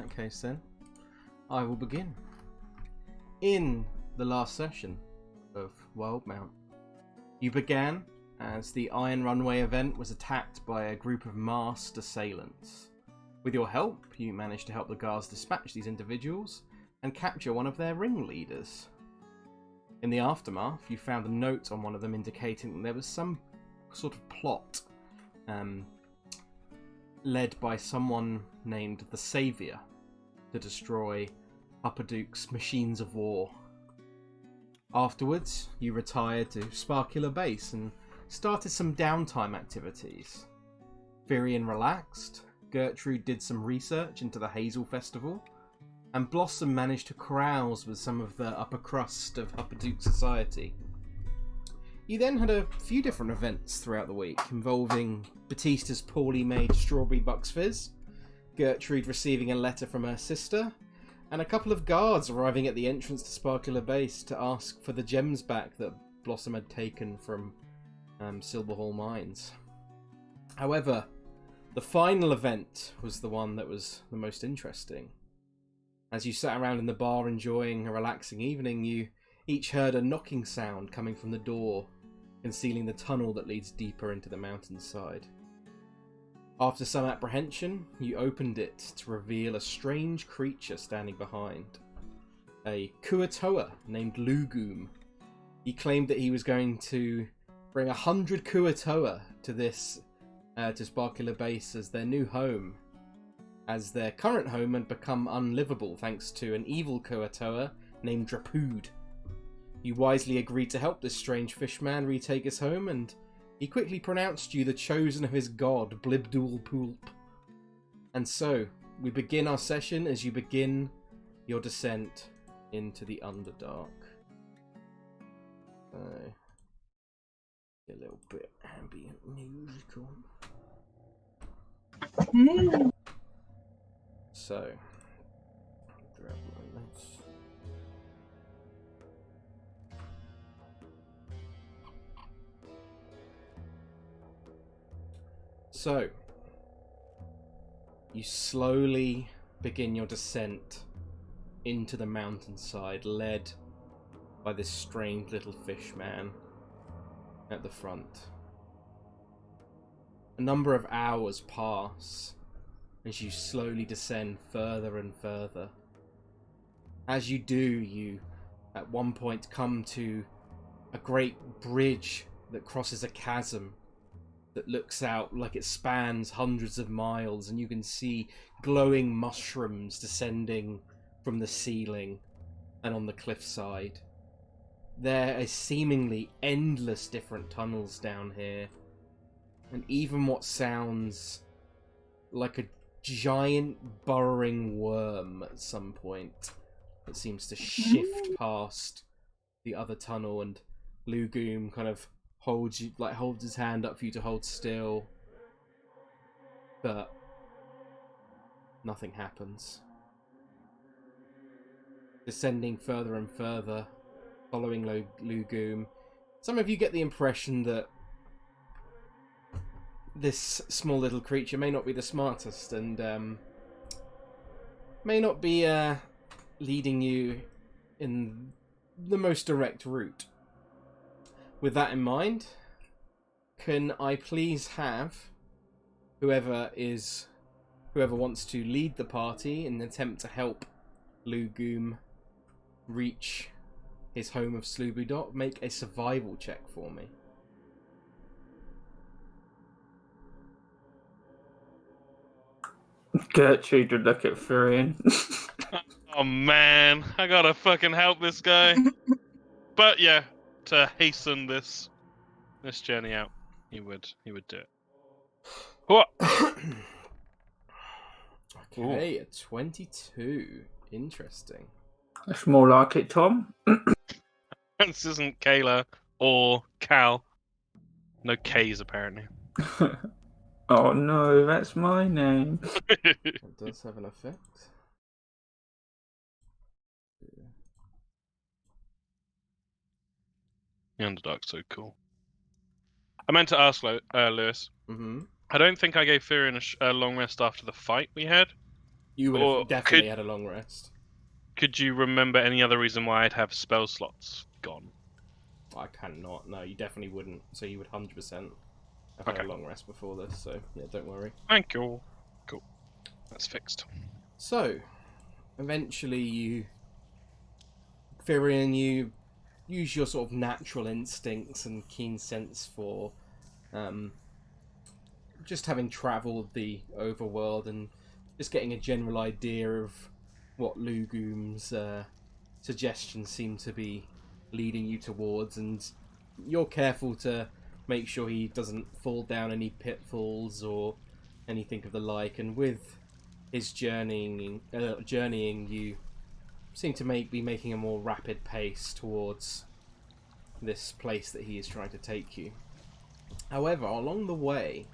that case then, I will begin. In the last session of Wildemount, you began as the Iron Runway event was attacked by a group of masked assailants. With your help, you managed to help the guards dispatch these individuals and capture one of their ringleaders. In the aftermath, you found a note on one of them indicating that there was some sort of plot led by someone named the Saviour to destroy Upperduke's machines of war. Afterwards, you retired to Sparkular Base and started some downtime activities. Virian relaxed, Gertrude did some research into the Hazel Festival, and Blossom managed to carouse with some of the upper crust of Upperduke society. You then had a few different events throughout the week, involving Batista's poorly made Strawberry Bucks Fizz, Gertrude receiving a letter from her sister, and a couple of guards arriving at the entrance to Sparkular Base to ask for the gems back that Blossom had taken from Silverhall Mines. However, the final event was the one that was the most interesting. As you sat around in the bar enjoying a relaxing evening, you each heard a knocking sound coming from the door, concealing the tunnel that leads deeper into the mountainside. After some apprehension, you opened it to reveal a strange creature standing behind. A Kuatoa named Lugoom. He claimed that he was going to bring 100 Kuatoa to Sparkular Base as their new home, as their current home had become unlivable thanks to an evil Kuatoa named Drapood. You wisely agreed to help this strange fishman retake his home, and he quickly pronounced you the chosen of his god, Blibdool Poolp. And so, we begin our session as you begin your descent into the Underdark. A little bit ambient musical. So, grab my notes. So, you slowly begin your descent into the mountainside, led by this strange little fish man at the front. A number of hours pass as you slowly descend further and further. As you do, you at one point come to a great bridge that crosses a chasm that looks out like it spans hundreds of miles, and you can see glowing mushrooms descending from the ceiling and on the cliffside. There are seemingly endless different tunnels down here, and even what sounds like a giant burrowing worm at some point that seems to shift past the other tunnel, and Lugoom kind of holds his hand up for you to hold still, but nothing happens. Descending further and further, following Lugoom, some of you get the impression that this small little creature may not be the smartest, and may not be leading you in the most direct route. With that in mind, can I please have whoever wants to lead the party in an attempt to help Lugoom reach his home of Sloobudok make a survival check for me? Gertrude would look at Furion. Oh man, I gotta fucking help this guy. But yeah, to hasten this journey out, he would do it. What? Okay, a 22. Interesting. That's more like it, Tom. This isn't Kayla or Cal. No K's apparently. Oh no, that's my name. It does have an effect. The Underdark's so cool. I meant to ask Lewis. Mm-hmm. I don't think I gave Furion a long rest after the fight we had. You would Or have definitely had a long rest. Could you remember any other reason why I'd have spell slots gone? I cannot. No, you definitely wouldn't. So you would 100% have had a Okay. long rest before this. So yeah, don't worry. Thank you. Cool. That's fixed. So, eventually Firion, you use your sort of natural instincts and keen sense for just having travelled the overworld and just getting a general idea of what Lugum's suggestions seem to be leading you towards, and you're careful to make sure he doesn't fall down any pitfalls or anything of the like, and with his journeying, you seem to be making a more rapid pace towards this place that he is trying to take you. However, along the way,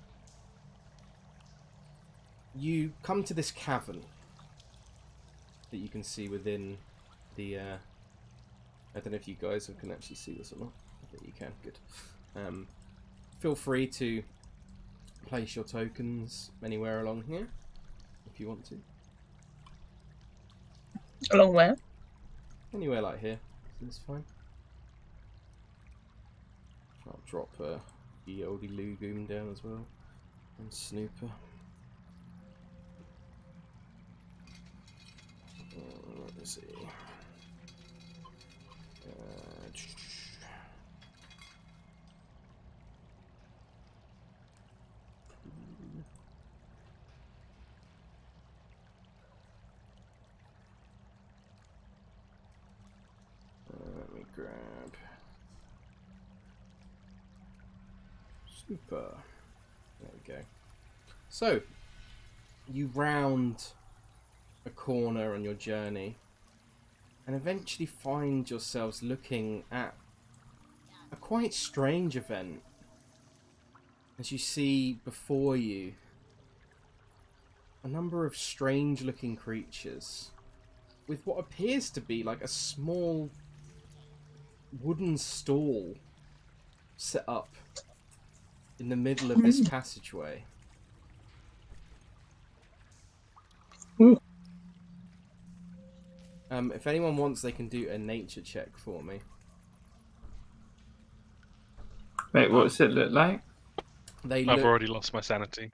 you come to this cavern that you can see within the... I don't know if you guys can actually see this or not. I think you can. Good. Feel free to place your tokens anywhere along here if you want to. Along where? Anywhere like here. That's fine. I'll drop the oldie Lugum down as well. And Snooper. Let's see. Let me grab Super. There we go. So, you round a corner on your journey and eventually find yourselves looking at a quite strange event as you see before you a number of strange looking creatures with what appears to be like a small wooden stall set up in the middle of this passageway. If anyone wants, they can do a nature check for me. Wait, what's it look like? I've already lost my sanity.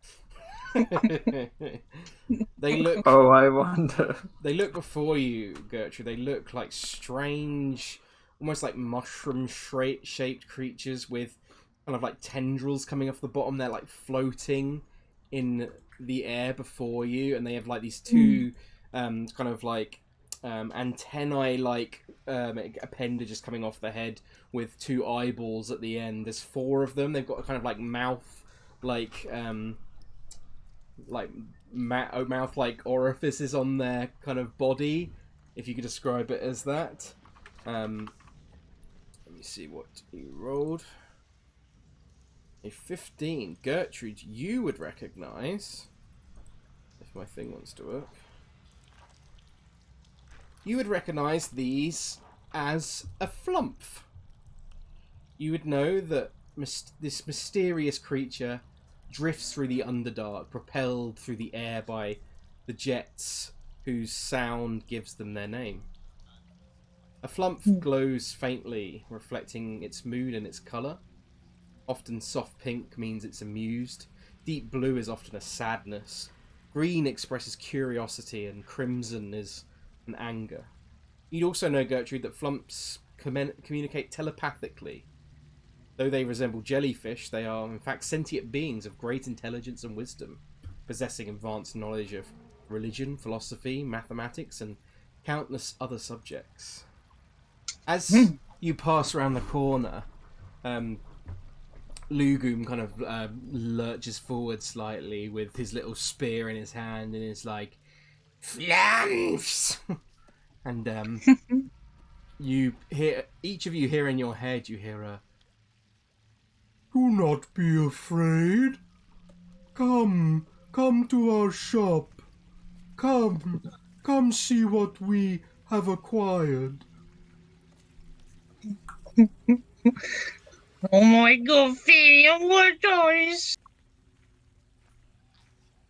They look. Oh, I wonder. They look before you, Gertrude. They look like strange, almost like mushroom-shaped creatures with kind of like tendrils coming off the bottom. They're like floating in the air before you, and they have like these two kind of like antennae like appendages coming off the head with two eyeballs at the end. There's four of them. They've got a kind of like mouth mouth like orifices on their kind of body, if you could describe it as that. Let me see what you rolled. A 15. Gertrude, you would recognise, if my thing wants to work, you would recognise these as a flumph. You would know that this mysterious creature drifts through the Underdark, propelled through the air by the jets whose sound gives them their name. A flumph glows faintly, reflecting its mood and its colour. Often soft pink means it's amused. Deep blue is often a sadness. Green expresses curiosity, and crimson is an anger. You'd also know, Gertrude, that flumps communicate telepathically. Though they resemble jellyfish, they are in fact sentient beings of great intelligence and wisdom, possessing advanced knowledge of religion, philosophy, mathematics, and countless other subjects. As you pass around the corner, Lugum kind of lurches forward slightly with his little spear in his hand and is like, "Flams!" And you hear, each of you hear in your head, you hear a, "Do not be afraid. Come to our shop. Come see what we have acquired." Oh my god, Firion, what choice?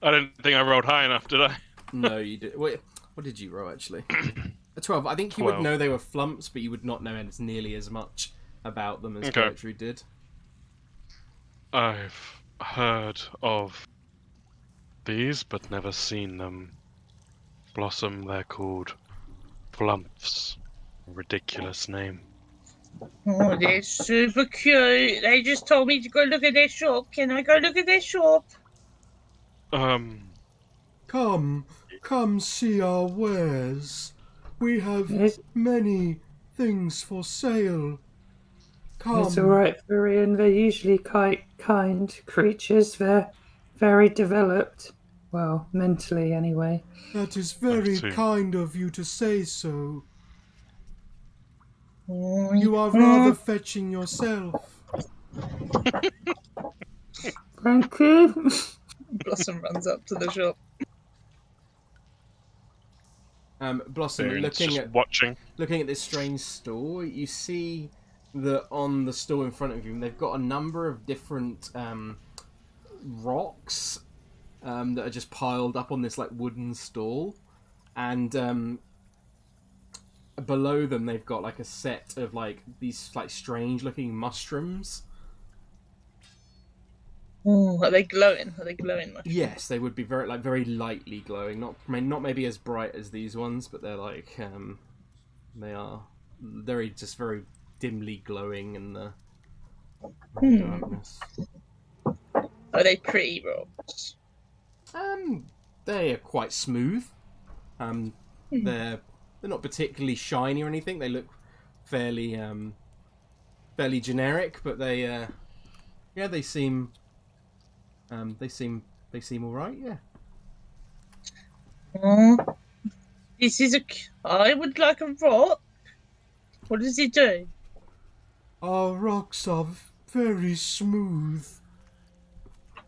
I didn't think I rolled high enough, did I? No, you did. Wait, what did you roll actually? A 12. I think you would 12. know they were flumps, but you would not know as nearly as much about them as Okay. Gertrude did. I've heard of these, but never seen them. Blossom, they're called flumps. Ridiculous name. Oh, they're super cute. They just told me to go look at their shop. Can I go look at their shop? Come see our wares. We have It's, many things for sale. it's alright, Varian. They're usually quite kind creatures. They're very developed. Well, mentally, anyway. That is very see. kind of you to say so. Oh, You are rather fetching yourself. Thank you. Blossom runs up to the shop. Blossom, Varian's just watching. looking at this strange store, you see that on the store in front of you, they've got a number of different rocks that are just piled up on this like wooden stall, and below them they've got like a set of like these like strange looking mushrooms. Oh, are they glowing? Are they glowing much? Yes, they would be very lightly glowing. Not maybe as bright as these ones, but they're like they are very dimly glowing in the darkness. Are they pretty rocks? They are quite smooth. They're not particularly shiny or anything. They look fairly generic, but they seem all right. Yeah. Oh, this is I would like a rock. What does it do? Our rocks are very smooth.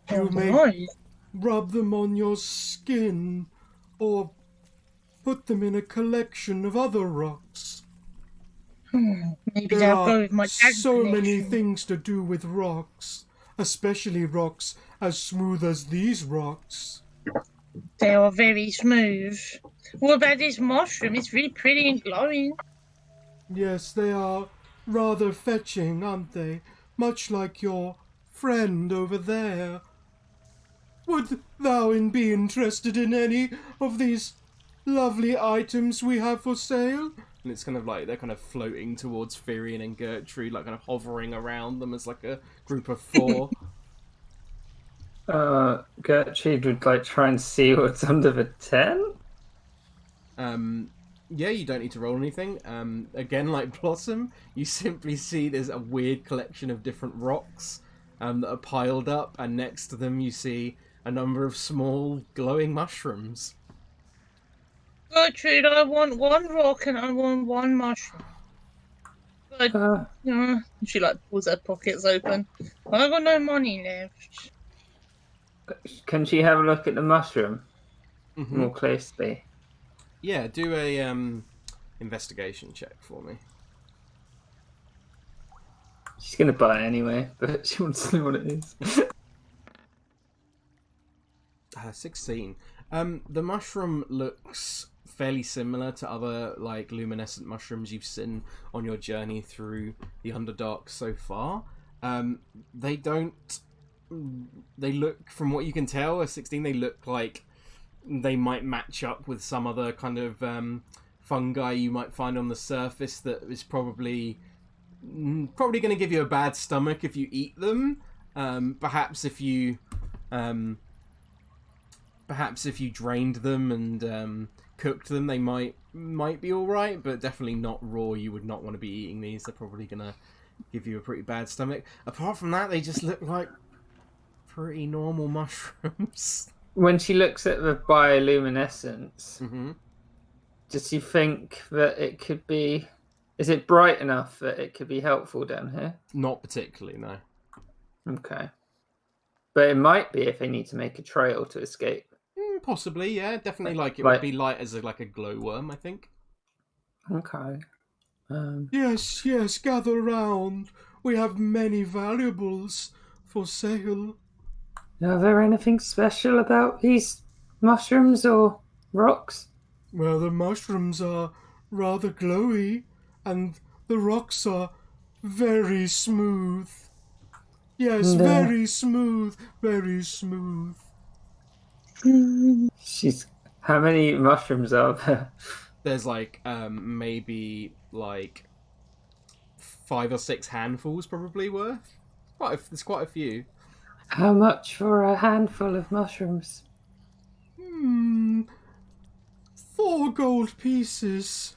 You Oh, may nice. rub them on your skin, or put them in a collection of other rocks. Maybe There they'll go are with my dad's so many collection. things to do with rocks, especially rocks as smooth as these rocks. They are very smooth. What about this mushroom? It's really pretty and glowing. Yes, they are rather fetching, aren't they? Much like your friend over there. Would thou be interested in any of these lovely items we have for sale? And it's kind of like they're kind of floating towards Firion and Gertrude, like kind of hovering around them as like a group of four. Gertrude would like try and see what's under the tent. Yeah, you don't need to roll anything. Again, like Blossom, you simply see there's a weird collection of different rocks that are piled up, and next to them you see a number of small glowing mushrooms. Gertrude, I want one rock and I want one mushroom. But she like pulls her pockets open. I got no money left. Can she have a look at the mushroom Mm-hmm. more closely? Yeah, do a investigation check for me. She's gonna buy it anyway, but she wants to know what it is. 16. The mushroom looks fairly similar to other like luminescent mushrooms you've seen on your journey through the Underdark so far. They look, from what you can tell, a 16. They look like they might match up with some other kind of fungi you might find on the surface that is probably going to give you a bad stomach if you eat them. Perhaps if you drained them and cooked them, they might be all right, but definitely not raw. You would not want to be eating these. They're probably going to give you a pretty bad stomach. Apart from that, they just look like pretty normal mushrooms. When she looks at the bioluminescence, Mm-hmm. does she think that it could be... Is it bright enough that it could be helpful down here? Not particularly, no. Okay. But it might be if they need to make a trail to escape. Possibly, yeah. Definitely, it Like- would be light as a glowworm, I think. Okay. Yes, gather round. We have many valuables for sale. Are there anything special about these mushrooms, or rocks? Well, the mushrooms are rather glowy, and the rocks are very smooth. Yes, And, very smooth, very smooth. she's. How many mushrooms are there? There's like maybe like 5 or 6 handfuls probably worth. There's quite a few. How much for a handful of mushrooms? 4 gold pieces.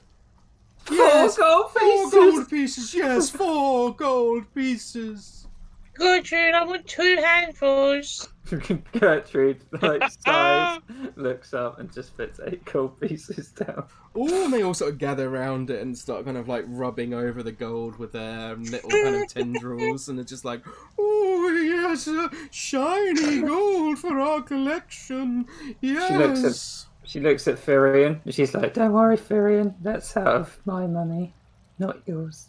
Four Yes, gold 4 pieces. gold pieces. Yes, 4 gold pieces. Gertrude, I want 2 handfuls. Gertrude, like, sighs, looks up, and just puts 8 gold pieces down. Oh, and they all sort of gather around it and start kind of like rubbing over the gold with their little kind of tendrils, and it's just like, oh yes, shiny gold for our collection. Yes. She looks at Firion, and she's like, "Don't worry, Firion. That's out of my money, not yours."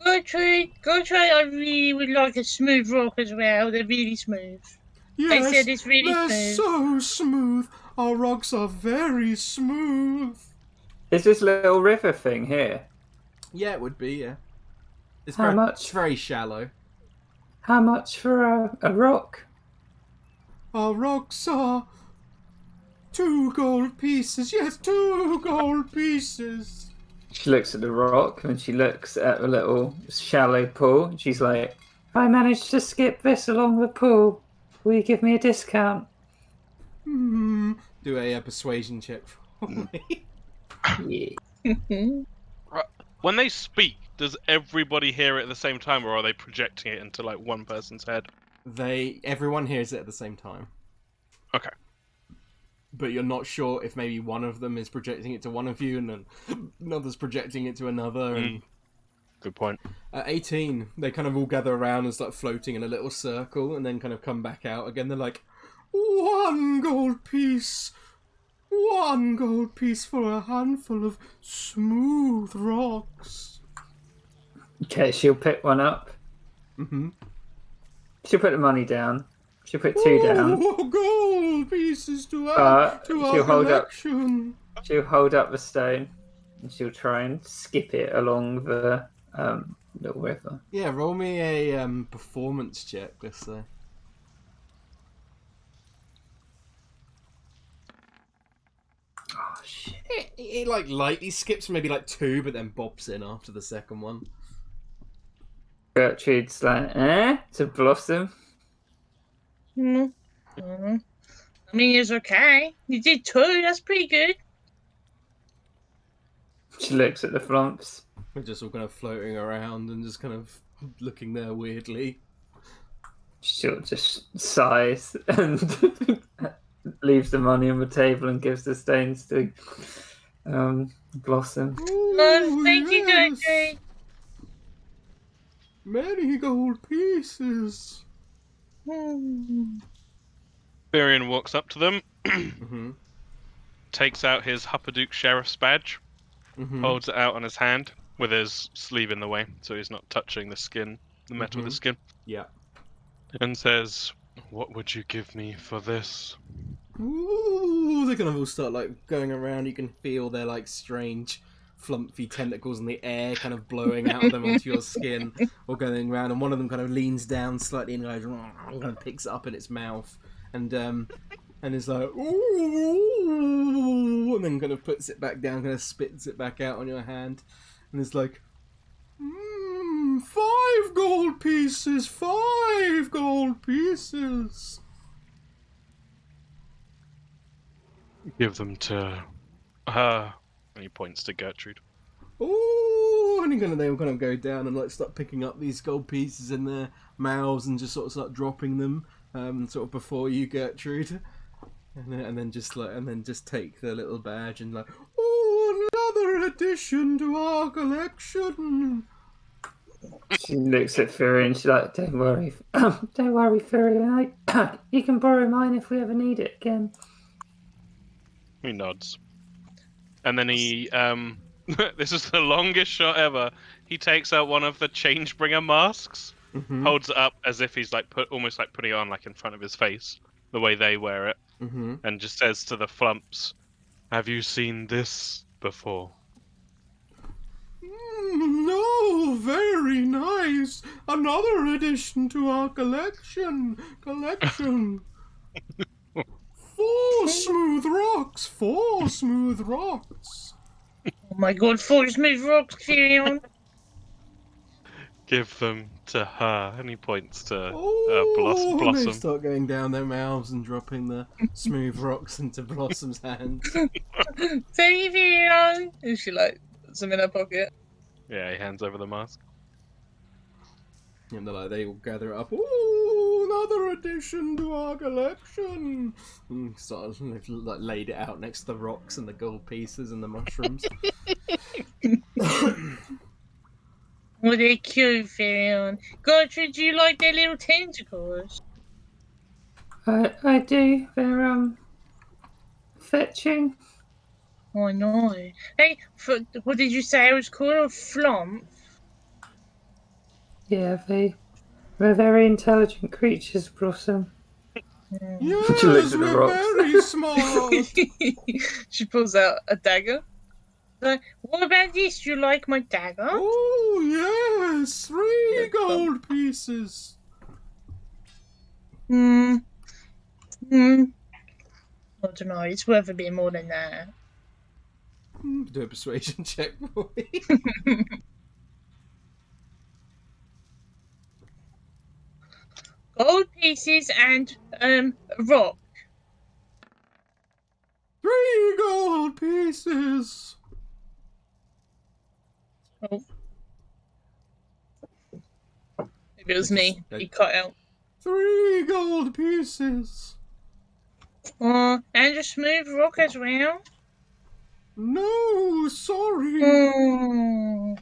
Gertrude, I really would like a smooth rock as well. They're really smooth. Yes, They said it's really they're smooth. so smooth. Our rocks are very smooth. Is this little river thing here? Yeah, it would be, yeah. It's How much? It's very shallow. How much for a rock? Our rocks are 2 gold pieces. Yes, 2 gold pieces. She looks at the rock, and she looks at the little shallow pool. She's like, "If I manage to skip this along the pool, will you give me a discount?" Do a persuasion check for me. Yeah. When they speak, does everybody hear it at the same time, or are they projecting it into like one person's head? Everyone hears it at the same time. Okay. But you're not sure if maybe one of them is projecting it to one of you and then another's projecting it to another. And Good point. at 18, they kind of all gather around and start floating in a little circle and then kind of come back out again. They're like, 1 gold piece! 1 gold piece for a handful of smooth rocks. Okay, she'll pick one up. Mm-hmm. She'll put the money down. She'll put 2 down. Gold pieces to add to our she'll hold up. collection. She'll hold up the stone, and she'll try and skip it along the little river. Yeah, roll me a performance check, let's say. Oh shit! It like lightly skips maybe like 2, but then bobs in after the second one. Gertrude's like, to Blossom. I mean, it's okay. You did 2. That's pretty good. She looks at the flumps. We're just all kind of floating around and just kind of looking there weirdly. She'll just sighs and leaves the money on the table and gives the stones to Blossom. Ooh, Thank you, yes. Gertrude. Many gold pieces. Firion walks up to them, Mm-hmm. takes out his Huppadook Sheriff's badge, Mm-hmm. holds it out on his hand with his sleeve in the way, so he's not touching the skin, the metal of the skin, Yeah. and says, "What would you give me for this?" Ooh, they kind of all start like going around. You can feel their like strange flumpy tentacles in the air kind of blowing out of them onto your skin or going around, and one of them kind of leans down slightly and goes and kind of picks it up in its mouth and is like ooh, and then kind of puts it back down, kind of spits it back out on your hand and is like 5 gold pieces, 5 gold pieces. Give them to her. And he points to Gertrude. Oh, and they all kind of go down and like start picking up these gold pieces in their mouths and just sort of start dropping them, sort of before you, Gertrude, and then just take the little badge and like, oh, another addition to our collection. She looks at Fury and she's like, "Don't worry, don't worry, Fury. You can borrow mine if we ever need it again." He nods. And then he, this is the longest shot ever. He takes out one of the Changebringer masks, holds it up as if he's like putting it on like in front of his face, the way they wear it, and just says to the flumps, Have you seen this before? No, very nice. Another addition to our collection. 4 smooth rocks. 4 smooth rocks. Oh my god, 4 smooth rocks, Furion. Give them to her. And he points to Oh, and they Blossom. start going down their mouths and dropping the smooth rocks into Blossom's hands. Thank you, Furion. And she like puts them in her pocket. Yeah, he hands over the mask. And they all gather it up. Ooh, another addition to our collection. And they've laid it out next to the rocks and the gold pieces and the mushrooms. Oh, they're cute, Furion. Gertrude, do you like their little tentacles? I do. They're fetching. Oh, I know. Hey, what did you say it was called? A flomp? Yeah, they're very intelligent creatures, Blossom. Yes, She looks at the we're rocks. very smart. She pulls out a dagger. Like, what about this? Do you like my dagger? Oh, yes, 3 gold pieces. I don't know. It's worth a bit more than that. Do a persuasion check for me. Gold pieces and rock. 3 gold pieces. Oh. Maybe it was me. He cut out. 3 gold pieces. And a smooth rock as well. No, sorry. Oh.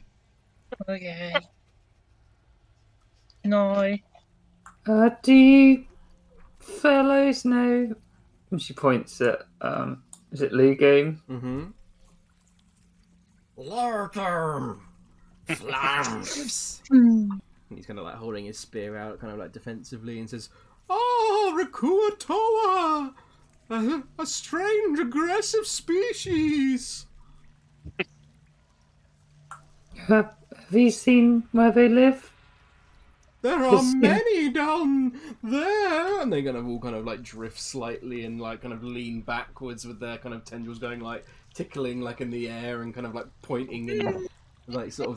Okay. No. Do you fellows know? And she points at is it Lou Game? Mm-hmm. Lurker. Flamps. And he's kind of holding his spear out, kind of defensively, and says, "Ah, Rakuatoa! A strange, aggressive species." Have you seen where they live? There are Yes, yeah. many down there, and they all drift slightly and lean backwards with their tendrils going tickling in the air and pointing in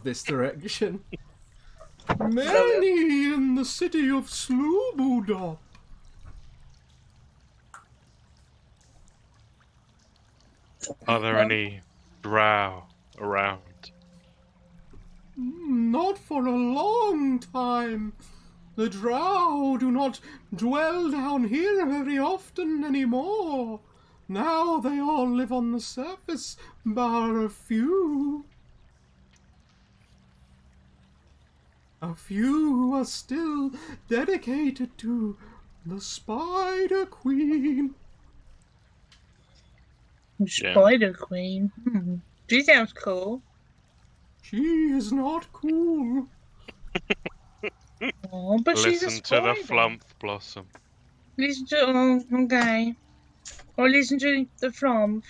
this direction. Many in the city of Sloobuda. Are there any drow around? Not for a long time. The drow do not dwell down here very often anymore. Now they all live on the surface, bar a few. A few are still dedicated to the Spider Queen. Spider Queen. She sounds cool. She is not cool. Oh, but she's a Listen spider. to the flump, Blossom. Listen to okay. Or listen to the flump.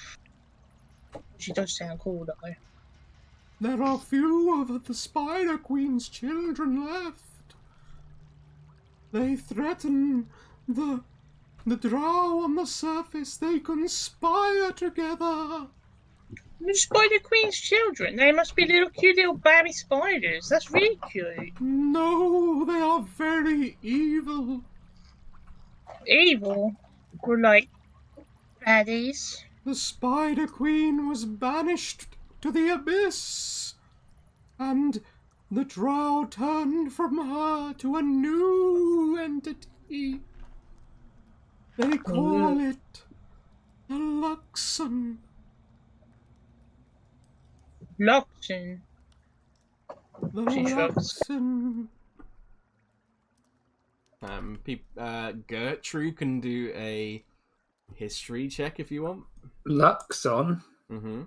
She does sound cool though. There are few of the Spider Queen's children left. They threaten the drow on the surface. They conspire together. The Spider Queen's children. They must be little cute little baby spiders. That's really cute. No, they are very evil. Evil. Or like baddies. The Spider Queen was banished to the abyss, and the drow turned from her to a new entity. They call it the Luxon. Luxon. The She shrugs. Luxon. Gertrude can do a history check if you want. Luxon. Mm-hmm.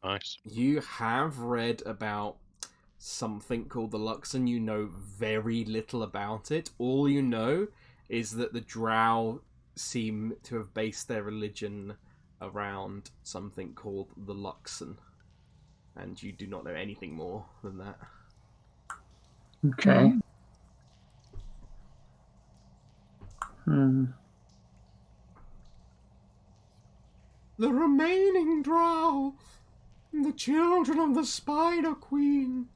Nice. You have read about something called the Luxon. You know very little about it. All you know is that the Drow seem to have based their religion around something called the Luxon. And you do not know anything more than that. Okay. The remaining Drow, the children of the Spider Queen,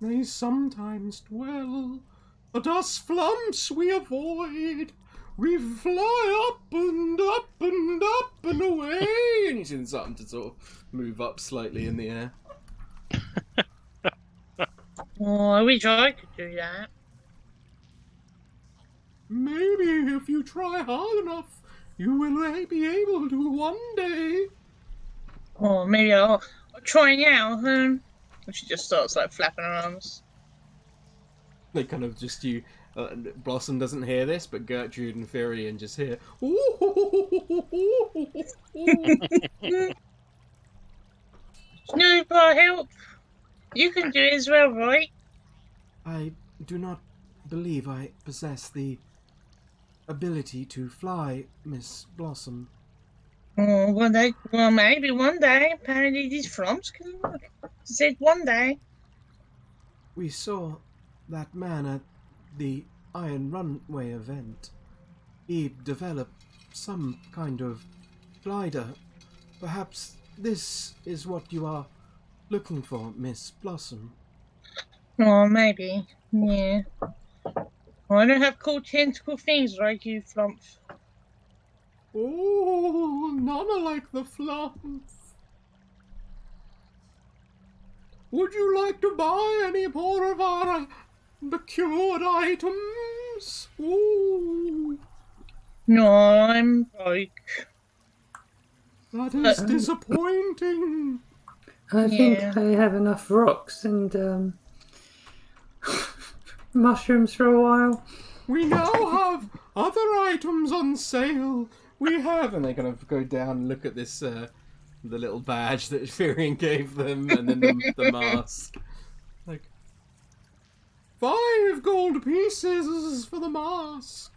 they sometimes dwell, but us Flumps we avoid. We fly up and up and up and away. And you see something to sort of move up slightly in the air. Oh, I wish I could do that. Maybe if you try hard enough, you will be able to one day. Oh, maybe I'll try now. And she just starts like flapping her arms. They kind of just Blossom doesn't hear this, but Gertrude and Firion just hear. Snoop, I help. You can do it as well, right? I do not believe I possess the ability to fly, Miss Blossom. Oh, well, maybe one day. Apparently, these Flumps can. Said one day. We saw that man at the Iron Runway event. He developed some kind of glider. Perhaps this is what you are looking for, Miss Blossom. Oh, maybe. Yeah. Well, I don't have cool tentacle things like you, Flumps. Oh, none are like the Flumps. Would you like to buy any more of our procured items? Ooh, No, I'm broke. that is disappointing. I think Yeah. I have enough rocks and mushrooms for a while. We now have other items on sale. We have, and they kind of go down and look at this, the little badge that Firion gave them, and then the mask. Like, 5 gold pieces for the mask.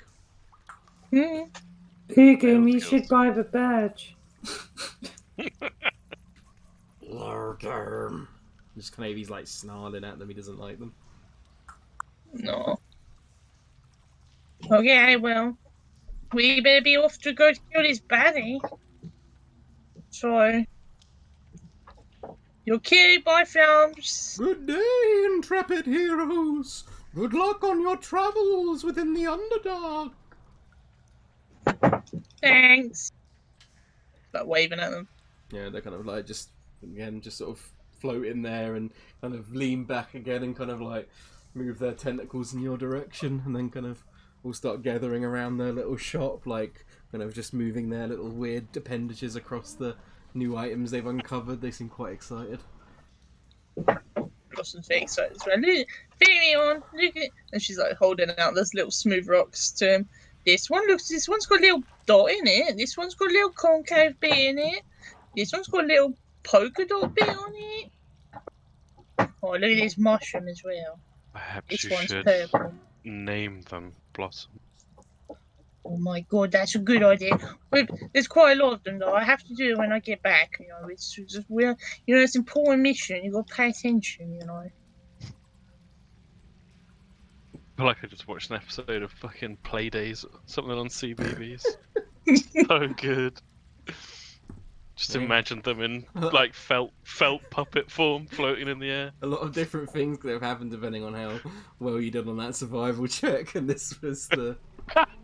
Hmm. Hugum, you Skills. should buy the badge. Larger. Just kind of, he's like snarling at them. He doesn't like them. No. Okay, well, we better be off to go kill this baddie. So, you're killed by Flumps. Good day, intrepid heroes. Good luck on your travels within the Underdark. Thanks. Like waving at them. Yeah, they're kind of like just sort of float in there and kind of lean back again and kind of like move their tentacles in your direction, and then kind of all start gathering around their little shop, like kind of just moving their little weird appendages across the new items they've uncovered. They seem quite excited. Blossom's very excited as well. Look, Firion, look at, and she's like holding out those little smooth rocks to him. This one's got a little dot in it. This one's got a little concave bit in it. This one's got a little polka dot bit on it. Oh, look at this mushroom as well. Perhaps This you one's should purple. name them Blossom. Oh my god, that's a good idea. There's quite a lot of them though. I have to do it when I get back. You know, it's just it's an important mission. You got to pay attention. You know. I feel like I just watched an episode of fucking Playdays or something on CBeebies. So good. Just Yeah. imagine them in like felt puppet form floating in the air. A lot of different things could have happened depending on how well you did on that survival check, and this was the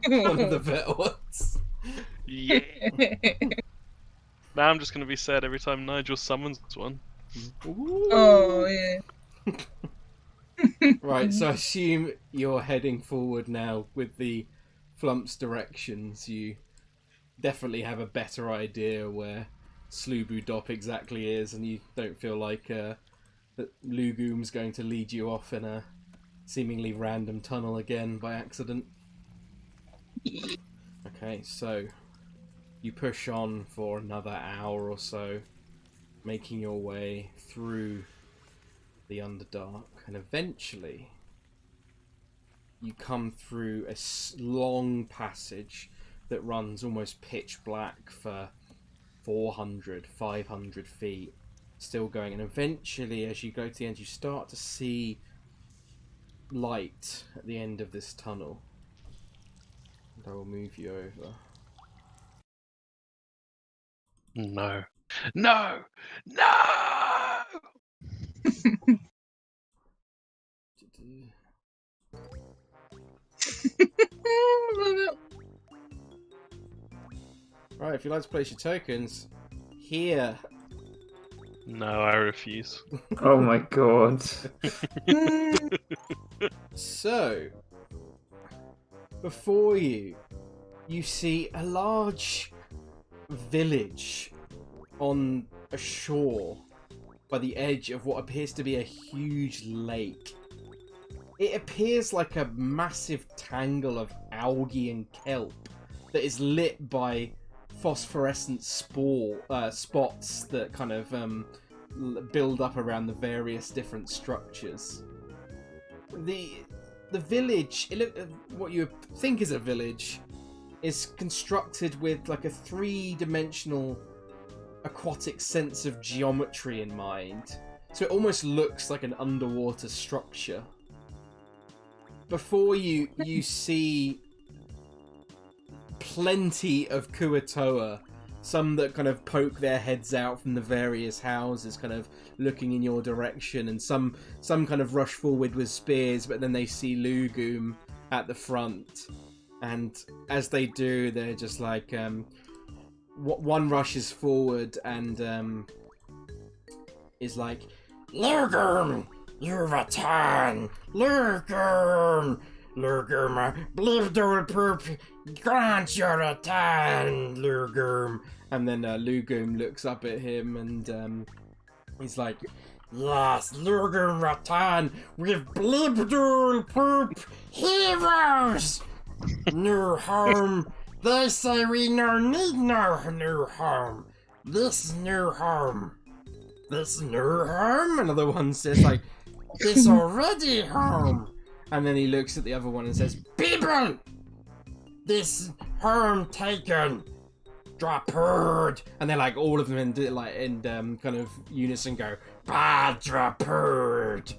one of the better ones. Yeah. Now I'm just gonna be sad every time Nigel summons one. Ooh. Oh yeah. Right, so I assume you're heading forward now with the Flumps directions. You definitely have a better idea where Slubu Dop exactly is, and you don't feel like that Lugum's going to lead you off in a seemingly random tunnel again by accident. Okay, so you push on for another hour or so, making your way through the Underdark, and eventually you come through a long passage that runs almost pitch black for 400, 500 feet, still going. And eventually, as you go to the end, you start to see light at the end of this tunnel. And I will move you over. No. No! No! Right, if you'd like to place your tokens, here. No, I refuse. Oh my god. So, before you, you see a large village on a shore by the edge of what appears to be a huge lake. It appears like a massive tangle of algae and kelp that is lit by phosphorescent spots that kind of build up around the various different structures. The village, what you think is a village, is constructed with like a three-dimensional aquatic sense of geometry in mind. So it almost looks like an underwater structure. Before you see plenty of Kuatoa, some that kind of poke their heads out from the various houses, kind of looking in your direction, and some kind of rush forward with spears, but then they see Lugum at the front. And as they do, they're just like, one rushes forward and is like, Lugum, you've returned! Lugum! Lugum, Blivdol Poop, grant your return, Lugum. And then Lugum looks up at him and he's like, yes, Lugum return with Blivdol Poop heroes! No harm. They say we no need no new harm. This new harm. This new harm? Another one says like, this already harm. And then he looks at the other one and says, people! This harm taken. Draperd. And then like all of them in kind of unison go, bad Draperd.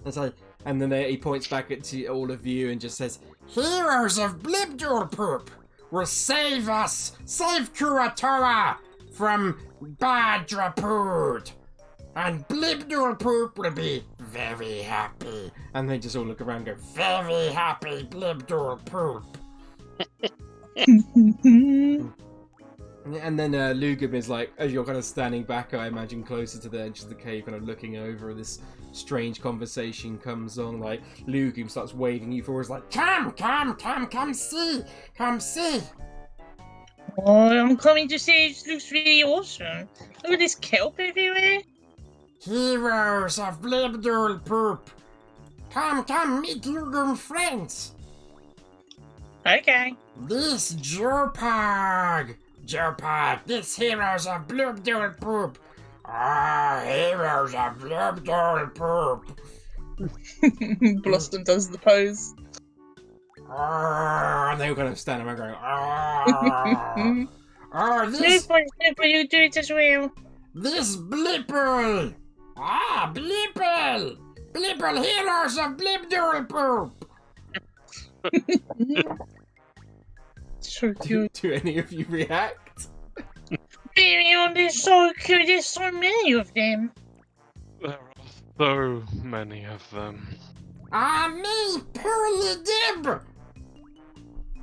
It's like, and then he points back at all of you and just says, heroes of Blibdorpoop will save us, save Kuatoa from bad Draperd. And Blibdorpoop will be very happy. And they just all look around and go, very happy Blibdorpoop. And then Lugum is like, as you're kind of standing back, I imagine, closer to the edge of the cave, kind of looking over, this strange conversation comes on. Like, Lugum starts waving you forward, like, come see. Oh, I'm coming to say it looks really awesome. Look at this kelp everywhere. Heroes of Blibdorpoop. Come, meet Lugum friends. Okay. This Jopag, this heroes of Blibdorpoop. Ah, heroes of Blibdorpoop. Blossom does the pose. And they all kind of stand around going, this Snooper, you do it as well. Blipple. Blipple. Blipple, heroes of Blibdorpoop. So cute. Do any of you react? Beyond is so cute, there's so many of them. There are so many of them. Me, Pearly Dib.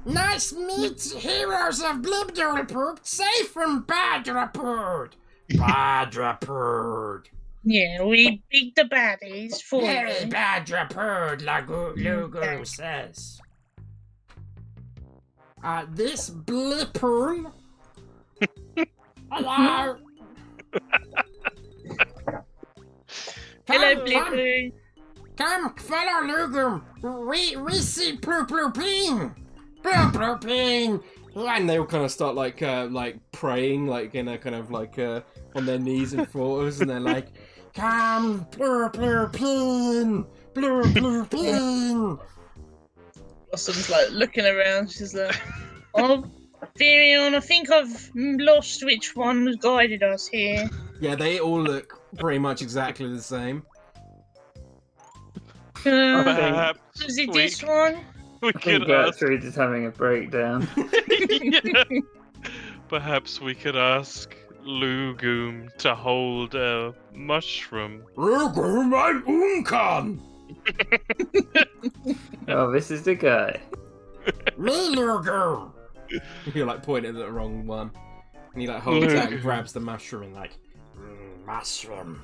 Nice meet, heroes of Blibdorpoop, safe from Badraperd. Badraperd. Yeah, we beat the baddies for Very you. Badraperd, Lugum says. This Blipple. Hello. Hello, Blipper. Come, fellow Lugum. We see Plooplooping. Plooplooping. And they all kind of start like praying, like in a kind of like on their knees and fours, and they're like, come, Plooplooping. Blur, blur, pling. Blossom's like looking around. She's like, "Oh, Firion, I think I've lost which one has guided us here." Yeah, they all look pretty much exactly the same. Perhaps Is it we, this one? we I think could ask. Gertrude is having a breakdown. Yeah. Perhaps we could ask Lugoom to hold a mushroom. Ruger, mein Unkan! Oh, this is the guy. Me, Luger! You're like pointing at the wrong one. And he like holds out and grabs the mushroom and like, mushroom.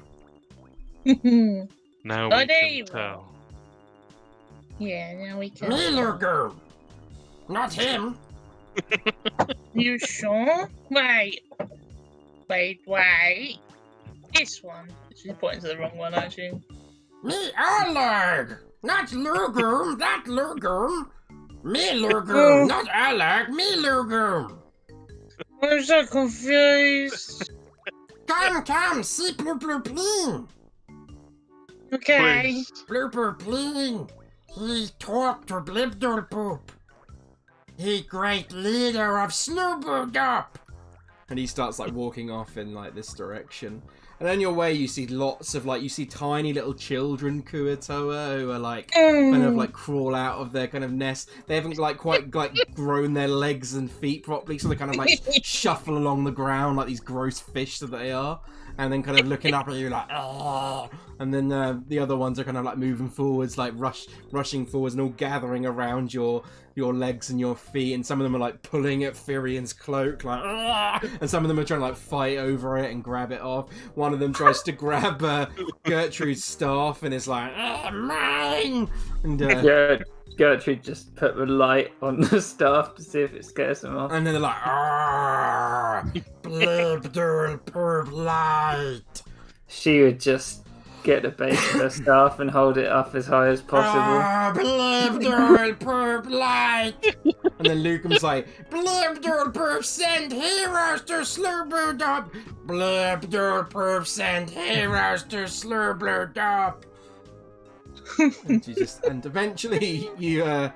Now Oh, we there can you tell. Yeah, now we can. Me, Luger! Not him! You sure? Wait. This one. She's pointing to the wrong one, aren't you? Me, Alag! Not Luger, that Luger! Me, Luger, not Alag, me, Luger! I'm so confused. Come, see blooper pling! Okay. Please. Blooper pling! He talked to Blibdorpoop! He great leader of Snowboardop! And he starts like walking off in like this direction. And on your way you see lots of like, you see tiny little children Kuatoa who are like, kind of like crawl out of their kind of nest. They haven't like quite like grown their legs and feet properly, so they kind of like shuffle along the ground like these gross fish that they are. And then kind of looking up at you like, oh. And then the other ones are kind of like moving forwards, like rushing forwards and all gathering around your legs and your feet. And some of them are like pulling at Firion's cloak, like, ah! And some of them are trying to like fight over it and grab it off. One of them tries to grab Gertrude's staff and is like, mine! And Gertrude just put the light on the staff to see if it scares them off. and then they're like, blibdurl perp light. She would just get the base of her staff and hold it up as high as possible. Blibdurl perp light. And then Lukeum's like, Blibdurl perp send heroes to Slurblerdop. Blibdurl perp send heroes to Slurblerdop. And eventually you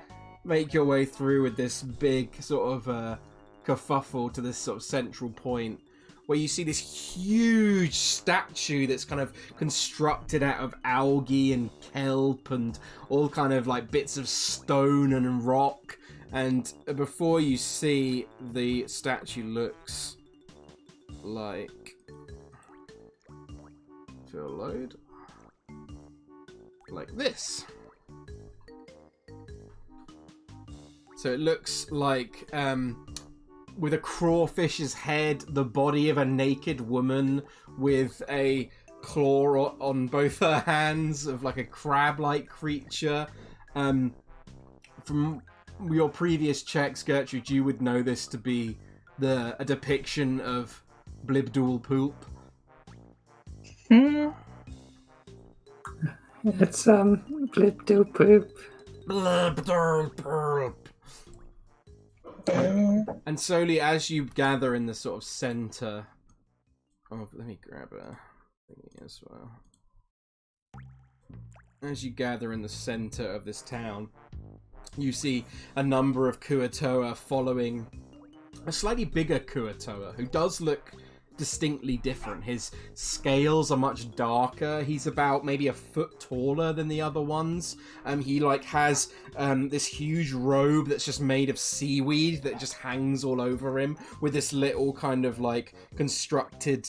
make your way through with this big sort of kerfuffle to this sort of central point where you see this huge statue that's kind of constructed out of algae and kelp and all kind of like bits of stone and rock. And before you see, the statue looks like, if it'll load, like this. So it looks like with a crawfish's head, the body of a naked woman with a claw on both her hands of like a crab-like creature. From your previous checks, Gertrude, you would know this to be a depiction of Blibdool Poop. It's Blibdool Poop. Blibdool Poop. And slowly, as you gather in the sort of center of, let me grab a thingy as well. As you gather in the center of this town, you see a number of Kuatoa following a slightly bigger Kuatoa who does look distinctly different. His scales are much darker. He's about maybe a foot taller than the other ones. He like has this huge robe that's just made of seaweed that just hangs all over him with this little kind of like constructed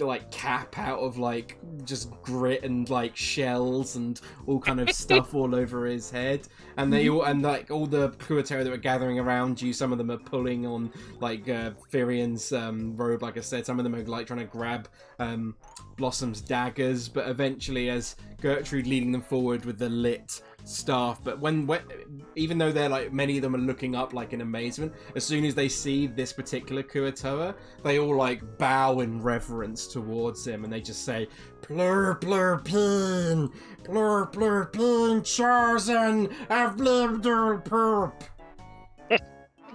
like cap out of like just grit and like shells and all kind of stuff all over his head. And they all, and like all the Kuatoa that were gathering around you, some of them are pulling on like Firion's robe, like I said. Some of them are like trying to grab Blossom's daggers, but eventually, as Gertrude leading them forward with the lit staff, but when even though they're like, many of them are looking up like in amazement, as soon as they see this particular Kuatoa, they all like bow in reverence towards him, and they just say, "Plur plur pin, plur plur pin, chosen of Blibdool Poop."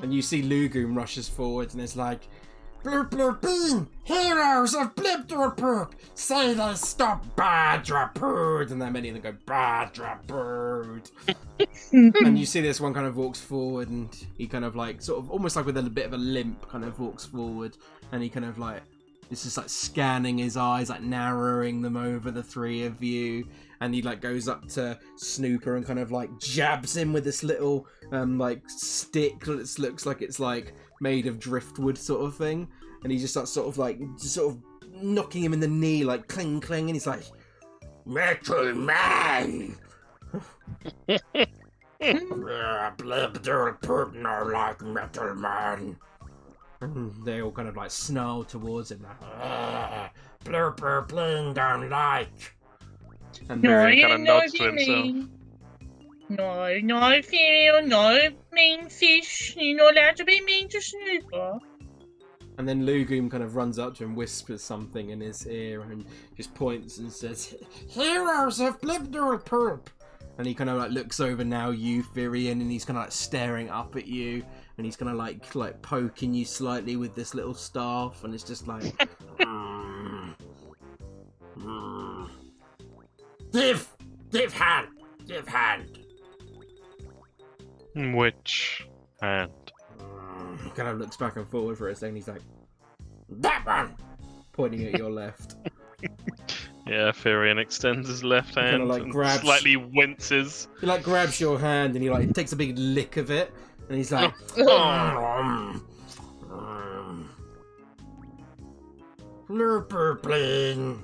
And you see Lugoom rushes forward and is like, Blurp blurp bean! Heroes of Blibdorpoop! Say they stop Badrapood! And then many of them go Badrapood. And you see this one kind of walks forward and he kind of like, sort of, almost like with a bit of a limp, kind of walks forward. And he kind of like, it's just like scanning his eyes, like narrowing them over the three of you. And he like goes up to Snooper and kind of like jabs him with this little like stick that looks like it's like made of driftwood sort of thing. And he just starts sort of like knocking him in the knee, like cling cling, and he's like, Metal Man! Blibdorpoop no like Metal Man. And they all kind of like snarl towards him like, Blurper Bling don't like. And No, Varian you kind of know nods to you himself. mean. No, Furion, no, mean fish. You're not allowed to be mean to Snooper. And then Lugoom kind of runs up to him, whispers something in his ear, and just points and says, Heroes of Blibdorpoop! And he kind of like looks over now, you, Virion, and he's kind of like staring up at you, and he's kind of like poking you slightly with this little staff, and it's just like, Give hand! Which hand? He kind of looks back and forward for a second, he's like, that one! Pointing at your left. Yeah, Firion extends his left hand kinda, like, and grabs- slightly winces. He like grabs your hand and he like takes a big lick of it, and he's like, Blurper Bling,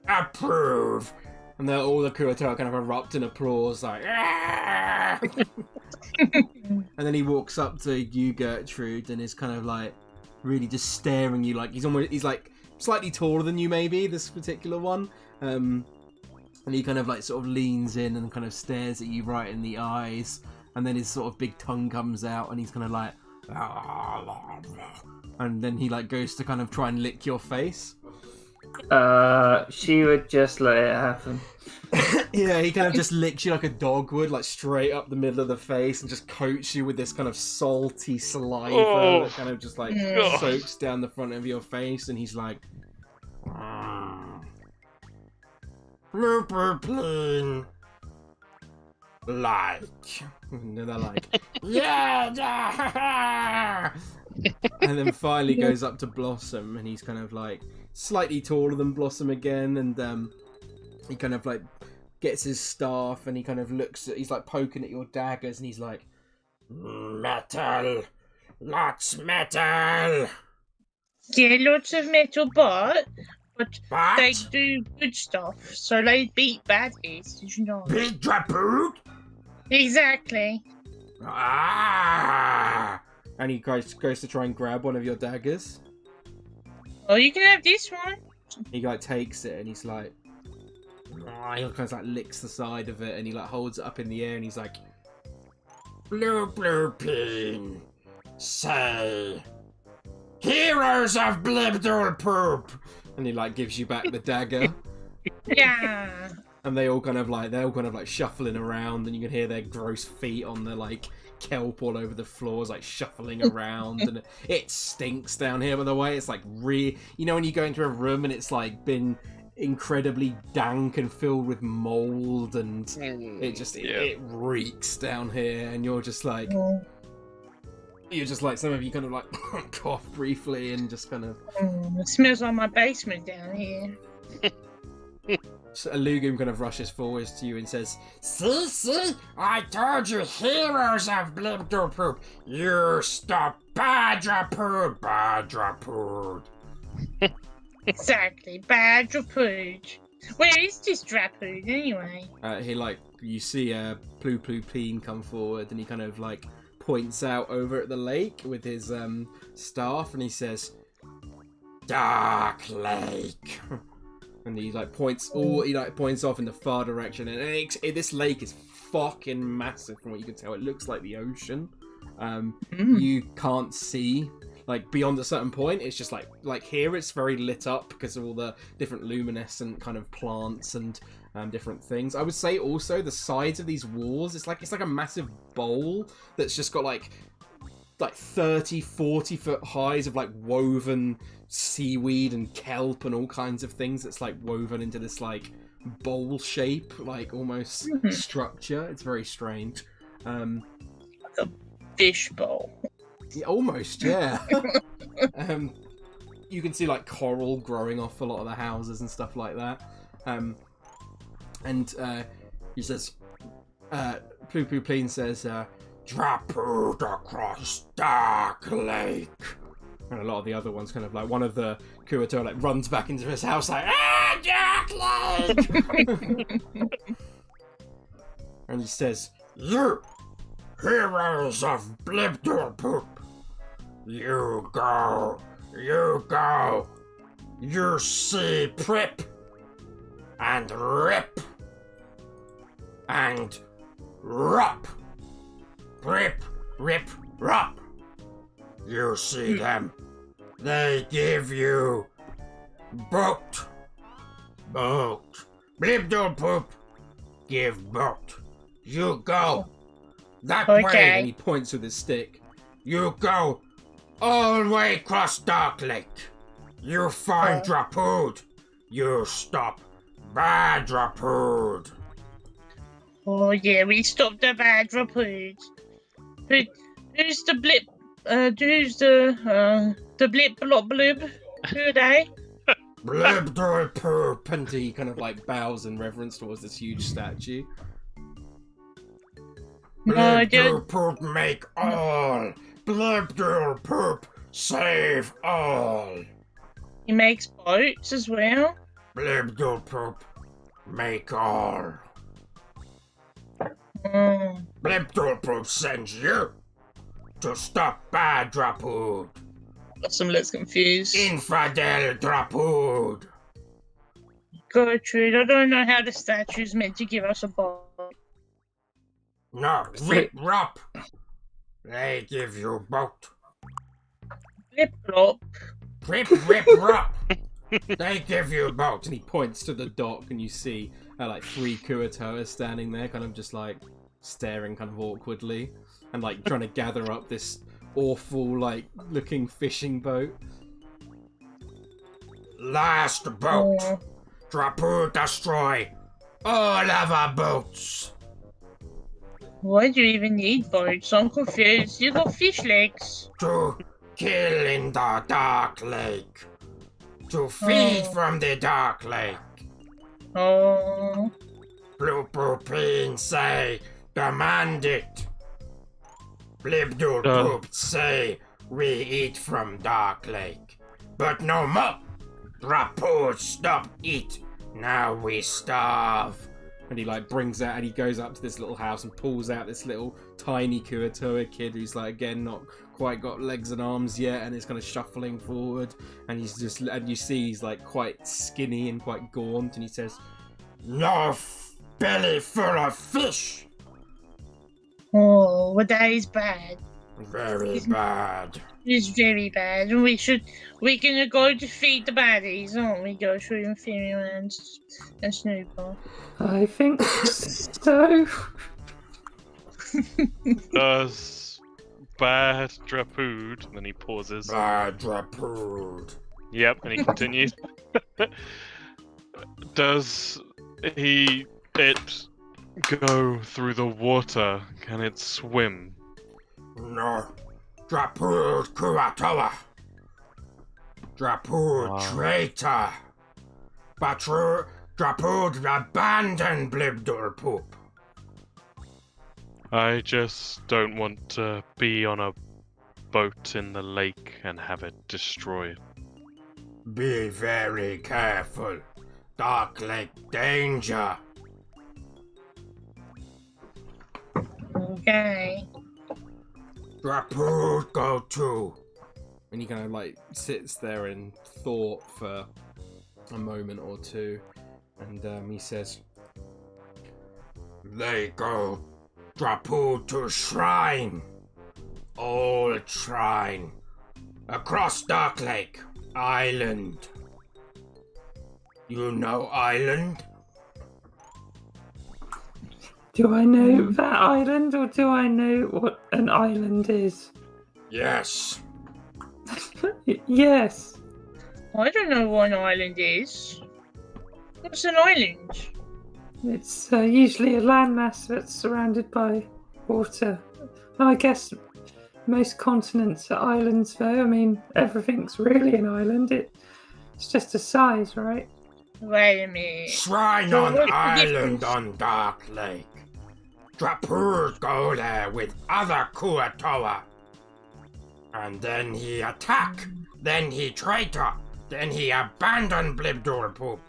approve. And then all the Kurotora kind of erupt in applause, like, "Ah!" And then he walks up to you, Gertrude, and is kind of like really just staring you, like he's like slightly taller than you, maybe this particular one. And he kind of like sort of leans in and kind of stares at you right in the eyes, and then his sort of big tongue comes out, and he's kind of like, and then he like goes to kind of try and lick your face. She would just let it happen. Yeah, he kind of just licks you like a dog would, like straight up the middle of the face, and just coats you with this kind of salty saliva that kind of just like God. soaks down the front of your face, and he's like, Blooper Plane, like, and they're like, yeah, and then finally goes up to Blossom, and he's kind of like slightly taller than Blossom again, and he kind of like gets his staff and he kind of looks at, he's like poking at your daggers, and he's like, metal, lots metal. Yeah, lots of metal, but they do good stuff, so they beat baddies, did you know? Big Drapoot? Exactly. And he goes to try and grab one of your daggers. Oh, you can have this one. He like takes it and he's like, he kind of like licks the side of it, and he like holds it up in the air, and he's like, blue pin, say, heroes of Blibdorpoop, and he like gives you back the dagger. Yeah. And they're all kind of like shuffling around, and you can hear their gross feet on the like kelp all over the floors, like shuffling around, and it stinks down here, by the way. It's like you know when you go into a room and it's like been incredibly dank and filled with mold, and it reeks down here, and you're just like some of you kind of like cough briefly and just kind of it smells like my basement down here. So Lugum kind of rushes forwards to you and says, see, I told you, heroes of Blibdorpoop, you stop Badrapood. Exactly, bad Drapood. Where is this Drapood anyway? You see Plu Peen come forward, and he kind of like points out over at the lake with his staff, and he says, Dark Lake. And he like points off in the far direction, and this lake is fucking massive from what you can tell. It looks like the ocean. You can't see like beyond a certain point. It's just like here it's very lit up because of all the different luminescent kind of plants and different things. I would say also the sides of these walls, it's like a massive bowl that's just got like like 30, 40 foot highs of like woven seaweed and kelp and all kinds of things that's like woven into this like bowl shape, like almost structure. It's very strange. Like a fish bowl. Yeah, almost, yeah. You can see like coral growing off a lot of the houses and stuff like that. He says, Plu Plu Pleen says, Drapood across Dark Lake. And a lot of the other ones kind of like, one of the Kuato like runs back into his house like, Dark Lake! And he says, you heroes of Blibdorpoop, you go, you see Prip, and Rip, and Rup, Prip, Rip, Rup. You see them, they give you boat, Blibdorpoop, give boat. You go that way, and he points with his stick. You go all the way across Dark Lake. You find Drapood. You stop bad Drapood. Oh yeah, we stopped the bad Drapood. Who's the blip? Who's the blip blop blub? Who are they? Blibdorpoop, and he kind of like bows in reverence towards this huge statue. Blibdorpoop make all. Blibdorpoop save all. He makes boats as well. Blibdorpoop make all. Oh. Blibdorpoop sends you to stop bad Drapood. Got some looks confused. Infidel Drapood. Gertrude, I don't know how the statue's meant to give us a boat. No, Rip Rup. They give you boat. Blip blop. Rip Rup. They give you boat. And he points to the dock, and you see like 3 Kuatoas standing there, kind of just like staring kind of awkwardly, and like trying to gather up this awful like looking fishing boat. Last boat. Drapood destroy all of our boats. Why do you even need boats? I'm confused. You got fish legs. To kill in the Dark Lake. To feed from the Dark Lake. Oh. Plu Plu Pleen say, demand it. Blibdorpoop say, we eat from Dark Lake. But no more. Drapood stop eat. Now we starve. And he like brings out, and he goes up to this little house and pulls out this little tiny Kuatoa kid who's like again not quite got legs and arms yet, and is kind of shuffling forward, and he's just, and you see he's like quite skinny and quite gaunt, and he says, "No belly full of fish." Oh, well that is bad. Very bad. It's very bad, and we're gonna go to feed the baddies, aren't we? Go through Inferior and Snooper. I think so. Does bad Drapood, and then he pauses. Bad Drapood. Yep, and he continues. Does it go through the water? Can it swim? No. Drapood Kuatoa. Drapood traitor. Drapood abandoned Blibdorpoop. I just don't want to be on a boat in the lake and have it destroyed. Be very careful. Dark Lake danger. Okay. Drapood go too. And he kind of like sits there in thought for a moment or two, and he says, "They go Drapood to shrine, old shrine, across Dark Lake Island. You know Island? Do I know that island, or do I know what an island is? Yes. Yes. I don't know what an island is. What's an island? It's usually a landmass that's surrounded by water. I guess most continents are islands, though. I mean, everything's really an island. It's just a size, right? Wait a minute. Shrine So on what's the island difference? on Dark Lake. Drapurs go there with other Kuatoa. And then he attack. Then he traitor. Then he abandon Blibdor Poop.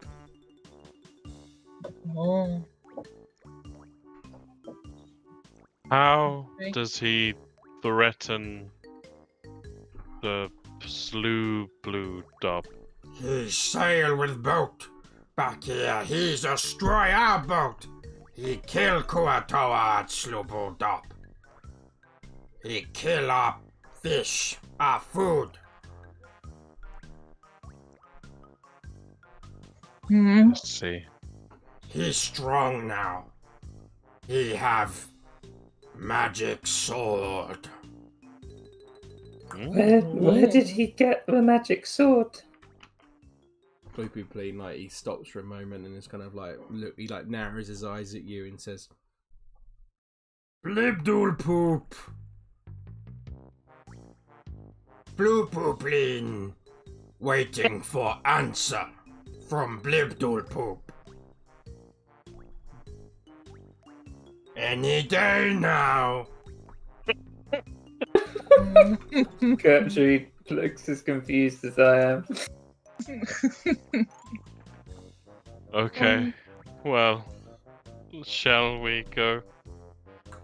Oh. How Okay. does he threaten the slew blue dub? He sail with boat. Back here, he destroy our boat. He kill Kuatoa at Slubodop. He kill our fish, our food. Hmm. Let's see. He's strong now. He have magic sword. Where did he get the magic sword? Bloopy Pleen, like, he stops for a moment and is kind of like, look, he like narrows his eyes at you and says, Blibdul Poop. Bloopy Pleen, waiting for answer from Blibdul Poop. Any day now. Gertrude looks as confused as I am. Okay. Well, shall we go?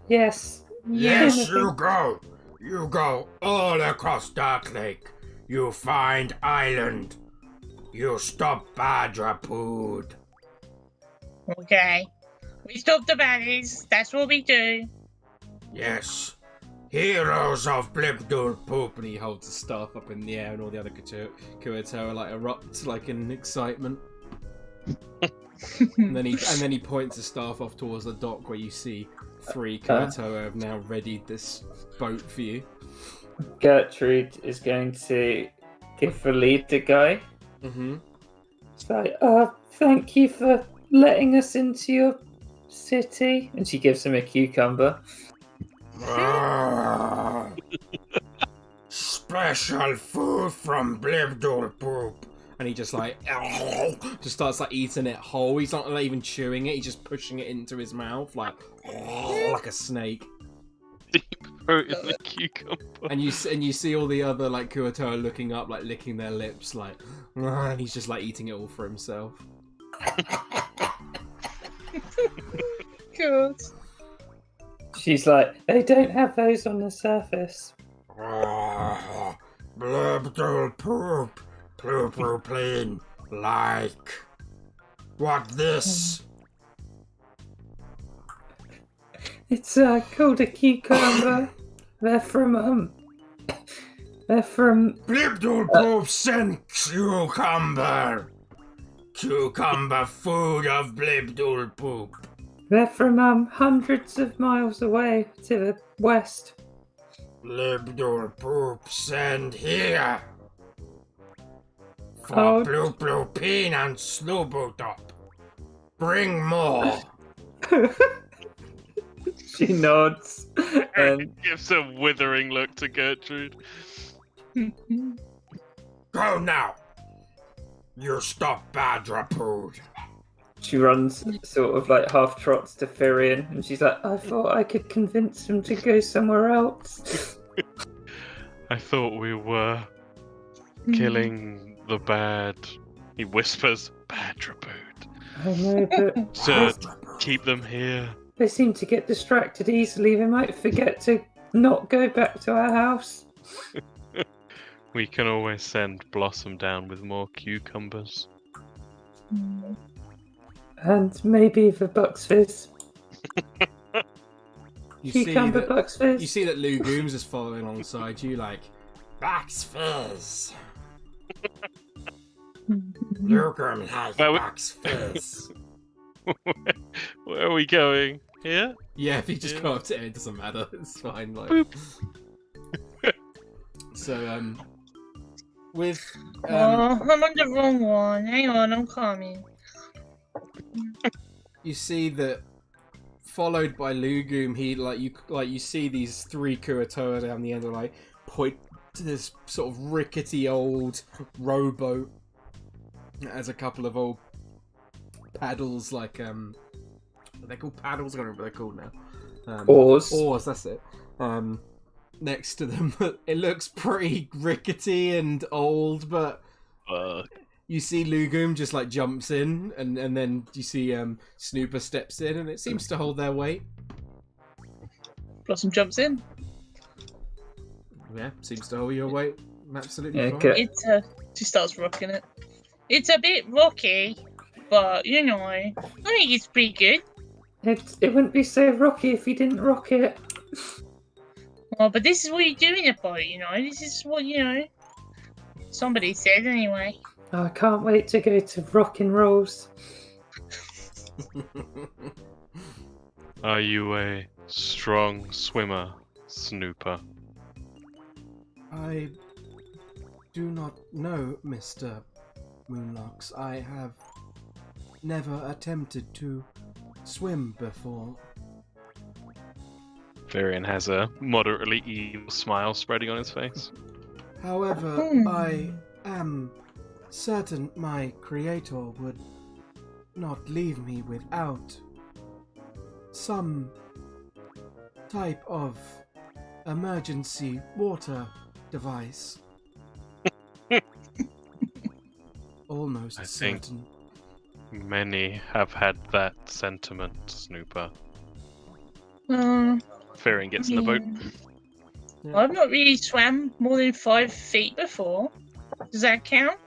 Yes. Yes, you go. You go all across Dark Lake. You find island. You stop Badrapood. Okay. We stop the baddies. That's what we do. Yes. Heroes of Blibdul Poop. And he holds the staff up in the air and all the other Kuatoa like erupt like in excitement. and then he points the staff off towards the dock where you see 3 Kuatoa have now readied this boat for you. Gertrude is going to give the lead the guy. Mm-hmm. It's like, thank you for letting us into your city. And she gives him a cucumber. Special food from Blibdul Poop. And he just like just starts like eating it whole. He's not like, even chewing it. He's just pushing it into his mouth like a snake. Throw it in the cucumber. And you see all the other like Kuatoa looking up, like licking their lips, like, and he's just like eating it all for himself. Good. She's like, they don't have those on the surface. Blibdul Poop, Bloopy Pleen, like, what this? It's called a cucumber. They're from Blibdul Poop sent cucumber. Cucumber food of Blibdul Poop. they're from hundreds of miles away to the west. Blibdul Poop send here. For Oh. Bloopy Pleen and Slubodop. Bring more. She nods and Gives a withering look to Gertrude. Go now. You stop Badrapood. she runs sort of like half trots to Firion and she's like, I thought I could convince him to go somewhere else. I thought we were killing the bad. He whispers, Badrapood. I know, but So keep them here. they seem to get distracted easily. They might forget to not go back to our house. We can always send Blossom down with more cucumbers. And maybe the Bucks Fizz. You see Cucumber that, Bucks Fizz. you see that Lou Gooms is following alongside you, like, Bucks Fizz. Lou Gooms has Well, Bucks Fizz. Where are we going? Here? Yeah, if you just Yeah. go up to it, it doesn't matter. It's fine. Like, Boop. So, with I'm on the wrong one. Hang on, I'm coming. you see that followed by Lugum, you see these 3 Kuatoa down the end of point to this sort of rickety old rowboat that has a couple of old paddles, are they called paddles? I can't remember what they're called now. Oars, that's it. Next to them, it looks pretty rickety and old, but you see Lugum just jumps in, and then you see Snooper steps in, and it seems to hold their weight. Blossom jumps in. Yeah, seems to hold your weight absolutely fine. Okay. She starts rocking it. It's a bit rocky, but I think it's pretty good. It wouldn't be so rocky if you didn't rock it. Well, but this is what you do in a boat, This is what, somebody said anyway. Oh, I can't wait to go to rock and rolls. Are you a strong swimmer, Snooper? I do not know, Mr. Moonlocks. I have never attempted to swim before. Varian has a moderately evil smile spreading on his face. However, I am certain my creator would not leave me without some type of emergency water device. Almost I think certain. many have had that sentiment, Snooper. Varian gets in the boat. Yeah. I've not really swam more than 5 feet before. Does that count?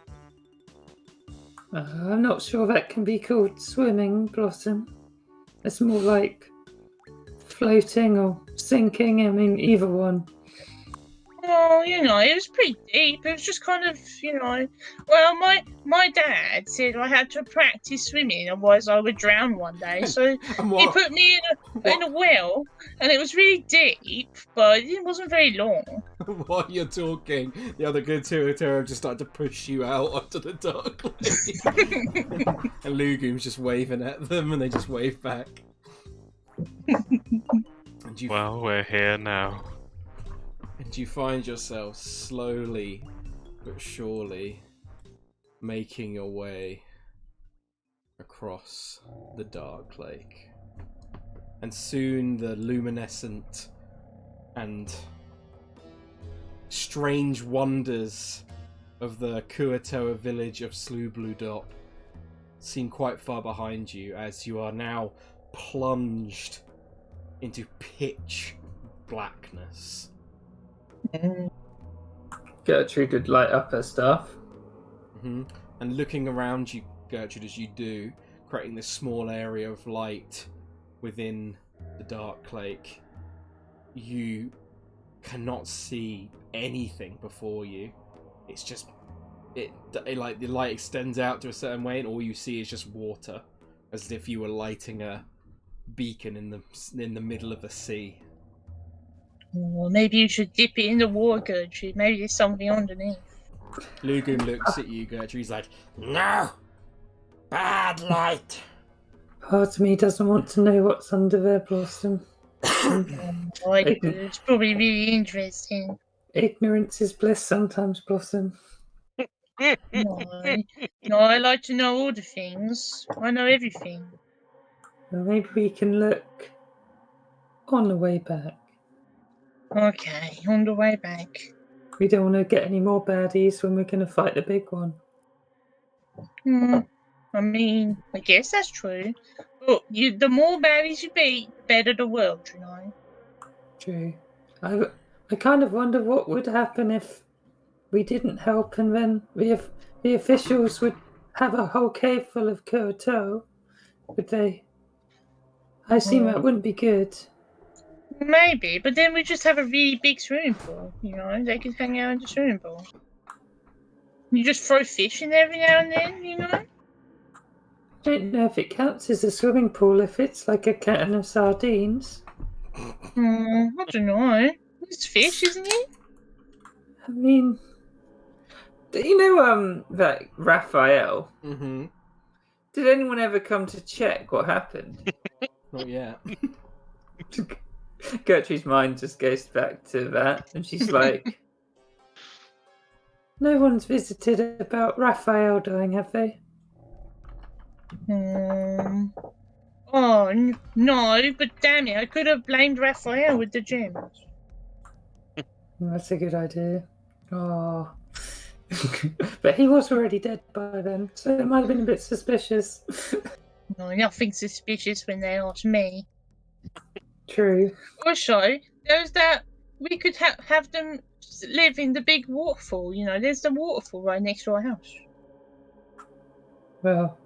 I'm not sure that can be called swimming, Blossom. It's more like floating or sinking. I mean, either one. Well, it was pretty deep. It was just kind of, Well, my dad said I had to practice swimming, otherwise I would drown one day. So he put me in a well, and it was really deep, but it wasn't very long. While you're talking, the other good Kuatoa just started to push you out onto the dock. And Lugum's just waving at them, and they just wave back. And Well, we're here now. And you find yourself slowly but surely making your way across the dark lake. And soon the luminescent and strange wonders of the Kuatoa village of Slubludop seem quite far behind you as you are now plunged into pitch blackness. Gertrude would light up her stuff. Mm-hmm. And looking around you, Gertrude, as you do, creating this small area of light within the dark lake, you cannot see anything before you. It's just the light extends out to a certain way, and all you see is just water, as if you were lighting a beacon in the middle of the sea. Well, maybe you should dip it in the water, Gertrude. Maybe there's something underneath. Lugum looks at you, Gertrude. He's like, "No, bad light." Part of me doesn't want to know what's under there, Blossom. I do. It's probably really interesting. Ignorance is bliss sometimes, Blossom. No, I like to know all the things. I know everything. Well, maybe we can look on the way back. Okay, on the way back. We don't want to get any more baddies when we're going to fight the big one. I mean, I guess that's true. But the more baddies you beat, better the world, True. I kind of wonder what would happen if we didn't help, and then the officials would have a whole cave full of Kuatoa. Would they? I assume that wouldn't be good. Maybe, but then we just have a really big swimming pool, They could hang out in the swimming pool. You just throw fish in every now and then, I don't know if it counts as a swimming pool if it's like a can of sardines. I don't know. It's fish, isn't it? I mean, you know, that Raphael. Mm-hmm. Did anyone ever come to check what happened? Not yet. Gertrude's mind just goes back to that, and she's like, "No one's visited about Raphael dying, have they?" Oh, no, but damn it, I could have blamed Raphael with the gems. That's a good idea. Oh. But he was already dead by then, so it might have been a bit suspicious. No, nothing suspicious when they asked me. True. Also, there's that we could have them live in the big waterfall. You know, there's the waterfall right next to our house. Well,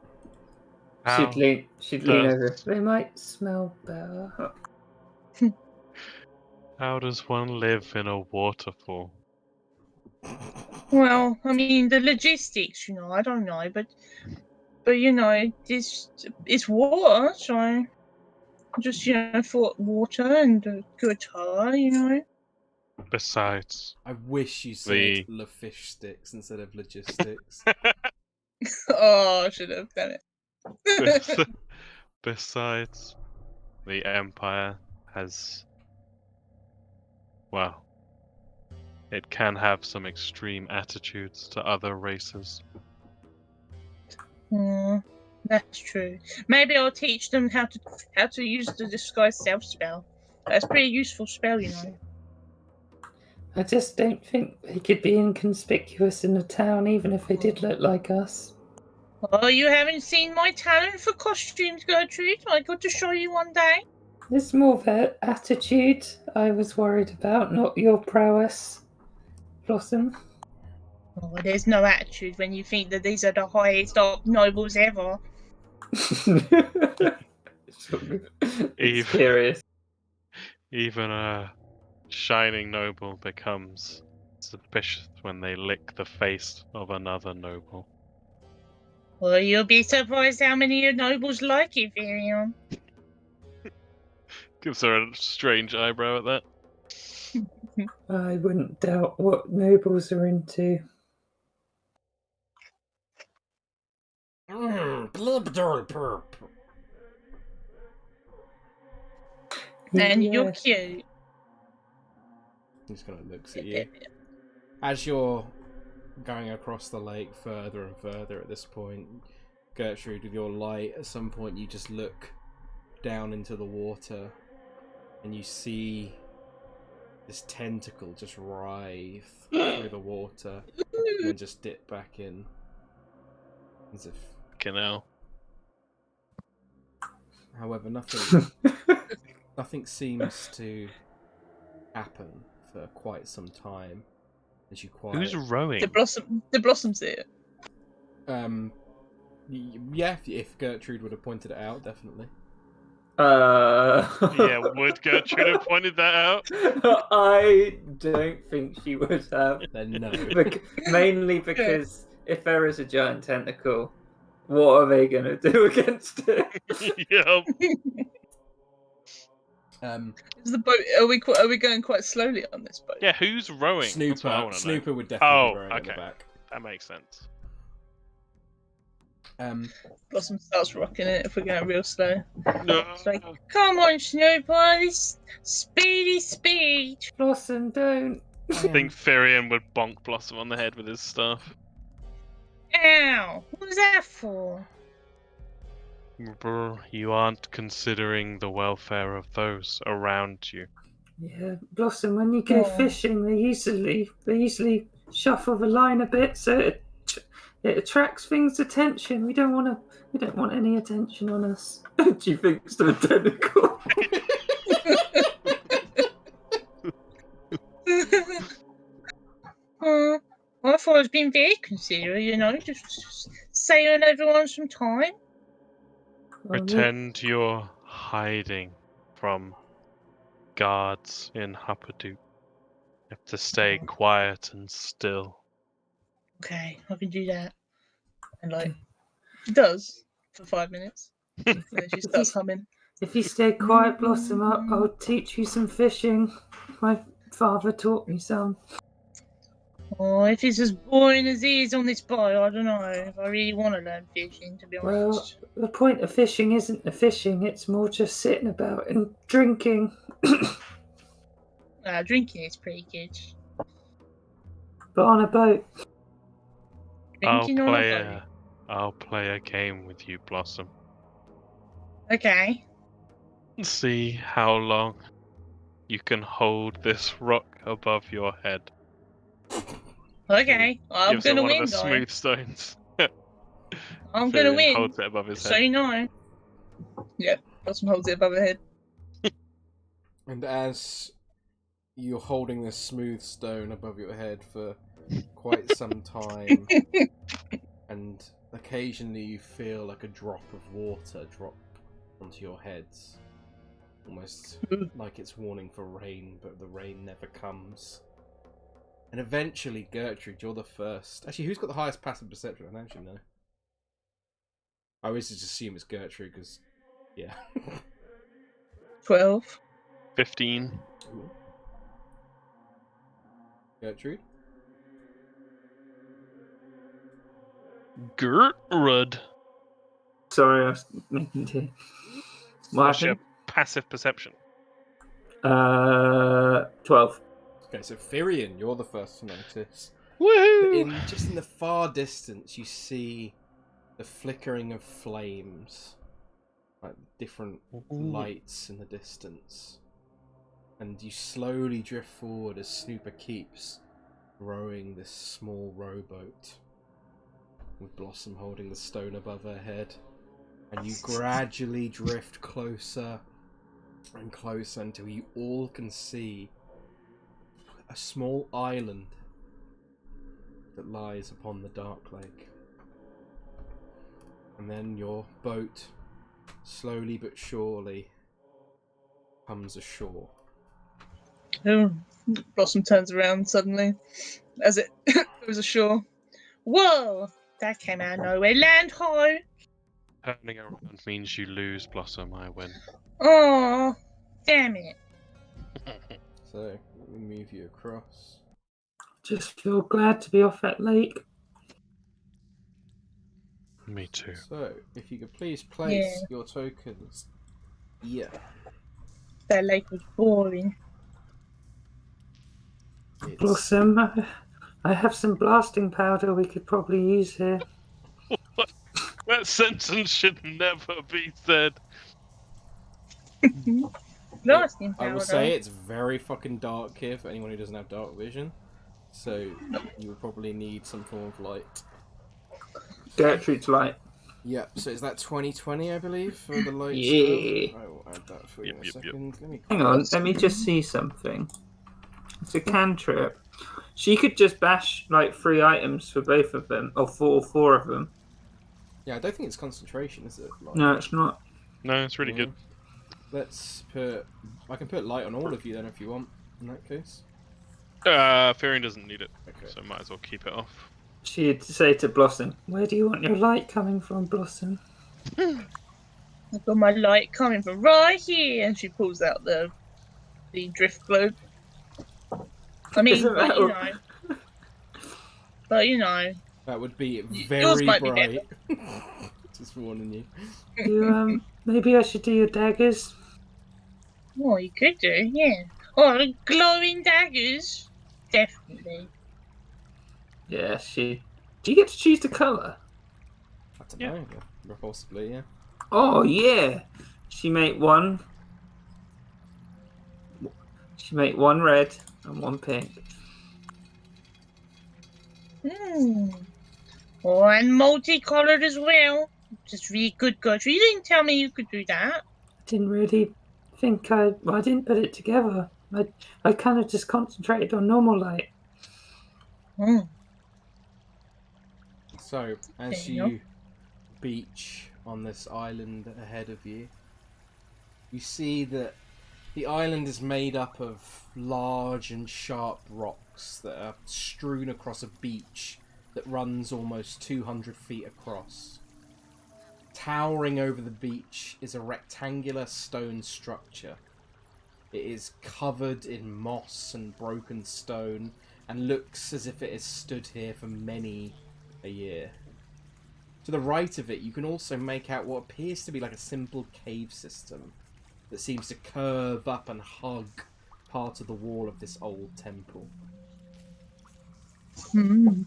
How she'd lean does- over. They might smell better. How does one live in a waterfall? Well, I mean the logistics. You know, I don't know, but you know, it's water, so just thought water and a guitar. You know. Besides, I wish you said la fish sticks instead of logistics. Oh, I should have done it. besides, the Empire has, well, it can have some extreme attitudes to other races. That's true. Maybe I'll teach them how to use the disguise self spell. That's a pretty useful spell, you know. I just don't think they could be inconspicuous in a town, even if they did look like us. Oh, you haven't seen my talent for costumes, Gertrude? I got to show you one day. It's more of an attitude I was worried about, not your prowess, Blossom. Oh, there's no attitude when you think that these are the highest up nobles ever. It's curious. Even a shining noble becomes suspicious when they lick the face of another noble. Well, you'll be surprised how many nobles like it, Virion. Gives her a strange eyebrow at that. I wouldn't doubt what nobles are into. And you're cute. He's kind of looks at you. As you're going across the lake further and further at this point, Gertrude, with your light, at some point you just look down into the water and you see this tentacle just writhe through the water and then just dip back in. As if... Fucking hell. However, nothing seems to happen for quite some time. As you quiet. Who's rowing? The blossoms here. Yeah, if Gertrude would have pointed it out, definitely. Yeah, would Gertrude have pointed that out? I don't think she would have. Then no. Mainly because if there is a giant tentacle, what are they going to do against it? Yep. Is the boat? Are we going quite slowly on this boat? Yeah, who's rowing? That's what I wanna know. Snooper would definitely be rowing at okay. the back. That makes sense. Blossom starts rocking it if we're going real slow. No. It's like, come on, Snooper, this speedy speed. Blossom, don't. I think Firion would bonk Blossom on the head with his staff. Ow! What was that for? You aren't considering the welfare of those around you. Yeah, Blossom. When you go fishing, they usually shuffle the line a bit so it attracts things' attention. We don't want any attention on us. She thinks to the tentacle. I thought I was being very considerate, you know, just saving everyone some time. Pretend you're hiding from guards in Huppadook. You have to stay quiet and still. Okay, I can do that. And she does for 5 minutes. And then she starts humming. If you stay quiet, Blossom, I'll teach you some fishing. My father taught me some. Oh, if it's as boring as it is on this boat, I don't know if I really want to learn fishing, to be Well, honest. the point of fishing isn't the fishing, it's more just sitting about and drinking. Drinking is pretty good. But on a boat. Drinking on a boat. I'll play a game with you, Blossom. Okay. See how long you can hold this rock above your head. Okay. I'm Gives him gonna one of win, the guys. smooth stones. I'm gonna Firion win. holds it above his So head. you know. Yep. Blossom holds it above her head. And as you're holding this smooth stone above your head for quite some time, and occasionally you feel like a drop of water drop onto your heads, almost like it's warning for rain, but the rain never comes. And eventually, Gertrude, you're the first. Actually, who's got the highest passive perception? I don't actually know. I always just assume it's Gertrude because, yeah. 12. 15. Ooh. Gertrude? Gertrude. Sorry, I was making tea. What's your happened? passive perception? 12. Okay, so Firion, you're the first to notice. Woohoo! Just in the far distance, you see the flickering of flames, like different lights in the distance, and you slowly drift forward as Snooper keeps rowing this small rowboat, with Blossom holding the stone above her head, and you gradually drift closer and closer until you all can see a small island that lies upon the dark lake. And then your boat, slowly but surely, comes ashore. Oh, Blossom turns around suddenly as it goes ashore. Whoa! That came out of nowhere. Land ho! Turning around means you lose, Blossom. I win. Oh, damn it. So, let me move you across. Just feel glad to be off that lake. Me too. So, if you could please place Yeah. your tokens here. That lake was boring. It's Blossom, I have some blasting powder we could probably use here. That sentence should never be said. Blasting I will powder. say it's very fucking dark here for anyone who doesn't have dark vision. So, you will probably need some form of light. Gertrude's light. Yep, so is that 2020, I believe, for the light Yeah. spell? I will add that for you in a Yep. second. Let me Hang on, let me just see something. It's a cantrip. She could just bash like 3 items for both of them, or four of them. Yeah, I don't think it's concentration, is it? Light? No, it's not. No, it's really good. Let's put... I can put light on all of you then if you want, in that case. Firion doesn't need it, Okay. so might as well keep it off. She'd say to Blossom, "Where do you want your light coming from, Blossom?" I've got my light coming from right here. And she pulls out the drift globe. I mean, Isn't but that you all- know. But you know. That would be Yours very might be bright. Just warning you. You, maybe I should do your daggers. Oh, you could do, yeah. Oh, the glowing daggers. Definitely. Yeah, she. Do you get to choose the colour? I don't know. Yeah, possibly, yeah. Oh yeah. She made one. She made one red and one pink. Oh, and multicolored as well. Just really good, Gertrude. You didn't tell me you could do that. I didn't really think I. Well, I didn't put it together. I kind of just concentrated on normal light. Mm. So, as There you go. you beach on this island ahead of you, you see that the island is made up of large and sharp rocks that are strewn across a beach that runs almost 200 feet across. Towering over the beach is a rectangular stone structure. It is covered in moss and broken stone, and looks as if it has stood here for many a year. To the right of it, you can also make out what appears to be like a simple cave system that seems to curve up and hug part of the wall of this old temple. Hmm.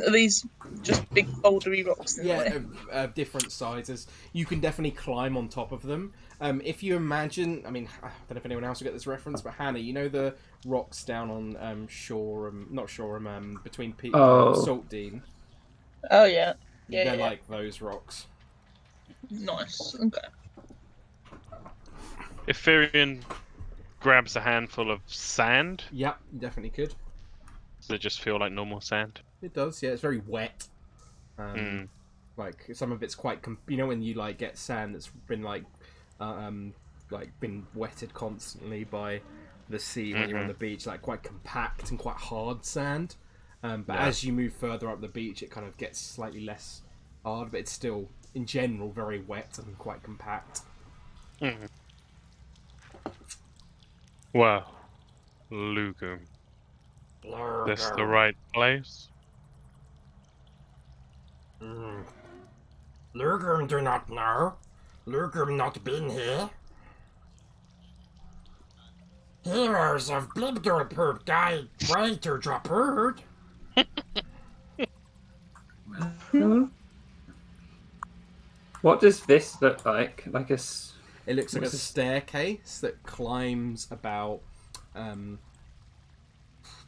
Are these just big bouldery rocks in the way? Of different sizes. You can definitely climb on top of them. If you imagine, I mean, I don't know if anyone else will get this reference, but Hannah, you know the rocks down on Shoreham, not Shoreham, between Saltdean? Oh yeah. They're Yeah. like those rocks. Nice. Okay. If Firion grabs a handful of sand, Yep, you definitely could. does it just feel like normal sand? It does, yeah. It's very wet. Like some of it's quite, you know, when you like get sand that's been like been wetted constantly by the sea when you're on the beach, like quite compact and quite hard sand. But as you move further up the beach, it kind of gets slightly less hard, but it's still, in general, very wet and quite compact. Well, Lugum. This the right place? Lurgum do not know. Lurgum not been here. Heroes of Blibdorpurp died trying to drop herd. What does this look like? Like It looks like a staircase that climbs about,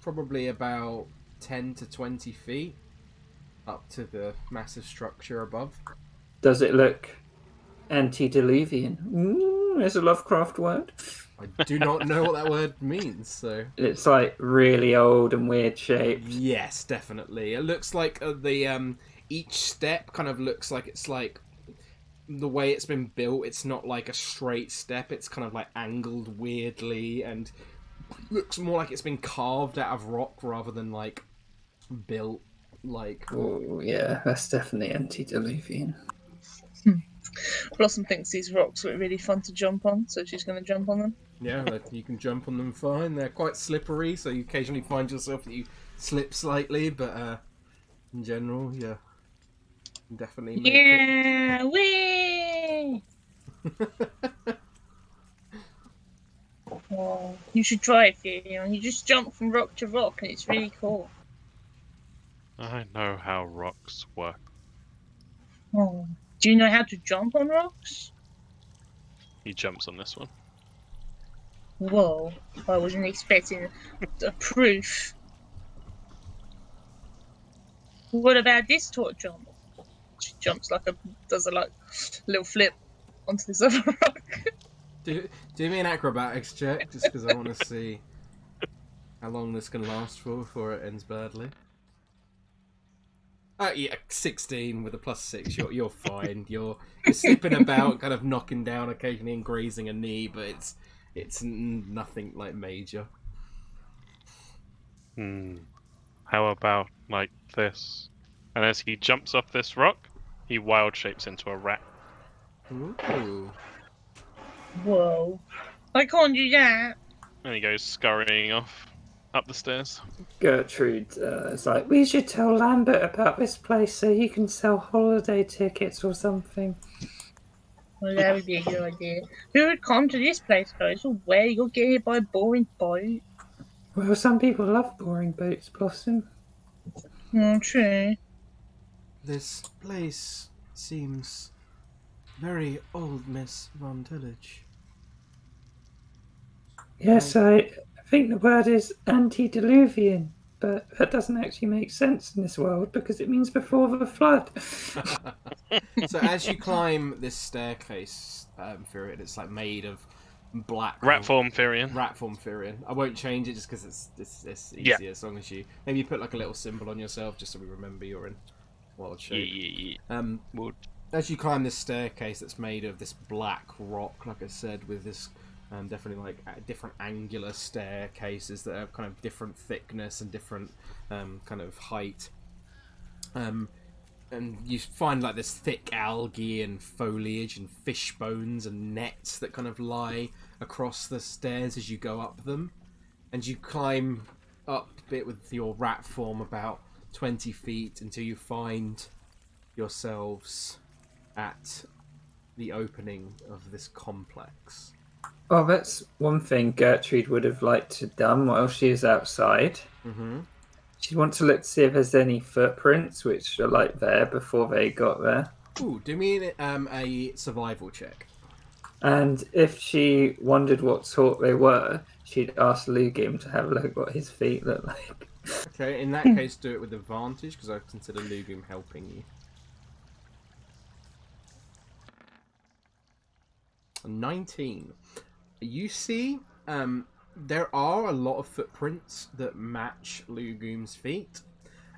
probably about 10 to 20 feet up to the massive structure above. Does it look antediluvian? There's a Lovecraft word. I do not know what that word means, so... It's like really old and weird shaped. Yes, definitely. It looks like each step kind of looks like it's like... The way it's been built, it's not like a straight step, it's kind of like angled weirdly and looks more like it's been carved out of rock rather than like built like... Oh yeah, that's definitely antediluvian. Blossom thinks these rocks are really fun to jump on, so she's going to jump on them. Yeah, you can jump on them fine. They're quite slippery, so you occasionally find yourself that you slip slightly, but in general, yeah, definitely make Yeah, whee! Oh, you should try it, Fiona. You just jump from rock to rock, and it's really cool. I know how rocks work. Oh. Do you know how to jump on rocks? He jumps on this one. Whoa, I wasn't expecting a proof. What about this torch jump? She jumps does a little flip onto this other rock. Do me an acrobatics check, just because I want to see how long this can last for before it ends badly. Yeah, 16 with a +6. You're fine. You're slipping about, kind of knocking down occasionally and grazing a knee, but it's nothing like major. How about like this? And as he jumps off this rock, he wild shapes into a rat. Ooh. Whoa, I can't do that. And he goes scurrying off up the stairs. Gertrude is like, we should tell Lambert about this place so he can sell holiday tickets or something. Well, that would be a good idea. Who would come to this place, guys? Or where you'll get hit by a boring boat? Well, some people love boring boats, Blossom. Oh, true. This place seems very old, Miss Von Tillage. Yes, I think the word is antediluvian, but that doesn't actually make sense in this world because it means before the flood. So as you climb this staircase through it, it's like made of black Rat form Firion. Rat form Firion. I won't change it just because it's easier as long as you maybe put like a little symbol on yourself just so we remember you're in wild shape. As you climb this staircase that's made of this black rock, like I said, with this definitely like different angular staircases that are kind of different thickness and different kind of height. And you find like this thick algae and foliage and fish bones and nets that kind of lie across the stairs as you go up them, and you climb up a bit with your rat form about 20 feet until you find yourselves at the opening of this complex. Well, that's one thing Gertrude would have liked to have done while she is outside. Mm-hmm. She'd want to look to see if there's any footprints which are like there before they got there. Ooh, do me a survival check. And if she wondered what sort they were, she'd ask Lugim to have a look at what his feet look like. Okay, in that case, do it with advantage, because I consider Lugum helping you. 19. You see, there are a lot of footprints that match Lugum's feet.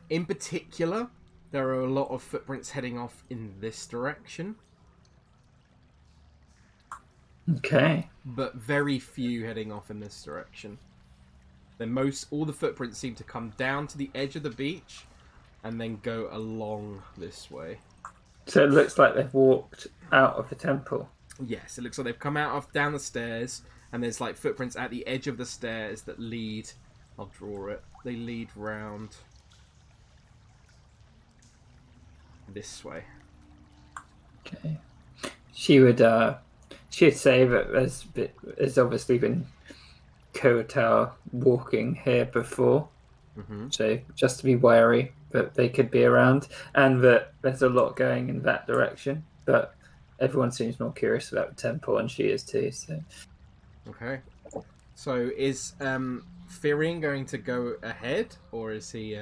In particular, there are a lot of footprints heading off in this direction, Okay. but very few heading off in this direction. All the footprints seem to come down to the edge of the beach and then go along this way. So it looks like they've walked out of the temple. Yes, it looks like they've come down the stairs, and there's like footprints at the edge of the stairs that lead. I'll draw it. They lead round this way. Okay. She'd say that there's obviously been Kurotal walking here before, so just to be wary that they could be around, and that there's a lot going in that direction. But everyone seems more curious about the temple, and she is too. So. Okay. So is Firion going to go ahead, or is he?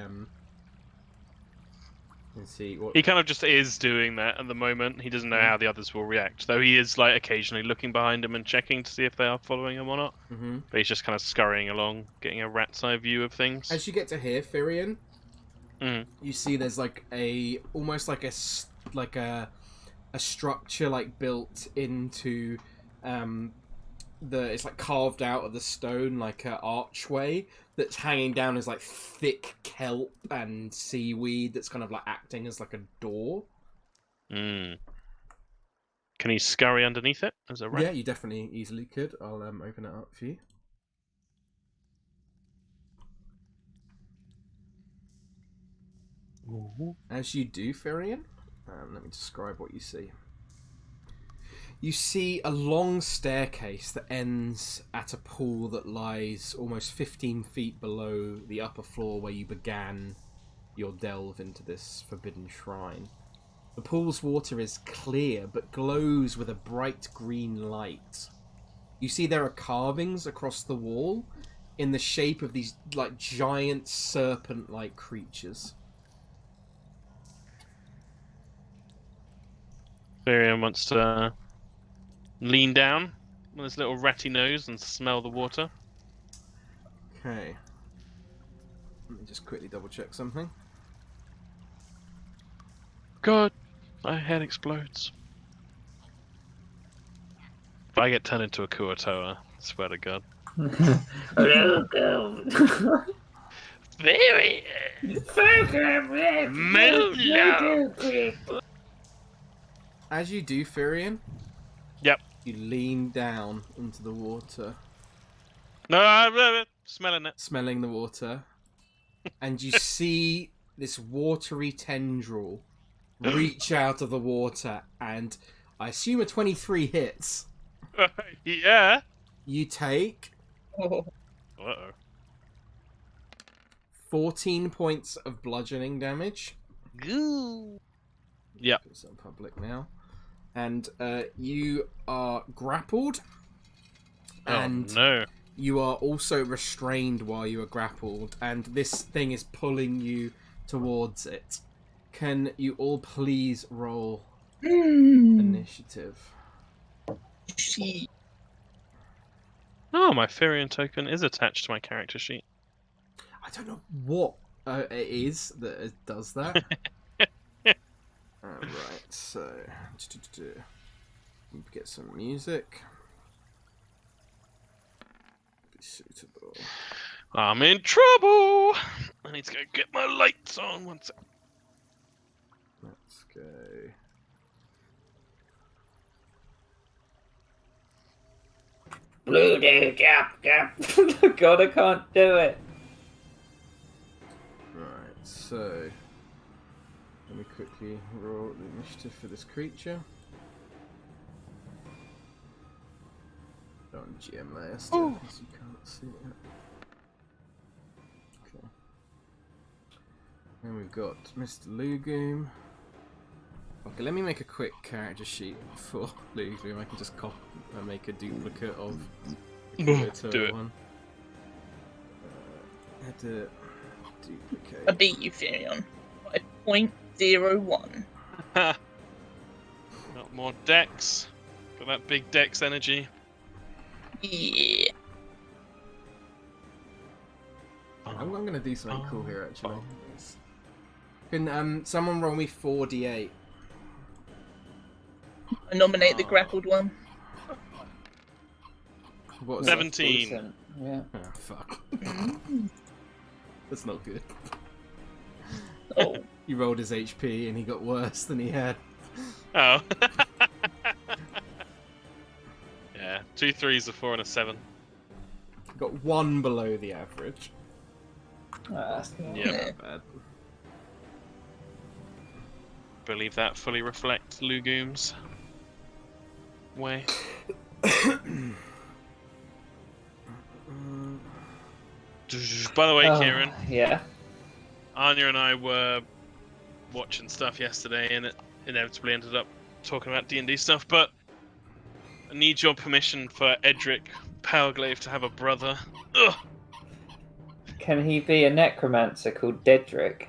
What? He kind of just is doing that at the moment. He doesn't know how the others will react, though he is like occasionally looking behind him and checking to see if they are following him or not. Mm-hmm. But he's just kind of scurrying along, getting a rat's eye view of things. As you get to here, Firion, you see there's like almost like a structure like built into it's like carved out of the stone, like an archway that's hanging down as like thick kelp and seaweed that's kind of like acting as like a door. Can he scurry underneath it as a rat? Yeah, you definitely easily could. I'll open it up for you. Ooh. As you do, Firion, let me describe what you see. You see a long staircase that ends at a pool that lies almost 15 feet below the upper floor where you began your delve into this forbidden shrine. The pool's water is clear but glows with a bright green light. You see there are carvings across the wall in the shape of these like giant serpent-like creatures. Firion wants to lean down with his little ratty nose and smell the water. Okay. Let me just quickly double check something. God, my head explodes. If I get turned into a Kuatoa, I swear to God. Very As you do, Firion, Yep. you lean down into the water, No, smelling it. smelling the water, and you see this watery tendril reach out of the water, and I assume a 23 hits. Yeah. You take Oh, Uh-oh. 14 points of bludgeoning damage. Goo. Yep. It's on public now. And you are grappled. And Oh, no. you are also restrained while you are grappled. And this thing is pulling you towards it. Can you all please roll initiative? she. Oh, my Firion token is attached to my character sheet. I don't know what it is that does that. Alright, so... get some music. Be suitable. I'm in trouble! I need to go get my lights on. One sec. Let's go. Blue do jump. God, I can't do it. Right, so let me quickly roll the initiative for this creature. On GM layer still, because you can't see it. Okay. And we've got Mr. Lugoom. Okay, let me make a quick character sheet for Lugoom. I can just copy and make a duplicate of the turtle one. Edit. Duplicate. I beat you, Furion. By 0.01. Got more dex. Got that big dex energy. Yeah. I'm going to do something cool here, actually. Can someone roll me 4d8? I nominate the grappled one. What's 17. Decent. Yeah. Oh, fuck. That's not good. Oh. He rolled his HP and he got worse than he had. Oh. Yeah, 2 3s, a 4, and a 7. Got 1 below the average. That's Yeah. Not bad. Believe that fully reflects Lugoom's way. By the way, Kieran, Yeah. Anya and I were watching stuff yesterday, and it inevitably ended up talking about D&D stuff. But I need your permission for Edric Powerglaive to have a brother. Ugh. Can he be a necromancer called Dedrick?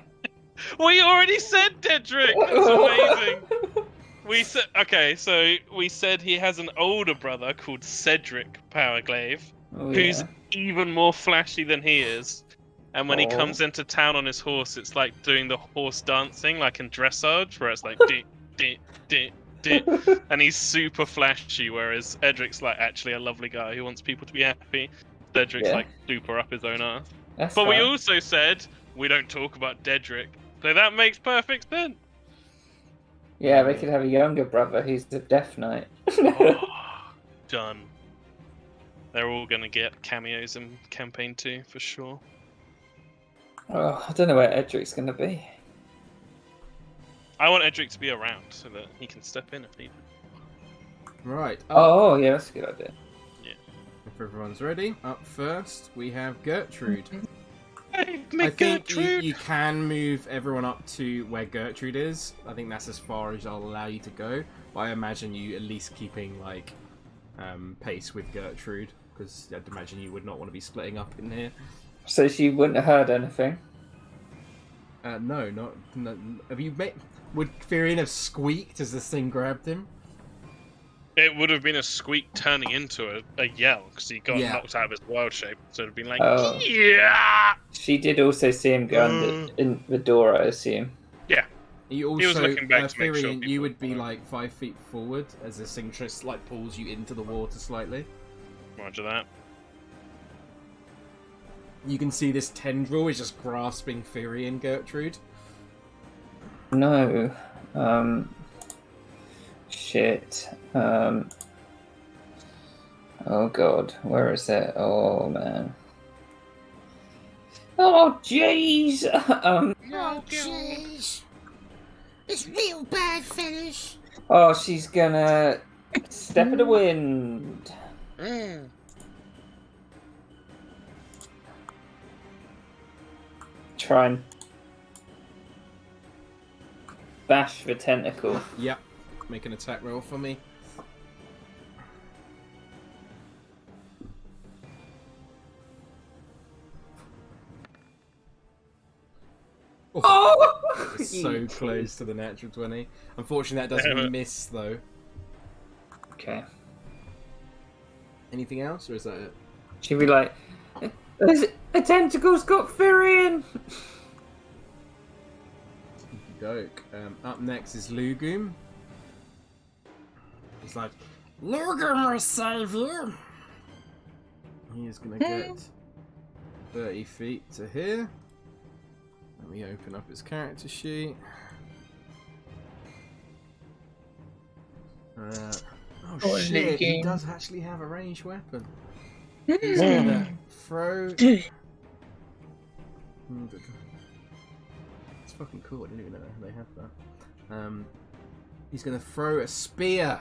We already said Dedric. That's amazing. We said we said he has an older brother called Cedric Powerglaive, Oh, who's yeah. even more flashy than he is. And when he Oh. comes into town on his horse, it's like doing the horse dancing, like in dressage, where it's like dee, dee, dee, dee. And he's super flashy, whereas Edric's like actually a lovely guy who wants people to be happy. Cedric's Yeah. like super up his own ass. That's But we fine. also said we don't talk about Dedric. So that makes perfect sense. Yeah, we could have a younger brother who's the Death Knight. Oh, done. They're all gonna get cameos in campaign 2 for sure. Oh, I don't know where Edric's going to be. I want Edric to be around so that he can step in if needed. Right. Oh, yeah, that's a good idea. If everyone's ready, up first we have Gertrude. Hey, I think you can move everyone up to where Gertrude is. I think that's as far as I'll allow you to go. But I imagine you at least keeping like pace with Gertrude, because I'd imagine you would not want to be splitting up in here. So she wouldn't have heard anything? No, not. No, have you met? Would Firion have squeaked as this thing grabbed him? It would have been a squeak turning into a yell because he got Yeah. knocked out of his wild shape. So it'd been like, Oh. yeah. She did also see him go under in the door, I assume. You also, He was looking back to make sure Firion, you people would be followed. like 5 feet forward as this thing just like pulls you into the water slightly. Roger that. You can see this tendril is just grasping Firion, Gertrude. No. Shit. Oh god, where is it? Oh man. Oh jeez. Oh, jeez. It's real bad, fellas. Oh, she's gonna step in the wind. Try and bash the tentacle. Yep. Make an attack roll for me. Oh! It's so close to the natural 20. Unfortunately, that doesn't miss, though. Okay. Anything else, or is that it? She'd be like, a tentacle's got Firion! Doke. Up next is Lugoom. He's like, Lugoom will save you! He is going to get 30 feet to here. Let me open up his character sheet. Oh Oh, shit, he Luigi. does actually have a ranged weapon. Hmm. He's gonna throw... It's fucking cool, I didn't even know they had that. He's gonna throw a spear.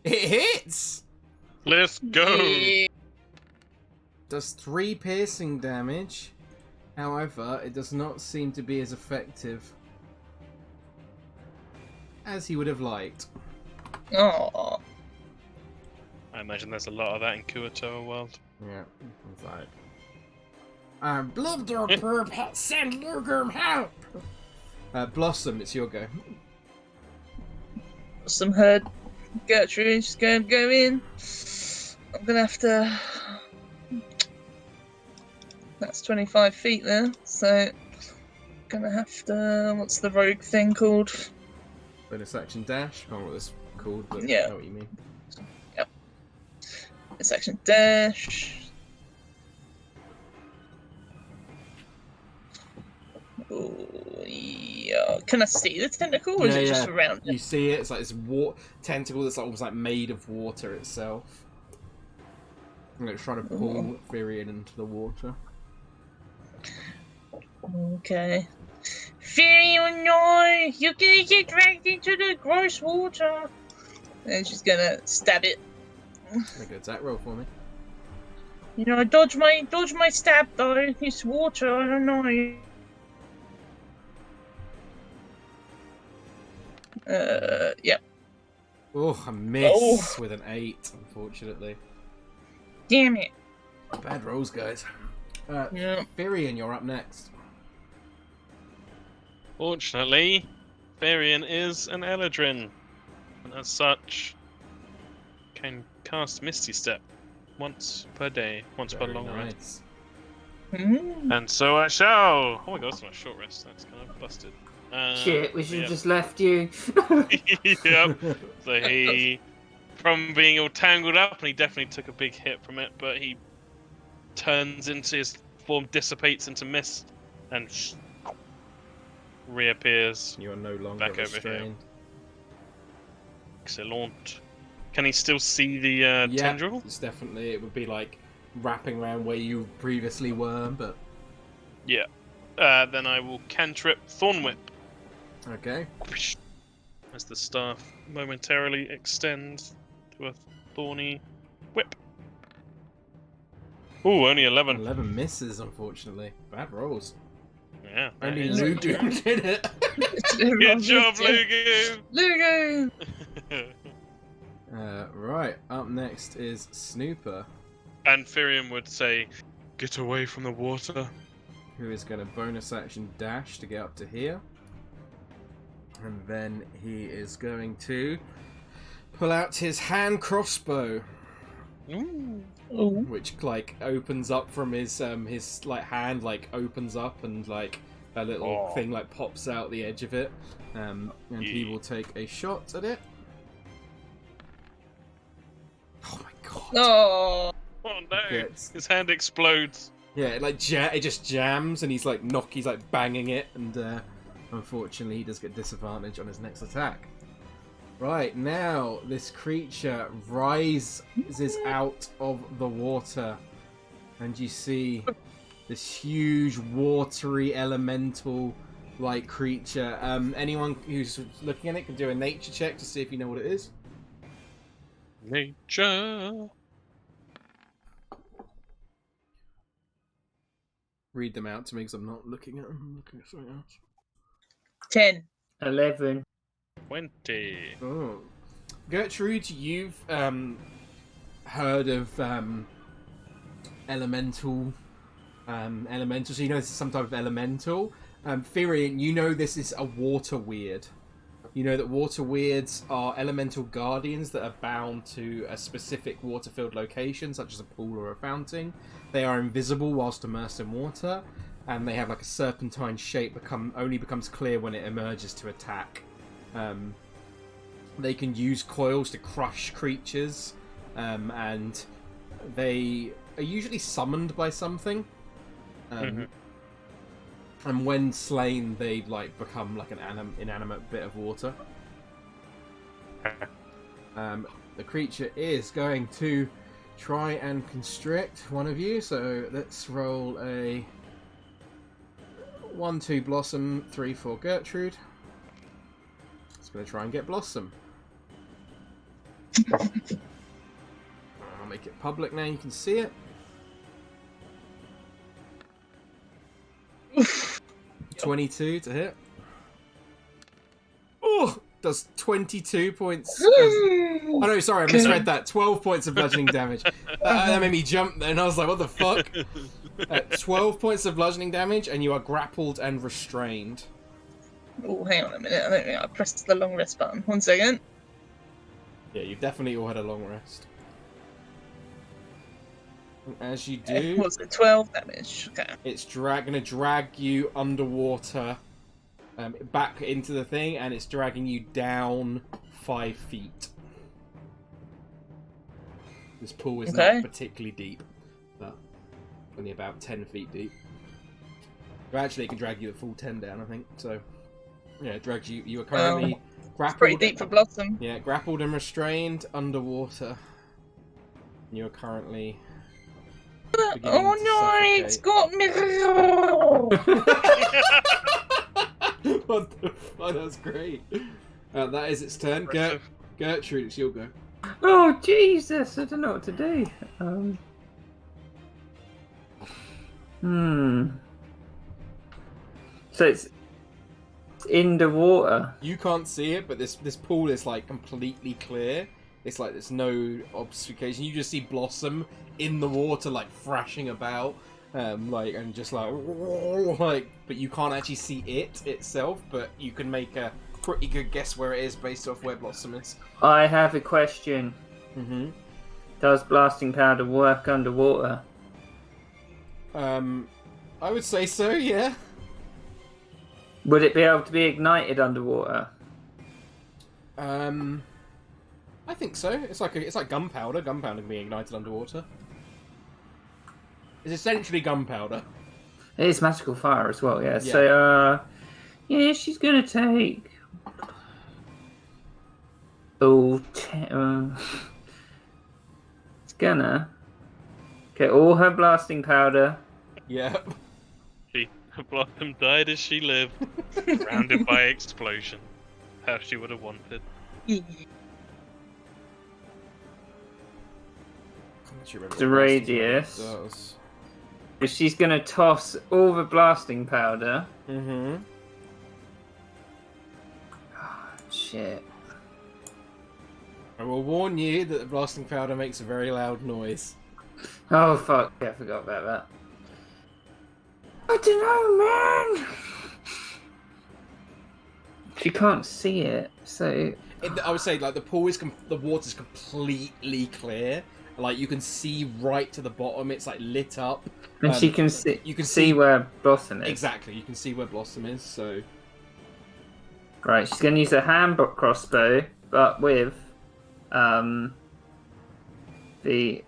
It hits! Let's go. Yeah. Does 3 piercing damage. However, it does not seem to be as effective as he would have liked. Oh. I imagine there's a lot of that in Kuotoa World. Yeah, it's like... Blubder send Lugum help! Blossom, it's your go. Some heard Gertrude's going to go in. I'm going to have to... That's 25 feet there, so... Gonna have to... What's the rogue thing called? Bonus action dash. I can't remember what it's called, but Yeah. I know what you mean. Yep. It's action dash. Oh, yeah. Can I see the tentacle, or is it just around You it? see it, it's like this tentacle that's almost like made of water itself. And it's trying to pull Virion into the water. Okay. Furion, no! You're gonna get dragged into the gross water! And she's gonna stab it. Make an attack roll for me. You know, dodge my stab though. It's water, I don't know. Yep. Oh, a miss with an 8, unfortunately. Damn it. Bad rolls, guys. Yeah. Virion, you're up next. Fortunately, Varian is an Eladrin, and as such, can cast Misty Step once per day, once per Very long rest. nice. And so I shall. Oh my god, it's not a short rest. That's kind of busted. Shit, we should have yeah. just left you. Yep. So he, from being all tangled up, and he definitely took a big hit from it, but he turns into his form, dissipates into mist, and reappears. You are no longer Back over here. restrained. Excellent. Can he still see the Yeah, tendril? it's definitely, it would be like wrapping around where you previously were, but... Yeah. Then I will cantrip Thorn Whip. Okay. As the staff momentarily extends to a thorny whip. Ooh, only 11. 11 misses, unfortunately. Bad rolls. Yeah. that Only is Lugu correct. did it. Good job, Lugu! Lugu! Right, up next is Snooper, And Firion would say, "Get away from the water." who is going to bonus action dash to get up to here. And then he is going to pull out his hand crossbow, Ooh. Oh. which like opens up from his like hand, like opens up and like a little thing like pops out the edge of it. And he will take a shot at it. Oh my god. Oh. Oh no! Gets- His hand explodes. Yeah, it like it just jams, and he's like banging it, and unfortunately he does get disadvantage on his next attack. Right, now this creature rises out of the water, and you see this huge watery elemental like creature. Anyone who's looking at it can do a nature check to see if you know what it is. Nature. Read them out to me because I'm not looking at them. I'm looking at something else. 10. 11. 20. Oh, Gertrude, you've heard of elemental, so you know this is some type of elemental. Firion, you know this is a water weird. You know that water weirds are elemental guardians that are bound to a specific water-filled location, such as a pool or a fountain. They are invisible whilst immersed in water, and they have like a serpentine shape only becomes clear when it emerges to attack. They can use coils to crush creatures, and they are usually summoned by something. And when slain, they like become like an inanimate bit of water. The creature is going to try and constrict one of you. So let's roll a 1-2 Blossom, 3-4 Gertrude. It's going to try and get Blossom. I'll make it public now. You can see it. 22 to hit. Oh, does 22 points. Oh no, sorry, I misread that. 12 points of bludgeoning damage. That made me jump then. I was like, what the fuck? 12 points of bludgeoning damage, and you are grappled and restrained. Oh, hang on a minute. I don't think I pressed the long rest button. 1 second. Yeah, you've definitely all had a long rest. And as you do... What's it? 12 damage. Okay. It's going to drag you underwater, back into the thing, and it's dragging you down 5 feet. This pool is not particularly deep, but only about 10 feet deep. Well, actually, it can drag you a full 10 down, I think. So, yeah, it drags you. You are currently grappled. Pretty deep for Blossom. Yeah, grappled and restrained underwater. You are currently. Oh no, it's got me! What the fuck? That's great. That is its turn. Gertrude, it's your go. Oh Jesus! I don't know what to do. So it's in the water. You can't see it, but this pool is like completely clear. It's like there's no obfuscation. You just see Blossom in the water, like thrashing about, and just like, but you can't actually see it itself. But you can make a pretty good guess where it is based off where Blossom is. I have a question. Mm-hmm. Does blasting powder work underwater? I would say so. Yeah. Would it be able to be ignited underwater? I think so. It's like gunpowder. Gunpowder can be ignited underwater. It's essentially gunpowder. It is magical fire as well, yeah. Yeah. So, yeah, she's gonna take. It's gonna get all her blasting powder. Yep. Blossom died as she lived, surrounded by explosion. How she would have wanted. The radius. She's gonna toss all the blasting powder. Mm-hmm. Oh, shit. I will warn you that the blasting powder makes a very loud noise. Oh fuck! Yeah, I forgot about that. I don't know, man. She can't see it, so. I would say like the pool is the water's completely clear. Like you can see right to the bottom. It's like lit up. And she can see. You can see where Blossom is. Exactly. You can see where Blossom is. So. Right, she's gonna use a hand crossbow, but with,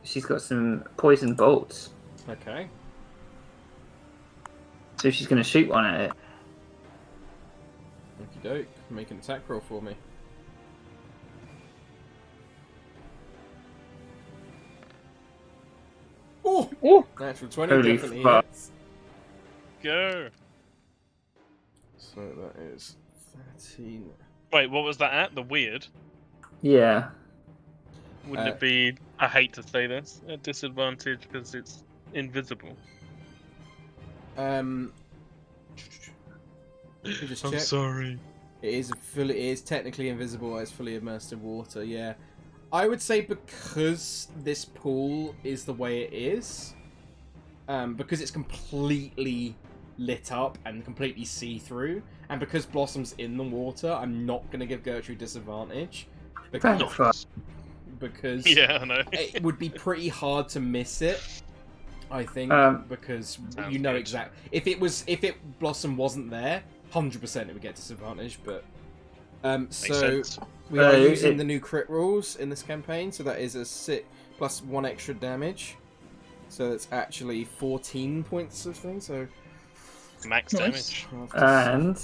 she's got some poison bolts. Okay. So she's gonna shoot one at it. Okie doke. Make an attack roll for me. Oh! Natural 20 Holy definitely fuck. hits. Go. So that is 13. Wait, what was that at? The weird? Yeah. Wouldn't it be, I hate to say this, a disadvantage because it's invisible? Let me just check. Sorry. It is technically invisible as fully immersed in water, yeah. I would say because this pool is the way it is, because it's completely lit up and completely see-through, and because Blossom's in the water, I'm not going to give Gertrude disadvantage. Because Yeah, I know. it would be pretty hard to miss it, I think, because you know exactly. If Blossom wasn't there, 100% it would get disadvantage, but so we are using the new crit rules in this campaign, so that is a 6 plus 1 extra damage. So it's actually 14 points of thing, so Max damage. And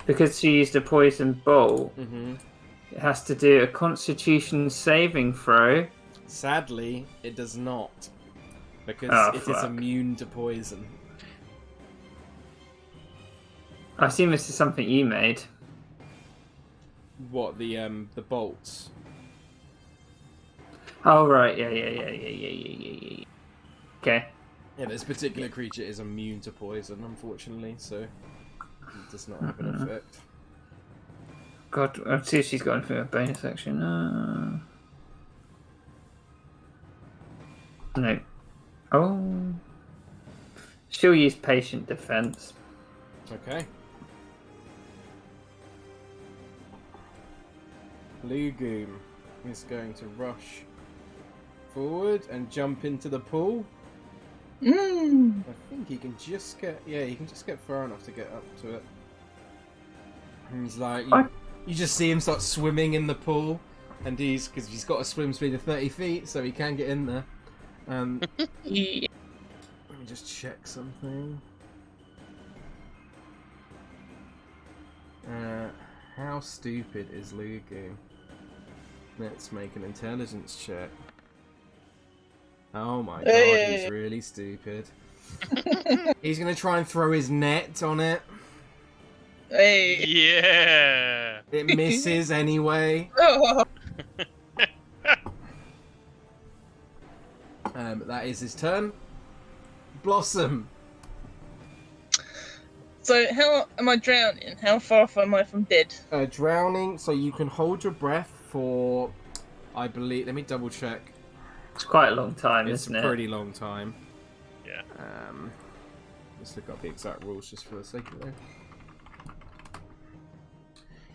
because she used a poison bolt, It has to do a Constitution saving throw. Sadly, it does not. Because Oh, it is fuck. immune to poison. I assume this is something you made. What, the bolts? Oh, right. Yeah. Okay. Yeah, this particular creature is immune to poison, unfortunately, so it does not have an effect. God, let's see if she's got anything with bonus action. No. Oh. She'll use patient defense. Okay. Lugoom is going to rush forward and jump into the pool. Mm. I think he can just get, he can just get far enough to get up to it. And he's like, you just see him start swimming in the pool, and because he's got a swim speed of 30 feet, so he can get in there. Yeah. Let me just check something. How stupid is Lugoom? Let's make an intelligence check. Oh my god, he's really stupid. He's gonna try and throw his net on it. Hey. Yeah. It misses anyway. Oh. That is his turn. Blossom. So how am I drowning? How far off am I from dead? Drowning, so you can hold your breath for, I believe, let me double check. It's quite a long time, It's isn't a it? pretty long time. Yeah. Let's look up the exact rules just for the sake of it.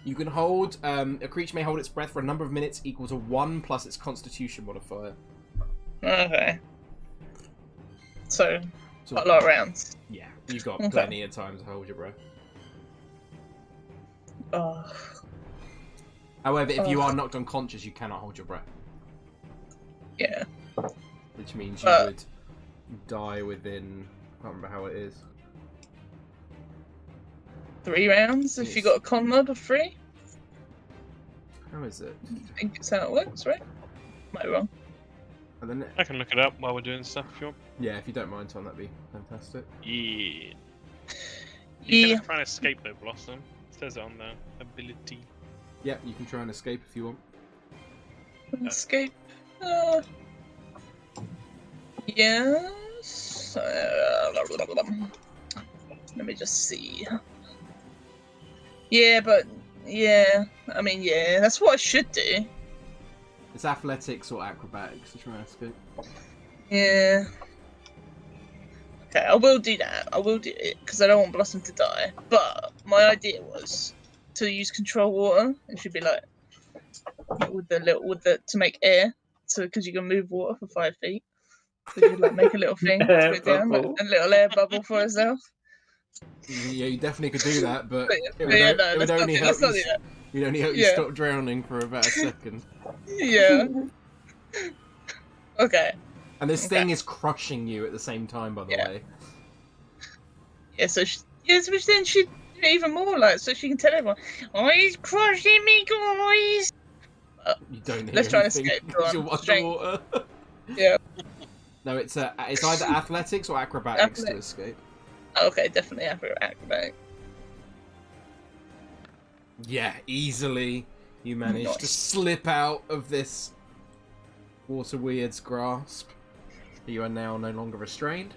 You can hold, a creature may hold its breath for a number of minutes equal to 1 plus its constitution modifier. Okay. So, quite a lot of rounds. Yeah, you've got Okay. plenty of time to hold your breath. Oh. However, if you are knocked unconscious, you cannot hold your breath. Yeah. Which means you would die within, I can't remember how it is. 3 rounds if you got a con mod of 3. How is it? I think it's how it works, right? Am I wrong? And then, I can look it up while we're doing stuff if you want. yeah, if you don't mind, Tom, that'd be fantastic. Yeah. You Yeah. can try and escape though, Blossom. It says it on the ability. Yeah, you can try and escape if you want. Escape. Yes. Let me just see. Yeah, but yeah. I mean, yeah. That's what I should do. It's athletics or acrobatics to try and escape. Yeah. Okay, I will do that. I will do it because I don't want Blossom to die. But my idea was to use control water. It should be like with the to make air, so because you can move water for 5 feet. So you like make a little thing to Air put down, like bubble. a little air bubble for herself. Yeah, you definitely could do that, but But it yeah, would, no, it would let's not only do- help let's not you. do that. You'd only help you Yeah. stop drowning for about a second. Yeah. Okay. And this Okay. thing is crushing you at the same time, by the Yeah. way. Yeah. So which then she do it even more like so she can tell everyone, "Oh, he's crushing me, guys." You don't hear Let's try and anything escape, go because on, you're strength. underwater. Yeah. No, it's either athletics or acrobatics to Athletics. escape. Okay, definitely acrobatic. Yeah, easily you manage to Nice. slip out of this water weird's grasp. You are now no longer restrained.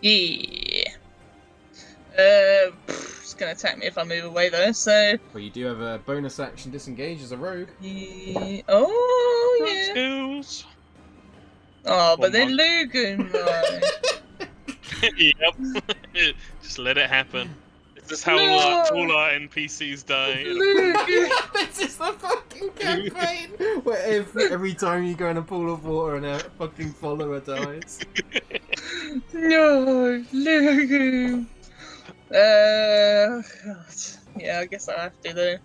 Yeah. It's gonna attack me if I move away though. So. But you do have a bonus action disengage as a rogue. Yeah. Oh Rogue yeah. skills. Oh, but Or then monk. Lugoon though. Yep. Just let it happen. This is how No. all our NPCs die. Lugoon. This is the fucking campaign where every time you go in a pool of water and a fucking follower dies. No, Lugoon. God. Yeah, I guess I have to though.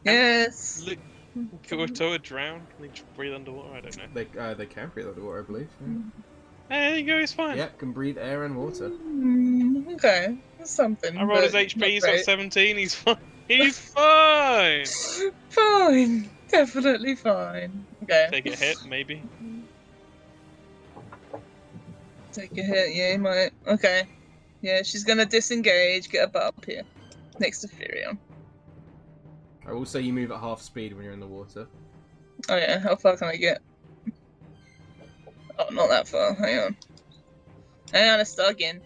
Yes. Look, Kyoto drown. Can they breathe underwater? I don't know. They can breathe underwater, I believe. Hey, there you go. He's fine. Yep, can breathe air and water. Okay, that's something. I rolled his but HP. not He's got great. 17. He's fine. He's fine. Fine. Definitely fine. Okay. Take a hit, maybe. Take a hit, yeah, you might. Okay. Yeah, she's gonna disengage, get her butt up here. Next to Furion. I will say you move at half speed when you're in the water. Oh yeah, how far can I get? Oh, not that far. Hang on. It's stugging.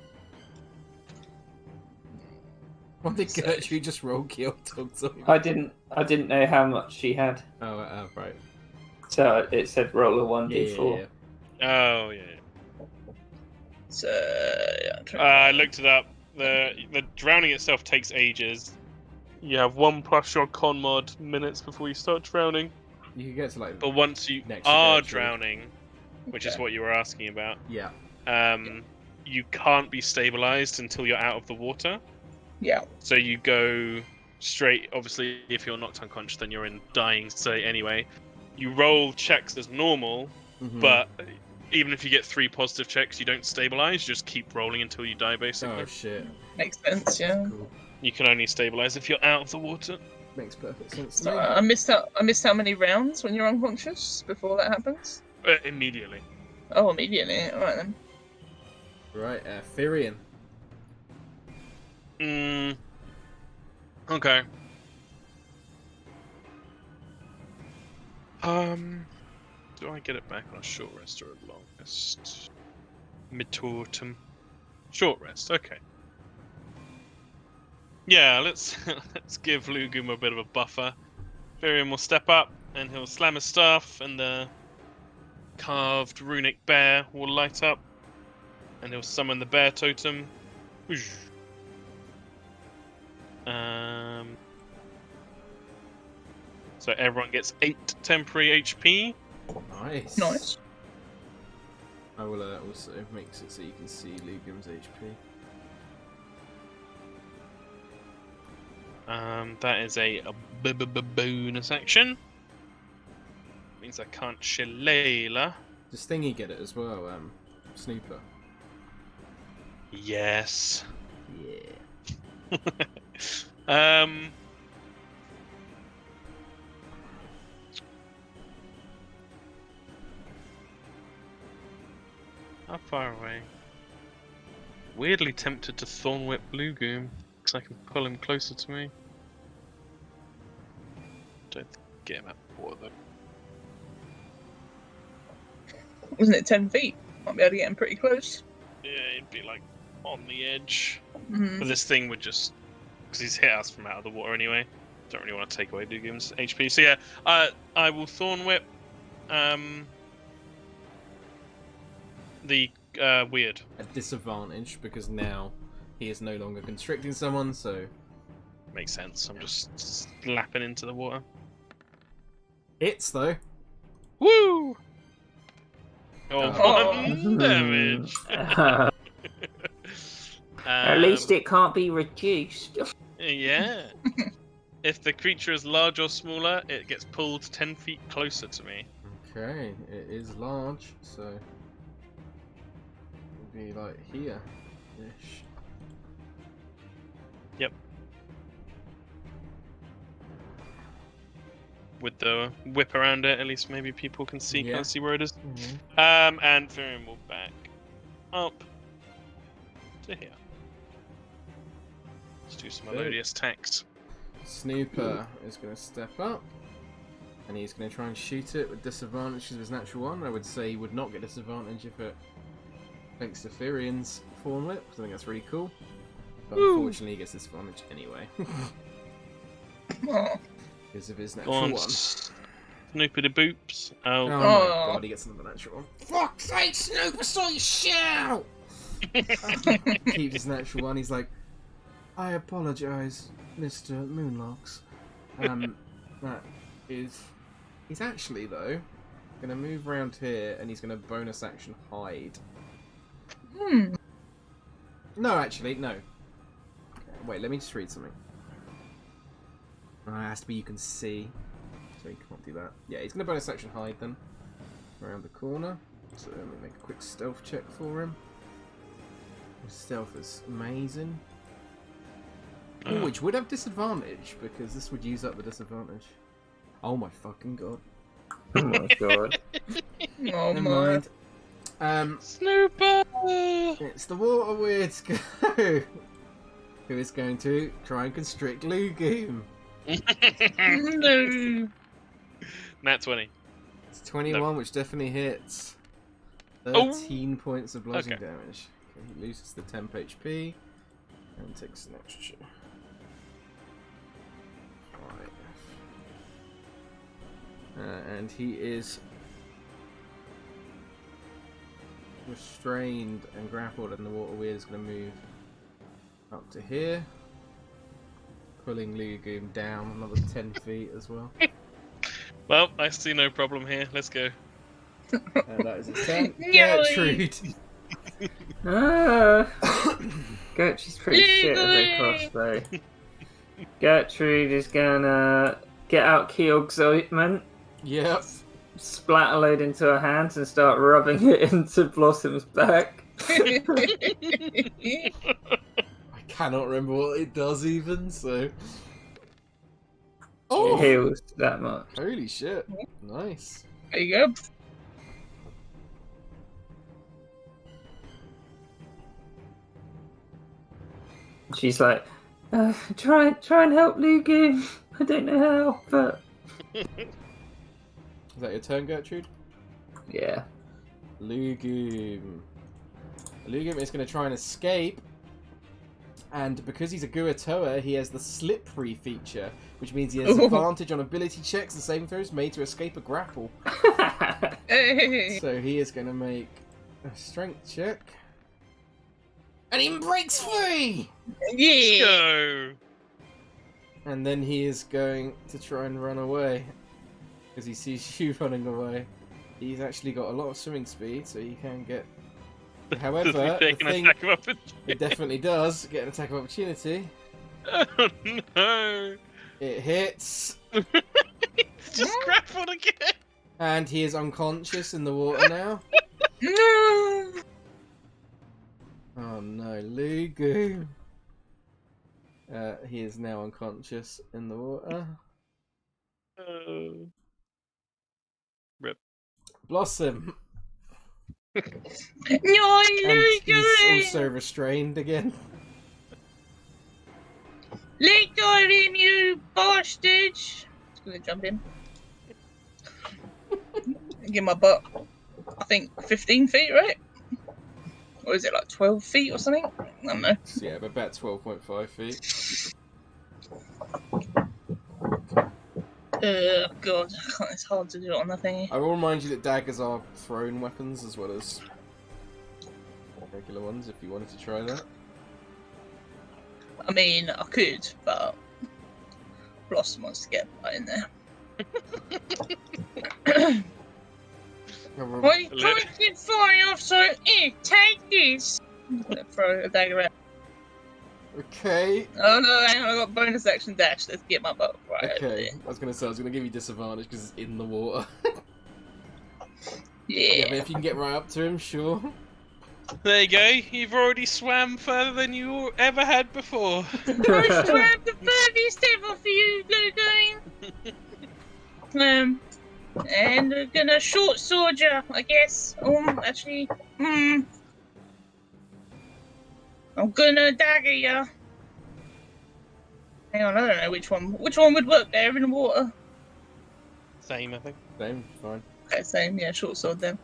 What did So- Gertrude just roll kill dogs on? I didn't know how much she had, Oh, right. so it said roll a 1d4. Oh yeah. So yeah, I'm trying I looked it up. The drowning itself takes ages. You have 1 plus your con mod minutes before you start drowning. You can get to like. But once you Next to are Gertrude. drowning, which is Okay. what you were asking about, Yeah. you can't be stabilized until you're out of the water. Yeah. So you go straight. Obviously, if you're knocked unconscious, then you're in dying state anyway. You roll checks as normal, Mhm. but even if you get 3 positive checks, you don't stabilize. You just keep rolling until you die, basically. Oh shit. Makes sense, yeah. Cool. You can only stabilize if you're out of the water. Makes perfect sense to So me. I missed how many rounds when you're unconscious before that happens? Immediately. Oh, immediately. Alright then. Right, Firion. Okay. Do I get it back on a short rest or a long rest? Mid-autumn. Short rest, okay. Yeah, let's give Lugum a bit of a buffer. Firion will step up and he'll slam his staff, and the carved runic bear will light up, and he'll summon the bear totem. Whoosh. So everyone gets 8 temporary HP. Nice. Nice. I will also make it so you can see Lugum's HP. That is a bonus action. Means I can't shillelagh. Does Stingy get it as well, Snooper? Yes. Yeah. How far away? Weirdly tempted to Thorn Whip Lugum, because I can pull him closer to me. Don't get him out of the water though. Wasn't it 10 feet? Might be able to get him pretty close. Yeah, he'd be like on the edge. Mhm. But this thing would just, because he's hit us from out of the water anyway. Don't really want to take away Lugum's HP. So yeah, I will Thorn Whip the weird. At disadvantage because now he is no longer constricting someone, so Makes sense. I'm just slapping into the water. hits though. Woo! Oh, Oh. 1 damage. At least it can't be reduced. Yeah. If the creature is large or smaller, it gets pulled 10 feet closer to me. Okay, it is large, so it'll be like here-ish. Yep. With the whip around it, at least maybe people can see, Yeah. can't see where it is. Mm-hmm. And Firion will back up to here. Let's do some Good. melodious attacks. Snooper is going to step up, and he's going to try and shoot it with disadvantage because of his natural one. I would say he would not get disadvantage if it, thanks to Firion's Form Whip, because I think that's really cool. But Woo. unfortunately, he gets disadvantage anyway Oh. because of his Go natural on, one. Snoopity boops. Oh Oh, my Oh. god, he gets another natural one. Fuck's sake, Snooper, saw you shout! Keeps his natural one. He's like, I apologise, Mr. Moonlocks. That is. He's actually, though, going to move around here and he's going to bonus action hide. Hmm. No, actually, no. Wait, let me just read something. It has to be you can see. So he can't do that. Yeah, he's going to bonus action hide then. Around the corner. So let me make a quick stealth check for him. His stealth is amazing. Oh, which would have disadvantage because this would use up the disadvantage. Oh my fucking god. Oh my god. Oh Never my. mind. Snooper! It's the water weird's go. Who is going to try and constrict Lugoom. No. Nat 20. It's 21, which definitely hits. Oh. 13 points of bludgeoning Okay. damage. Okay, he loses the temp HP and takes an extra. And he is restrained and grappled, and the water weird is going to move up to here, pulling Lugoom down another 10 feet as well. Well, I see no problem here. Let's go. And that is a 10. No. Gertrude! Gertrude's pretty shit with a crossbow. Gertrude is gonna get out Keog's ointment, Yep. splat a load into her hands, and start rubbing it into Blossom's back. I cannot remember what it does even, so... It Oh! heals that much. Holy shit. Nice. There you go. She's like, try and help Lugoom. I don't know how, but Is that your turn, Gertrude? yeah. Lugoom. Lugoom is going to try and escape. And because he's a Guatoa, he has the slippery feature, which means he has advantage on ability checks and saving throws made to escape a grapple. Hey. So he is going to make a strength check. And he breaks free! Let's Yeah. go! And then he is going to try and run away. Because he sees you running away. He's actually got a lot of swimming speed, so he can get... However, Does he the take an thing... attack of opportunity? It definitely does get an attack of opportunity. Oh no! It hits. It's just grappled again! And he is unconscious in the water now. No. Oh no, Lugoom. He is now unconscious in the water. Rip. Blossom. No, And he's Lugoom. also restrained again. Let go of him, you bastard! Just gonna jump in. Give my butt, I think, 15 feet, right? Or is it like 12 feet or something? I don't know. So yeah, about 12.5 feet. God, it's hard to do it on the thingy. I will remind you that daggers are thrown weapons as well as regular ones if you wanted to try that. I mean, I could, but Blossom wants to get right in there. Why are you trying to get flying off so? Take this! I'm gonna throw a dagger out. Okay. Oh no, hang on, I got bonus action dash. Let's get my butt right over Okay. there. I was gonna say I was gonna give you disadvantage because it's in the water. Yeah. Yeah, but if you can get right up to him, sure. There you go. You've already swam further than you ever had before. I swam the furthest ever for you, Lugoon. And I'm gonna short sword you, I guess. Actually, I'm gonna dagger you. Hang on, I don't know which one. Which one would work there in the water? Same, I think. Same, fine. Okay, same. Yeah, short sword then.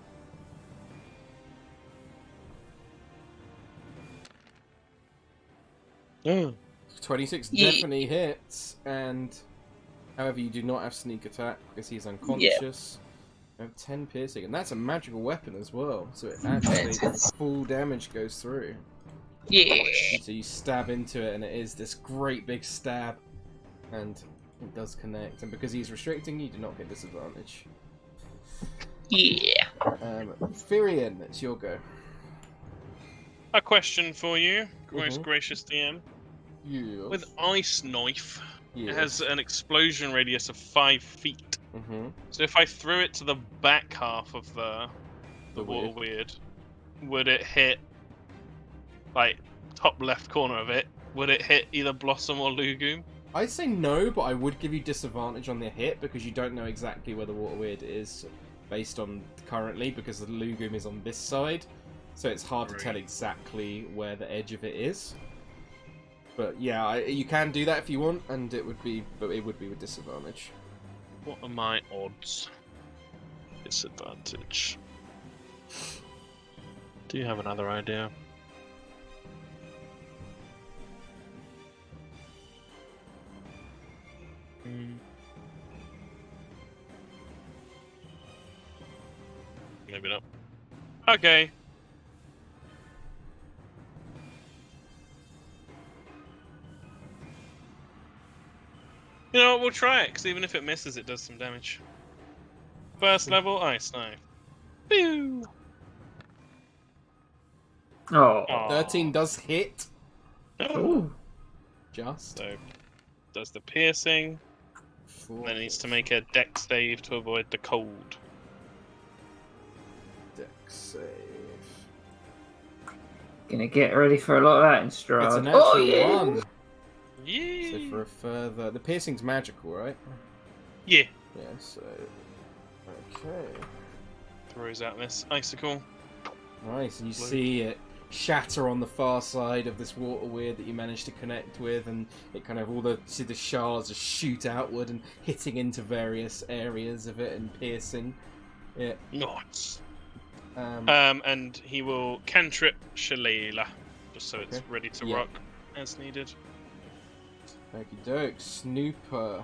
Oh. 26 Yeah. definitely hits, and however you do not have sneak attack because he's unconscious. You have 10 piercing, and that's a magical weapon as well, so it actually full damage goes through. Yeah. So you stab into it, and it is this great big stab, and it does connect. And because he's restricting, you do not get disadvantage. Yeah. Firion, it's your go. A question for you, most Mhm. gracious DM. Yes. With Ice Knife, yes. it has an explosion radius of 5 feet. Mm-hmm. So if I threw it to the back half of the water weird, would it hit like top left corner of it, would it hit either Blossom or Lugoom? I'd say no, but I would give you disadvantage on the hit because you don't know exactly where the water weird is based on currently, because the Lugoom is on this side, so it's hard to tell exactly where the edge of it is. But yeah, you can do that if you want, and it would be with disadvantage. What are my odds? Disadvantage. Do you have another idea? Maybe not. Okay. You know what, we'll try it, because even if it misses, it does some damage. First level, Ice Knife. Pew! Oh. Aw. 13 does hit. Ooh. Just. So, does the piercing, and then it needs to make a dex save to avoid the cold. Dex save. Gonna get ready for a lot of that in Strahd. It's a natural Oh, yeah. 1. Yeah. So for a further... The piercing's magical, right? Yeah. Yeah, so... Okay. Throws out this icicle. Nice, and you Blue. see it shatter on the far side of this water weird that you managed to connect with, and it kind of see the shards just shoot outward and hitting into various areas of it and piercing it. Nice. Um, And he will cantrip Shillelagh, just so it's Okay. ready to Yeah. rock as needed. Okie doke, Snooper.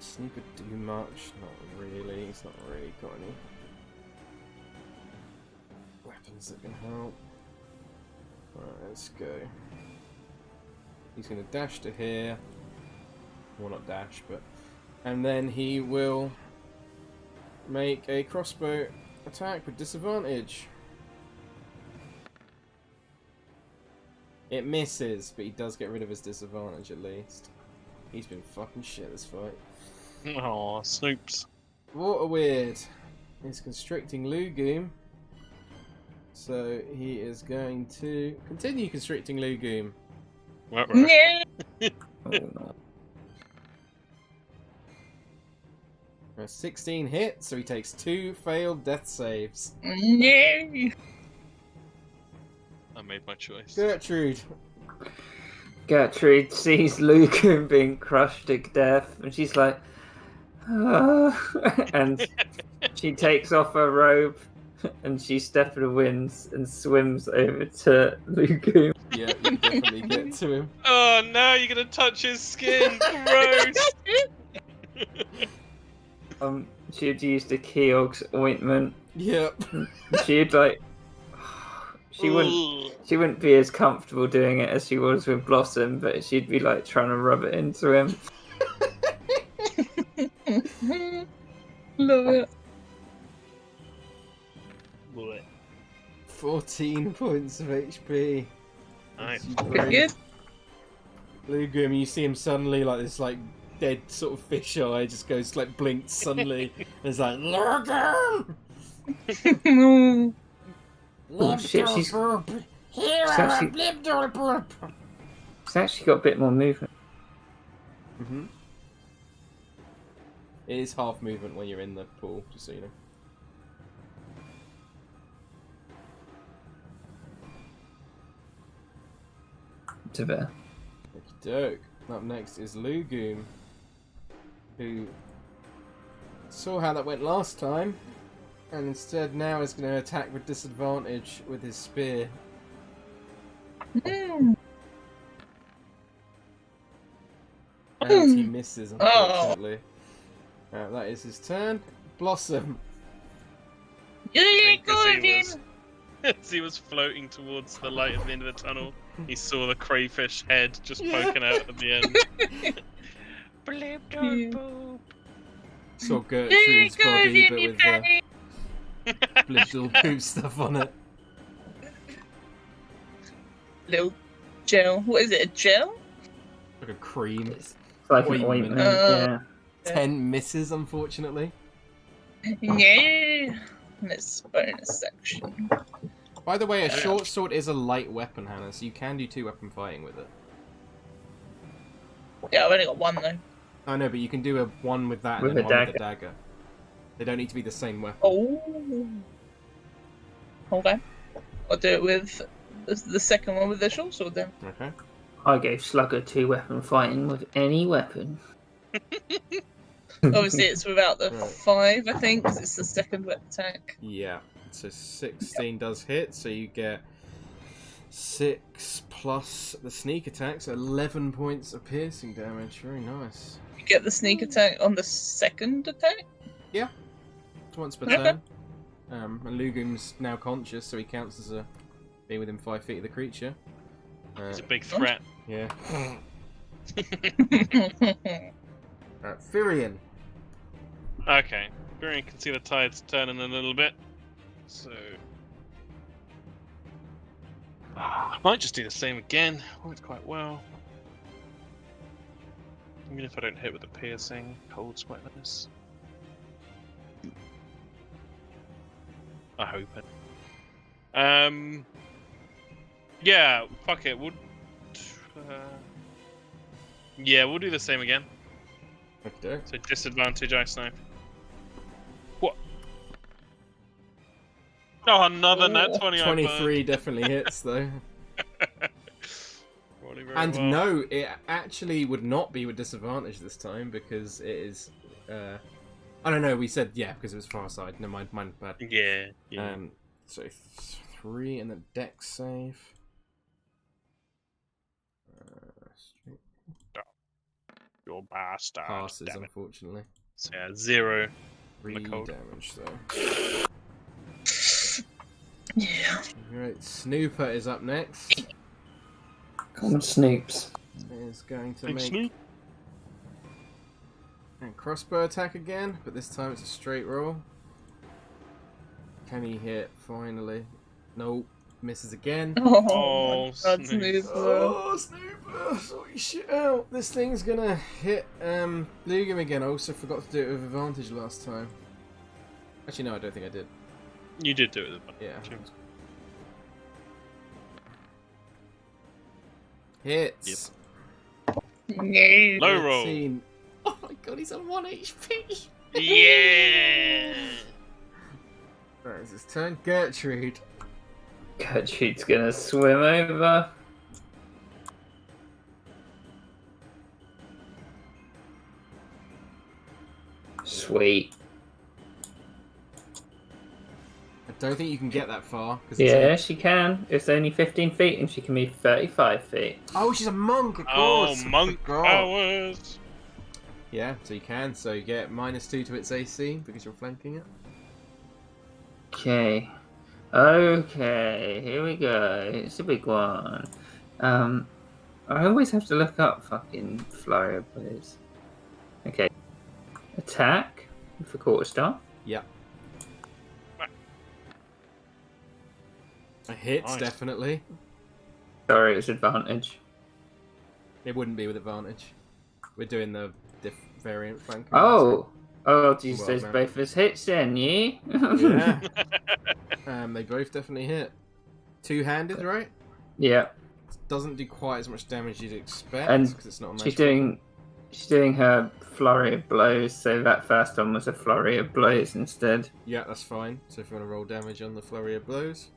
Snooper do much? Not really. He's not really got any weapons that can help. Alright, let's go. He's going to dash to here. Well, not dash, but... And then he will make a crossbow attack with disadvantage. It misses, but he does get rid of his disadvantage at least. He's been fucking shit this fight. Aw, Snoops. Water Weird is constricting Lugoom. So he is going to continue constricting Lugoom. Right. No. Oh, no. 16 hits, so he takes 2 failed death saves. No. I made my choice. Gertrude. Gertrude sees Lucan being crushed to death, and she's like, and she takes off her robe, and she steps in the winds and swims over to Lucan. Yeah, you definitely get to him. Oh no, you're gonna touch his skin! Gross! She'd used a Keog's ointment. Yep. She'd like, she wouldn't be as comfortable doing it as she was with Blossom, but she'd be like trying to rub it into him. Love it. Bullet. 14 points of HP. Nice. Pretty good. Lugoom, you see him suddenly like this like dead sort of fish eye just goes like blinks suddenly and it's like Lugoom! Oh shit, she's actually got a bit more movement. Mm-hmm. It is half movement when you're in the pool, just so you know. To bear. Okey-doke. Up next is Lugoom, who saw how that went last time, and instead now is going to attack with disadvantage with his spear. Mm. And he misses, unfortunately. That is his turn. Blossom. You think let as go he of him. was- As he was floating towards the light at the end of the tunnel, he saw the crayfish head just poking out at the end. Bleep, don't boop. Saw You Gertrude's let go of body, him, but you with fatty. little poop stuff on it. Little gel. What is it? A gel? Like a cream. It's like an Ointment. ointment, yeah. 10 misses, unfortunately. No. Let's bonus section. By the way, a short sword is a light weapon, Hannah, so you can do 2-weapon fighting with it. Yeah, I've only got one though. I know, but you can do a one with that and With then a one with the dagger. They don't need to be the same weapon. Oh. Okay. I'll do it with the second one with the short sword then. Okay. I gave Slugger 2-weapon fighting with any weapon. Obviously, it's without the Right. 5, I think, 'cause it's the second whip attack. Yeah. So 16 does hit, so you get 6 plus the sneak attack, so 11 points of piercing damage. Very nice. You get the sneak attack on the second attack? It's once per Okay. turn. And Lugum's now conscious, so he counts as a being within 5 feet of the creature. It's a big threat. Yeah. Firion. Okay. Varian can see the tides turning a little bit. So. I might just do the same again. Worked quite well. Even if I don't hit with the piercing, cold's quite nice. I hope it. Yeah, fuck it. Yeah, we'll do the same again. Okay. So disadvantage ice knife. What? Oh, another nat 20. 23 definitely hits, though. Rolling very And well. no, it actually would not be with disadvantage this time, because it is... I don't know, we said, yeah, because it was far side. No, mine bad. Yeah. Yeah. So 3 and then dex save. Your bastard. Passes, Damn it. unfortunately. So yeah, 0. 3 the cold. damage, though. Yeah. Right, Snooper is up next. Come on, Snoops. Is going to Big make Snoop. a crossbow attack again, but this time it's a straight roll. Can he hit, finally? Nope. Misses again. Oh, Oh, my God, Snooper. Snooper. Oh, Snooper! Sort your shit out. This thing's gonna hit Lugum again. I also forgot to do it with advantage last time. Actually, no, I don't think I did. You did do it with the Yeah. Sure. Hits. No. Low roll. 13. Oh my god, he's on 1 HP. Yeah. Right, it's his turn. Gertrude. Gertrude's gonna swim over. Sweet. I don't think you can get that far. Yeah, she can. It's only 15 feet and she can move 35 feet. Oh, she's a monk, of Oh, course. monk I forgot. powers. Yeah, so you can. So you get -2 to its AC because you're flanking it. Okay. Okay, here we go. It's a big one. I always have to look up fucking flurry of blows. Okay. Attack for quarterstaff. Yeah. It hits, Nice. definitely. Sorry, it's advantage. It wouldn't be with advantage. We're doing the variant flanking. Oh! Oh, geez, Well, those man. both his hits then, yeah? Yeah. They both definitely hit. Two-handed, right? Yeah. Doesn't do quite as much damage as you'd expect And because it's not a She's magic. doing her flurry of blows, so that first one was a flurry of blows instead. Yeah, that's fine. So if you want to roll damage on the flurry of blows.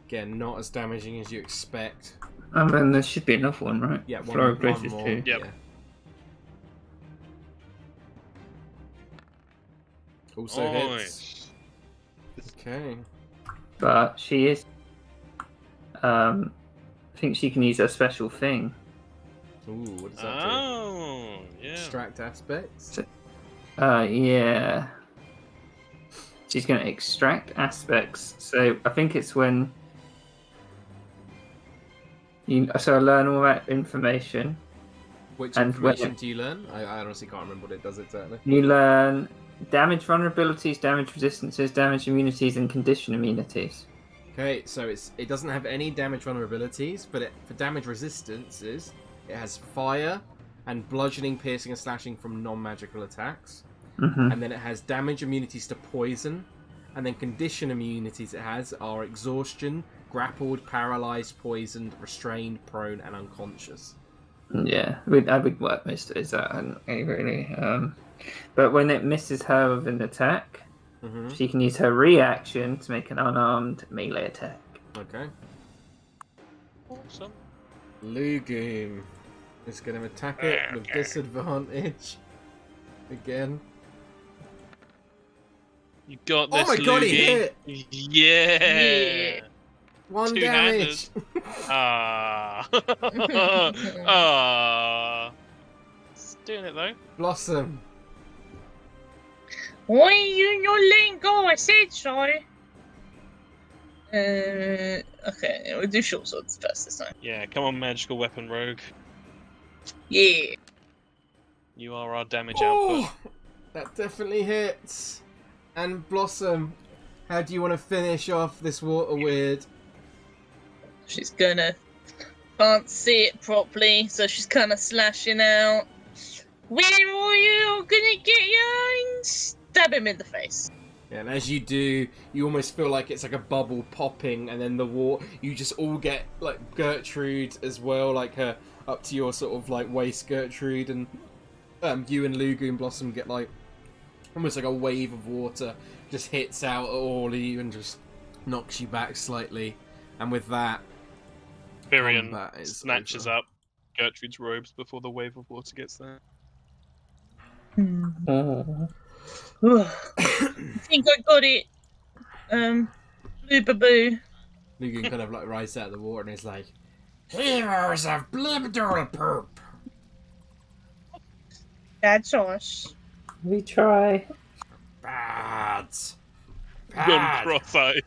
Again, not as damaging as you expect. And then there should be another one, right? Yeah, Flurry of one blows is more. 2. Yep. Yeah. Also hits. Nice. Okay. But she is. I think she can use her special thing. Ooh, what does that Oh, do? yeah. Extract aspects. Yeah. She's going to extract aspects. So I think it's when. So I learn all that information. Which And information when- do you learn? I honestly can't remember what it does exactly. You learn damage vulnerabilities, damage resistances, damage immunities, and condition immunities. Okay, so it doesn't have any damage vulnerabilities, but for damage resistances, it has fire and bludgeoning, piercing, and slashing from non-magical attacks. Mm-hmm. And then it has damage immunities to poison And then condition immunities it has are exhaustion, grappled, paralysed, poisoned, restrained, prone, and unconscious. Yeah, I would work most of it that, hadn't I, really. But when it misses her with an attack, Mm-hmm. she can use her reaction to make an unarmed melee attack. Okay. Awesome. Lugoom is going to attack it with disadvantage. Again. You got Oh this, my god, he Loogie. hit! Yeah. 1 Two-handed. damage! Ah. Ah. It's doing it though. Blossom. Why are you not letting go? I said so. Okay, we'll do short swords first this time. Yeah, come on, magical weapon rogue. Yeah. You are our damage output. Oh, that definitely hits. And Blossom, how do you want to finish off this water weird? She's gonna. Can't see it properly, so she's kind of slashing out. Where are you? I'm gonna get you and stab him in the face. Yeah, and as you do, you almost feel like it's like a bubble popping, and then the water, you just all get like Gertrude as well, like her up to your sort of like waist, Gertrude, and you and Lugoon Blossom get like almost like a wave of water just hits out at all of you and just knocks you back slightly, and with that, Virion combat is snatches over. up Gertrude's robes before the wave of water gets there. Oh. I think I got it. Boo. Lugoon kind of like rises out of the water and is like, "Heroes of Blibdorl poop." Bad sauce. We try. Bad. Gone Bad. cross-eyed.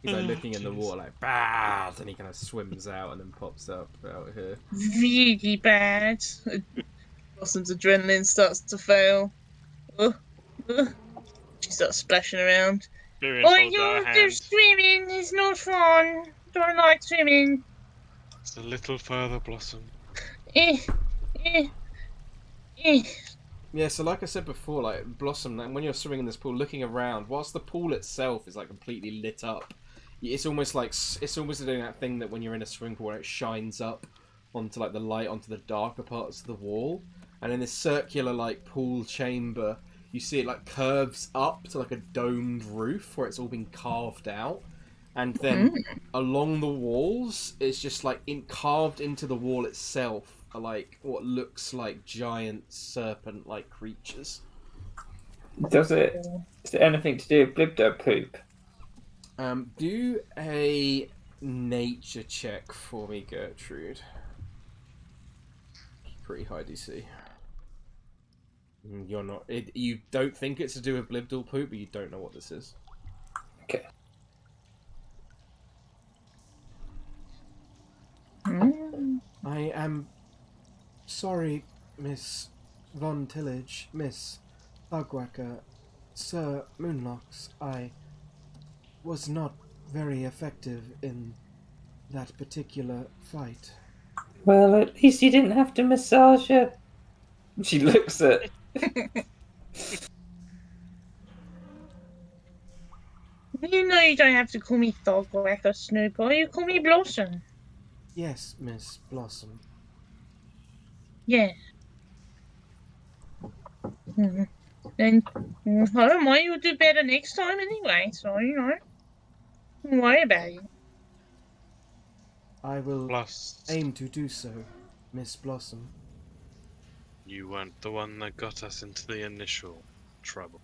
He's like looking in the water like, bad, and he kind of swims out and then pops up out here. Really bad. Blossom's adrenaline starts to fail. She starts splashing around. Virion Oh, holds out a you do hand. swimming. It's not fun. Don't like swimming. It's a little further, Blossom. Eh. Yeah, so like I said before, like Blossom, like, when you're swimming in this pool, looking around, whilst the pool itself is like completely lit up, it's almost doing that thing that when you're in a swimming pool, where it shines up onto like the light onto the darker parts of the wall, and in this circular like pool chamber, you see it like curves up to like a domed roof where it's all been carved out, and then along the walls, it's just like carved into the wall itself are like what looks like giant serpent-like creatures. Is it anything to do with Blibdo poop? Do a nature check for me, Gertrude. Pretty high DC. You're not. You don't think it's to do with Blibdorl poop, but you don't know what this is. Okay. I am sorry, Miss Von Tillage, Miss Thugwacker, Sir Moonlocks. I was not very effective in that particular fight. Well, at least you didn't have to massage her. She looks at. You know you don't have to call me Thogwack or Snooper. You call me Blossom. Yes, Miss Blossom. Yeah. Then I don't mind. You'll do better next time anyway. So don't worry about it. I will Plus, aim to do so, Miss Blossom. you weren't the one that got us into the initial trouble.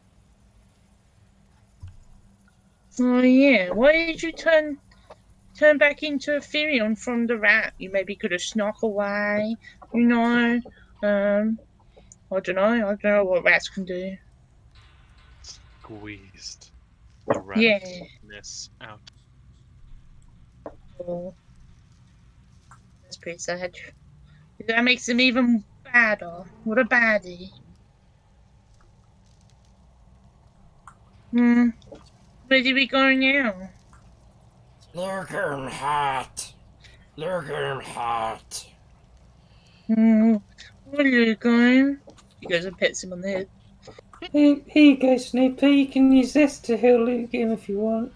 Oh yeah. Why did you turn back into a Firion from the rat? You maybe could have snuck away. I don't know. I don't know what rats can do. Squeezed the ratness out. Oh, that's pretty sad. That makes him even badder. What a baddie. Where did we go now? Lurgern hot. Where are you going? He goes and pets him on the head. Here you go, Snooper. You can use this to heal Lugim if you want.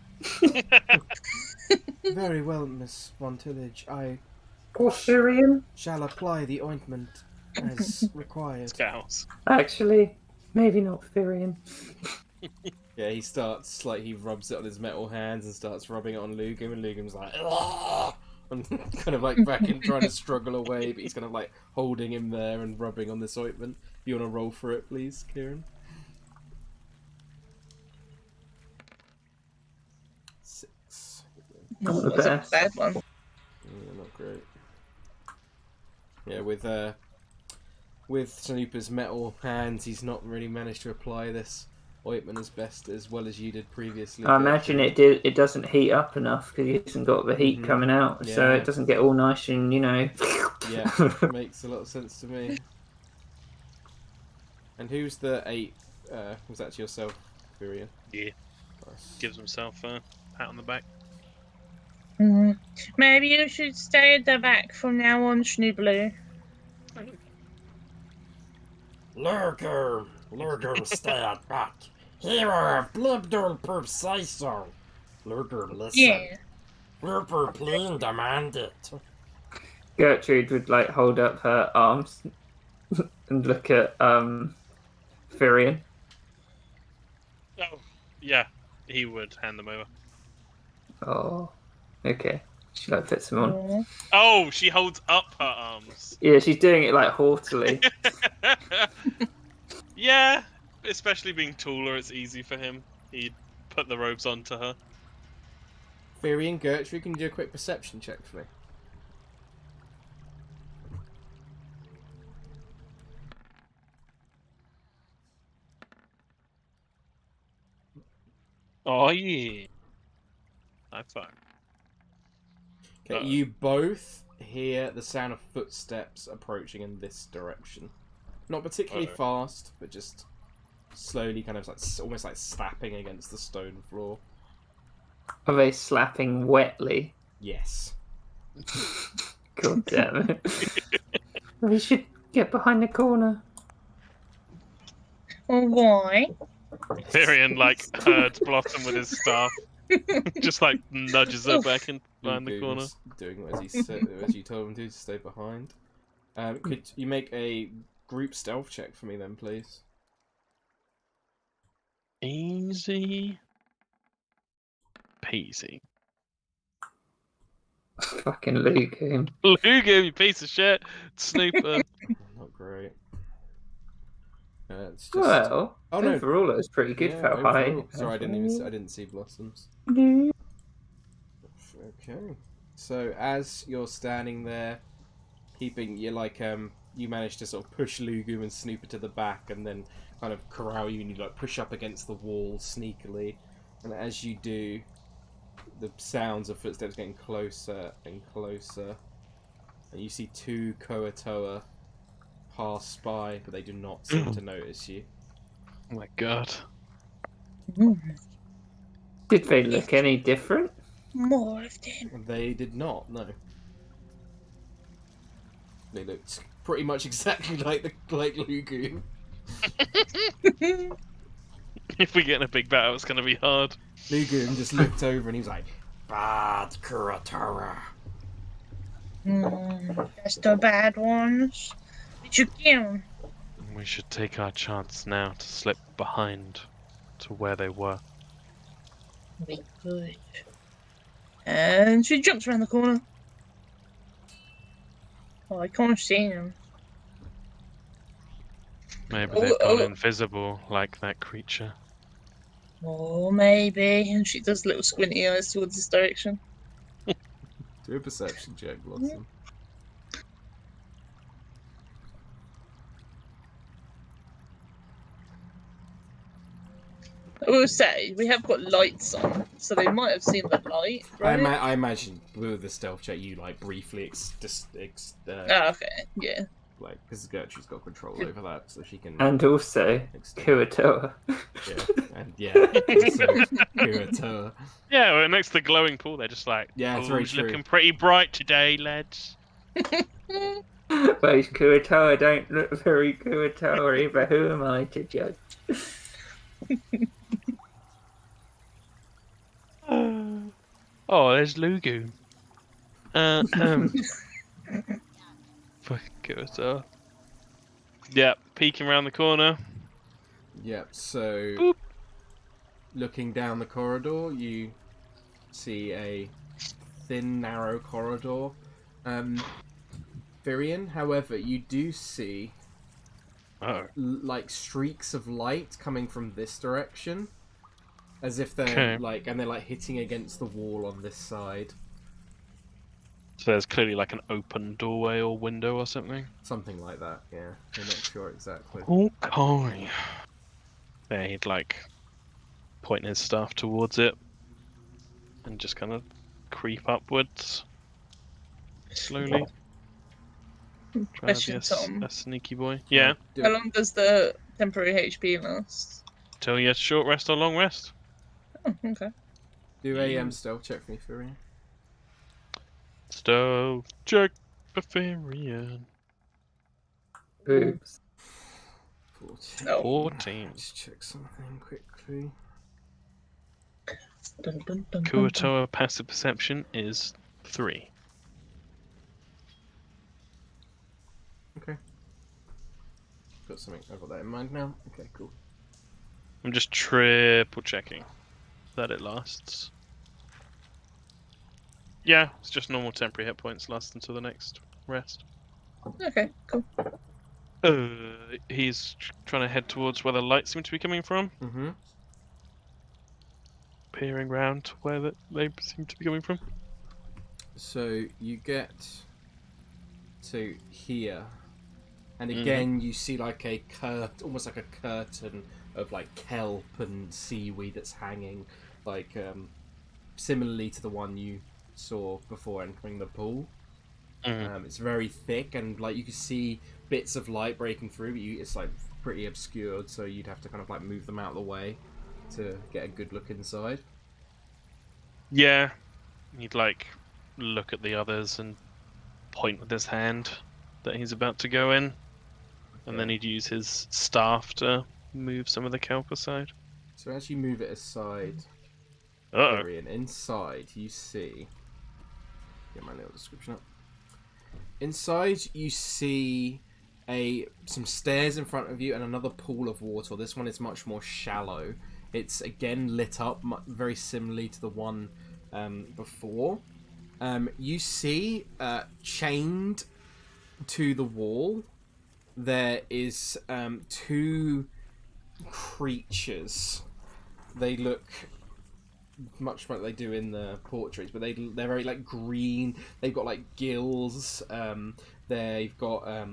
Very well, Miss Von Tillage. I Or Syrian. shall apply the ointment as required. Scouse. Actually, maybe not Fyrian. Yeah, he starts, like, he rubs it on his metal hands and starts rubbing it on Lugum, and Lugum's like, "Ugh!" And kind of like back and trying to struggle away, but he's kind of like holding him there and rubbing on this ointment. You want to roll for it, please, Kieran? 6. Not the That's a best. bad one. Yeah, not great. Yeah, with Snooper's metal hands, he's not really managed to apply this ointment as well as you did previously. I imagine it doesn't heat up enough because he hasn't got the heat coming out, so Yeah. it doesn't get all nice and Yeah, makes a lot of sense to me. And who's the 8? Was that to yourself, Furia? Yeah. Nice. Gives himself a pat on the back. Maybe you should stay at the back from now on, Schnooblu. Lurger, stay at back. Here are Blibdor Perciso. Lurger, listen. Yeah. Blurper plain demand it. Gertrude would like hold up her arms and look at Fyrian. Oh, yeah. He would hand them over. Oh, okay. She like puts them on. Aw. Oh, she holds up her arms. Yeah, she's doing it like haughtily. Yeah, especially being taller, it's easy for him. He'd put the robes onto her. Fury and Gertrude, can you do a quick perception check for me? Oh, yeah. High five. Okay, you both hear the sound of footsteps approaching in this direction. Not particularly fast, but just slowly, kind of like almost like slapping against the stone floor. Are they slapping wetly? Yes. God damn it. We should get behind the corner. Why? Tyrion, like, herds Blossom with his staff. Just, like, nudges her back in behind the corner. Lugoon's doing what he said, as you told him to stay behind. Could you make a group stealth check for me then, please? Easy peasy. Fucking Lugoon. Lugo, you piece of shit. Snooper. Not great. It's just... Well, Oh, no. overall it was pretty good Yeah, for high. overall. Sorry, I didn't see Blossoms. No. Okay. So as you're standing there, keeping you you manage to sort of push Lugu and Snooper to the back, and then kind of corral you, and you like push up against the wall sneakily. And as you do, the sounds of footsteps getting closer and closer, and you see 2 Koatoa pass by, but they do not seem to notice you. Oh my god. Did they look any different? More of them. They did not, no. They looked pretty much exactly like Lugu. If we get in a big battle, it's gonna be hard. Lugu just looked over and he was like, "Bad Kuratara." That's the bad ones. We should kill 'em. We should take our chance now to slip behind to where they were. We could. And she jumps around the corner. Oh, I can't see him. Maybe Oh, they've gone oh. invisible like that creature. Oh, maybe. And she does little squinty eyes towards this direction. Do a perception check, Blossom. I will say, we have got lights on, so they might have seen the light, right? I imagine with the stealth check, you like briefly Oh, okay, yeah. like because Gertrude's got control over that, so she can. And also, Kuatoa. Yeah, also Kuatoa. Yeah, we're next to the glowing pool. They're just like, Yeah, it's "Oh, very it's true. looking pretty bright today, lads." Those Kuatoa don't look very Kuatoa, but who am I to judge? Oh, there's Lugu. Fucking Kuata. Yeah, peeking around the corner. Yep, so Boop. looking down the corridor, you see a thin, narrow corridor. Virion, however, you do see Oh, like streaks of light coming from this direction, as if they're okay. and they're like hitting against the wall on this side. So there's clearly like an open doorway or window or something. Something like that, yeah. You're not sure exactly. Okay. Yeah, he'd like point his staff towards it and just kind of creep upwards slowly. Trying to be Question, Tom. a sneaky boy. Yeah. How long does the temporary HP last? Till you short rest or long rest. Oh, okay. Do a stealth check for me, Virion. Stealth check for Farian. Oops. 14. No. 14. Let's check something quickly. Dun, dun, dun, dun, dun. Kuatoa passive perception is 3. Okay. Got something. I've got that in mind now. Okay, cool. I'm just triple checking that it lasts. Yeah, it's just normal temporary hit points last until the next rest. Okay, cool. He's trying to head towards where the lights seem to be coming from. Mm-hmm. Peering round where they seem to be coming from. So you get to here, and again you see like a almost like a curtain of like kelp and seaweed that's hanging, like similarly to the one you saw before entering the pool. It's very thick, and like you can see bits of light breaking through, but it's like pretty obscured, so you'd have to kind of like move them out of the way to get a good look inside. Yeah, he'd like look at the others and point with his hand that he's about to go in, and then he'd use his staff to move some of the kelp aside. So as you move it aside, Uh-oh. inside you see... Get my little description up. Inside you see some stairs in front of you and another pool of water. This one is much more shallow. It's again lit up very similarly to the one before. You see chained to the wall there is 2 creatures. They look much like they do in the portraits, but they're very like green. They've got like gills. They've got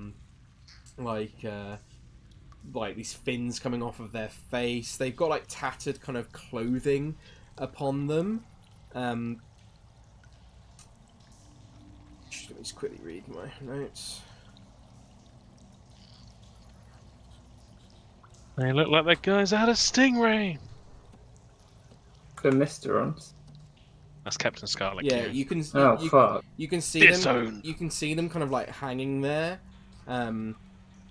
like these fins coming off of their face. They've got like tattered kind of clothing upon them. Let me just quickly read my notes. They look like the guys out of Stingray. The Mysterons. That's Captain Scarlet. Yeah, Kieran. you can. Fuck. You can see Disown. them. You can see them kind of like hanging there, and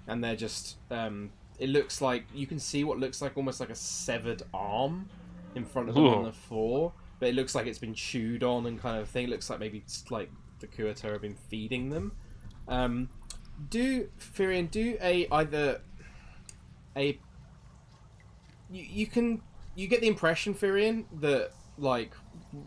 they're just. It looks like you can see what looks like almost like a severed arm in front of them on the floor, but it looks like it's been chewed on and kind of thing. It looks like maybe it's like the Kuatoa have been feeding them. Do Firion either a. You get the impression, Firion, that like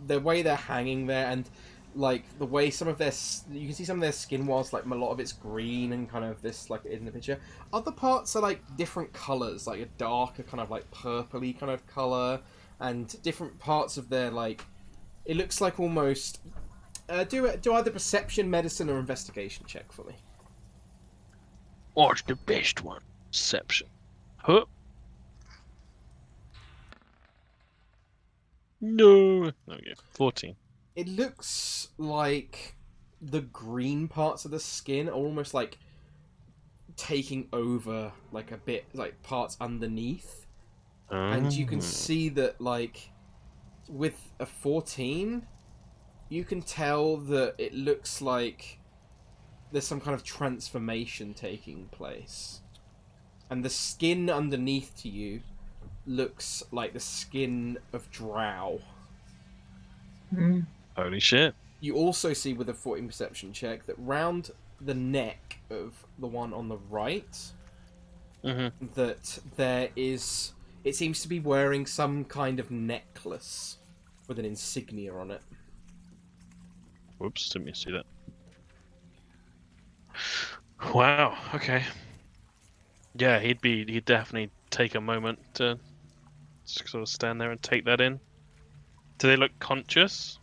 the way they're hanging there and like the way some of their you can see some of their skin whilst like a lot of it's green and kind of this like in the picture. Other parts are like different colours, like a darker kind of like purpley kind of colour, and different parts of their like it looks like almost do either perception, medicine, or investigation check for me. What's the best one? Perception. Huh? No. Okay. 14. It looks like the green parts of the skin are almost like taking over like a bit like parts underneath. And you can see that like with a 14 you can tell that it looks like there's some kind of transformation taking place, and the skin underneath to you looks like the skin of drow. Holy shit. You also see with a 14 perception check that round the neck of the one on the right, that there is... It seems to be wearing some kind of necklace with an insignia on it. Whoops, didn't mean to see that. Wow, okay. Yeah, he'd definitely take a moment to sort of stand there and take that in. Do they look conscious?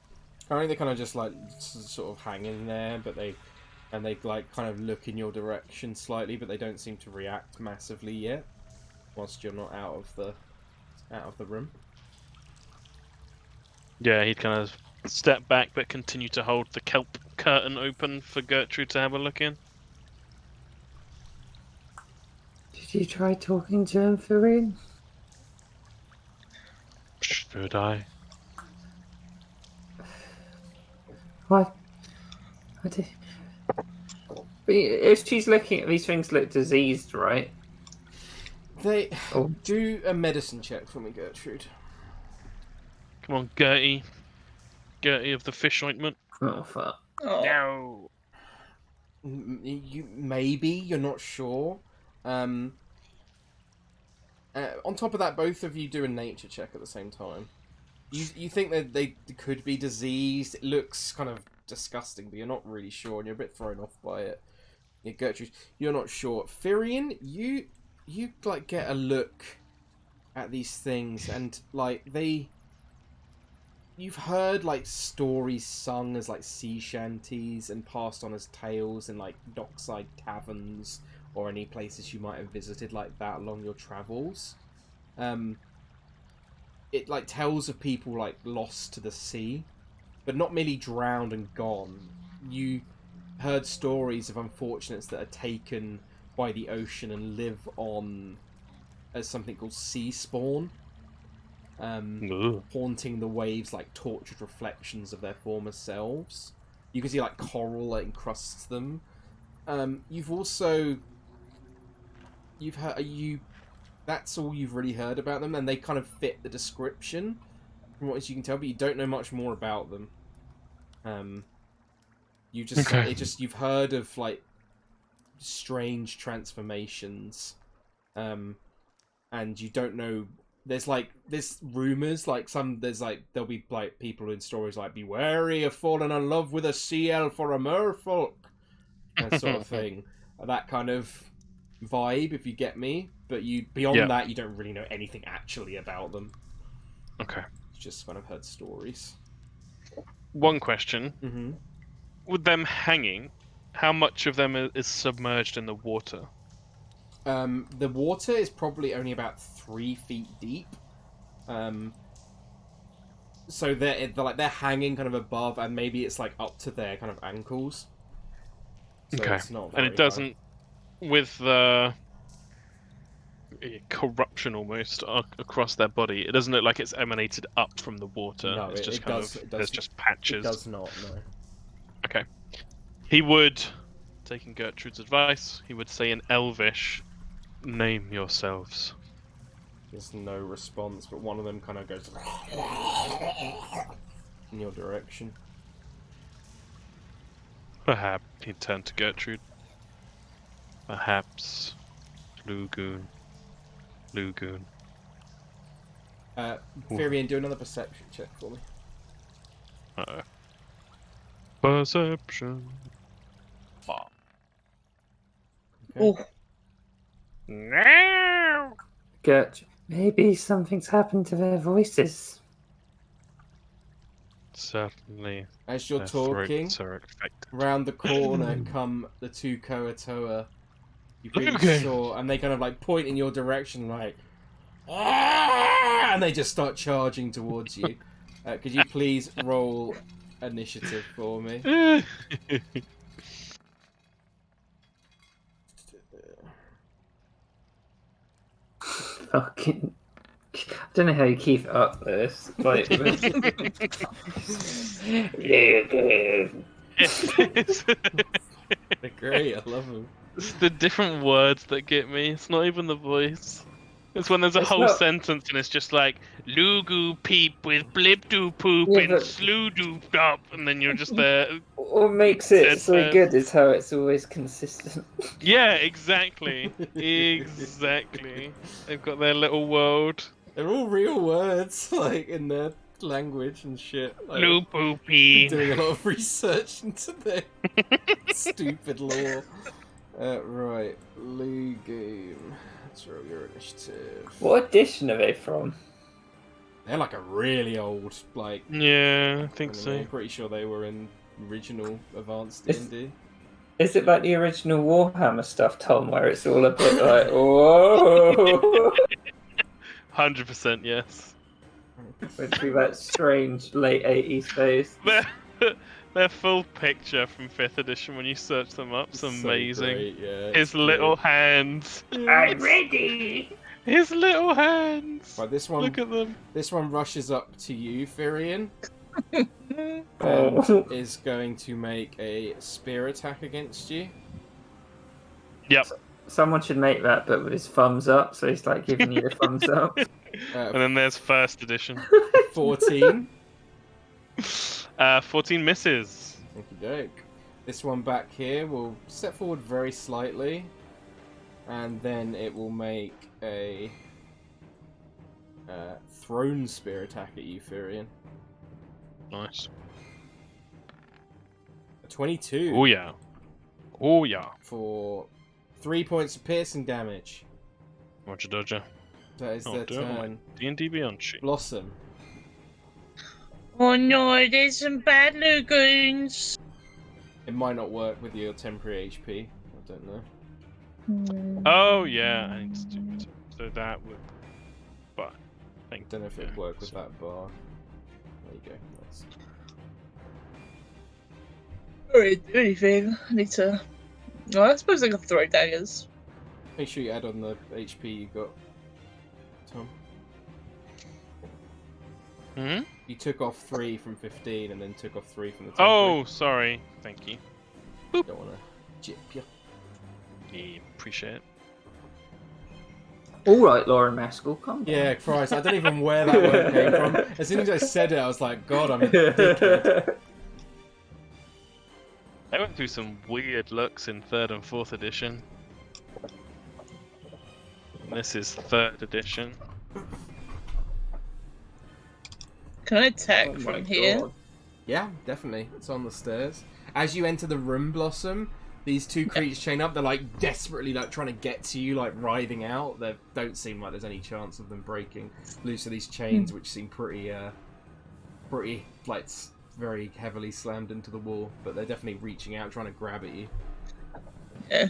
I think they kind of just like sort of hang in there, but they like kind of look in your direction slightly, but they don't seem to react massively yet, whilst you're not out of the room. Yeah, he'd kind of step back but continue to hold the kelp curtain open for Gertrude to have a look in. Did you try talking to him, Farin? Should I? What? I did. If she's looking at these things, look diseased, right? They Oh. do a medicine check for me, Gertrude. Come on, Gertie. Gertie of the fish ointment. Oh fuck! Oh. No. You're not sure. On top of that, both of you do a nature check at the same time. You think that they could be diseased. It looks kind of disgusting, but you're not really sure, and you're a bit thrown off by it. Yeah, Gertrude, you're not sure. Firion, you like get a look at these things, and like you've heard like stories sung as like sea shanties and passed on as tales in like dockside taverns or any places you might have visited like that along your travels. It like tells of people like lost to the sea, but not merely drowned and gone. You heard stories of unfortunates that are taken by the ocean and live on as something called sea spawn, haunting the waves like tortured reflections of their former selves. You can see like coral that encrusts them. That's all you've really heard about them, and they kind of fit the description from what you can tell, but you don't know much more about them. You've heard of like strange transformations, and you don't know. There's rumors, there'll be like people in stories like, be wary of falling in love with a sea elf or a merfolk, that sort of thing. That kind of vibe, if you get me. But beyond that, you don't really know anything actually about them. Okay. You just kind of heard stories. One question. Mm-hmm. With them hanging, how much of them is submerged in the water? The water is probably only about 3 feet deep. So they're hanging kind of above, and maybe it's like up to their kind of ankles. So Okay. It's not And it doesn't, with the corruption almost across their body, it doesn't look like it's emanated up from the water. No, it's just there's just patches. It does not, no. Okay. He would, taking Gertrude's advice, he would say in Elvish, name yourselves. There's no response, but one of them kind of goes in your direction. Perhaps he'd turn to Gertrude. Perhaps Lugoon. Firion, do another perception check for me. Uh-oh. Perception. Okay. Oh. No. Gert, Maybe something's happened to their voices. Certainly. As you're their talking, throats are affected. round the corner come the two Koatoa. You pretty Okay. sure, and they kind of like point in your direction, like, "Ah!" And they just start charging towards you. Could you please roll initiative for me? fucking. I don't know how you keep up this. Like, They're great. I love them. It's the different words that get me. It's not even the voice. It's when there's a It's whole not- sentence and it's just like Lugu peep with blip doo poop Yeah, and but- slew doo stop, and then you're just there. What makes it Dead so fast. good is how it's always consistent. Yeah, exactly. Exactly. They've got their little world. They're all real words, like in their language and shit. Like, Blue I'm poopy. doing a lot of research into their stupid lore. Right, Lou game. Let's roll your initiative. What edition are they from? They're like a really old, like. Yeah, I think I'm so. pretty sure they were in original advanced It's- D&D. Is it like the original Warhammer stuff, Tom, where it's all a bit like, whoa? 100% yes. Would be that strange late 80s phase. Their full picture from 5th edition when you search them up is So amazing. great, yeah, His it's little great. hands. I'm ready! His little hands. Right, this one. Look at them. This one rushes up to you, Firion. Oh. And is going to make a spear attack against you. Yep. Someone should make that, but with his thumbs up, so he's like giving you the thumbs up. And then there's 1st edition. 14. 14 misses. Okie doke. This one back here will step forward very slightly, and then it will make a thrown spear attack at you, Firion. Nice. A 22 Oh yeah. Oh yeah. for 3 points of piercing damage. Roger Dodger. That is Oh, their don't turn. D&D Beyond sheet. Blossom. Oh no, there's some bad lagoons. It might not work with your temporary HP. I don't know. Oh yeah, I need to do it. So that would. But. I don't know if it'd work with that bar. There you go. Nice. I don't really do anything. I need to. Well, I suppose I can throw daggers. Make sure you add on the HP you got, Tom. Hmm? You took off 3 from 15 and then took off 3 from the temporary. Oh, sorry. Thank you. Don't want to jip you. Yeah, appreciate it. Alright, Lauren Maskell, come Yeah, Christ, I don't even know where that word came from. As soon as I said it, I was like, God, I'm a dickhead. I went through some weird looks in 3rd and 4th edition. This is 3rd edition. Can I attack Oh my from here? God. Yeah, definitely. It's on the stairs. As you enter the room, Blossom, these two creatures chain up. They're like desperately like trying to get to you, like writhing out. They don't seem like there's any chance of them breaking loose of these chains, which seem pretty like very heavily slammed into the wall. But they're definitely reaching out, trying to grab at you. Yeah.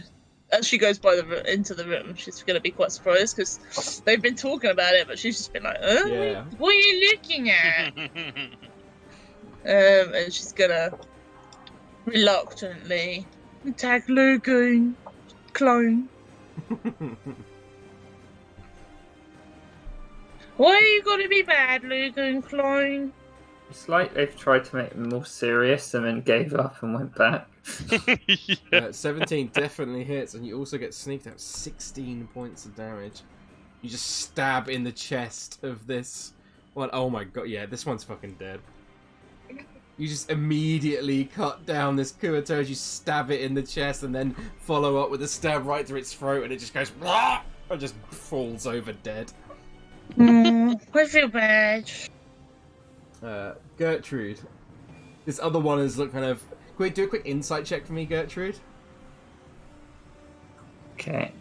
As she goes by into the room, she's going to be quite surprised because they've been talking about it, but she's just been like, Yeah. what are you looking at? And she's going to reluctantly attack Lagoon clone. Why are you going to be bad, Lagoon clone? It's like they've tried to make them more serious and then gave up and went back. 17 definitely hits, and you also get sneaked out 16 points of damage. You just stab in the chest of this one. Oh my god, yeah, this one's fucking dead. You just immediately cut down this Kuato as you stab it in the chest, and then follow up with a stab right through its throat, and it just goes "Wah!" and just falls over dead. I feel bad. Gertrude. This other one is look kind of. Can we do a quick insight check for me, Gertrude? Okay.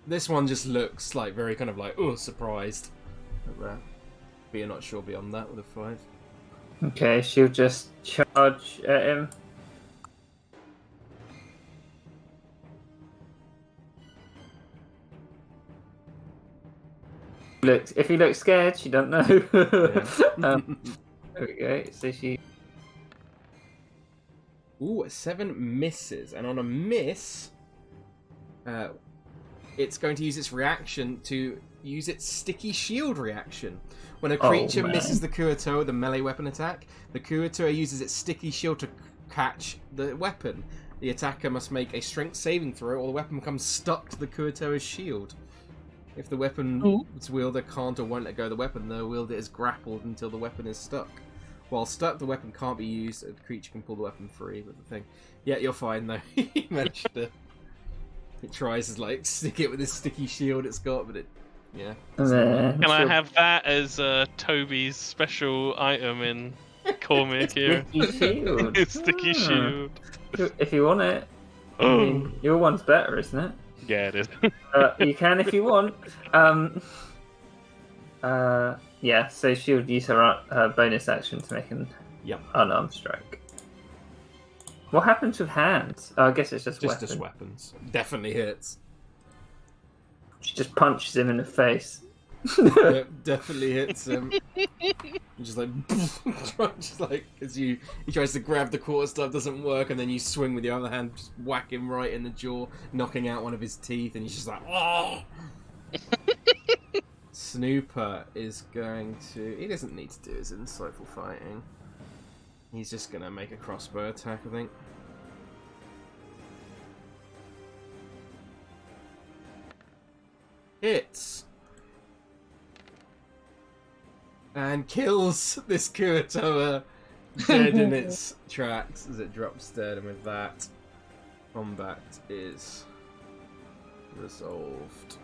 This one just looks like very kind of like, oh, surprised at that. But you're not sure beyond that with a 5. Okay, she'll just charge at him. If he looks scared, she don't know. There we go. So she. Ooh, a 7 misses. And on a miss, it's going to use its reaction to use its sticky shield reaction. When a creature misses the Kuo-toa with a melee weapon attack, the Kuo-toa uses its sticky shield to catch the weapon. The attacker must make a strength saving throw, or the weapon becomes stuck to the Kuo-toa's shield. If the weapon's wielder can't or won't let go of the weapon, the wielder is grappled until the weapon is stuck. While stuck, the weapon can't be used. The creature can pull the weapon free with the thing. Yeah, you're fine though. You managed to. It tries to like stick it with this sticky shield it's got, but it, yeah. Can I have that as Toby's special item in Cormier here? Sticky shield. Sticky shield. If you want it. I mean, your one's better, isn't it? Yeah, it is. You can if you want. Yeah, so she would use her bonus action to make an unarmed strike. What happens with hands? Oh, I guess it's just weapons. Definitely hits. She just punches him in the face. Yep, definitely hits him. Just like as he tries to grab the quarterstaff, doesn't work, and then you swing with the other hand, just whack him right in the jaw, knocking out one of his teeth, and he's just like, oh! Snooper is going to... He doesn't need to do his insightful fighting. He's just going to make a crossbow attack, I think. Hits! And kills this Kuo-toa dead in its tracks as it drops dead, and with that, combat is resolved.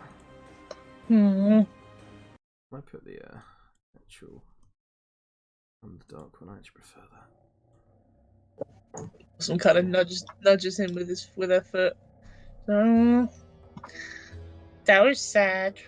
I put the actual Underdark one. I actually prefer that. Some kind of nudges him with her foot. That was sad.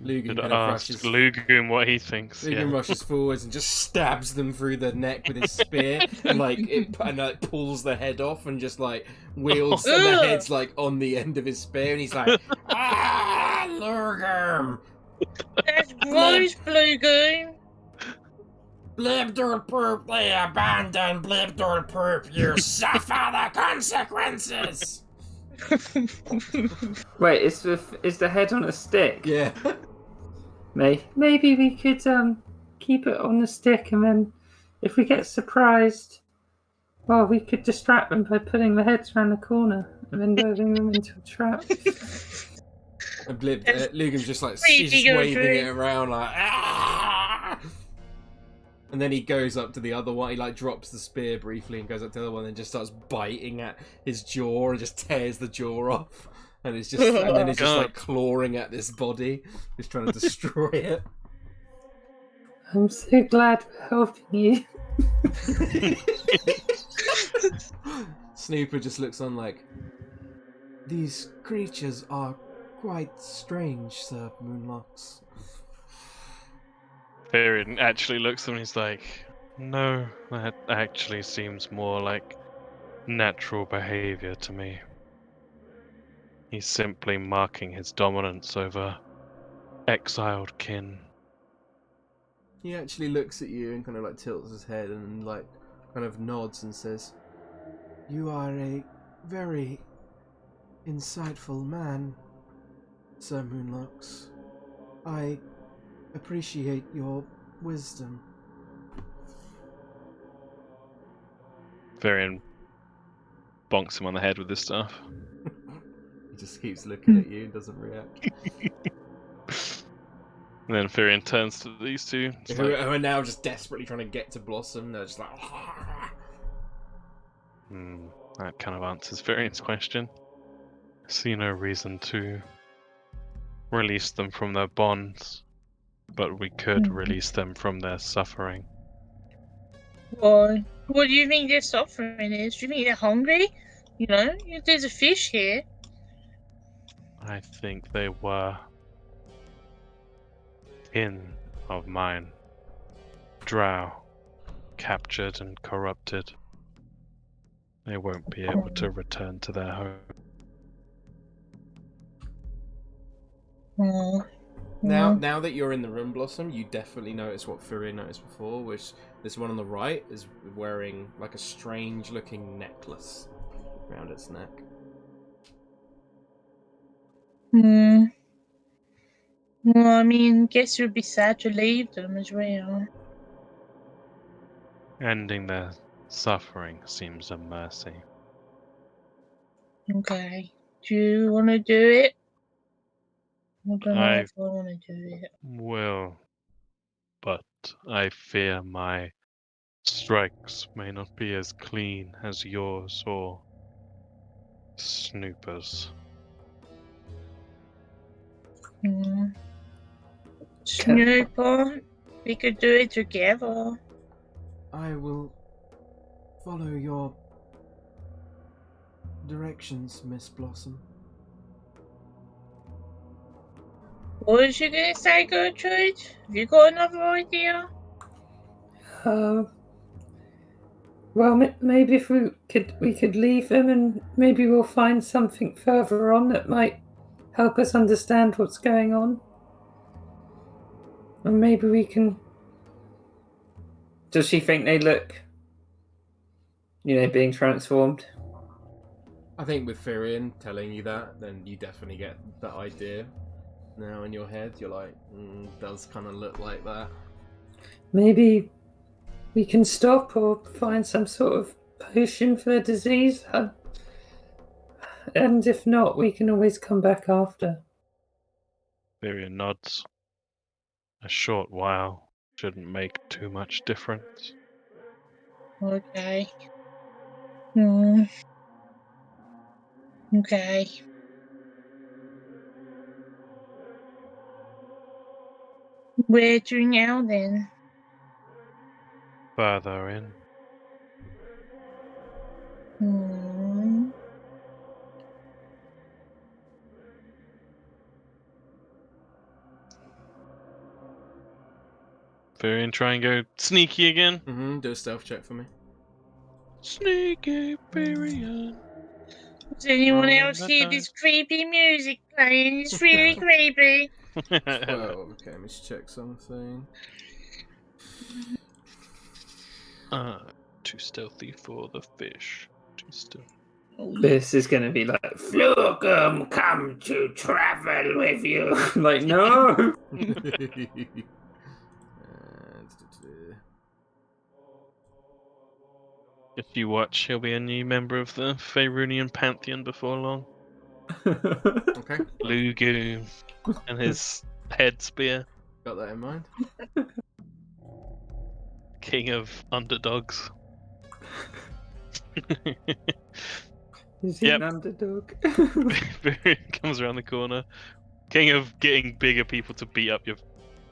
Lugan kind of rushes. Lugan what he thinks. Lugan rushes forwards and just stabs them through the neck with his spear, and it pulls the head off and just like wields, and the head's like on the end of his spear, and he's like, "Ah, Lugan! That's gross, Lugan! Blibdor poop, they abandoned Blibdor poop. You suffer the consequences." Wait, is the head on a stick? Yeah. Maybe we could keep it on the stick, and then if we get surprised, well, we could distract them by putting the heads around the corner and then luring them into a trap. And Lugan's just like, he's just waving it around like, ah! And then he goes up to the other one. He like drops the spear briefly and goes up to the other one, and just starts biting at his jaw and just tears the jaw off. And it's just, and then it's just like clawing at this body, just trying to destroy it. I'm so glad we're helping you. Snooper just looks on like, these creatures are quite strange, Sir Moonlocks. Varian actually looks at him and he's like, no, that actually seems more like natural behavior to me. He's simply marking his dominance over exiled kin. He actually looks at you and kind of like tilts his head and like kind of nods and says, "You are a very insightful man, Sir Moonlocks. I appreciate your wisdom." Varian bonks him on the head with his staff. He just keeps looking at you and doesn't react. And then Varian turns to these two. Who are now just desperately trying to get to Blossom. They're just like... That kind of answers Varian's question. I see no reason to release them from their bonds, but we could release them from their suffering. Why? What do you think their suffering is? Do you think they're hungry? You know, there's a fish here. I think they were kin of mine. Drow, captured and corrupted. They won't be able to return to their home. Now that you're in the room, Blossom, you definitely notice what Furia noticed before, which this one on the right is wearing like a strange looking necklace around its neck. Hmm. Well, I mean, guess it would be sad to leave them as well. Ending their suffering seems a mercy. Okay. Do you want to do it? I don't know I if I want to do it. will, but I fear my strikes may not be as clean as yours or Snooper's. Hmm. Snooper, we could do it together. I will follow your directions, Miss Blossom. What was you going to say, Gertrude? Have you got another idea? Well, maybe if we could leave them, and maybe we'll find something further on that might help us understand what's going on, and maybe we can. Does she think they look, being transformed? I think with Firion telling you that, then you definitely get that idea. Now in your head, you're like, does kind of look like that. Maybe we can stop or find some sort of potion for the disease. And if not, we can always come back after. Virion nods. A short while shouldn't make too much difference. Okay. Hmm. Okay. Where to now then? Further in, Hmm. Virion try and go sneaky again. Do a stealth check for me. Sneaky Virion. Does anyone Rolling else the hear this creepy music playing? It's really creepy. dice. 12. Okay, let me just check something. Too stealthy for the fish. Too stealthy. Oh, This is going to be like, Flugum, come to travel with you. Like, no. If you watch, he'll be a new member of the Faerunian Pantheon before long. Okay, Lugu and his head spear. got that in mind. King of underdogs. Is he Yep. an underdog? Virion comes around the corner. King of getting bigger people to beat up your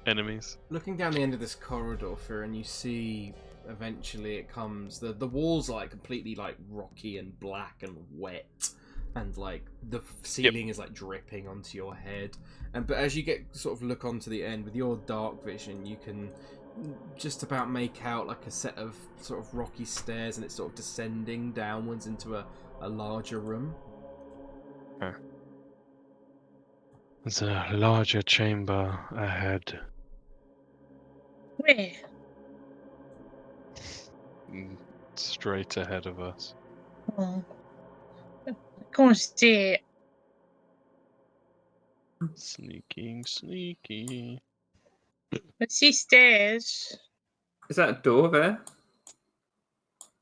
enemies. Looking down the end of this corridor, and you see eventually it comes. The walls are like completely like rocky and black and wet, and like the ceiling is like dripping onto your head. But as you get sort of look onto the end with your dark vision, you can just about make out like a set of sort of rocky stairs, and it's sort of descending downwards into a larger room. There's a larger chamber ahead. where? Straight ahead of us. Oh. I can't see it. Sneaky. I see stairs. Is that a door there?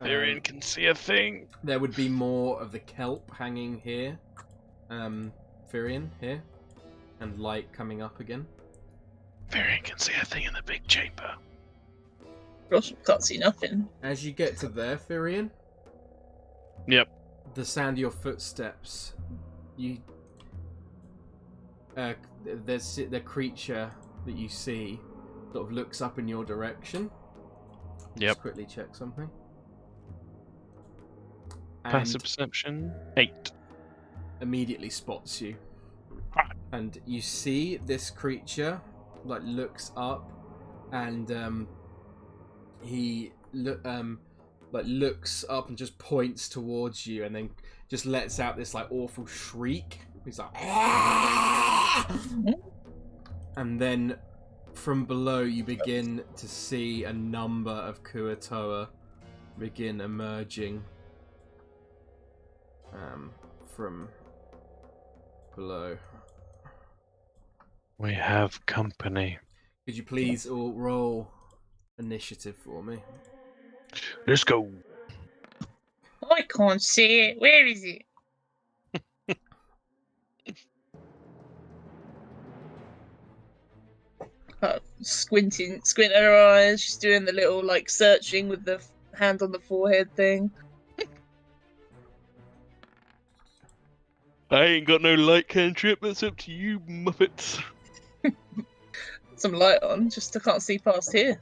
Virion can see a thing. There would be more of the kelp hanging here, Firion here, and light coming up again. Virion can see a thing in the big chamber. Blossom can't see nothing. As you get to there, Firion, Yep. the sound of your footsteps, there's the creature that you see sort of looks up in your direction. Yep. Just quickly check something. Passive perception 8. Immediately spots you, and you see this creature like looks up, and he looks up and just points towards you, and then just lets out this like awful shriek. He's like, and then from below you begin to see a number of Kuatoa begin emerging from below. We have company. Could you please all roll initiative for me? Let's go. I can't see it. Where is it? Squinting her eyes. She's doing the little like searching with the hand on the forehead thing. I ain't got no light cantrip. That's up to you, Muppets. Some light on, just I can't see past here.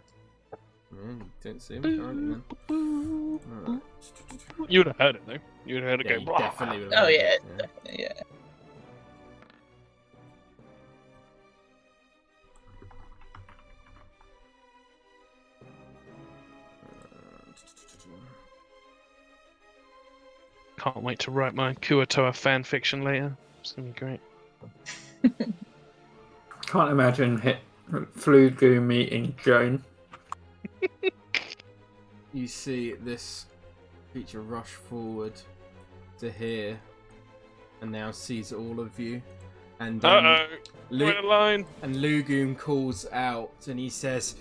Don't see me currently then. Alright. You would have heard it though. You would have heard it Yeah, go. you "Blah." definitely would have Oh heard yeah, it, definitely, yeah. Can't wait to write my Kuatoa fan fiction later. It's gonna be great. Can't imagine Flugu meeting Joan. You see this creature rush forward to here, and now sees all of you. And We're in a line. and Lugoon calls out, and he says,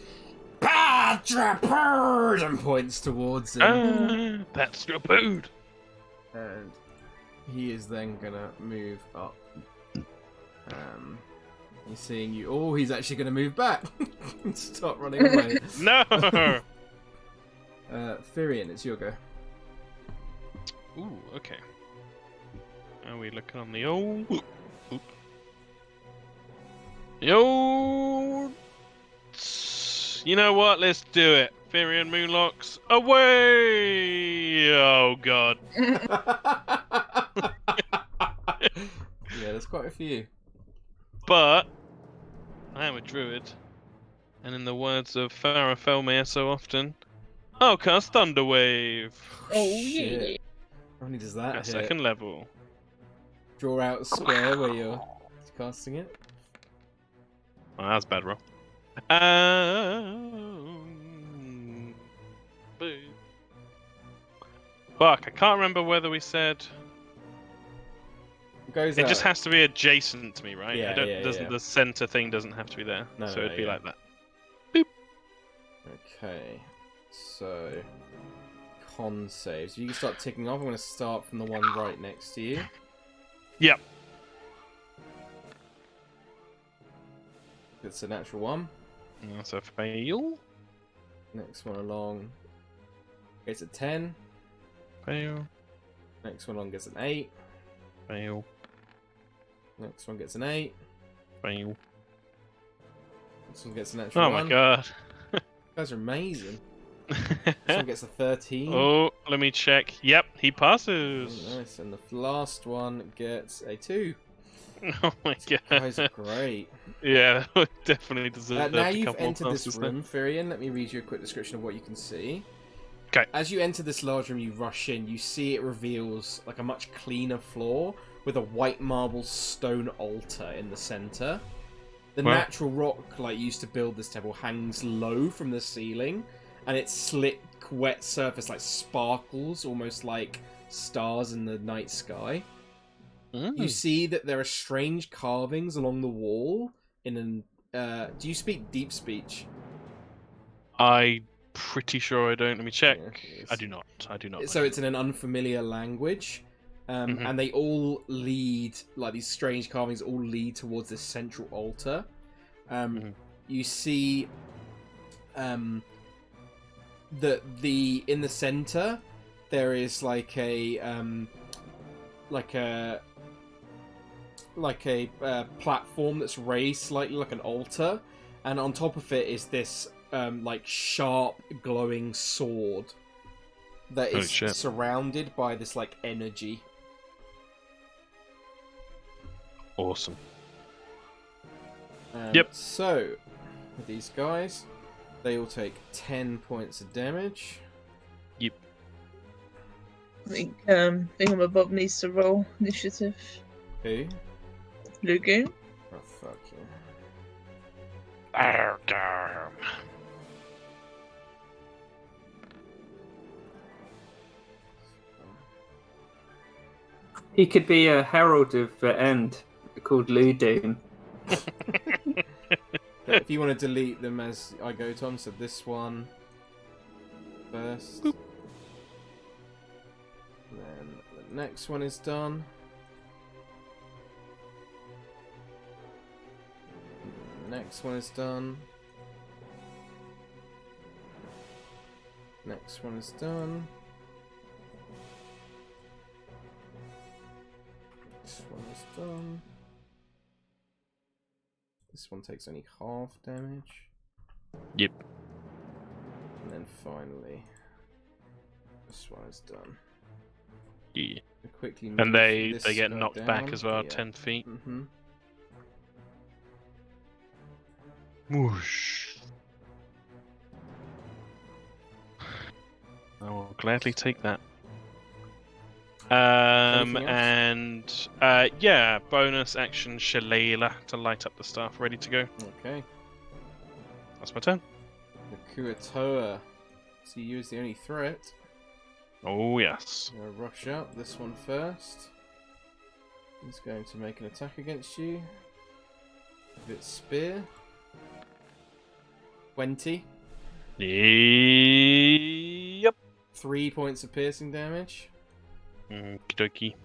"Patrapod!" and points towards him. That's the food. And he is then gonna move up. He's seeing you. Oh, he's actually gonna move back and start running away. No. Firion, it's your go. Ooh, okay. Are we looking on the old? Oop. The old. You know what? Let's do it. Firion Moonlocks away! Oh god. Yeah, there's quite a few. But I am a druid, and in the words of Farah Felmir so often, I'll cast Thunderwave. Oh Shit. yeah. How many does that At hit? second level. Draw out a square where you're casting it. Oh, that's a bad roll. Boo. Fuck, I can't remember whether we said Goes it out. just has to be adjacent to me, right? Yeah, yeah. The center thing doesn't have to be there, No, so no, it'd be yeah. like that. Okay, so con saves. You can start ticking off. I'm going to start from the one right next to you. Yep. It's a natural one. That's a fail. Next one along gets a 10. Fail. Next one along gets an 8. Fail. Next one gets an 8. Fail. This one gets a natural Oh 1. my god. You guys are amazing. This one gets a 13. Oh, let me check. Yep, he passes. Oh, nice. And the last one gets a 2. Oh my god. You guys are great. Yeah, that would definitely deserve Now a you've couple more entered this passes there. room, Firion. Let me read you a quick description of what you can see. Okay. As you enter this large room, you rush in. You see it reveals like a much cleaner floor with a white marble stone altar in the center. The Wow. natural rock like used to build this temple hangs low from the ceiling, and its slick, wet surface like sparkles, almost like stars in the night sky. You see that there are strange carvings along the wall. Do you speak deep speech? I'm pretty sure I don't. Let me check. Yeah, I do not. I do not. So it's in an unfamiliar language, and they all lead, like these strange carvings, all lead towards this central altar. You see, that in the center there is like a platform that's raised slightly like an altar, and on top of it is this like sharp glowing sword that is surrounded by this like energy. Awesome. Yep. So with these guys, they all take 10 points of damage. Yep. I think Thingamabob needs to roll initiative. Who? Lugoon. Oh fuck yeah. Oh damn. He could be a herald of the end called Ludoon. if you want to delete them as I go, Tom, so this one first. Boop. Then the next one is done. The next one is done. Next one is done. This one is done. This one takes only half damage. Yep. And then finally, this one is done. Yeah. Quickly And move they this get guy knocked down. back as well, Yeah. 10 feet. Mm-hmm. Whoosh. I will gladly take that. Anything else? And yeah, bonus action Shillelagh to light up the staff, ready to go. Okay. That's my turn. The Kuatoa. See you as the only threat. Oh yes. I'm gonna rush up this one first. He's going to make an attack against you. With its spear. 20. Yep. 3 points of piercing damage. Okie dokie.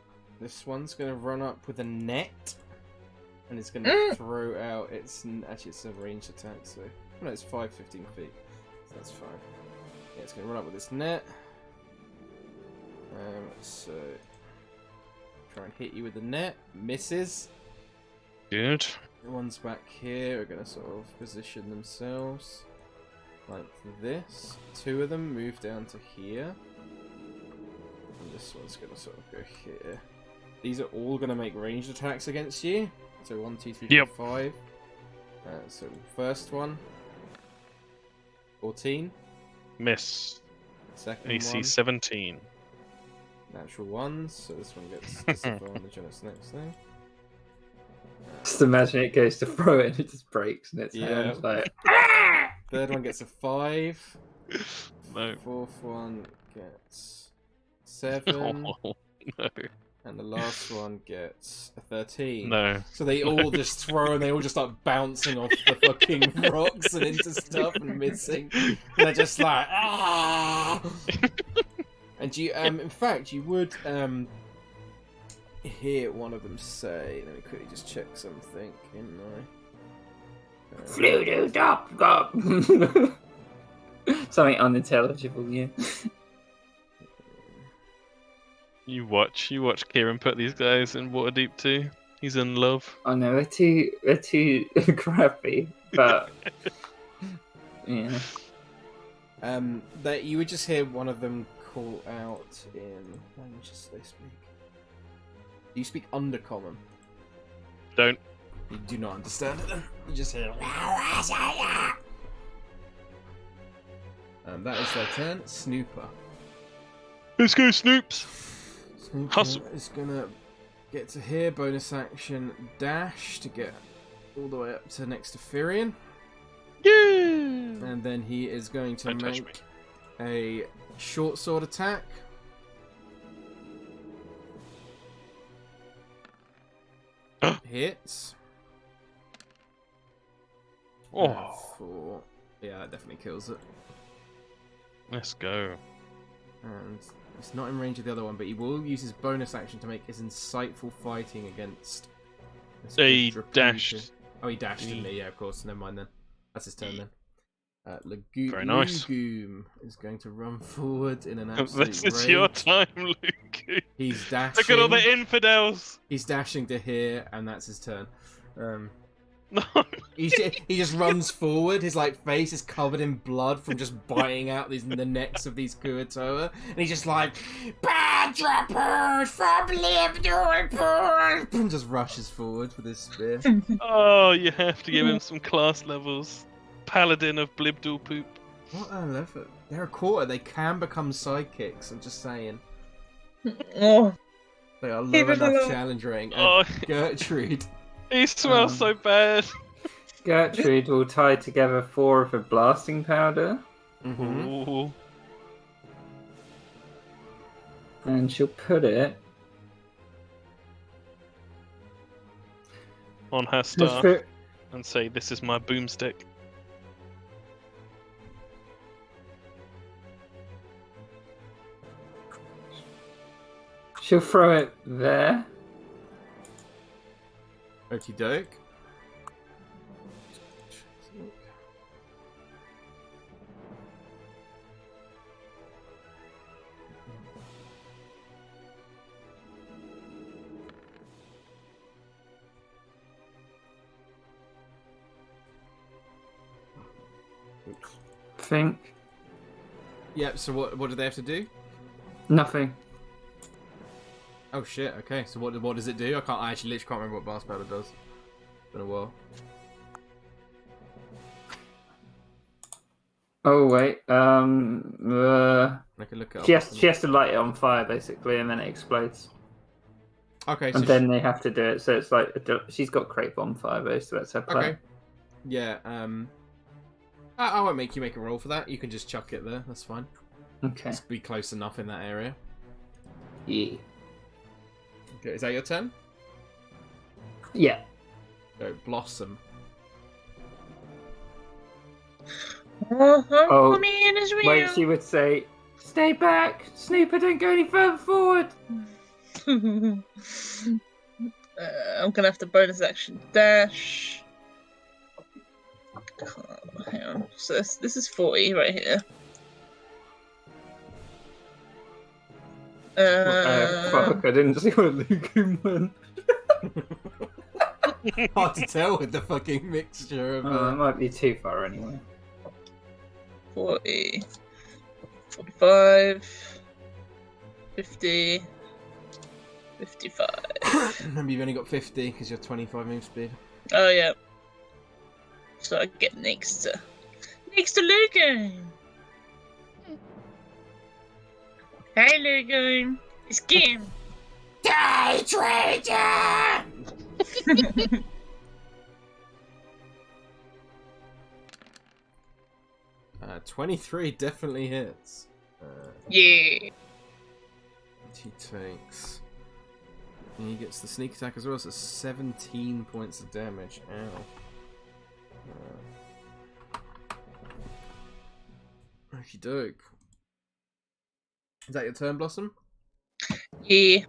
This one's going to run up with a net. And it's going to throw out its... Actually, it's a ranged attack, so... No, it's 15 feet. So that's fine. Yeah, it's going to run up with its net. So... Try and hit you with the net. Misses. Good. The ones back here are going to sort of position themselves like this. 2 of them move down to here. And this one's going to sort of go here. These are all going to make ranged attacks against you. So 1, 2, 3, 4, 5. So first one. 14. Miss. Second AC one. 17. Natural ones. So this one gets disadvantage on its next thing. Just imagine it goes to throw it and it just breaks in its hands. Like, Third one gets a 5. No. Fourth one gets 7. Oh, no. And the last one gets a 13. No. So they all just throw and they all just start bouncing off the fucking rocks and into stuff and missing. And they're just like, ah! And you, in fact, you would hear one of them say, let me quickly just check something in my... Fluted up. Something unintelligible, yeah. You watch Kieran put these guys in Waterdeep too. He's in love. I know they're too crappy, but yeah. That you would just hear one of them call out in languages they speak. Do you speak Undercommon? Don't. You do not understand it then. You just hear. And that is their turn. Snooper. Let's go, Snoops. Snooper Hustle. is gonna get to here. Bonus action dash to get all the way up to next to Firion. Yeah. And then he is going to Don't touch make a short sword attack. Hits. Oh, For... Yeah, that definitely kills it. let's go. And it's not in range of the other one, but he will use his bonus action to make his insightful fighting against... this He big Draputa. dashed. Oh, he dashed, didn't he? Yeah, of course. Never mind then. That's his turn then. Very nice. Legume is going to run forward in an absolute This is rage. your time, Luke. He's dashing. Look at all the infidels. He's dashing to here, and that's his turn. No. He just runs forward. His face is covered in blood from just biting out the necks of these Kuatoa, and he's just like, "Bad trappers from Libdor," and just rushes forward with his spear. Oh, you have to give him some class levels. Paladin of Blibdul poop. What a level! They're a quarter. They can become sidekicks. I'm just saying. Oh, They are low Give it a enough look. challenge rating. And Oh, Gertrude. he smells so bad. Gertrude will tie together 4 of her blasting powder, Mm-hmm. Ooh. and she'll put it. On her Has staff. and say, "This is my boomstick." She'll throw it there. Okie doke. Oops. Think. Yep, so what do they have to do? Nothing. Oh shit, okay, so what does it do? I actually literally can't remember what Blast Powder does. Been a while. Oh wait. I can look it up. She has to light it on fire basically, and then it explodes. Okay, so And then they have to do it. So it's like she's got crepe on fire base, so that's her plan. okay. Yeah, I won't make you make a roll for that. You can just chuck it there, that's fine. Okay. Just be close enough in that area. Yeah. Okay, is that your turn? Yeah. Go Blossom. I'm Oh, coming in as well. Wait, she would say, "Stay back, Snooper! Don't go any further forward." I'm gonna have to bonus action dash. Oh, hang on. So this is 40 right here. Fuck! I didn't see what Luke went. Hard to tell with the fucking mixture of. Oh, that might be too far anyway. 40, 45, 50, 55. Remember, you've only got 50 because you're 25 move speed. Oh yeah. So I get next to Lugo. Hey Lugo, it's Kim. Die, traitor! 23 definitely hits. Yeah. He takes. And he gets the sneak attack as well, so 17 points of damage. Ow. Okie doke. Is that your turn, Blossom? Yeah.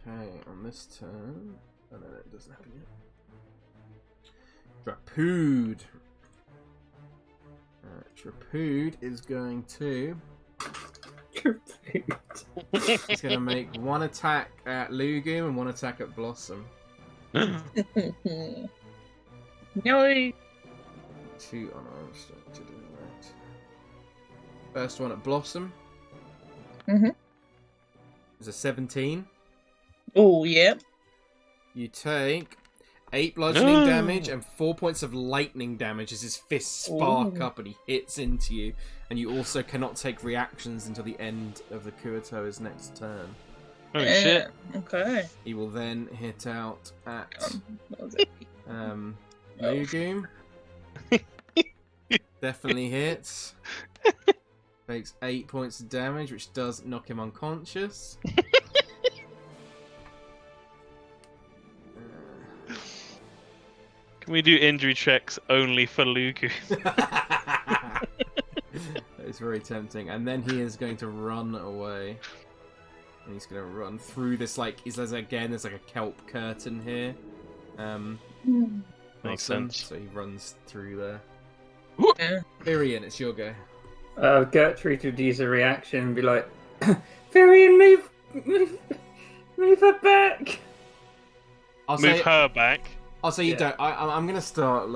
Okay, on this turn. Oh no, it doesn't happen yet. Drapood. Drapood is going to. He's going to make one attack at Lugu and one attack at Blossom. No. 2 unarmed. To do that. First one at Blossom. Mhm. It's a 17. Oh yeah. You take 8 bludgeoning damage and 4 points of lightning damage as his fists spark up and he hits into you. And you also cannot take reactions until the end of the Kuato's next turn. Oh shit! Okay. He will then hit out at What was it? Lugoom. Definitely hits. Takes 8 points of damage, which does knock him unconscious. Can we do injury checks only for Luku? It's very tempting. And then he is going to run away. And he's going to run through this, like, there's like a kelp curtain here. Makes sense. So he runs through there. Yeah. Irian, it's your go. Gertrude would use a reaction and be like, "Varian, move her back." Move her back. I'll say you Yeah. don't. I'm going to start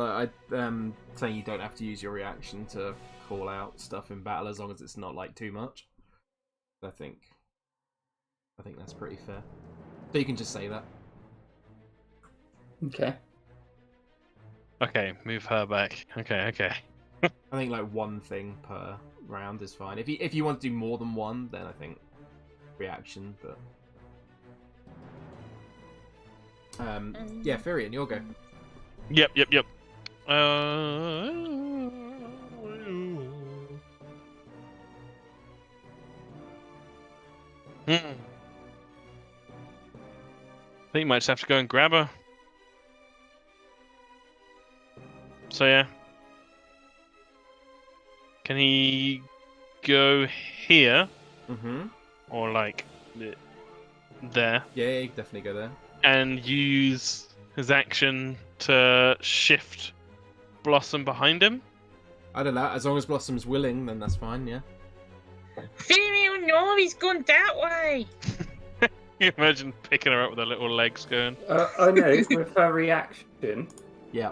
saying you don't have to use your reaction to call out stuff in battle as long as it's not like too much. I think that's pretty fair. So you can just say that. Okay. Okay, move her back. Okay. I think like one thing per round is fine. If you want to do more than one, then I think reaction. But yeah, Firion, your go. Yep. I think you might just have to go and grab her. So yeah. Can he go here Mm-hmm. or like there Yeah, you can definitely go there. and use his action to shift Blossom behind him? I don't know. As long as Blossom's willing, then that's fine. Yeah. Furion, no, he's gone that way. You imagine picking her up with her little legs going. I know, with her reaction, Yeah.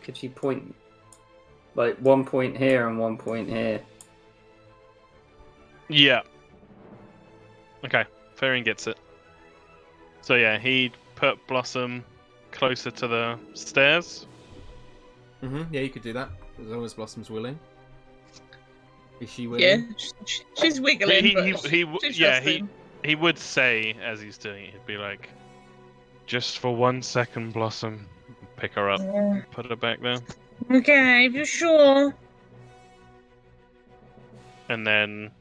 could she point like 1 point here and 1 point here? Yeah. Okay, Farian gets it. So yeah, he'd put Blossom closer to the stairs. Mm-hmm. Yeah, you could do that as long as Blossom's willing. Is she Yeah, willing? she's wiggling. She's trusting. He would say as he's doing it, he'd be like, "Just for 1 second, Blossom." Pick her up, put her back there, Okay, if you're sure. and then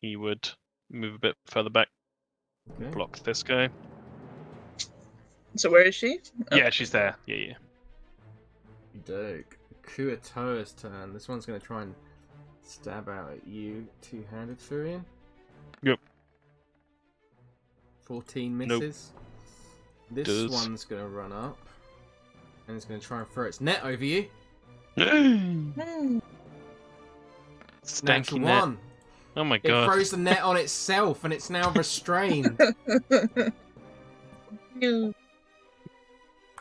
he would move a bit further back, Okay. block this guy. So where is she? Yeah, she's there. Yeah. Doke. Kuatoa's turn. This one's going to try and stab out at you, two-handed Furion. Yep. 14 Nope. misses. This Does. one's going to run up. And it's going to try and throw its net over you. Hmm. Stanky Natural net. one. Oh my It god. throws the net on itself and it's now restrained. No.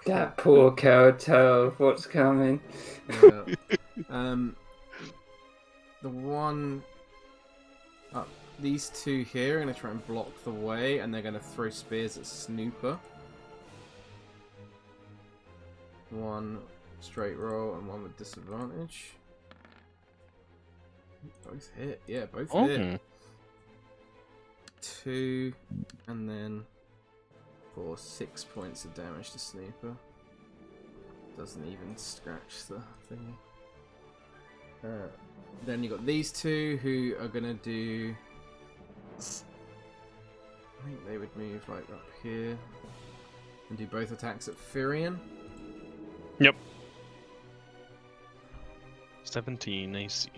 That poor Kuatoa, what's coming? Yeah. The one up, these two here are going to try and block the way, and they're going to throw spears at Snooper. One straight roll and one with disadvantage. Both hit. Yeah, both hit. 2 and then for 6 points of damage to Snooper. Doesn't even scratch the thing. Then you got these two who are gonna do. I think they would move like up here and do both attacks at Furion. Yep. 17 AC.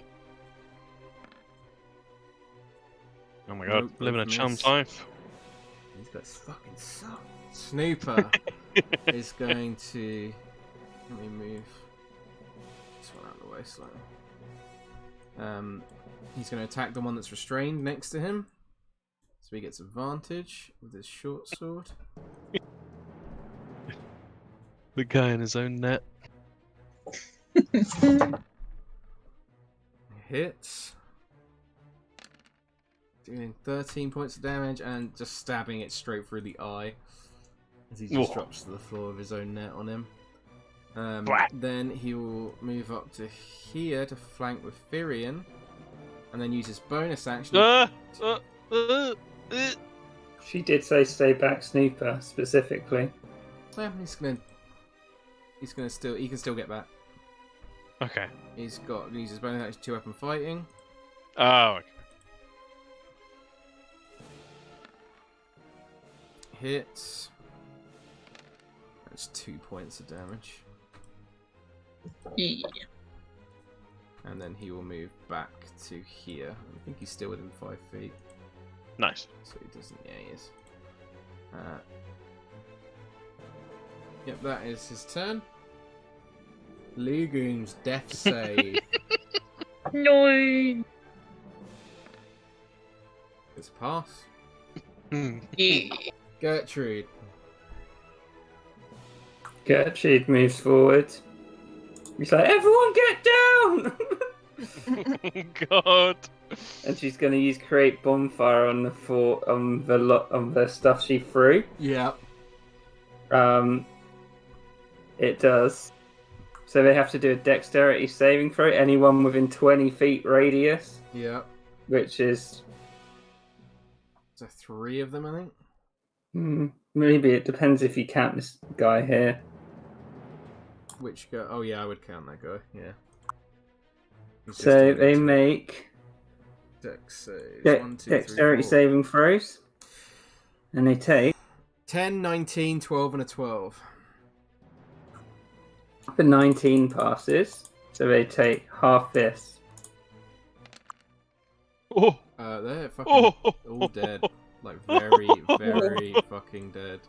Oh my god, Nope, living a both chum's miss. life. These guys fucking suck. Snooper is going to. Let me move this one out of the way slightly. He's going to attack the one that's restrained next to him. So he gets advantage with his short sword. The guy in his own net. Hits. Doing 13 points of damage and just stabbing it straight through the eye. As he just Whoa. drops to the floor with his own net on him. Blah. Then he will move up to here to flank with Firion. And then use his bonus action. She did say stay back, Snooper, specifically. Yeah, he's gonna still. He can still get back. Okay. He's got use his bonus action 2-weapon fighting. Oh, okay. Hits. That's 2 points of damage. Yeah. And then he will move back to here. I think he's still within 5 feet. Nice. So he doesn't. Yeah, he is. Yep, that is his turn. Lugoon's death save. No. It's a pass. Yeah. Gertrude. Gertrude moves forward. He's like, everyone get down! God. And she's going to use create bonfire on the stuff she threw. Yeah. It does. So they have to do a dexterity saving throw. Anyone within 20 feet radius, Yeah. which is So 3 of them, I think. maybe it depends if you count this guy here. Which guy? Oh yeah, I would count that guy. Yeah. He's just So doing they it. make Dex saves. de- 1, 2, 3, dexterity 4. saving throws, and they take 10, 19, 12, and a 12. The 19 passes, so they take half this. Oh, They're fucking oh, all dead. Like, very, very fucking dead.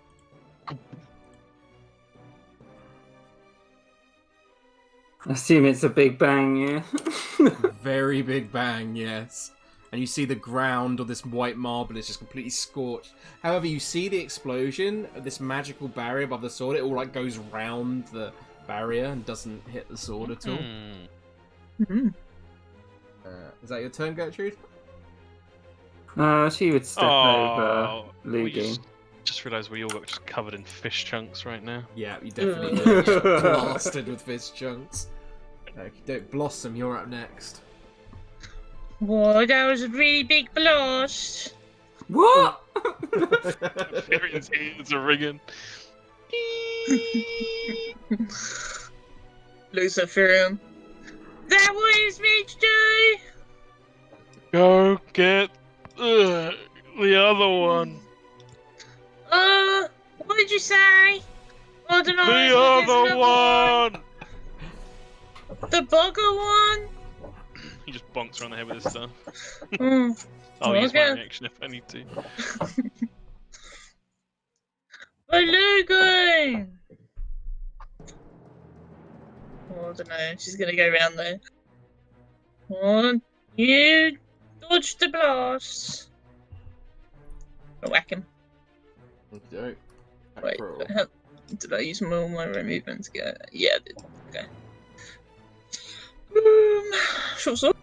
I assume it's a big bang, yeah. Very big bang, yes. And you see the ground or this white marble is just completely scorched. However, you see the explosion of this magical barrier above the sword. It all like goes round the barrier and doesn't hit the sword at all. Mhm. Is that your turn, Gertrude? She would step over we Ludy. just realised we all got just covered in fish chunks right now. Yeah, you definitely did. Just blasted with fish chunks. Don't Blossom, you're up next. Whoa, that was a really big blast. What? Furian's ears are ringing. Looks at Furion. That what it's meant to do? Go get the other one. What did you say? I don't know. The There's other another one! The bugger one? He just bonks her on the head with his stuff. Mm. I'll use my Okay. reaction if I need to. Beluga! Oh, I don't know. She's gonna go around there. Oh, you dodged the blast. I'll whack him. Okay. Wait, did I use all my movement to go? Yeah, I did. Okay. Short sword.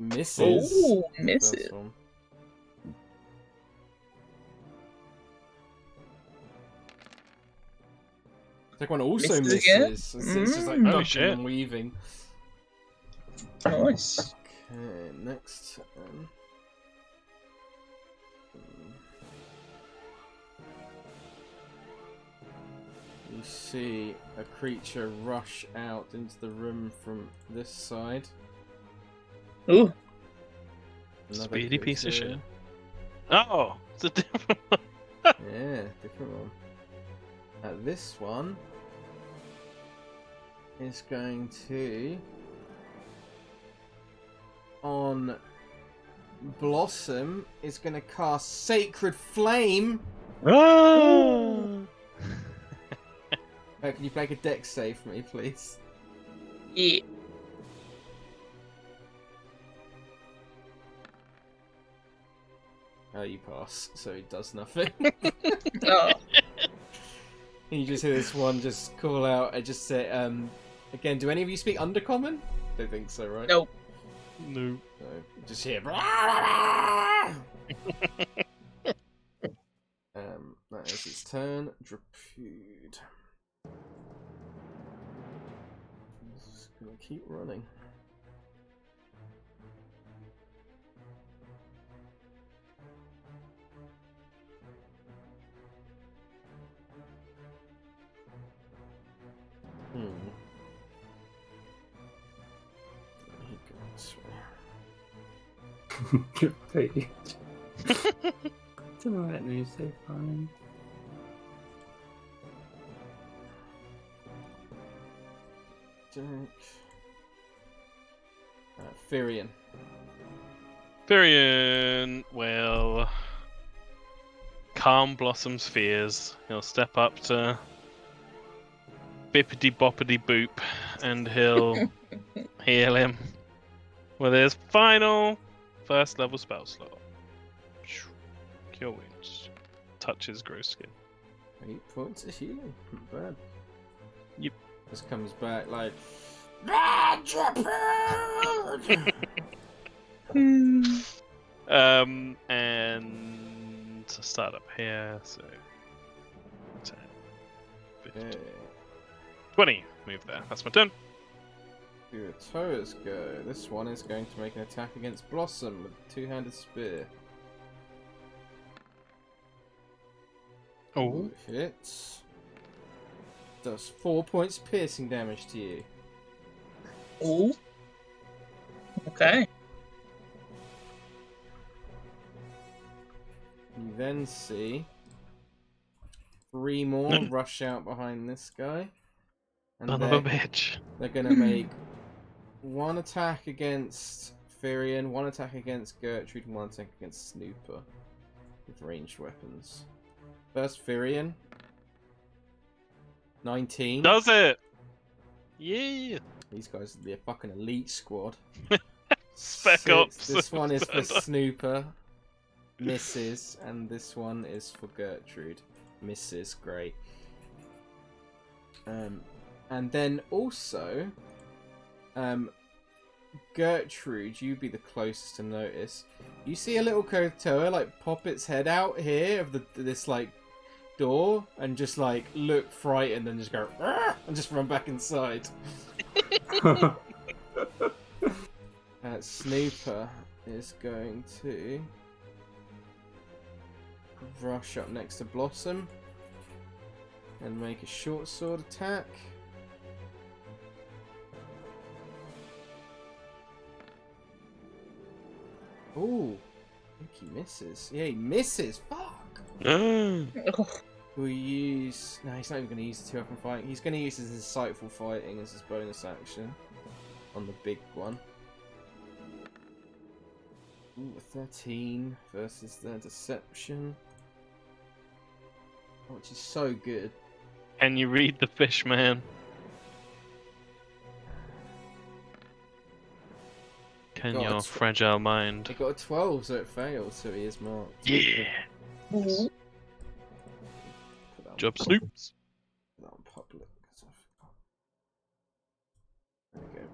Misses. Oh, miss First it. one. Second one also Misses again? misses. It's just like Mm. Oh, ducking shit. and weaving. Nice. Okay, next. You see a creature rush out into the room from this side. Ooh. Another Speedy piece of creature. shit. Oh, it's a different one. Yeah, different one. This one is going to on Blossom is going to cast Sacred Flame. Ah! Can you make a dex save for me, please? Yeah. Oh, you pass, so it does nothing. Oh. And you just hear this one just call out and just say, again, do any of you speak Undercommon? Don't think so, right? Nope. No. No, just hear. That is its turn. Drapude. Just gonna keep running. He goes this way. Good page. It's alright, no, so fine. Firion. Furion will calm Blossom's fears. He'll step up to Bippity Boppity Boop and he'll heal him with his final first level spell slot. Cure Wounds. Touches gross skin. 8 points of healing. Not bad. Yep. This comes back like. And to start up here, so 10, 15, 20. Move there. That's my turn. Your toes go. This one is going to make an attack against Blossom with a two-handed spear. Oh. Hits. Does 4 points piercing damage to you. Ooh. Okay. You then see 3 more rush out behind this guy. And Son of a bitch. they're going to make 1 attack against Firion, 1 attack against Gertrude, and 1 attack against Snooper with ranged weapons. First, Firion. 19. Does it? Yeah. These guys are the fucking elite squad. Spec 6. Ops. This one is for Turned up. Snooper. Misses. And this one is for Gertrude. Misses. Great. And then also, Gertrude, you'd be the closest to notice. You see a little Kotoa like pop its head out here of this like door and just like look frightened and just go "Arr!" and just run back inside. Snooper is going to rush up next to Blossom and make a short sword attack. Ooh, I think he misses. Yeah, he misses. Fuck. Oh, We'll use. No, he's not even going to use the 2-weapon fighting. He's going to use his insightful fighting as his bonus action on the big one. Ooh, 13 versus their deception, which is so good. Can you read the fish, man? Can God, your it's- fragile mind? He got a 12, so it failed, so he is marked. Yeah. Put that on- Job Snoops. put that on public. 'Cause I forgot.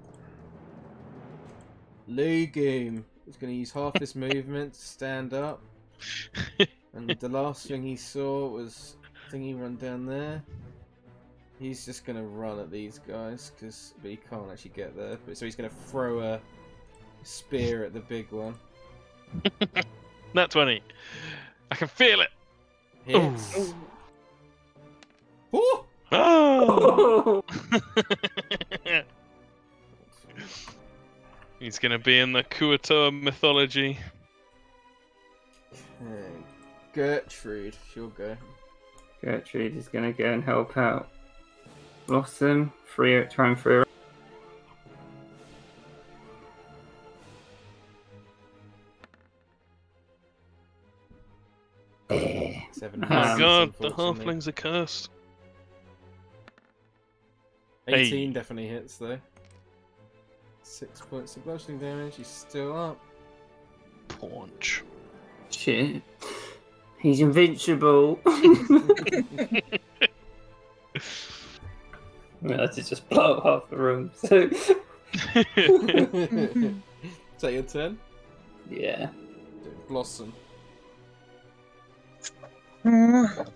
There we go. Lugoom is going to use half his movement to stand up. And the last thing he saw was thingy run down there. He's just going to run at these guys, but he can't actually get there. So he's going to throw a spear at the big one. Nat 20. I can feel it. Hits. Ooh. Oh! Oh! He's gonna be in the Kuatoa mythology. Okay. Gertrude, she'll go. Gertrude is going to go and help out Blossom. Try and free her. Seven Oh my misses, god, the unfortunately. halflings are cursed. 18 Hey. definitely hits though. 6 points of bludgeoning damage, he's still up. Paunch. Shit. He's invincible. I had to just blow up half the room. So Is that your turn? yeah. Blossom. The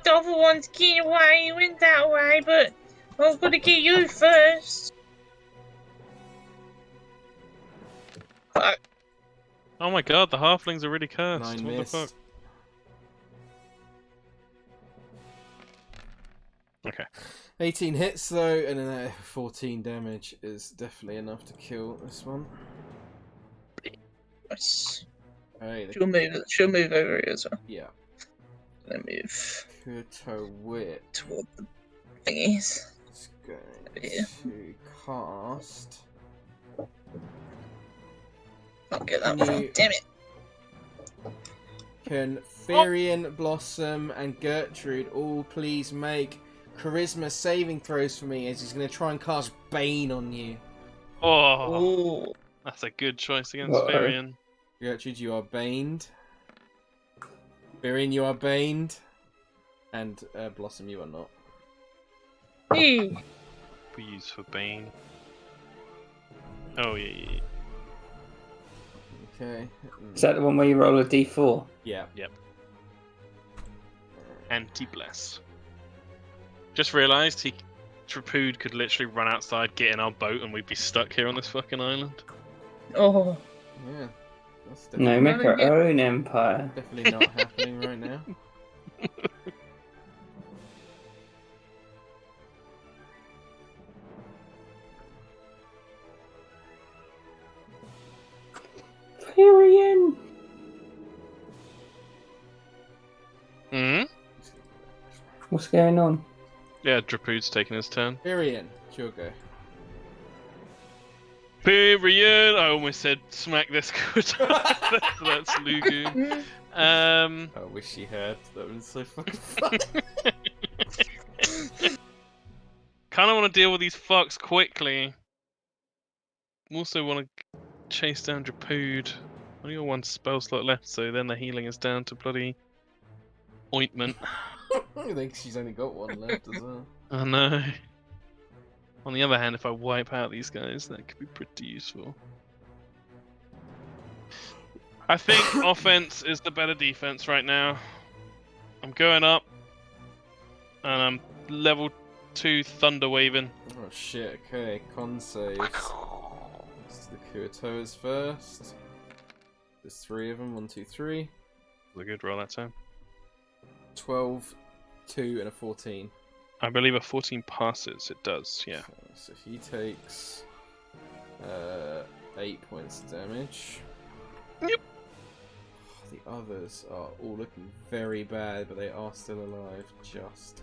other one's getting away, he went that way, but I've got to get you first. Fuck. Oh my god, the halflings are really cursed. 9 What missed. the fuck? Okay. 18 hits though, and then 14 damage is definitely enough to kill this one. Yes. Alright, She'll move over here as well. yeah. Let me move Kuto Wit toward the thingies. is going Yeah. to cast. I'll get that Can one. you- Damn it. Can Firion, Blossom, and Gertrude all please make charisma saving throws for me as he's going to try and cast Bane on you? Oh, Ooh. that's a good choice against Uh-oh. Firion. Gertrude, you are baned. Firion, you are baned. And Blossom, you are not. Hey. We use for Bane. Oh yeah. Okay. Is that the one where you roll a d4? Yeah. Anti-bless. Just realised Trapood could literally run outside, get in our boat, and we'd be stuck here on this fucking island. Oh. Yeah. That's No, definitely, make our own empire. definitely not happening right now. Firion! Hmm? He's What's going on? Yeah, Drapood's taking his turn. Virion, it's your go. Period. I almost said smack this good. That's Lugu. I wish she had. That was so fucking funny. Kind of want to deal with these fucks quickly. Also want to chase down Drapood. Only got one spell slot left, so then the healing is down to bloody ointment. I think she's only got one left as well. I know. On the other hand, if I wipe out these guys, that could be pretty useful. I think offense is the better defense right now. I'm going up, and I'm level 2 thunder waving. Oh shit, okay, con saves. Let's do the Kuatoas first. There's 3 of them, 1, 2, 3. Was a good roll that time. 12, 2, and a 14. I believe a 14 passes. It does, yeah. So he takes 8 points of damage. Yep. The others are all looking very bad, but they are still alive. Just.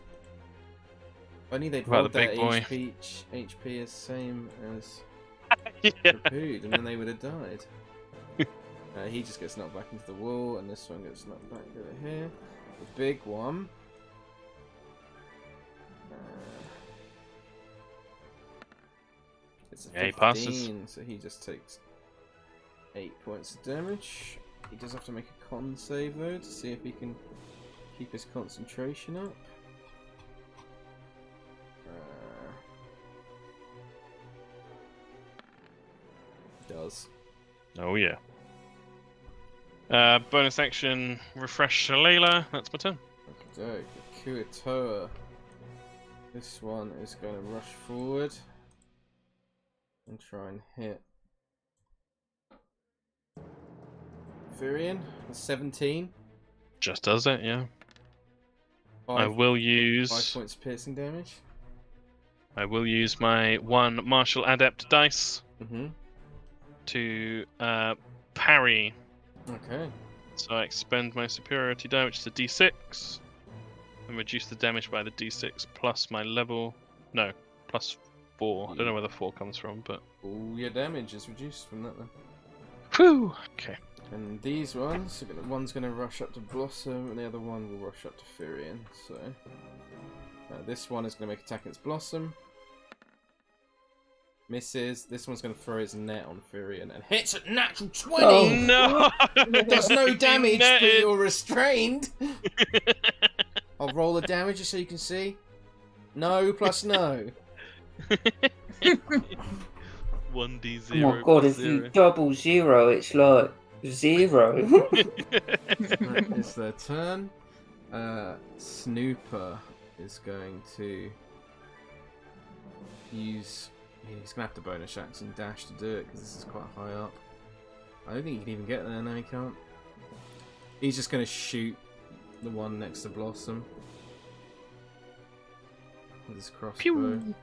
If only they'd About rolled the their big boy. HP as same as Yeah. Drapood, and then they would have died. He just gets knocked back into the wall, and this one gets knocked back over here. The big one. It's a 15, Yeah, he passes. so he just takes 8 points of damage. He does have to make a con save though to see if he can keep his concentration up. Does. Oh, yeah. Bonus action, refresh Shalala. That's my turn. Okay, Kuatoa. This one is going to rush forward and try and hit Virion. 17. Just does it, yeah. 5, I will 5 use. points of piercing damage. I will use my 1 martial adept dice Mm-hmm. to parry. Okay. So I expend my superiority die, which is a d6, and reduce the damage by the d6 plus my level. No, plus 4. I don't know where the 4 comes from, but. All your damage is reduced from that then. Whew! Okay. And these ones, one's going to rush up to Blossom, and the other one will rush up to Virion. So this one is going to make attack against Blossom. Misses. This one's going to throw his net on Virion and hits at natural 20. Oh. No! Does no damage, but Netted. you're restrained. I'll roll the damage just so you can see. No plus no. 1d0. Oh my god, if you double 0, it's like 0. Right, it's their turn. Snooper is going to use. He's gonna have to bonus action dash to do it because this is quite high up. I don't think he can even get there. No, he can't. He's just gonna shoot the one next to Blossom with his crossbow. Pew.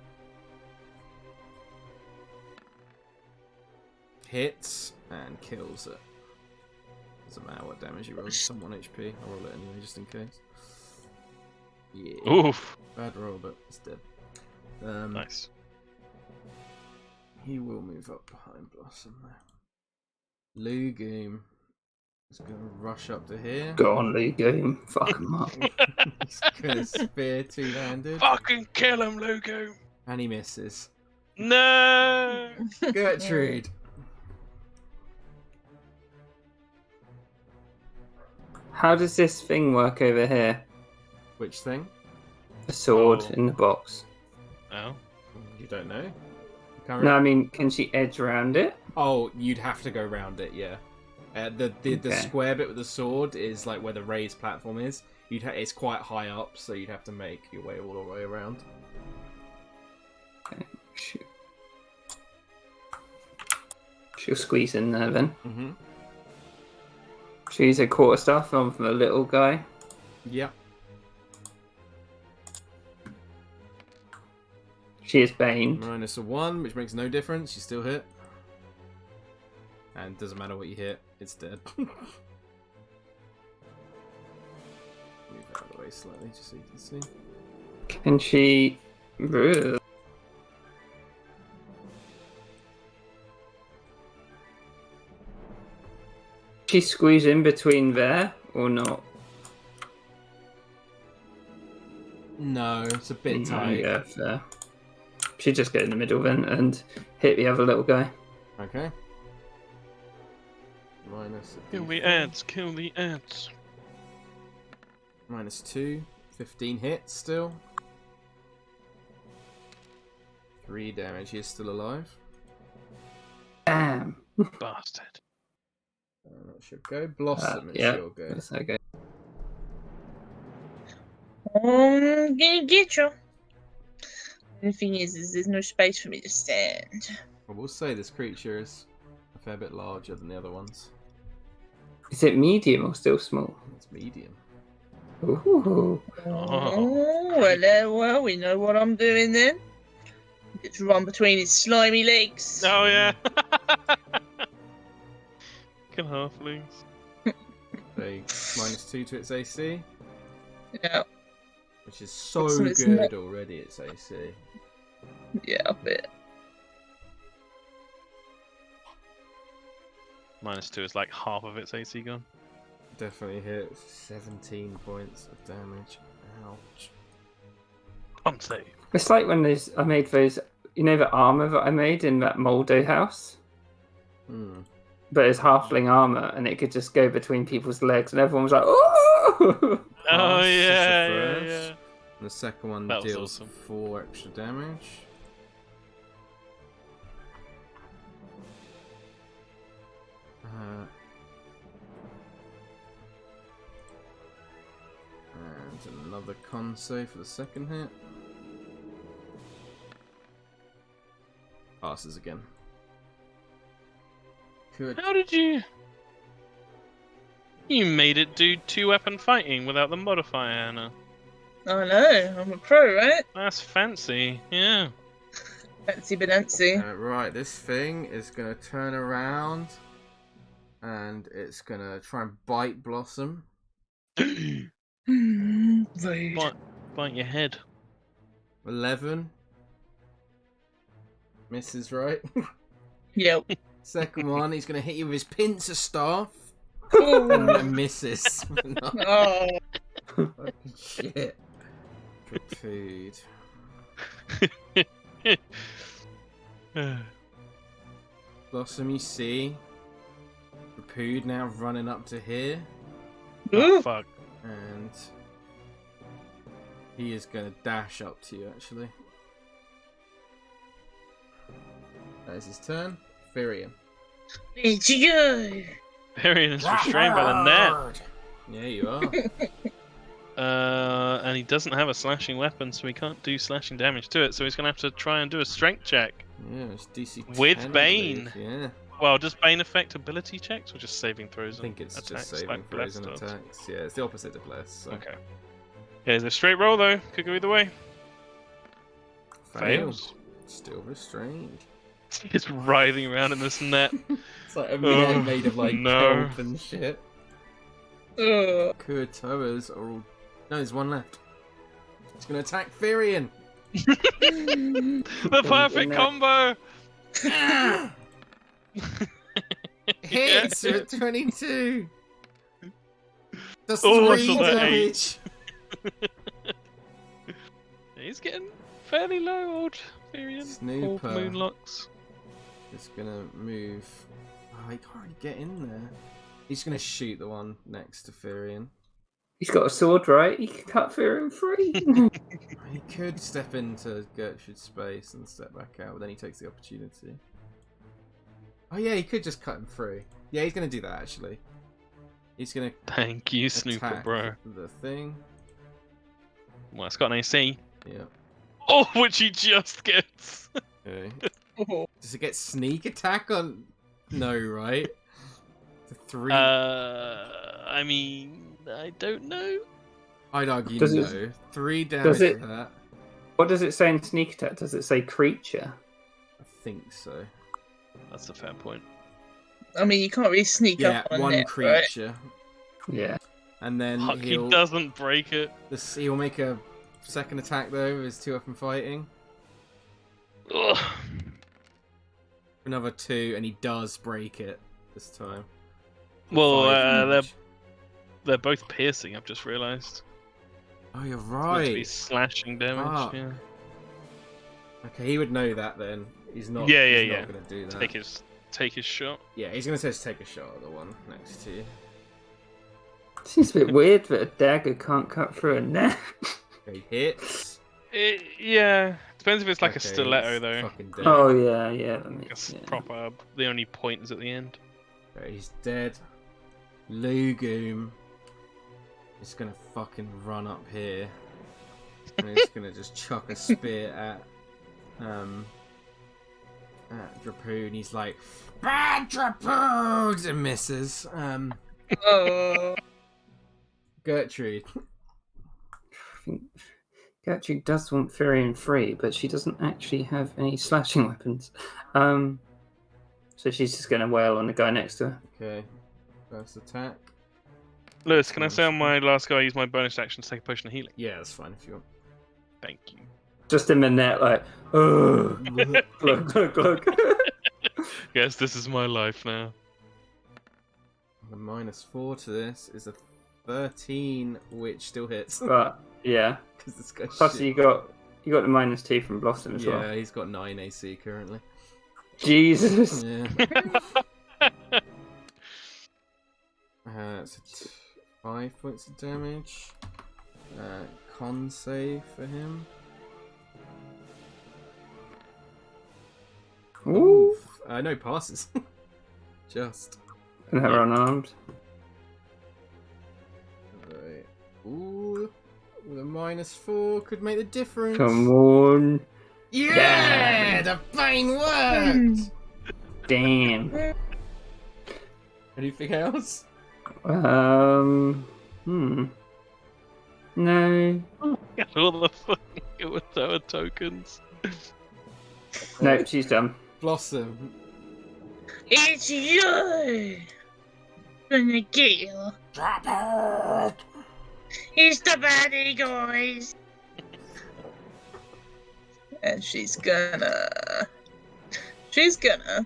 Hits and kills it. Doesn't matter what damage he rolls. Some 1 HP. I'll roll it anyway just in case. Yeah. Oof. Bad roll, but it's dead. Nice. He will move up behind Blossom there. Lugoom is going to rush up to here. Go on, Lee Game. Fuck him up. He's going to spear two-handed. Fucking kill him, Lugu! And he misses. No! Gertrude. How does this thing work over here? Which thing? The sword Oh. in the box. Oh. You don't know? You can't No, I mean, can she edge around it? Oh, you'd have to go round it, yeah. The Okay. square bit with the sword is like where the raised platform is. It's quite high up, so you'd have to make your way all the way around. Okay, shoot. She'll squeeze in there then. Mm-hmm. She'll use a quarterstaff on the little guy. Yeah. She is Bane. Minus a 1, which makes no difference. You still hit. And doesn't matter what you hit, it's dead. Move out of the way slightly, just so you can see. Can she? Ugh. She squeeze in between there or not? No, it's a bit tight. Yeah, fair. She just get in the middle then and hit the other little guy. Okay. Minus. Kill the ants, kill the ants. -2. 15 hits still. 3 damage. He is still alive. Damn. Bastard. That should go. Blossom, it's yeah, your go. that's okay. Gonna get you. The thing is there's no space for me to stand. I will say this creature is a fair bit larger than the other ones. Is it medium or still small? It's medium. Ooh. Oh. Well, we know what I'm doing then. Just run between his slimy legs. Oh yeah. Kill halflings. They -2 to its AC, Yeah, which is so It's good not- already. Its AC. yeah, I bet. -2 is like half of its AC gone. Definitely hits. 17 points of damage. Ouch. I'm safe. It's like when I made those, you know, the armor that I made in that Moldo house? Hmm. But it's halfling armor and it could just go between people's legs and everyone was like, oh! Oh Pass is the yeah, first. yeah. And the second one That was deals awesome. 4 extra damage. And another con save for the second hit. Passes again. Good. How did you? You made it do 2-weapon fighting without the modifier, Anna. I know, I'm a pro, right? That's fancy. Yeah. Fancy Benancy. Right, this thing is going to turn around and it's going to try and bite Blossom. Rude. Bite your head. 11. Misses, right? Yep. Second one, he's going to hit you with his pincer staff. Ooh. And misses. Oh, Fucking shit. Good food. Blossom, you see Rapood now running up to here, Oh Ooh. fuck. and he is going to dash up to you, actually. That is his turn. Firion. Where'd you go? Varian is restrained by the net. Yeah, you are. And he doesn't have a slashing weapon, so he can't do slashing damage to it. So he's gonna have to try and do a strength check. Yeah, it's DC 10, With I Bane. believe. Yeah, Well, does Bane affect ability checks or just saving throws? I think it's and just attacks saving like throws and Blessed does? attacks. Yeah, it's the opposite of Bless. So. Okay. Yeah, it's a straight roll though. Could go either way. Fails. Still restrained. He's writhing around in this net. It's like a net made of like no. kelp and shit. Ugh. Kurtoas are all. No, there's one left. It's gonna attack Firion. The perfect combo. Hits with 22. Does Oh, I 3 saw that damage. He's getting fairly low, old Firion. Snooper. Old Moonlocks. Just gonna move. Oh, he can't really get in there. He's gonna shoot the one next to Firion. He's got a sword, right? He can cut Fear free. He could step into Gertrude's space and step back out, but then he takes the opportunity. Oh yeah, he could just cut him free. Yeah, he's gonna do that actually. He's gonna Thank you, Snooper, attack bro. the thing. Well, it's got an AC. Yeah. Oh, which he just gets. Okay. Oh. Does it get sneak attack on? No, right? The 3. I mean, I don't know. I'd argue Does no. it- 3 damage it- to that. What does it say in sneak attack? Does it say creature? I think so. That's a fair point. I mean, you can't really sneak Yeah, up on one it, right? creature. Yeah. And then Fuck, he he'll doesn't break it. he'll make a second attack though is 2 up and fighting. Ugh. Another 2, and he does break it this time. Well, 5 damage. they're both piercing. I've just realised. Oh, you're It's meant to be right. slashing damage. Fuck. Yeah. Okay, he would know that then. He's not. Yeah, he's yeah. not gonna do that. Take his shot. Yeah, he's gonna just take a shot at the one next to you. Seems a bit weird that a dagger can't cut through a net. Okay, hits. Yeah. Depends if it's like a Okay, stiletto he's though. fucking dead. Oh yeah. That Like makes, a yeah. proper. The only point is at the end. Okay, he's dead. Lugoom is gonna fucking run up here. And he's gonna just chuck a spear at Drapoon. He's like, "Bad Drapoon!" and misses. Oh. Gertrude. I think Gertrude does want Firion free, but she doesn't actually have any slashing weapons. So she's just going to wail on the guy next to her. Okay, first attack. Lewis, can I say on my last guy I use my bonus action to take a potion of healing? Yeah, that's fine if you want. Thank you. Just in the net, like, oh, glug. Yes, this is my life now. The -4 to this is a 13, which still hits. But yeah, 'Cause this guy's plus shit. you got the -2 from Blossom as Yeah, well. he's got 9 AC currently. Jesus. Yeah. It's 5 points of damage. Con save for him. Ooh. No, passes. Just. And her unarmed. Right. Ooh. With a -4 could make the difference. Come on. Yeah! The bane worked! Damn. Anything else? No. Get all the fucking Iwatoa tokens. No, she's done. Blossom. It's you! Gonna get you. Drop it! It's the baddie, guys! And she's gonna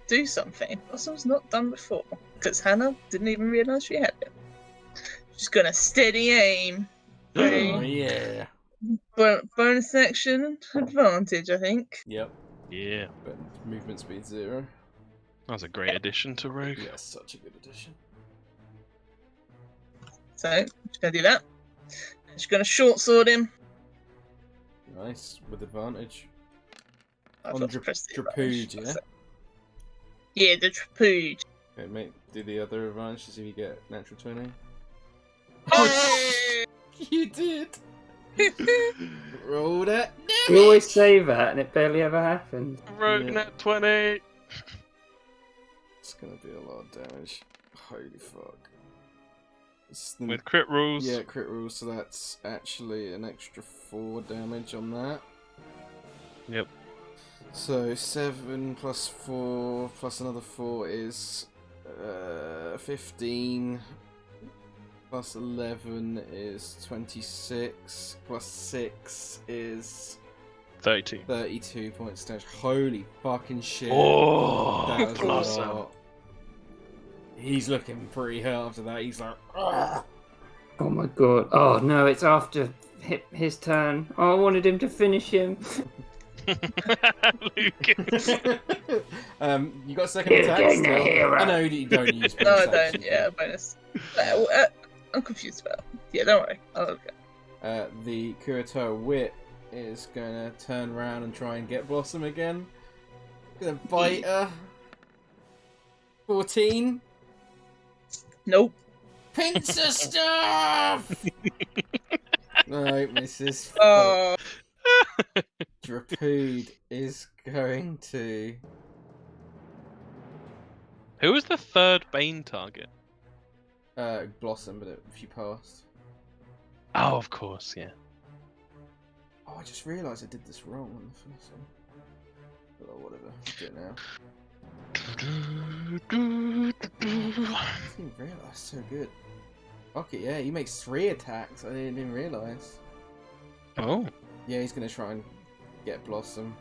do something Blossom's not done before, because Hannah didn't even realise she had it. She's gonna steady aim. Oh, Ready? yeah. Bonus action advantage, I think. Yep. Yeah. But movement speed 0. That was a great addition to Rogue. Yeah, such a good addition. So, she's gonna do that. She's gonna short sword him. Nice. With advantage. I've On got to press the Drapood, advantage. yeah? Yeah, the Drapood. Okay, mate, do the other advantage to see if you get natural 20. Oh! You did! Roll that. You always say that, and it barely ever happens. Rogue Yeah. net 20. It's gonna be a lot of damage. Holy fuck. With crit rules. Yeah, crit rules, so that's actually an extra 4 damage on that. Yep. So 7 plus 4 plus another 4 is 15. Plus 11 is 26. Plus 6 is 32. 32 points of damage. Holy fucking shit. Oh, That was a Blossom. lot. He's looking pretty hurt after that. He's like, "Ugh." Oh my god. Oh no, it's after his turn. Oh, I wanted him to finish him. Lucas. You got a second You're attack getting still? a hero. I know you don't use bonus No, I action. don't. Yeah, bonus. I'm confused about it. Yeah, don't worry. I'll look at it. The Kuratoa Wit is gonna turn around and try and get Blossom again. Gonna bite her. 14. Nope. Pincer stuff! No, misses. Oh, Drapood is going to. Who was the third Bane target? Blossom, but if you passed. Oh, of course, yeah. Oh, I just realised I did this wrong on the first one. Oh, whatever. I'll do it now. I didn't realise. So good. Fuck it, yeah. He makes 3 attacks. I didn't even realise. Oh. Yeah, he's going to try and get Blossom.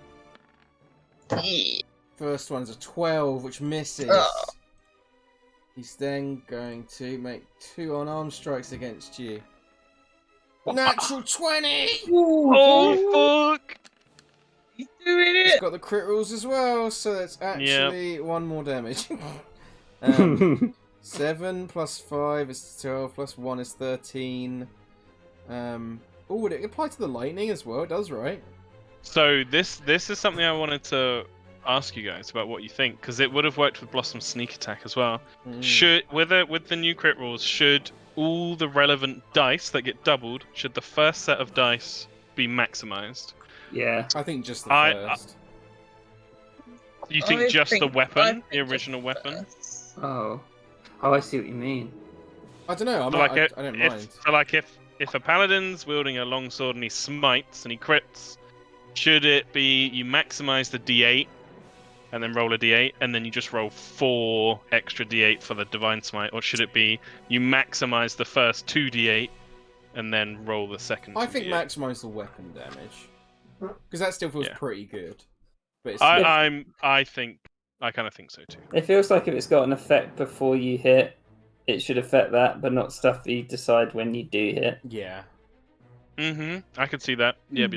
Yeah. First one's a 12, which misses. Oh. He's then going to make 2 unarmed strikes against you. Natural 20! Oh fuck! He's doing He's it. got the crit rules as well, so that's actually 1 more damage. 7 plus 5 is 12, plus 1 is 13. Would it apply to the lightning as well? It does, right? So this is something I wanted to ask you guys about what you think, because it would have worked with Blossom's sneak attack as well. Should with the new crit rules, should all the relevant dice that get doubled, should the first set of dice be maximized? Yeah. I think just the I- first. You think I just the think- weapon, I the think original just weapon? first. Oh. Oh, I see what you mean. I don't know. So like I don't mind. if a paladin's wielding a long sword and he smites and he crits, should it be you maximize the d8 and then roll a d8 and then you just roll 4 extra d8 for the divine smite, or should it be you maximize the first 2d8 and then roll the second? I think 2d8? maximize the weapon damage, because that still feels Yeah. pretty good. But it's I kind of think so too. It feels like if it's got an effect before you hit, it should affect that, but not stuff that you decide when you do hit. yeah. I could see that. Yep.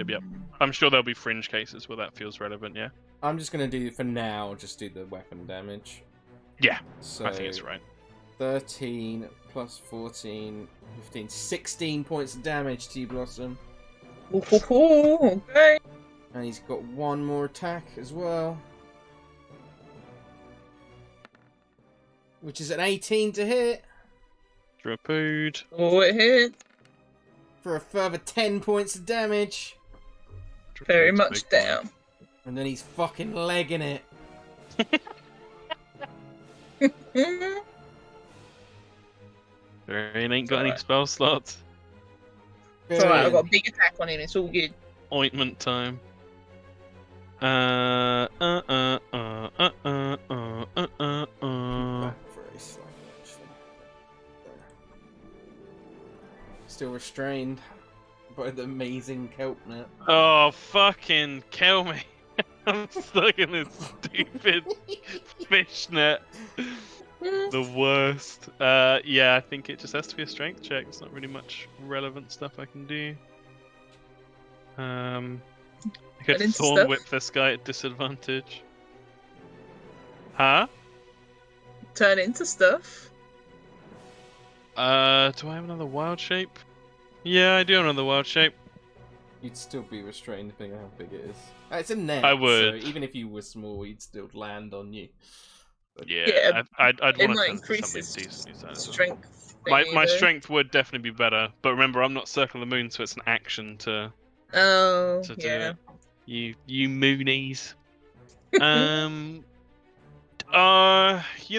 I'm sure there'll be fringe cases where that feels relevant. Yeah. I'm just gonna do for now. Just do the weapon damage. Yeah. So I think it's right. 13 plus 14, 15, 16 points of damage to you, Blossom. Okay. And he's got 1 more attack as well. Which is an 18 to hit. Drapood. Oh, it hit. For a further 10 points of damage. Very much down. And then he's fucking legging it. Varian ain't got any Alright. spell slots. It's alright, I've got a Varian. big attack on him, it's all good. Ointment time. Back very slightly, actually. There. Still restrained by the amazing kelp net. Oh, fucking kill me. I'm stuck in this stupid fishnet. The worst. Yeah, I think it just has to be a strength check. There's not really much relevant stuff I can do. I could Relevant thorn stuff? whip this guy at disadvantage. Huh? Turn into stuff. Do I have another wild shape? Yeah, I do have another wild shape. You'd still be restrained depending on how big it is. It's a net. I would. So even if you were small, he'd still land on you. Yeah, Yeah, I'd it want to might turn to increase something his decently sized. strength. My thingy, though. strength would definitely be better, but remember I'm not Circle of the Moon, so it's an action to Oh, do yeah. it. You moonies. You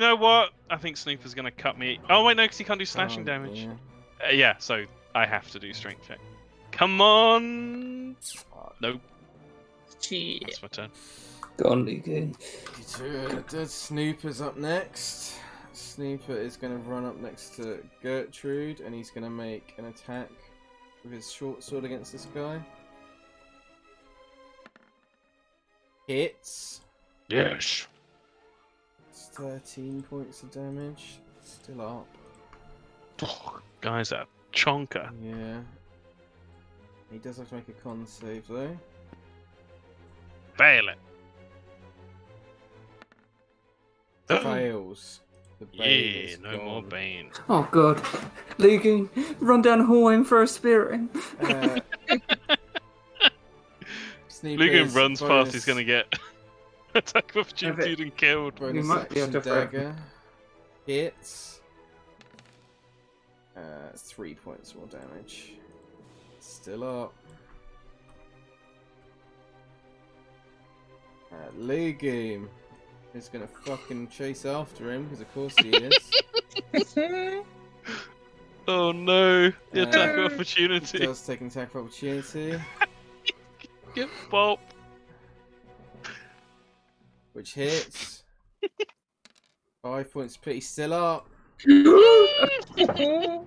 know what? I think Snooper's gonna cut me. Oh wait, no, because he can't do slashing damage. Yeah. Yeah, so I have to do strength check. Come on. Nope, Shit. that's my turn. Go on, Lucan. Snooper's up next. Snooper is going to run up next to Gertrude, and he's going to make an attack with his short sword against this guy. Hits. Yes. It's 13 points of damage. Still up. Oh, guy's a chonker. Yeah. He does have to make a con save though. Fail it. Fails. The bane Yeah, is no more gone. Bane. Oh god. Lucan, run down the hallway and throw a spear at him. Sneaper Lugan is runs bonus- past, he's gonna get attack of opportunity and killed. bonus might be able action to throw- dagger. Hits. 3 points more damage. Still up. Lugoom is gonna fucking chase after him, because of course he is. Oh no, the attack of He opportunity. does take an attack of opportunity, Get bopped. which hits. 5 points of pity, still up. God, Lucan!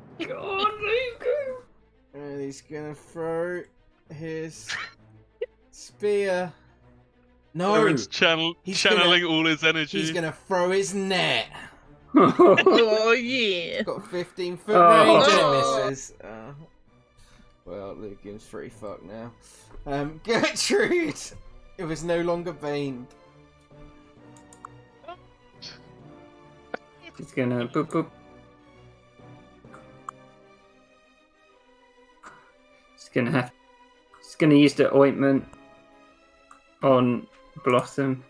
And he's gonna throw his spear. No, Aaron's He's channeling all his energy. he's gonna throw his net. Oh yeah. Got 15-foot Oh. range and it Oh. misses. Well, Lucan's pretty fucked now. Gertrude! It was no longer baned. She's gonna boop boop. She's gonna use the ointment on Blossom.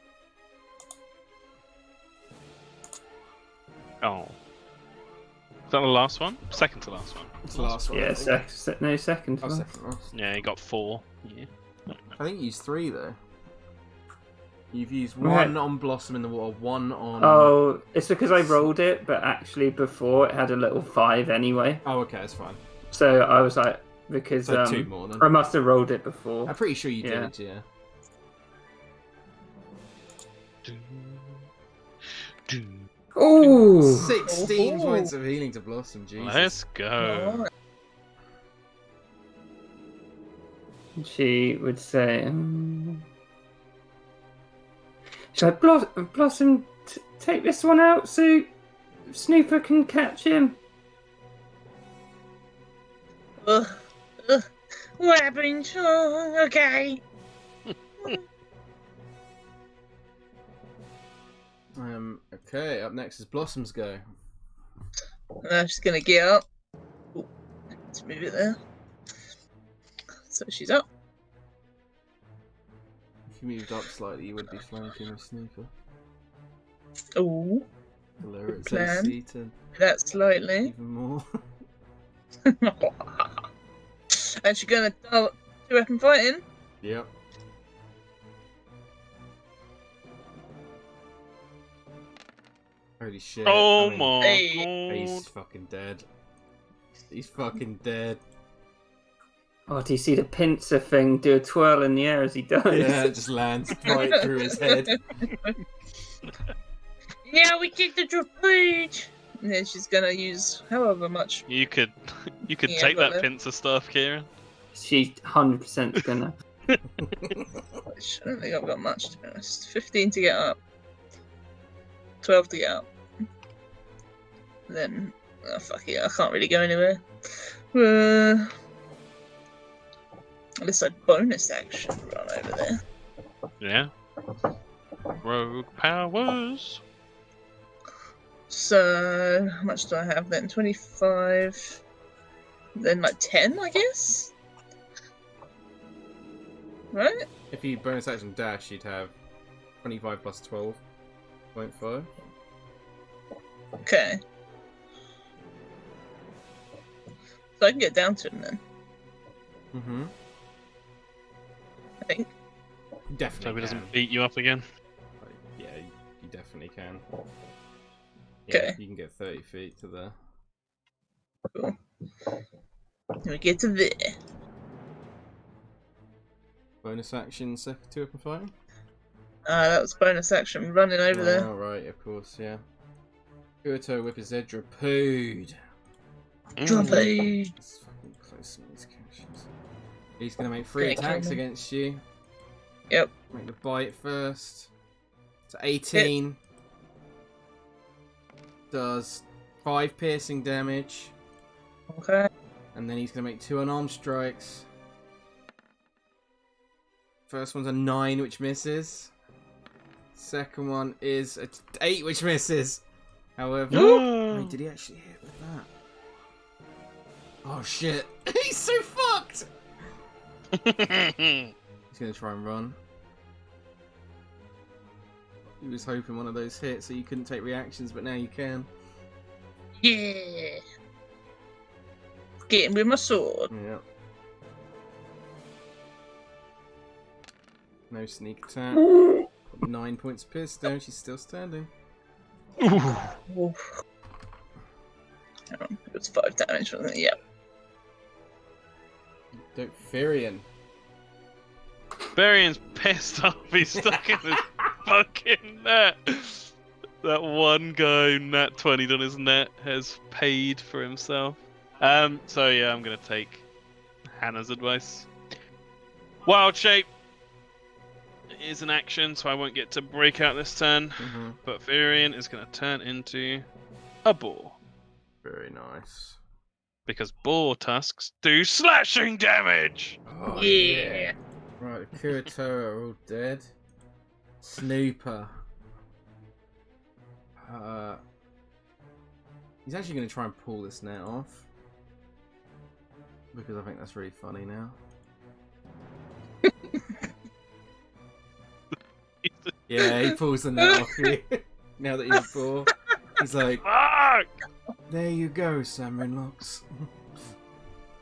Oh. Is that the last one? Second to last one. It's the last one. Yeah, I think. second. Oh, one. second last. Yeah, he got 4. Yeah. I think you used 3 though. You've used Right. 1 on Blossom in the water, 1 on. Oh, it's because I rolled it, but actually before it had a little 5 anyway. Oh, okay, that's fine. So I was like, because So 2 more then. I must have rolled it before. I'm pretty sure you Yeah. did, yeah. Ooh, 16 Oh. points of healing to Blossom, Jesus. Let's go. Alright. she would say. She's like, Blossom, take this one out so Snooper can catch him. Ugh. Ugh. What happened? Oh, okay. Okay, up next is Blossom's go. I'm just gonna get up. Ooh, let's move it there. So she's up. If you moved up slightly, you would be flanking a Snooper. Ooh, The lower it Plan. says seated, that slightly. even more. And she's gonna do weapon fighting. Yep. Holy shit. Oh I mean, my Hey. He's god. fucking dead. He's fucking dead. Oh, do you see the pincer thing do a twirl in the air as he does? Yeah, it just lands right through his head. Yeah, we did the trapeze. And then she's gonna use however much. You could Yeah, take got that that. pincer stuff, Kieran. She's 100% gonna. I don't think I've got much to be honest. 15 to get up. 12 to get up. Then, oh fuck it, I can't really go anywhere. Unless I bonus action run over there. Yeah. Rogue powers. So, how much do I have then? 25. Then like 10, I guess? Right? If you bonus action dash, you'd have 25 plus 12.5. Okay. So I can get down to him then, Mm-hmm. I think. Definitely So he can. doesn't beat you up again. Yeah, you definitely can. Okay. Yeah, you can get 30 feet to there. Cool. Then we get to there. Bonus action, second 2 up and fighting? That was bonus action running over there. Oh, right, of course, yeah. Kuoto with his Edra pooed. Trapeze. It's fucking close on these connections. He's going to make 3 Okay, attacks kill him. against you. Yep. Make the bite first. So 18. Does 5 piercing damage. Okay. And then he's going to make 2 unarmed strikes. First one's a 9, which misses. Second one is a 8, which misses. However... Wait, did he actually hit with that? Oh shit. He's so fucked! He's gonna try and run. He was hoping one of those hit so you couldn't take reactions, but now you can. Yeah. Get him with my sword. Yeah. No sneak attack. 9 points of pierce down, she's still standing. Oof. Hang on, it was 5 damage, wasn't it? Yep. Doptherian. Varian's pissed off. He's stuck in his fucking net. That one guy, Nat 20 on his net, has paid for himself. So yeah, I'm gonna take Hannah's advice. Wild shape. It is an action, so I won't get to break out this turn. Mm-hmm. But Varian is going to turn into a boar. Very nice. Because boar tusks do slashing damage! Oh, Yeah. Right, the Kurito are all dead. Snooper. He's actually going to try and pull this net off. Because I think that's really funny now. Yeah, he pulls the net off you. Now that you're poor. He's like, Fuck! there you go, Samrin Locks.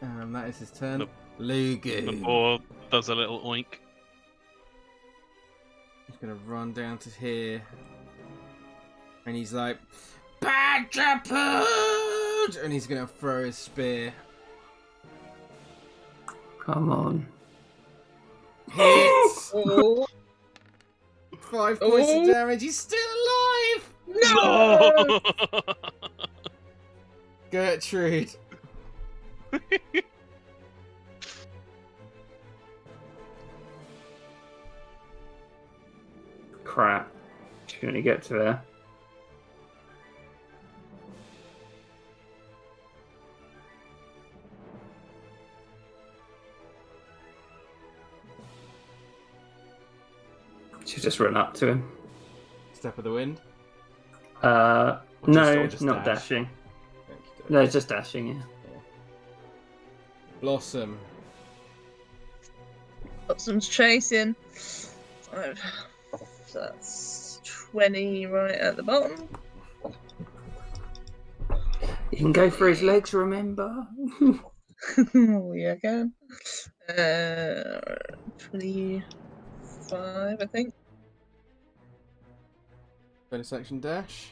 That is his turn. The Lugu. boar does a little oink. He's going to run down to here. And he's like, Badger Pood! And he's going to throw his spear. Come on. Hits! Oh, 5 points of Oh. damage. He's still alive! no! Gertrude. Crap. Just gonna get to there. Should just run up to him. Step of the wind. No, or just not dash? dashing. Thank you, No, just dashing, yeah. Blossom. Blossom's chasing. So that's 20 right at the bottom. He can go for his legs, remember? Oh, yeah, again. 25, I think. Bonus action dash.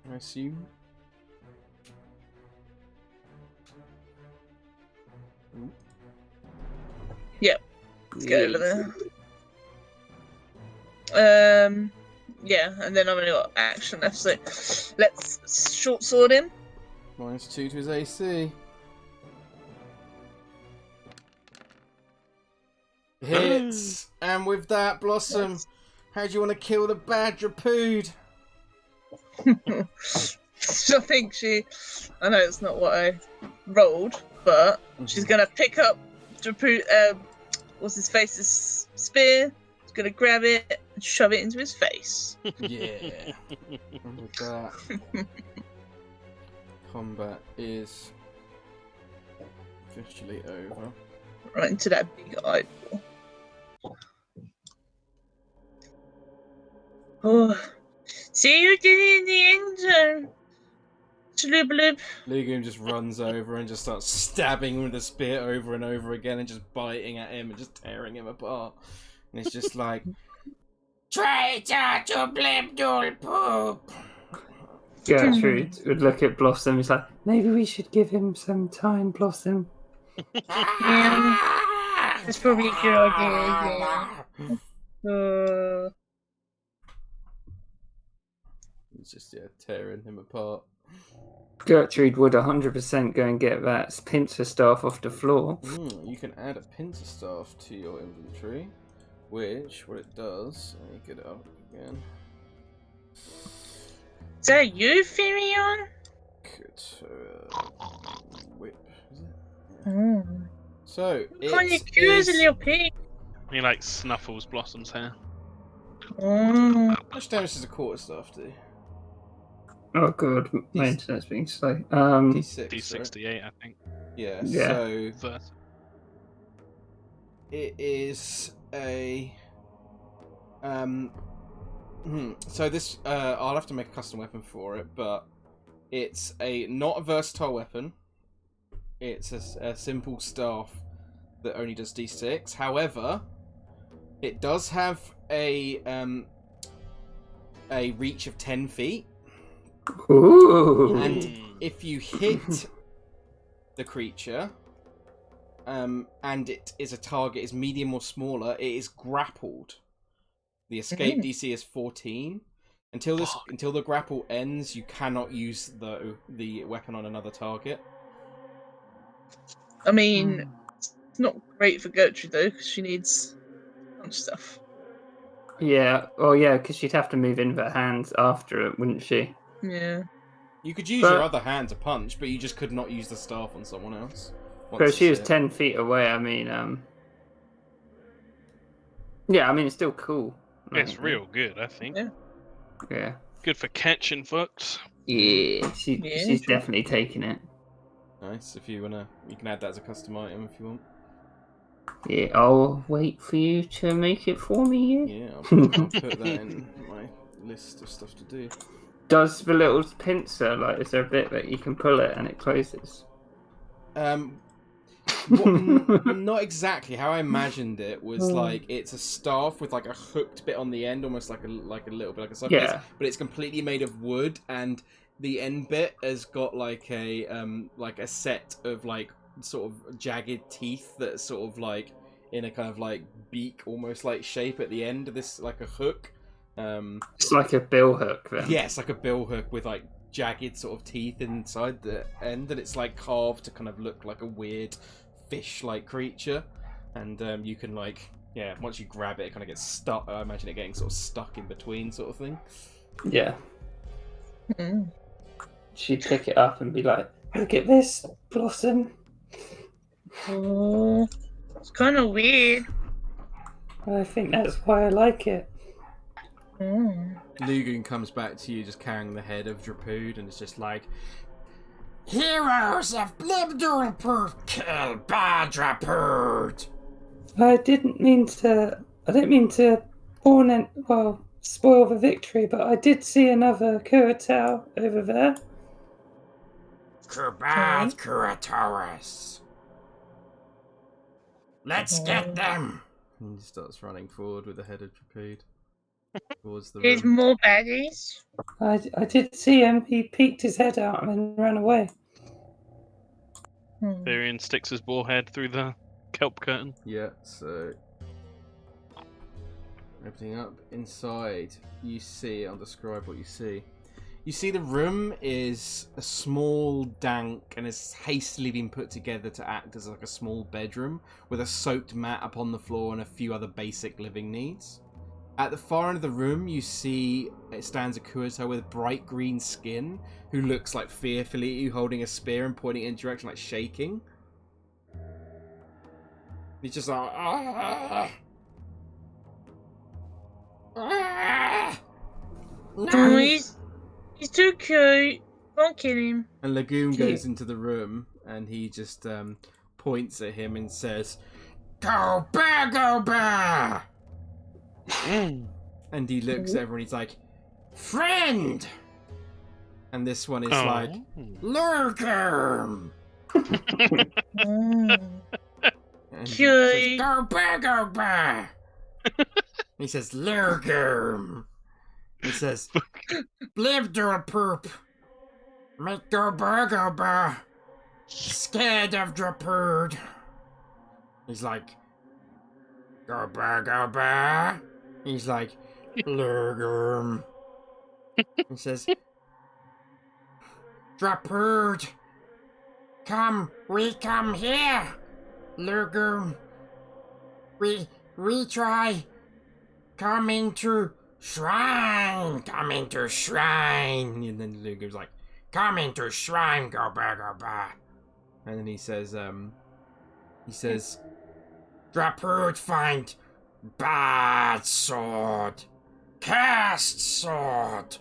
I assume. Ooh. Let's go over there. Yeah, and then I've only got action left, so let's short sword him. -2 to his AC. Hits! And with that, Blossom, how do you want to kill the Badger Pood? I think I know it's not what I rolled, but she's gonna pick up what's his face's spear. She's gonna grab it and shove it into his face. Yeah. And with that, combat is officially over. Right into that big eyeball. Oh, see you did it in the end zone. Sloop loop. Lugoon just runs over and just starts stabbing him with a spear over and over again and just biting at him and just tearing him apart. And it's just like, traitor to Blimdul Poop! Gertrude would look at Blossom. He's like, maybe we should give him some time, Blossom. Yeah, that's probably a good idea. Yeah. It's just, yeah, tearing him apart. Gertrude would 100% go and get that pincer staff off the floor. You can add a pincer staff to your inventory, which, what it does, let me get it up again. Is that you, Firion? Whip, is it? Oh. So, Kind it of cute as a is... little pig. He like snuffles Blossom's hair. Oh. How much damage does a quarterstaff do? Oh god, my He's- internet's being slow. D6, right? D68, I think. Yeah, Yeah. so First. it is a... So this, I'll have to make a custom weapon for it, but it's not a versatile weapon. It's a simple staff that only does D6. However, it does have a reach of 10 feet. Ooh. And if you hit the creature, and it is a target is medium or smaller, it is grappled. The escape DC is 14. Until the grapple ends, you cannot use the weapon on another target. I mean, Not great for Gertrude though, because she needs punch stuff. Yeah. Oh, yeah, because she'd have to move in with her hands after it, wouldn't she? Yeah. You could use But- your other hand to punch, but you just could not use the staff on someone else. But she was 10 feet away. I mean, yeah, I mean, it's still cool. It's real good, I think. Yeah. Yeah. Good for catching fucks. Yeah, she's true. definitely taking it. Nice. If you wanna, you can add that as a custom item if you want. Yeah, I'll wait for you to make it for me. Yeah. Yeah, I'll put that in my list of stuff to do. Does the little pincer, like, is there a bit that you can pull it and it closes? Not exactly. How I imagined it was like it's a staff with like a hooked bit on the end, almost like a little bit like a side piece, Yeah. but it's completely made of wood, and the end bit has got like a set of like sort of jagged teeth that sort of like in a kind of like beak almost like shape at the end of this, like a hook. It's like a bill hook then. Yeah, it's like a bill hook with like jagged sort of teeth inside the end, and it's like carved to kind of look like a weird fish-like creature. And you can like, yeah, once you grab it, it kind of gets stuck. I imagine it getting sort of stuck in between, sort of thing. Yeah. Mm. She'd pick it up and be like, "Look at this, Blossom." Oh, it's kind of weird. I think that's why I like it. Mm. Lugun comes back to you just carrying the head of Drapood, and it's just like, Heroes of Blibdoolpoop kill Badrapood. I didn't mean to spoil the victory, but I did see another Kuratao over there. Kubad Kuratoris. Let's get them. and he starts running forward with the head of Drapood towards the There's room. more baddies. I did see him. He peeked his head out and then ran away. Therian sticks his boar head through the kelp curtain. Yeah, so opening up inside, you see. I'll describe what you see. You see the room is a small, dank, and has hastily been put together to act as like a small bedroom with a soaked mat upon the floor and a few other basic living needs. At the far end of the room, you see it stands a Kuato with bright green skin who looks like fearfully at you, holding a spear and pointing in a direction, like shaking. He's just like, ah! Ah! Oh, No! he's too cute. Don't kill him. And Lagoon Cute. goes into the room and he just points at him and says, Go bear, go bear! and he looks at everyone, he's like, Friend! and this one is Oh. like, Lurker! Mm. and he Cute. says, Go bear, go bear! he says, Lurger. He says, Blibdoolpoop! Make go bear, scared of Drapood. he's like, Go bear. he's like, Lurger. He says, Drapood! Come, we come here! Lurger! We try! Come into shrine! and then Luger's like, Come into shrine, go bear. and then he says, Drapood find bad sword. Cast sword.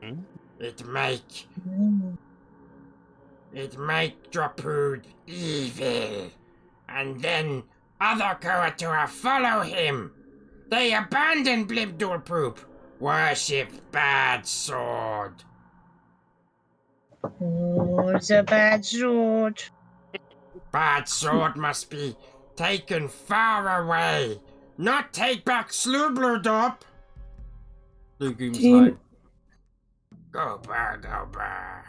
Hmm? It make Mm. Drapood evil. And then other Koatua follow him. They abandon Blibdoolpoop. Worship bad sword. Oh, it's a bad sword. Bad sword must be taken far away. Not take back Sloobludop. Luger's Team- like, Go bear.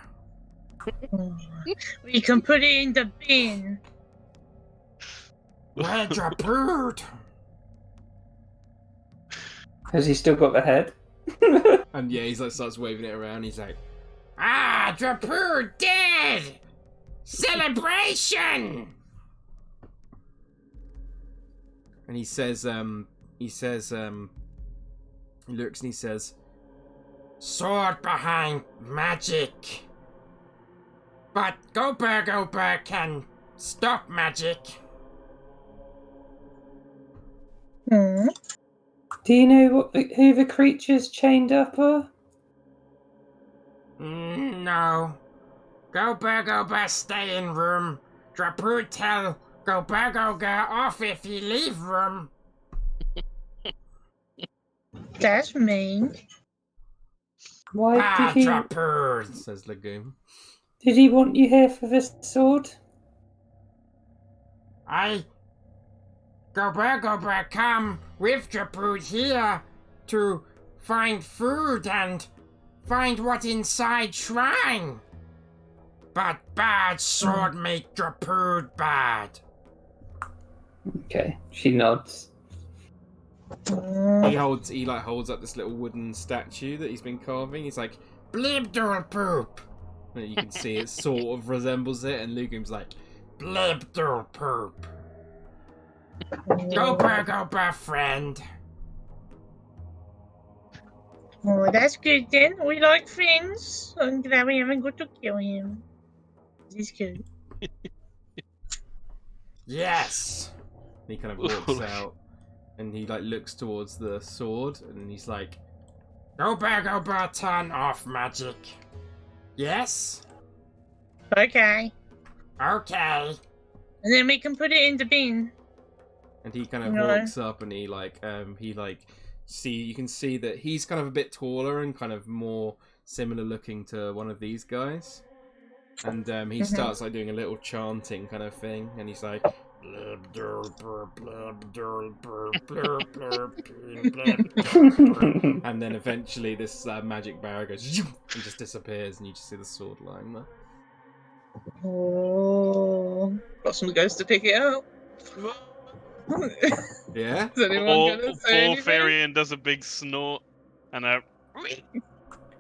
We can put it in the bin. Where Drapood? Has he still got the head? and yeah, he's like, starts waving it around, he's like, Ah, Drapood dead! Celebration! And he says, he looks and he says, Sword behind magic. But Gober can stop magic. Hmm. Do you know who the creatures chained up are? No. Gober stay in room. Drapu tell Gober off if he leave room. That's mean. Why Bad Drapu. says Legume. did he want you here for this sword? Gober come with Drapu here to find food and find what inside shrine. But bad sword make Drapu bad. Okay, she nods. He holds up this little wooden statue that he's been carving. He's like, Blibdul poop. and you can see it sort of resembles it, and Legume's like, Blibdul poop. Gober friend. Oh, that's good then. We like friends. I'm glad we haven't got to kill him. He's good. Yes. he kind of walks out, and he like looks towards the sword, and he's like, Gober turn off magic. Yes? Okay. Okay. And then we can put it in the bin. and he kind of No. walks up, and he you can see that he's kind of a bit taller and kind of more similar looking to one of these guys. And he starts like doing a little chanting kind of thing, and he's like, and then eventually this magic barrier goes and just disappears, and you just see the sword lying there. Oh. Blossom goes to pick it up. Yeah? Is anyone Poor gonna say anything? Firion does a big snort and a.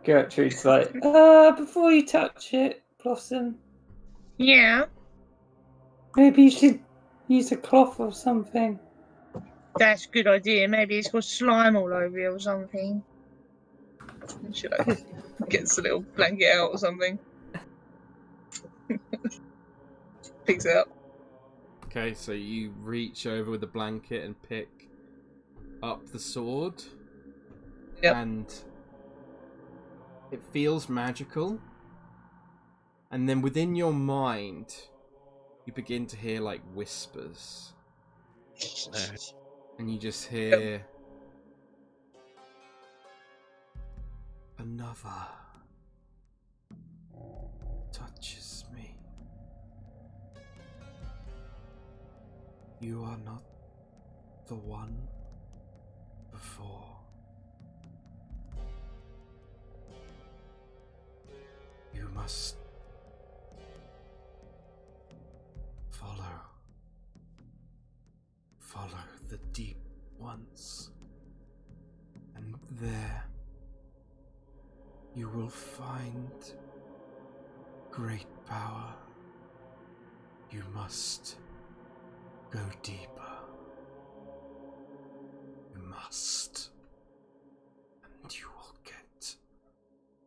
Gertrude's like, Before you touch it, Blossom, Yeah, maybe you should use a cloth or something. that's a good idea. Maybe it's got slime all over it or something. And she like gets a little blanket out or something. Picks it up. Okay, so you reach over with the blanket and pick up the sword. Yep. And it feels magical. And then within your mind, you begin to hear like whispers. And you just hear another touches me. You are not the one before. You must follow the deep ones, and there you will find great power. You must go deeper. You must, and you will get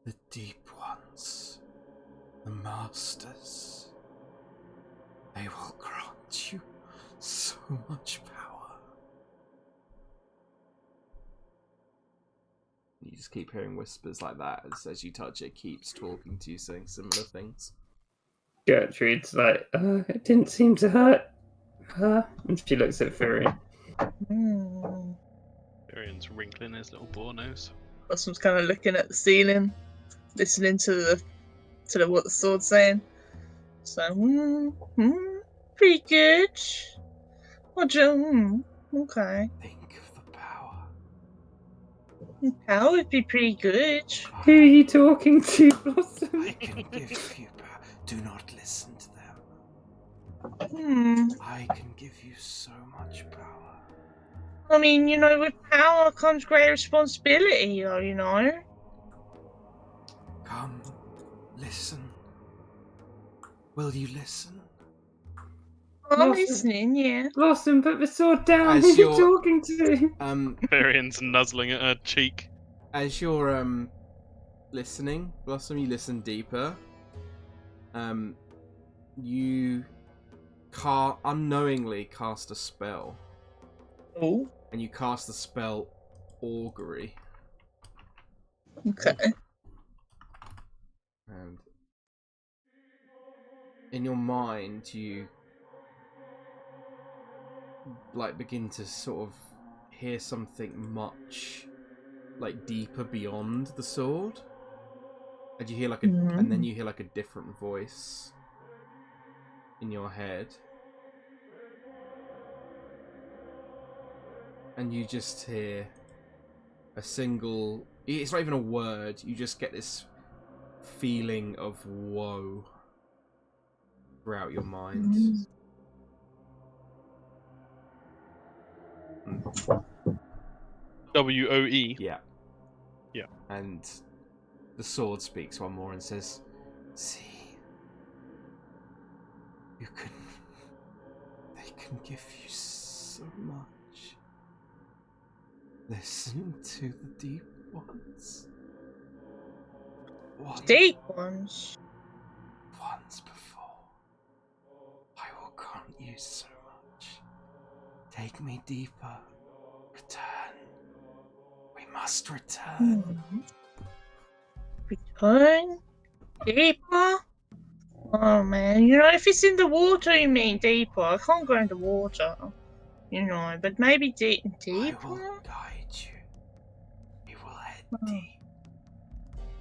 the deep ones, the masters. They will grant you so much power. You just keep hearing whispers like that as you touch it, keeps talking to you, saying similar things. Gertrude's like, it didn't seem to hurt her. And she looks at Firion. Firion's wrinkling his little boar nose. Blossom's kind of looking at the ceiling, listening to the what the sword's saying. So, pretty good. Okay. Think of the power. Power would be pretty good. Who are you talking to, Blossom? I can give you power. Do not listen to them. I can give you so much power. I mean, with power comes great responsibility, though, Come, listen. Will you listen? I'm Blossom. listening, yeah. Blossom, put the sword down. As Who are you you're- talking to? Varian's nuzzling at her cheek. As you're listening, Blossom, you listen deeper. You unknowingly cast a spell, Oh, and you cast the spell Augury. okay. And in your mind, you begin to sort of hear something much deeper beyond the sword, and you hear and then you hear a different voice in your head, and you just hear a single. It's not even a word. You just get this feeling of woe throughout your mind. WOE. Yeah. Yeah. And the sword speaks one more and says, "See, they can give you so much. Listen to the deep ones. Deep ones. Once before, I will grant you so much. Take me deeper. Return. We must return." Return? Deeper? Oh man, if it's in the water, you mean deeper. I can't go in the water, but maybe deeper? I will guide you. We will head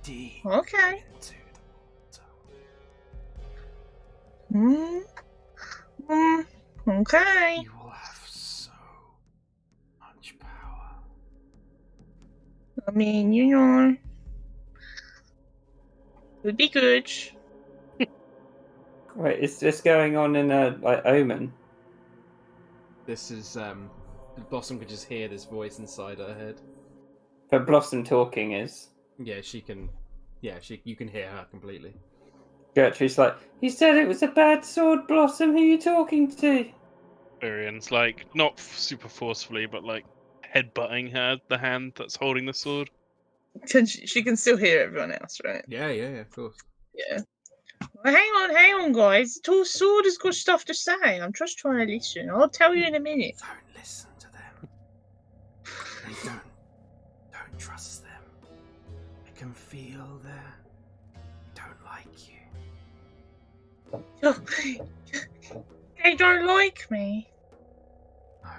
deep Okay. into the water. Okay. You will have so much power. I mean, would be good. Wait, is this going on in a omen? This is Blossom could just hear this voice inside her head. But Blossom talking is. Yeah, she can. Yeah, you can hear her completely. Gertrude's like, you said it was a bad sword, Blossom. Who are you talking to? Varian's not super forcefully, but headbutting the hand that's holding the sword. She can still hear everyone else, right? Yeah, of course. Yeah. Well, hang on, guys. The tall sword has got stuff to say. I'm just trying to listen. I'll tell you in a minute. Don't listen to them. They don't trust them. I can feel they don't like you. They don't like me. No.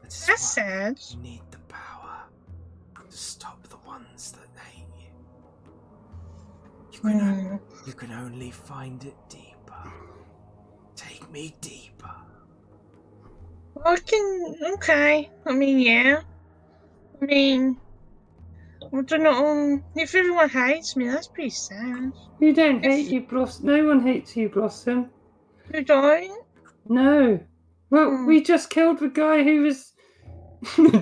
That's sad. You need the power to stop the ones that hate you. You can only find it deeper. Take me deeper. Okay. I mean, yeah. I don't know. If everyone hates me, that's pretty sad. You don't hate you, Blossom. No one hates you, Blossom. You don't? No. Well, we just killed the guy who was.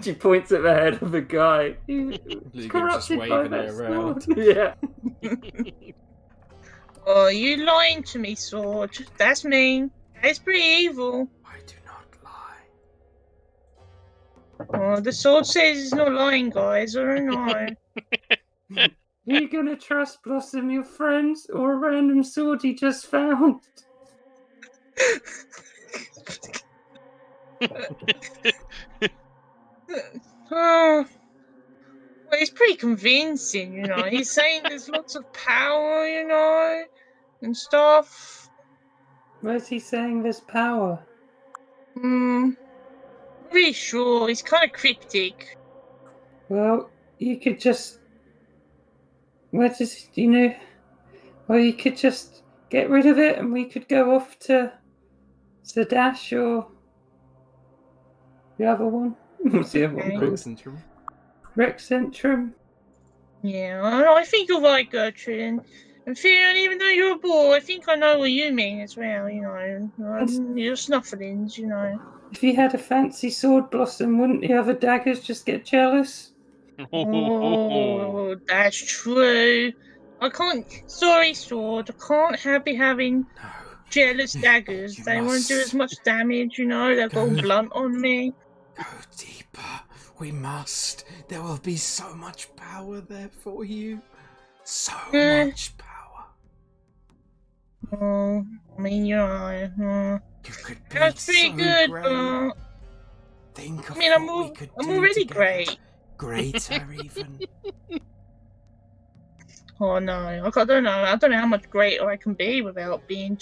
She points at the head of the guy. Who was Just corrupted by waving that it around. sword. Yeah. Oh, you lying to me, Sword. That's mean. That's pretty evil. I do not lie. Oh, the sword says it's not lying, guys. I don't know. Are you gonna trust Blossom, your friends, or a random sword you just found? Oh, well, he's pretty convincing, He's saying there's lots of power, and stuff. Where's he saying there's power? Really sure. He's kind of cryptic. Well, you could just. Where does Well, you could just get rid of it, and we could go off to Zadash or the other one. What's the other one Okay. called? Rexcentrum. Yeah, I think you're right, Gertrude. And Fiona, even though you're a boy, I think I know what you mean as well, You're snufflings, If you had a fancy sword, Blossom, wouldn't the other daggers just get jealous? Oh, that's true. I can't. Sorry, Sword. I can't be having jealous daggers. You They won't do must as much damage, you know. They'll go go. blunt on me. Go deeper. We must. There will be so much power there for you. So Eh. much power. Oh, I mean, you know, You could be that's pretty so good, great. but Think of I mean, what we could I'm do already together. great. Greater even. Oh no, I don't know. I don't know how much greater I can be without being,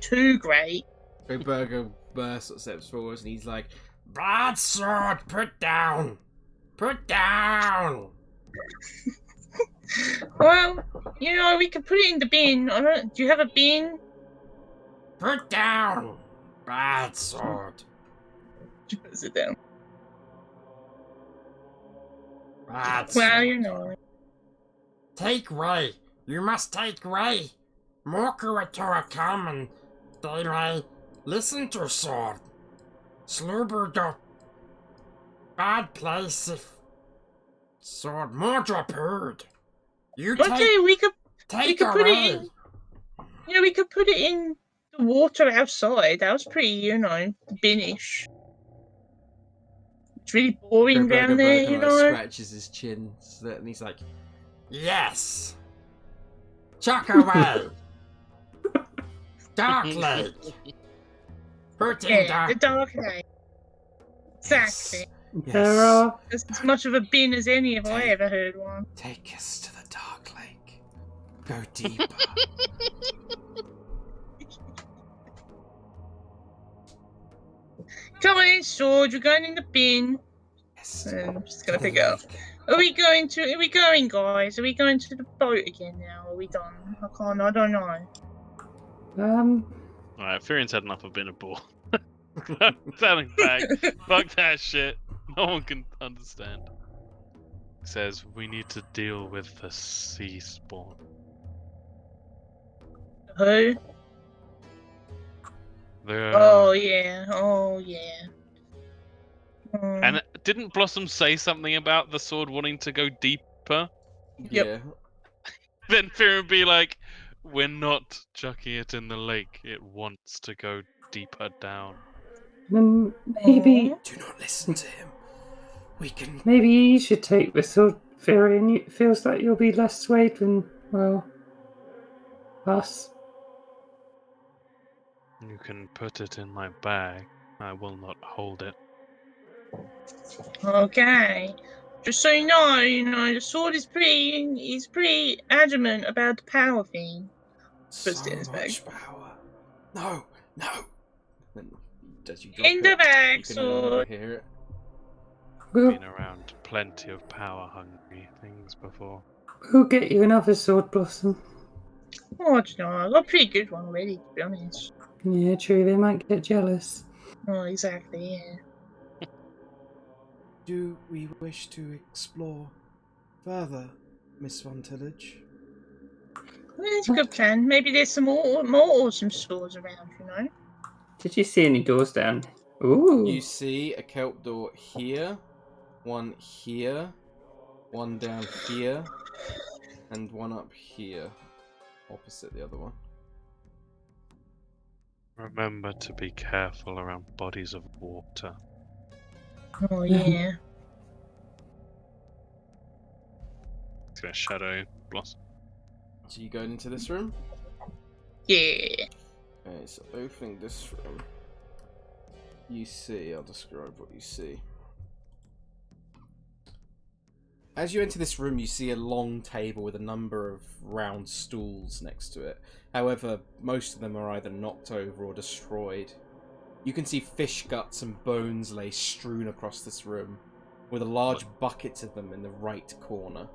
too great. Burger bursts steps forward and he's like, Broadsword, put down! Put down! Well, we could put it in the bin. Do you have a bin? Put down! Broadsword. She puts it down. Broadsword. Well, Take way. You must take way. Mokuatora come and they may listen to sword. Sluber bad place if sword Mordra purred. You okay, we could take put it away. in. We could put it in the water outside. That was pretty, binish. It's really boring down there, Burger scratches his chin and he's like, Yes. Chuck away. Dark Lake. Put in Yeah, the dark lake. Exactly. yes. There are. That's as much of a bin as any have I ever heard one. Take us to the dark lake. Go deeper. Come on in, Sword. We're going in the bin. Yes. I'm just gonna to the pick it up. lake. Are we going, guys? Are we going to the boat again now? Are we done? I don't know. Alright, Furian's had enough of being a bore. Telling back. Fuck that shit. No one can understand. He says, we need to deal with the sea spawn. Who? Oh, yeah. And didn't Blossom say something about the sword wanting to go deeper? Yeah. Then Furian would be like, we're not chucking it in the lake. It wants to go deeper down. Maybe Do not listen to him. We can. maybe you should take the sword, Fury, and it feels like you'll be less swayed than, well, us. You can put it in my bag. I will not hold it. Okay. Just so you know, the sword is pretty adamant about the power thing. Puts So it in his bag. much power. No. And as you drop In the it, bag, you can no longer sword. hear it. We'll, Been around plenty of power-hungry things before. we'll get you another sword, Blossom. Oh, I don't know. I got a pretty good one already, to be honest. Yeah, true, they might get jealous. Oh, exactly, yeah. Do we wish to explore further, Miss Von Tillage? Well, that's a good plan. Maybe there's some more awesome swords around, Did you see any doors down? Ooh. You see a kelp door here, one here, one down here, and one up here, opposite the other one. Remember to be careful around bodies of water. Oh, yeah. It's gonna shadow Blossom. So you going into this room? Yeah. Okay, so opening this room, you see, I'll describe what you see. As you enter this room, you see a long table with a number of round stools next to it. However, most of them are either knocked over or destroyed. You can see fish guts and bones lay strewn across this room, with a large bucket of them in the right corner.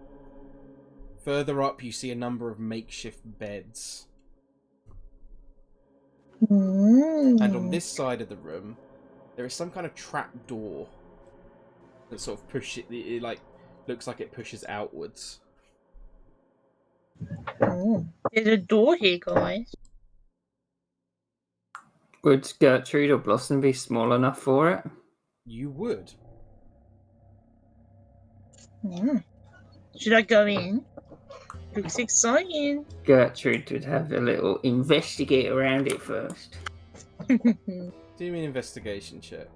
Further up, you see a number of makeshift beds. And on this side of the room, there is some kind of trap door that sort of it like looks like it pushes outwards. Oh, there's a door here, guys. Would Gertrude or Blossom be small enough for it? You would. Should I go in? Looks exciting. Gertrude would have a little investigate around it first. Do you mean investigation check?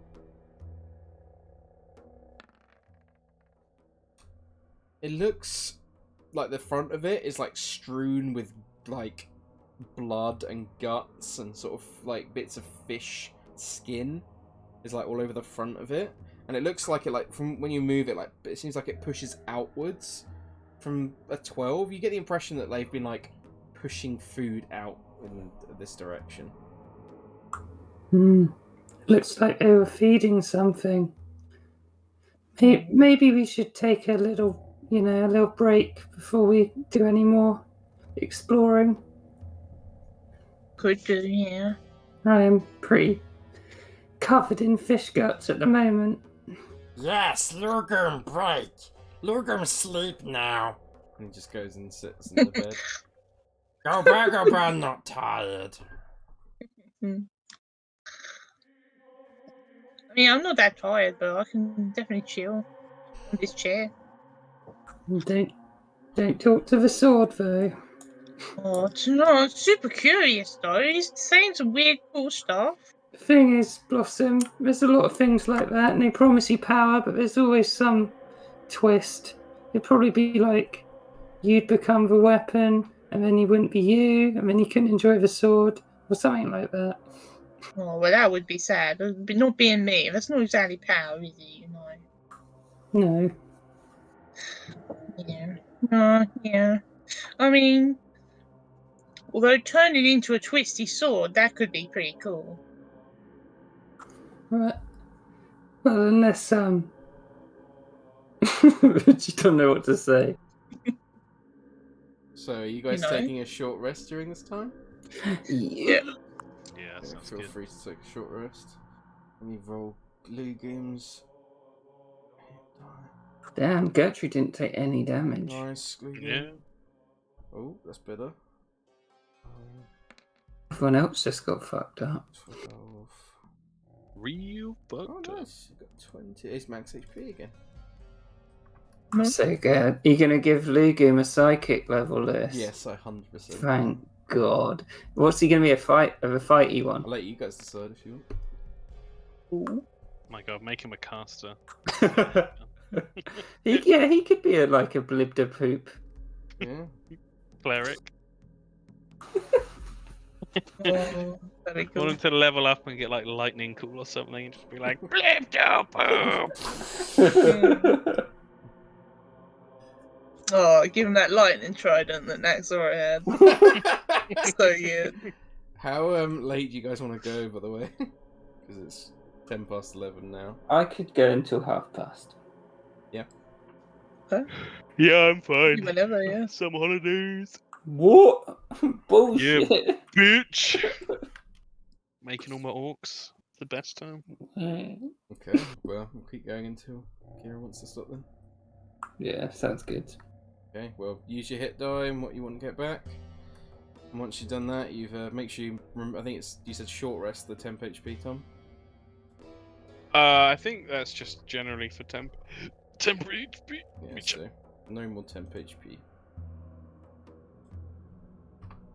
It looks like the front of it is like strewn with like blood and guts and sort of like bits of fish skin is like all over the front of it, and it looks like it like from when you move it, like it seems like it pushes outwards. From a 12, you get the impression that they've been like pushing food out in this direction. Looks like they were feeding something. Maybe we should take a little, a little break before we do any more exploring. Could do, yeah. I am pretty covered in fish guts at the moment. Yes, Lugum, break. Lugum, sleep now. And he just goes and sits in the bed. Go back, I'm not tired. I mean, I'm not that tired, but I can definitely chill on this chair. Don't talk to the sword, though. Oh, it's super curious, though. He's saying some weird, cool stuff. The thing is, Blossom, there's a lot of things like that, and they promise you power, but there's always some twist. It'd probably be like you'd become the weapon, and then you wouldn't be you, and then you couldn't enjoy the sword, or something like that. Oh, well, that would be sad. But not being me. That's not exactly power, is it, No. Yeah. Yeah. I mean, although turning into a twisty sword, that could be pretty cool. Right. Well, unless, you don't know what to say. So, are you guys taking a short rest during this time? Yeah. Yeah, Okay, sounds feel good. free to take a short rest. Let me roll blue games. Damn, Gertrude didn't take any damage. Nice, blue game. Yeah. Oh, that's better. Everyone else just got fucked up. 12. Real Oh, fucked up. nice. You got 20. It's max HP again. So good. Are you going to give Lugum a psychic level list? Yes, I 100%. Thank God. What's he going to be, a fighty one? I'll let you guys decide if you want. Oh my god, make him a caster. he could be a blibda poop. Yeah. Cleric. Oh, very Want him cool. to level up and get like lightning cool or something, and just be like, Blip poop! Oh, give him that lightning trident that Naxora had. So good. How late do you guys want to go, by the way? Because it's 10 past 11 now. I could go until 12:30. Yeah, I'm fine. Whenever, yeah. Some holidays. What? Bullshit. Bitch! Making all my orcs. The best time. Okay, well, we'll keep going until Kira wants to stop then. Yeah, sounds good. Okay, well, use your hit die and what you want to get back. And once you've done that, you've make sure you remember, I think it's, you said short rest, the temp HP, Tom? I think that's just generally for temporary HP. Yeah, so no more temp HP.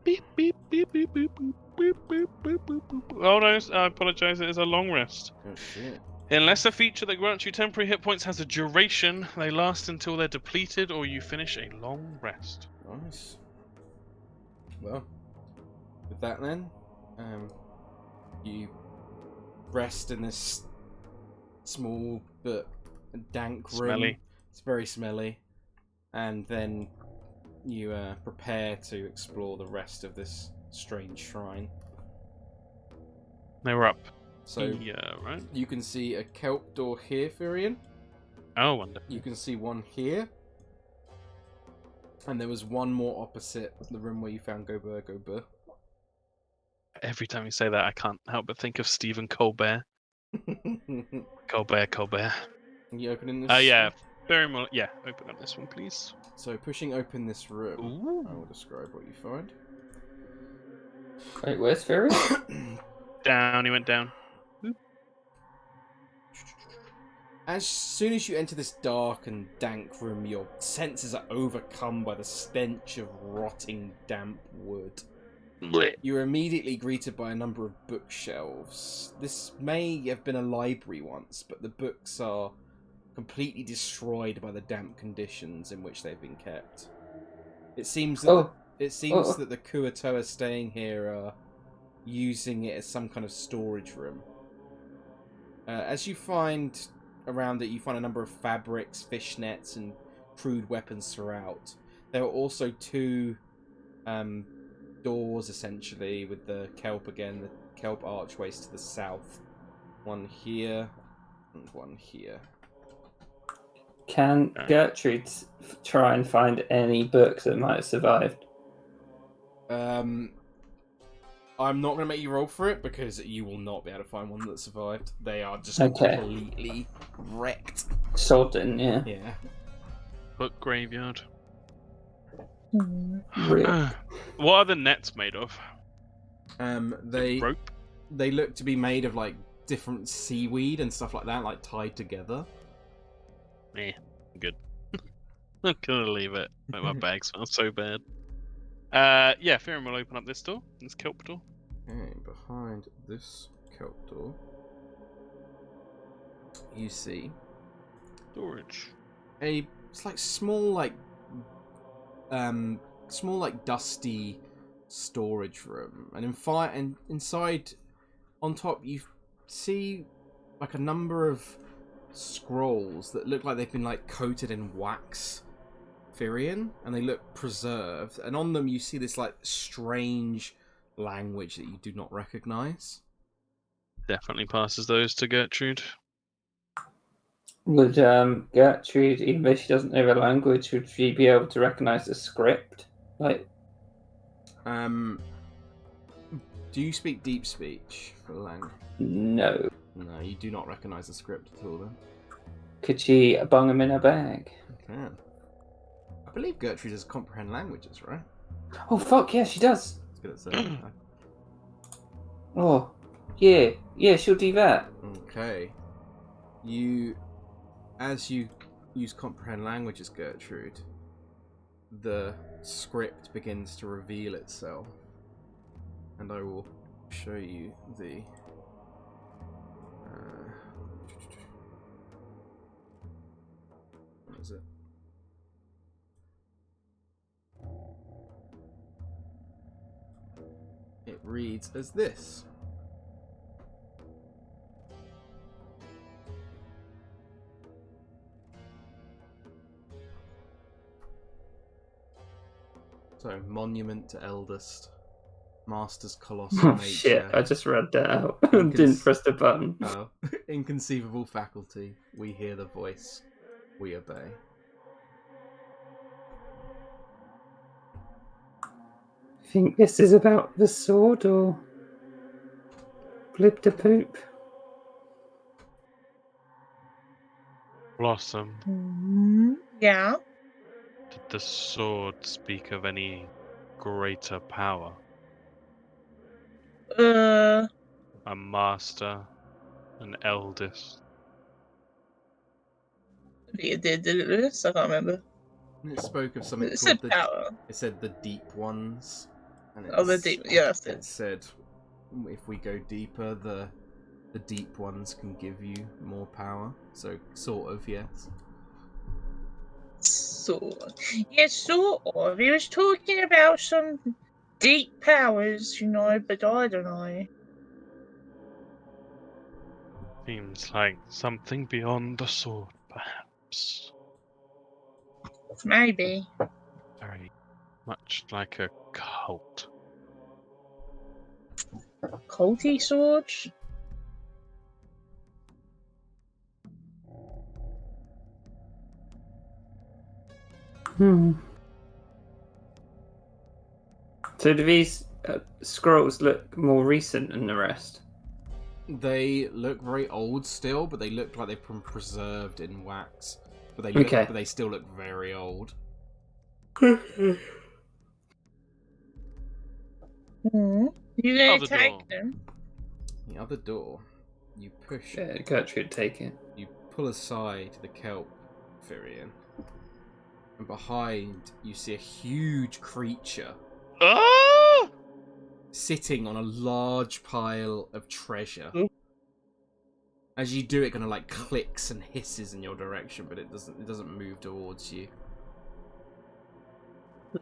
Beep, beep, beep, beep, beep, beep, beep, beep, beep, beep, beep. Oh no, I apologize, it is a long rest. Oh shit. Unless a feature that grants you temporary hit points has a duration, they last until they're depleted or you finish a long rest. Nice. Well, with that then, you rest in this small but dank room. Smelly. It's very smelly. And then you prepare to explore the rest of this strange shrine. They were up. So Yeah, right. you can see a kelp door here, Firian. Oh, wonder. You can see one here. And there was one more opposite the room where you found Gober. Every time you say that, I can't help but think of Stephen Colbert. Colbert. You opening this? Yeah. Very much. Yeah, open up this one, please. So pushing open this room, Ooh. I will describe what you find. Wait, where's Ferry? Down, he went down. As soon as you enter this dark and dank room, your senses are overcome by the stench of rotting, damp wood. Blech. You're immediately greeted by a number of bookshelves. This may have been a library once, but the books are completely destroyed by the damp conditions in which they've been kept. It seems that that the Kuatoa staying here are using it as some kind of storage room. As you find around it, you find a number of fabrics, fishnets, and crude weapons throughout. There are also two doors, essentially, with the kelp again, the kelp archways to the south. One here, and one here. Can Gertrude try and find any books that might have survived? I'm not going to make you roll for it, because you will not be able to find one that survived. They are just Okay. completely wrecked. Sodden, yeah. Yeah. Book graveyard. Rip. What are the nets made of? They look to be made of, like, different seaweed and stuff like that, like, tied together. Good. I'm gonna leave it. Make my bag smell so bad. Yeah, Fearon will open up this door, this kelp door. Okay, behind this kelp door, you see Storage. it's like small, like dusty storage room, and inside, on top, you see like a number of scrolls that look like they've been like coated in wax, Firion, and they look preserved. And on them, you see this like strange language that you do not recognize. Definitely passes those to Gertrude. Would Gertrude, even though she doesn't know the language, would she be able to recognize the script? Like, do you speak deep speech for the language? no. No, you do not recognize the script at all, then. Could she bung him in her bag? You can. I believe Gertrude does comprehend languages, right? Oh, fuck, yeah, she does. I was gonna say. Oh, yeah, she'll do that. Okay. As you use comprehend languages, Gertrude, the script begins to reveal itself. And I will show you the... what is it? It reads as this. So, monument to eldest, master's colossal Oh, nature. shit, I just read that out. Didn't press the button. Oh, inconceivable faculty. We hear the voice. We obey. Think this is about the sword or blib de poop? Blossom, Yeah. did the sword speak of any greater power? A master, an eldest. It did this? I can't remember. It spoke of something It called said the... power. It said the deep ones. And Oh, the deep. Yeah, that's It it. said, if we go deeper, the deep ones can give you more power. So, sort of, yes. Yes, sort of. He was talking about some deep powers, but I don't know. Seems like something beyond the sword, perhaps. Maybe. Very much like a cult. Culty swords? So do these scrolls look more recent than the rest? They look very old still, but they look like they've been preserved in wax. But they still look very old. You gonna Other take door. them? The other door, you push. Yeah, Gertrude, take it. You pull aside the kelp, Firion, and behind you see a huge creature Oh! sitting on a large pile of treasure. Ooh. As you do, it kind of like clicks and hisses in your direction, but it doesn't move towards you.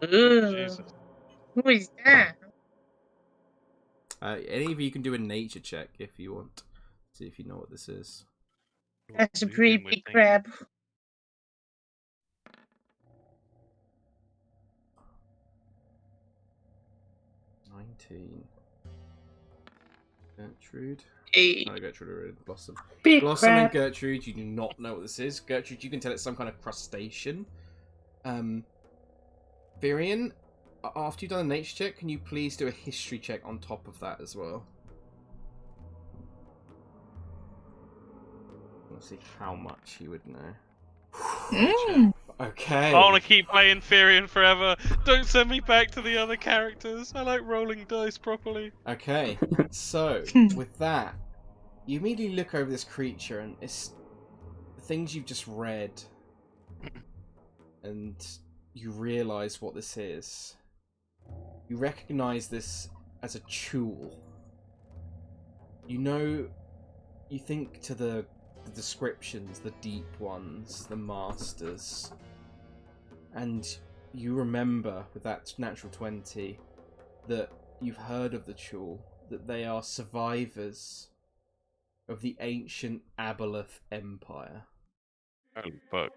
Ooh. Jesus. Who is that? Any of you can do a nature check if you want. See if you know what this is. That's a What pretty Vivian would big think. crab. 19. Gertrude. Hey. Oh, Gertrude already. Blossom. Big Blossom and crab. Gertrude, you do not know what this is. Gertrude, you can tell it's some kind of crustacean. Virion, after you've done a nature check, can you please do a history check on top of that as well? Let's see how much you would know. Mm. Okay. I want to keep playing Firion forever. Don't send me back to the other characters. I like rolling dice properly. Okay. So, with that, you immediately look over this creature and it's the things you've just read, and you realise what this is. You recognise this as a tool. You think to the descriptions, the deep ones, the masters, and you remember with that natural 20 that you've heard of the Chul, that they are survivors of the ancient Aboleth Empire. Oh, fuck.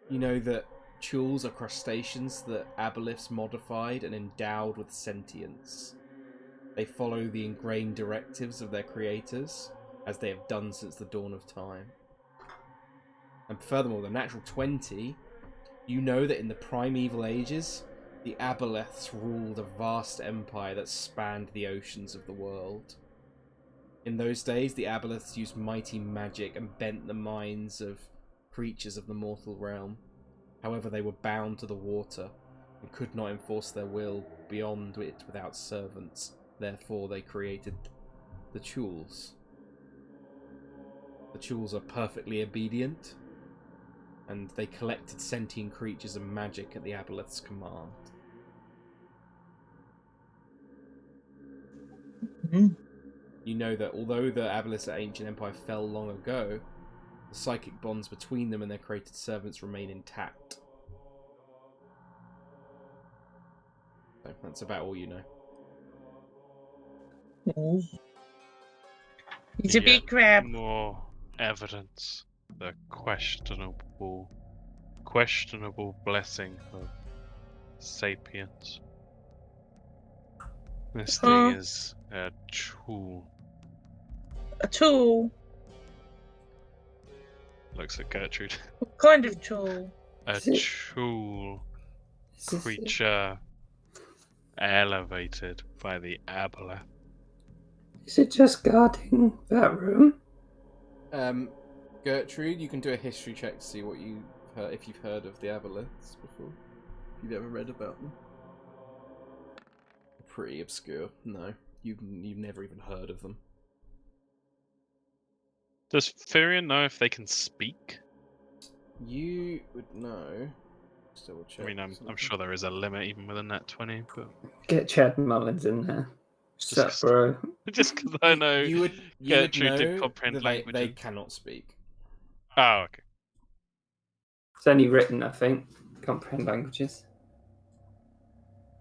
You know that Chuls are crustaceans that Aboleths modified and endowed with sentience. They follow the ingrained directives of their creators, as they have done since the dawn of time. And furthermore, the natural 20, you know that in the primeval ages, the Aboleths ruled a vast empire that spanned the oceans of the world. In those days, the Aboleths used mighty magic and bent the minds of creatures of the mortal realm. However, they were bound to the water and could not enforce their will beyond it without servants. Therefore, they created the Chuls. The Chuls are perfectly obedient, and they collected sentient creatures and magic at the Aboleth's command. Mm. You know that although the Aboleth's ancient empire fell long ago, the psychic bonds between them and their created servants remain intact. So that's about all you know. Ooh. He's a Yeah, big crab. more evidence. The questionable blessing of sapience. This thing is a tool. A tool. Looks at Gertrude. What kind of tool? A Is it- tool Is this- creature elevated by the Aboleth. Is it just guarding that room? Gertrude, you can do a history check to see what you heard, if you've heard of the Aboleths before. If you've ever read about them. Pretty obscure. No, you've never even heard of them. Does Firion know if they can speak? You would know. Just double check. I mean, I'm sure there is a limit even within that 20, but Get Chad Mullins in there. Sup, Just- bro? just because I know you would Gertrude know did comprehend that languages. they cannot speak. Oh, okay. It's only written, I think. Comprehend languages.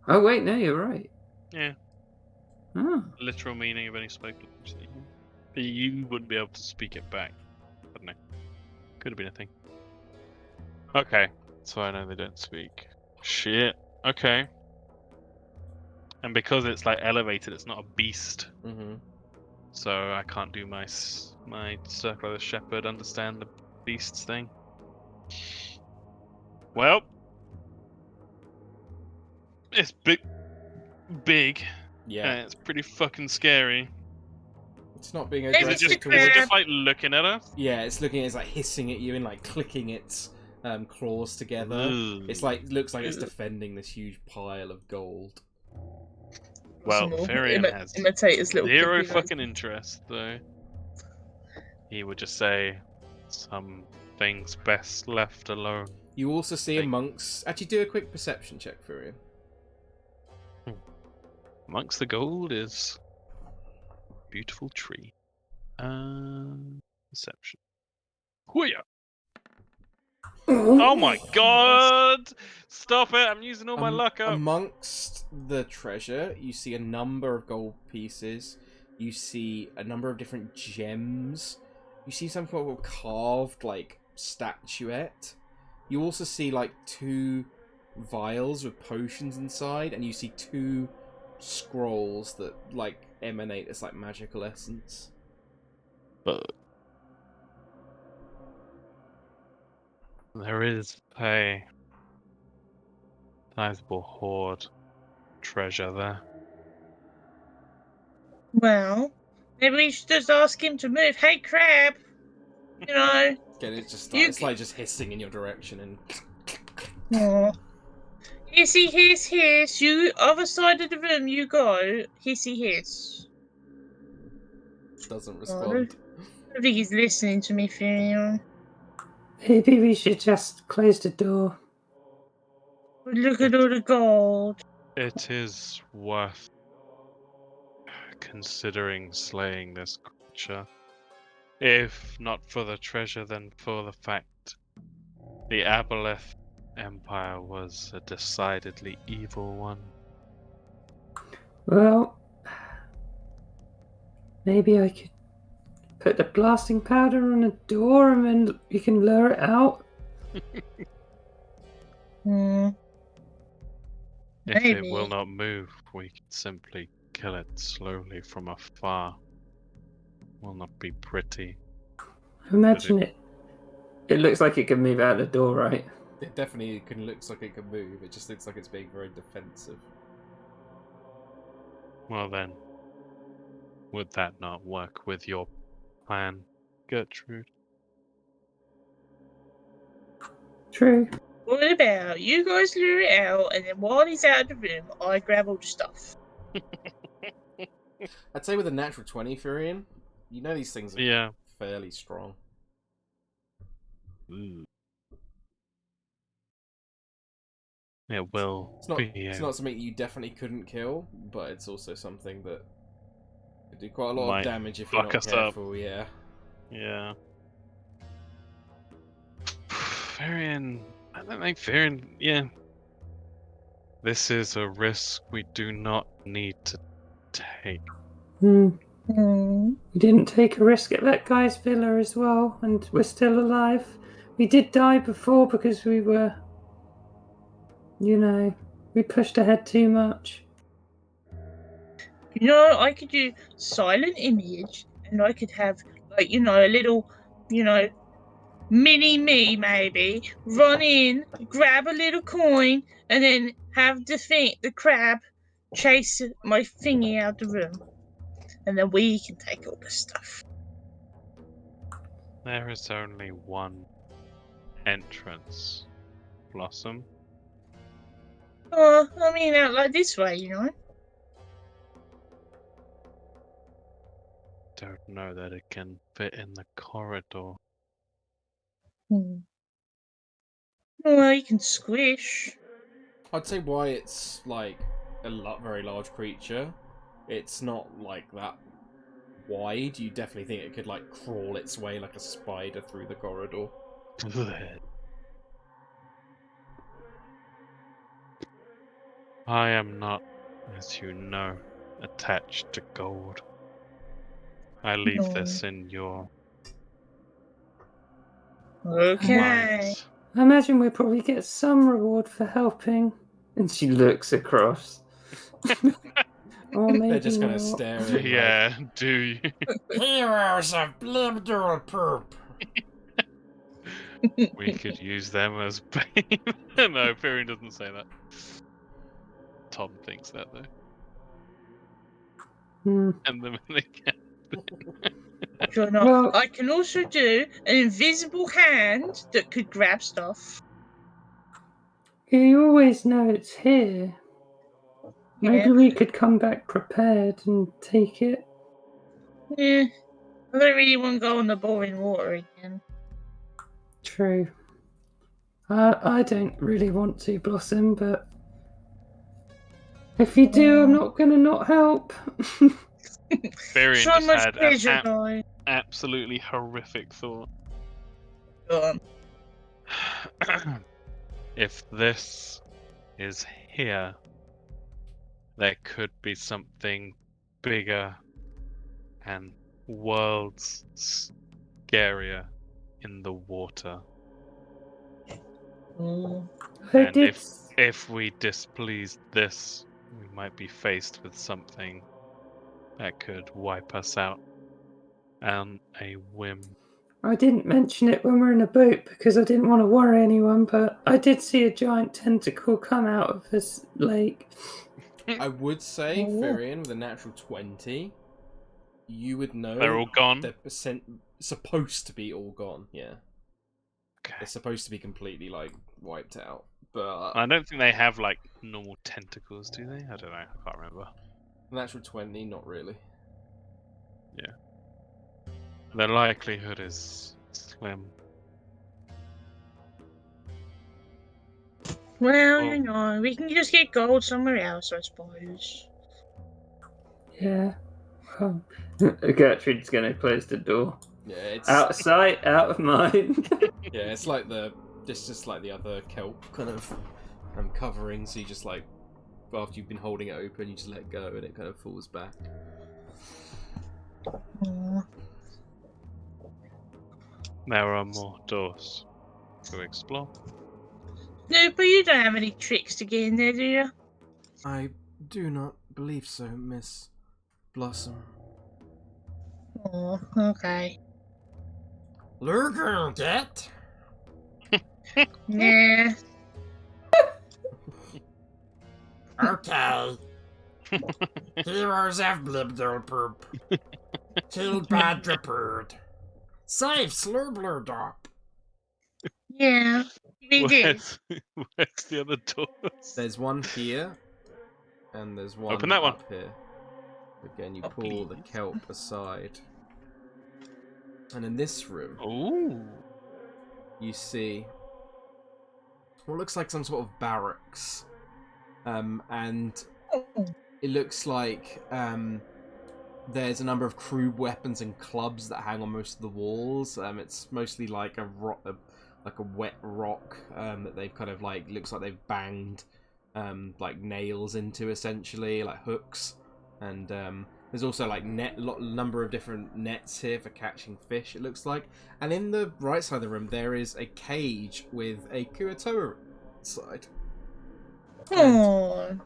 Oh wait, no, you're right. Yeah, Oh. literal meaning of any spoken language. But you wouldn't be able to speak it back. I don't know. Could have been a thing. Okay, so I know they don't speak. Shit. Okay. And because it's like elevated, it's not a beast. Mm-hmm. So I can't do my Circle of the Shepherd understand the beasts thing. Well, it's big, Yeah, and it's pretty fucking scary. it's not being Maybe Is it aggressive just, towards. is it just like looking at us? Yeah, it's looking. It's like hissing at you and like clicking its claws together. It's like looks like it's defending this huge pile of gold. Well, Some more Firion has imitate his little zero clicky fucking interest, though. he would just say, "Some things best left alone." You also see Thank- amongst... Actually, do a quick perception check for you. Amongst the gold is a beautiful tree. Perception. Hooyah! Oh my god! Stop it! I'm using all my luck up. Amongst the treasure, you see a number of gold pieces. You see a number of different gems. You see some kind of carved, like, statuette. You also see, like, 2 vials with potions inside, and you see 2 scrolls that, like, emanate as, like, magical essence. But there is a sizable hoard treasure there. Well, maybe we should just ask him to move. Hey, crab! You know. Again, it's just You it's like just hissing in your direction and Aw. Hissy hiss hiss. You other side of the room you go. Hissy hiss. doesn't I respond. don't think he's listening to me, Furion. Maybe we should just close the door. Look at all the gold. It is worth considering slaying this creature. If not for the treasure, then for the fact the Aboleth Empire was a decidedly evil one. Well, maybe I could put the blasting powder on the door and then you can lure it out. Hmm. If it Maybe. will not move, we can simply kill it slowly from afar. Will not be pretty. Imagine it. It looks like it can move out the door, right? It definitely looks like it can move. It just looks like it's being very defensive. Well then, would that not work with your plan, Gertrude? True. What about you guys lure it out, and then while he's out of the room, I grab all the stuff. I'd say with a natural 20, Furion, you know these things are Yeah. fairly strong. Ooh. It will It's not be. it's not something you definitely couldn't kill, but it's also something that could do quite a lot Might of damage if you're fuck not us up. careful. Yeah. Yeah. Varian. I don't think Varian. Yeah. This is a risk we do not need to take. Hmm. Hmm. We didn't take a risk at that guy's villa as well, and we're still alive. We did die before because we were, we pushed ahead too much. You know, I could do silent image, and I could have, like, a little, mini me maybe run in, grab a little coin, and then have the crab chase my thingy out the room, and then we can take all the stuff. There is only one entrance, Blossom. Oh, I mean, out like this way, Don't know that it can fit in the corridor. Well, you can squish. I'd say why it's like a very large creature. It's not like that wide. You definitely think it could like crawl its way like a spider through the corridor. I am not, as you know, attached to gold. I leave No. this in your Okay. minds. I imagine we'll probably get some reward for helping. And she looks across. Or maybe They're just kind not. of staring. Yeah, do you? Heroes of Blimdul Poop. We could use them as bait. No, Firion doesn't say that. Tom thinks that though. Hmm. And then they can. Sure not. Well- I can also do an invisible hand that could grab stuff. You always know it's here. Maybe Yeah. we could come back prepared and take it. Yeah. I don't really want to go on the boring water again. True. I don't really want to, Blossom, but if you do, I'm not going to not help. Varian So just much had pleasure, an guys. absolutely horrific thought. Go on. If this is here, there could be something bigger and worlds scarier in the water. Mm. I And did. if we displeased this, we might be faced with something that could wipe us out on a whim. I didn't mention it when we were in a boat because I didn't want to worry anyone, but I did see a giant tentacle come out of this lake. I would say, Oh. Firian, with a natural 20, you would know They're all gone. they're supposed to be all gone, yeah. Okay. They're supposed to be completely, like, wiped out. But I don't think they have like normal tentacles, do they? I don't know. I can't remember. natural 20, not really. The likelihood is slim. Well, Oh. you know, we can just get gold somewhere else, I suppose. Yeah. Well, Gertrude's going to close the door. Yeah, it's Out of sight, out of mind. yeah, it's like just like the other kelp kind of covering. So you just like after you've been holding it open, you just let go and it kind of falls back. Aw. There are more doors to explore. No, but you don't have any tricks to get in there, do you? I do not believe so, Miss Blossom. Oh, okay. Luger, get? Nah. Okay. Heroes of Blibdorpoop. Killed Badgerpurd. Save Slurblerdop. Yeah, we did. Where's the other doors? There's one here, and there's one Open that one. up here. Again, you Oh, pull the please. kelp aside, and in this room, Ooh. you see what looks like some sort of barracks, and Oh, it looks like there's a number of crude weapons and clubs that hang on most of the walls. It's mostly like a wet rock that they've kind of like looks like they've banged like nails into, essentially like hooks, and there's also like number of different nets here for catching fish, it looks like. And in the right side of the room there is a cage with a Kuatoa inside. oh.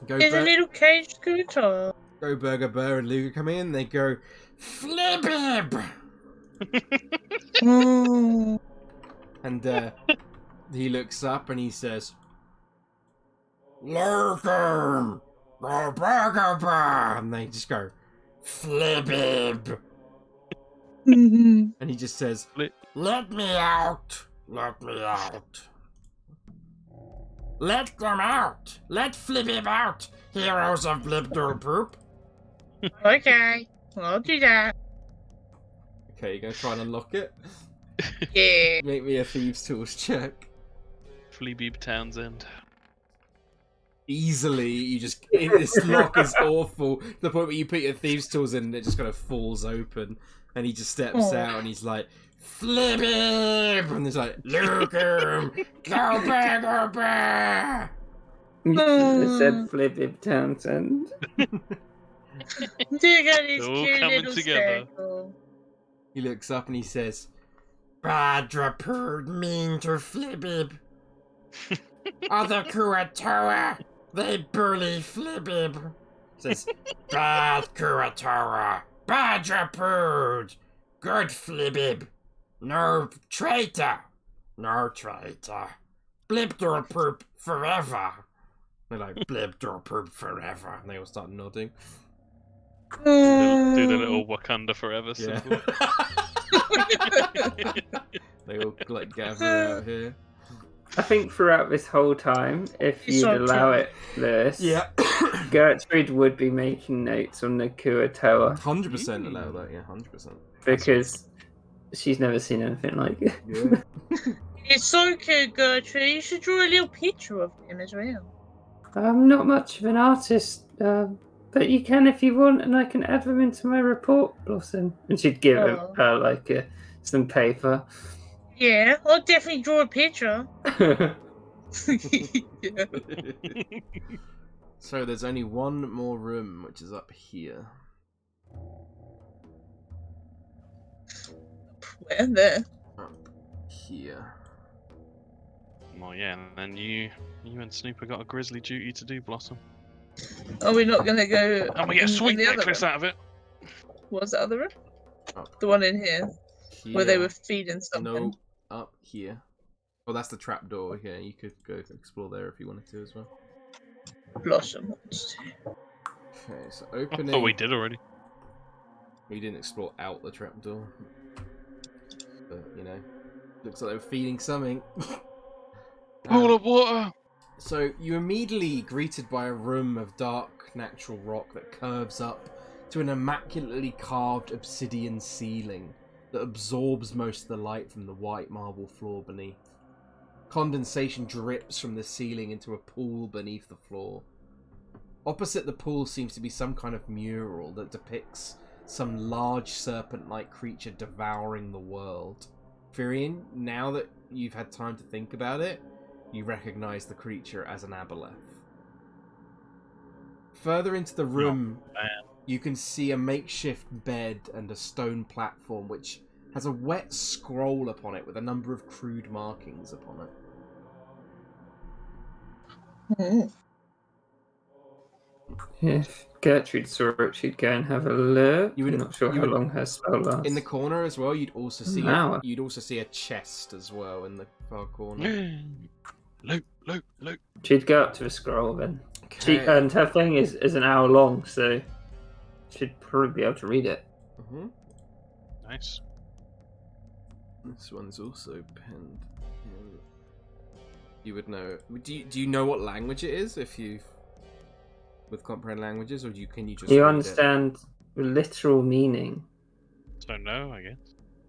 There's a Go little caged scooter. Burger Burr and Luger come in, they go, Flibib! Oh. and he looks up and he says, Luger! Burger, and they just go, Flibib! Mhm. and he just says, Let me out! Let me out! Let them out! Let Flibib out! Heroes of Blibdorpoop! Okay, I'll do that. okay, you're gonna try and unlock it? Yeah. Make me a Thieves' Tools check. Fleabeeb Townsend. Easily, you just, this lock is awful, to the point where you put your Thieves' Tools in and it just kind of falls open, and he just steps Oh. out and he's like, Flibib! And he's like, Luger! Go back, go back! You should have said Oh. Flibib Townsend. Dig at his They're all cute coming little together. circle. he looks up and he says, Badgerpurd mean to Flibib. Other Kuatoa, they bully Flibib. says, Bad Kuatoa, Badgerpurd, good Flibib. No traitor, no traitor. Blibdorpoop forever. they're like, Blibdorpoop forever. and they all start nodding. Do the little Wakanda forever Yeah. symbol. They all like gather out here. I think throughout this whole time, if It's you'd so allow true. it, Lewis, Yeah. Gertrude would be making notes on the Kuatoa 100% allow that, yeah, 100%. because she's never seen anything like it. Yeah. It's so cute, Gertrude. You should draw a little picture of him as well. I'm not much of an artist, but you can if you want, and I can add them into my report, Blossom. And she'd give Oh. her like some paper. Yeah, I'll definitely draw a picture. Yeah. So there's only one more room, which is up here. Where? There. Up here. Well, yeah, and then you and Snooper got a grisly duty to do, Blossom. Are we not gonna go? And we get a in sweet the other necklace room? out of it. What's the other room? Up The one in here, here. where they were feeding something. No, up here. Oh, that's the trap door. Yeah, you could go explore there if you wanted to as well. Blossom wants to. Okay, so I opening. thought we did already. We didn't explore out the trapdoor. But, you know, looks like they were feeding something. Pool of water! So, you're immediately greeted by a room of dark, natural rock that curves up to an immaculately carved obsidian ceiling that absorbs most of the light from the white marble floor beneath. Condensation drips from the ceiling into a pool beneath the floor. Opposite the pool seems to be some kind of mural that depicts some large serpent-like creature devouring the world. Firion, now that you've had time to think about it, you recognize the creature as an aboleth. Further into the room, you can see a makeshift bed and a stone platform which has a wet scroll upon it with a number of crude markings upon it. Mm. If Gertrude saw it, she'd go and have a look. You would- I'm not sure you how would- long her spell lasts. In the corner as well, you'd also see An hour. you'd also see a chest as well in the far corner. Loot. She'd go up to the scroll then. Okay. And her thing is an hour long, so she'd probably be able to read it. hmm Nice. This one's also penned. You would know. Do you know what language it is if you with comprehend languages, or can you just You read understand the literal meaning. Don't know, I guess.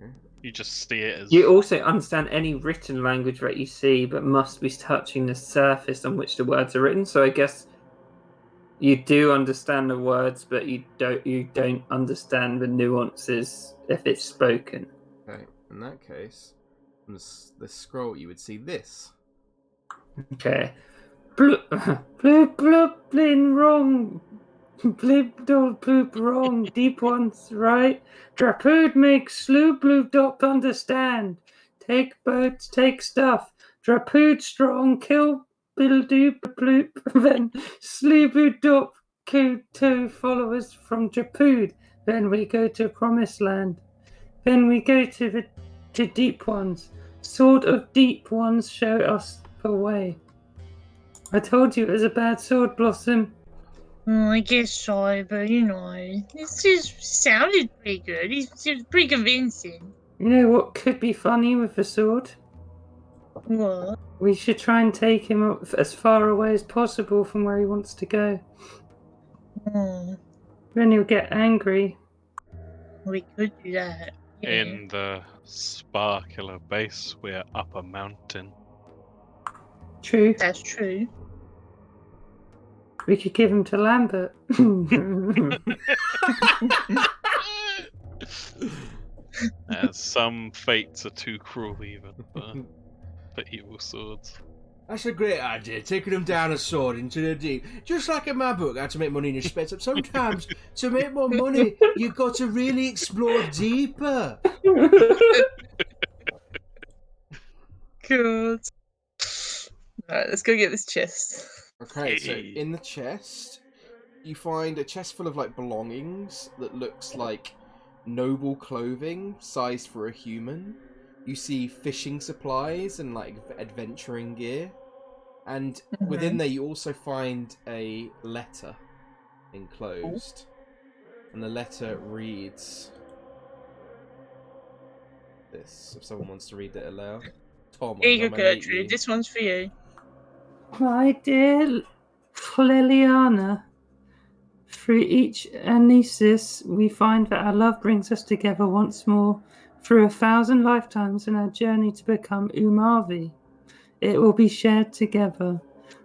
Okay. You just see it as. You also understand any written language that you see, but must be touching the surface on which the words are written. So I guess you do understand the words, but you don't understand the nuances if it's spoken. Okay. In that case, from this scroll, you would see this. Okay. Bloop, bloop, bloop, blin, wrong. Blip, dol, poop, wrong. Deep ones, right. Drapood makes sloop, bloop, dop, understand. Take boats, take stuff. Drapood strong, kill, bill, doop, bloop. Then sleepood, dop, two followers from Drapood. Then we go to Promised Land. Then we go to deep ones. Sword of deep ones show us the way. I told you it was a bad sword, Blossom. I guess so, but you know, this just sounded pretty good. It's pretty convincing. You know what could be funny with the sword? What? We should try and take him up as far away as possible from where he wants to go. Oh, Then he'll get angry. we could do that. Yeah. In the sparkler base, we're up a mountain. True. That's true. We could give him to Lambert. Some fates are too cruel, even for evil swords. That's a great idea, taking them down a sword into the deep. Just like in my book, How to Make Money in Your Spare Time. Sometimes, to make more money, you've got to really explore deeper. Good. Alright, let's go get this chest. Okay, so in the chest, you find a chest full of like belongings that looks like noble clothing sized for a human. You see fishing supplies and like adventuring gear. And within there you also find a letter enclosed. And the letter reads this, if someone wants to read it aloud. Tom, I Here you go, nominate Gertrude. you. This one's for you. My dear Liliana, through each anesis, we find that our love brings us together once more through 1,000 lifetimes in our journey to become Umavi. It will be shared together.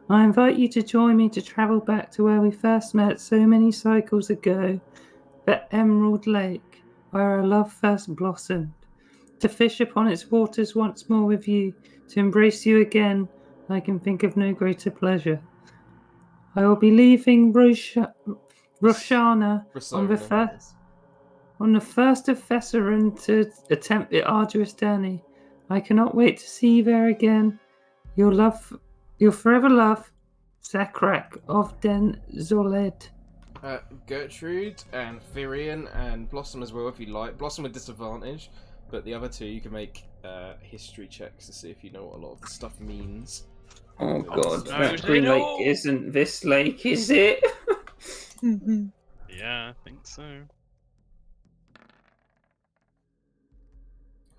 I invite you to join me to travel back to where we first met so many cycles ago, the Emerald Lake, where our love first blossomed. To fish upon its waters once more with you, to embrace you again, I can think of no greater pleasure. I will be leaving Roshana Persona, yes. on the 1st of Fesseran to attempt the arduous journey. I cannot wait to see you there again. Your forever love, Zakrak of Den Zoled. Gertrude and Firion and Blossom as well, if you like. Blossom with disadvantage, but the other two you can make history checks to see if you know what a lot of the stuff means. Oh god, no, that they green lake don't. isn't this lake, is it? Mhm. Yeah, I think so.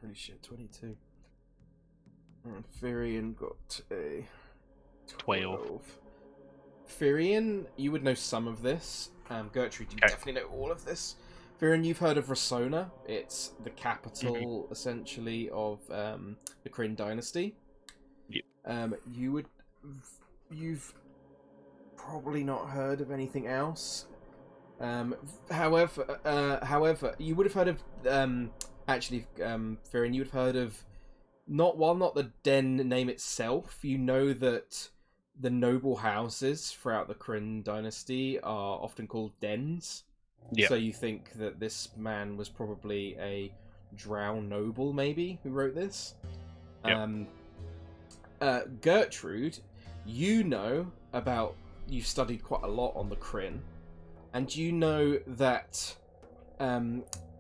Holy shit, 22. And Firion got a 12. Firion, you would know some of this. Gertrude, you definitely know all of this. Firion, you've heard of Rasona. It's the capital, essentially, of the Kryn dynasty. Yep. You've probably not heard of anything else. However, you would have heard of Firion, you would have heard of not the Den name itself. You know that the noble houses throughout the Kryn dynasty are often called dens. Yeah. So you think that this man was probably a drow noble, maybe, who wrote this? Yep. Gertrude, you've studied quite a lot on the Kryn, and you know that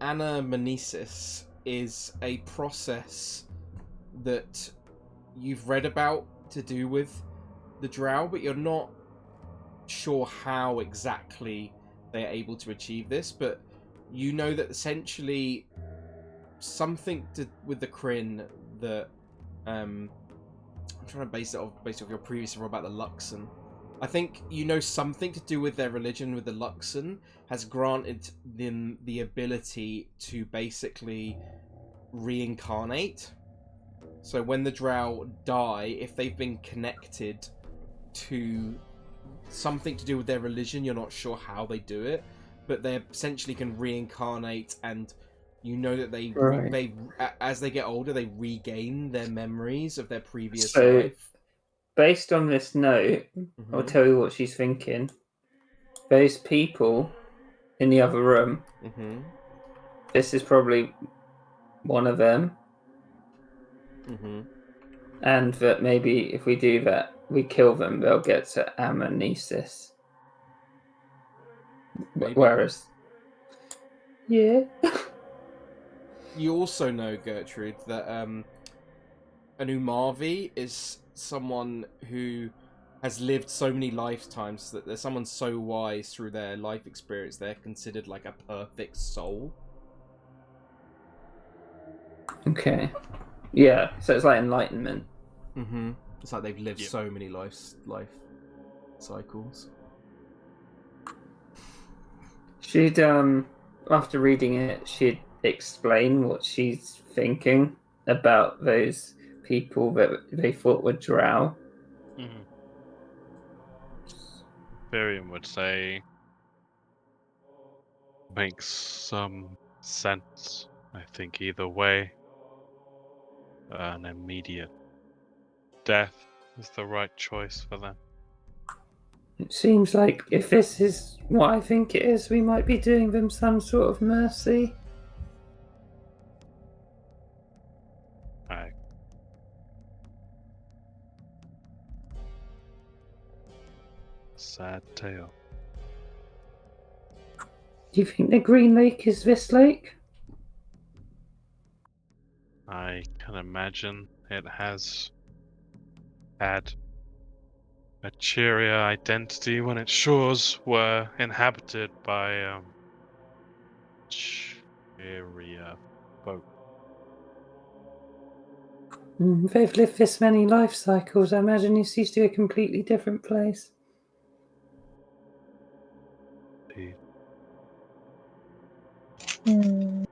anamnesis is a process that you've read about to do with the drow, but you're not sure how exactly they're able to achieve this. But you know that essentially something with the Kryn that I'm trying to base it off your previous role about the Luxon. I think you know something to do with their religion with the Luxon has granted them the ability to basically reincarnate. So when the drow die, if they've been connected to something to do with their religion, you're not sure how they do it, but they essentially can reincarnate, and you know that they as they get older, they regain their memories of their previous life. Based on this note, I'll tell you what she's thinking. Those people in the other room, this is probably one of them. And that maybe if we do that, we kill them, they'll get to amnesis. Whereas... Yeah. You also know, Gertrude, that an Umavi is someone who has lived so many lifetimes that there's someone so wise through their life experience they're considered like a perfect soul. Okay. Yeah, so it's like enlightenment. It's like they've lived so many life cycles. She'd after reading it, she'd explain what she's thinking about those people that they thought were drow. Varian would say makes some sense. I think either way, an immediate death is the right choice for them. It seems like if this is what I think it is, we might be doing them some sort of mercy. Sad tale. Do you think the Green Lake is this lake? I can imagine it has had a cheerier identity when its shores were inhabited by cheerier folk. They've lived this many life cycles. I imagine it's used to a completely different place. Hmm.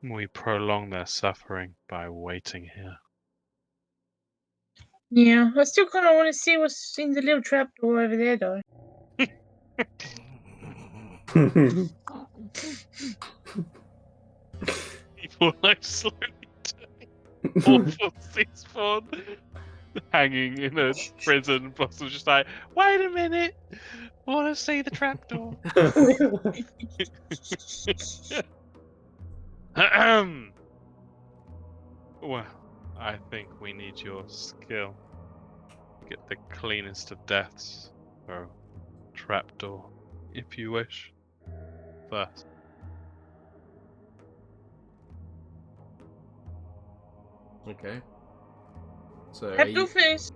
We prolong their suffering by waiting here. Yeah, I still kind of want to see what's in the little trapdoor over there, though. People like slowly turning awful spawn, hanging in a prison. Blossom's just like, wait a minute, I want to see the trapdoor. Well, I think we need your skill. Get the cleanest of deaths for a trapdoor, if you wish. First. Okay. So Trapdoor first,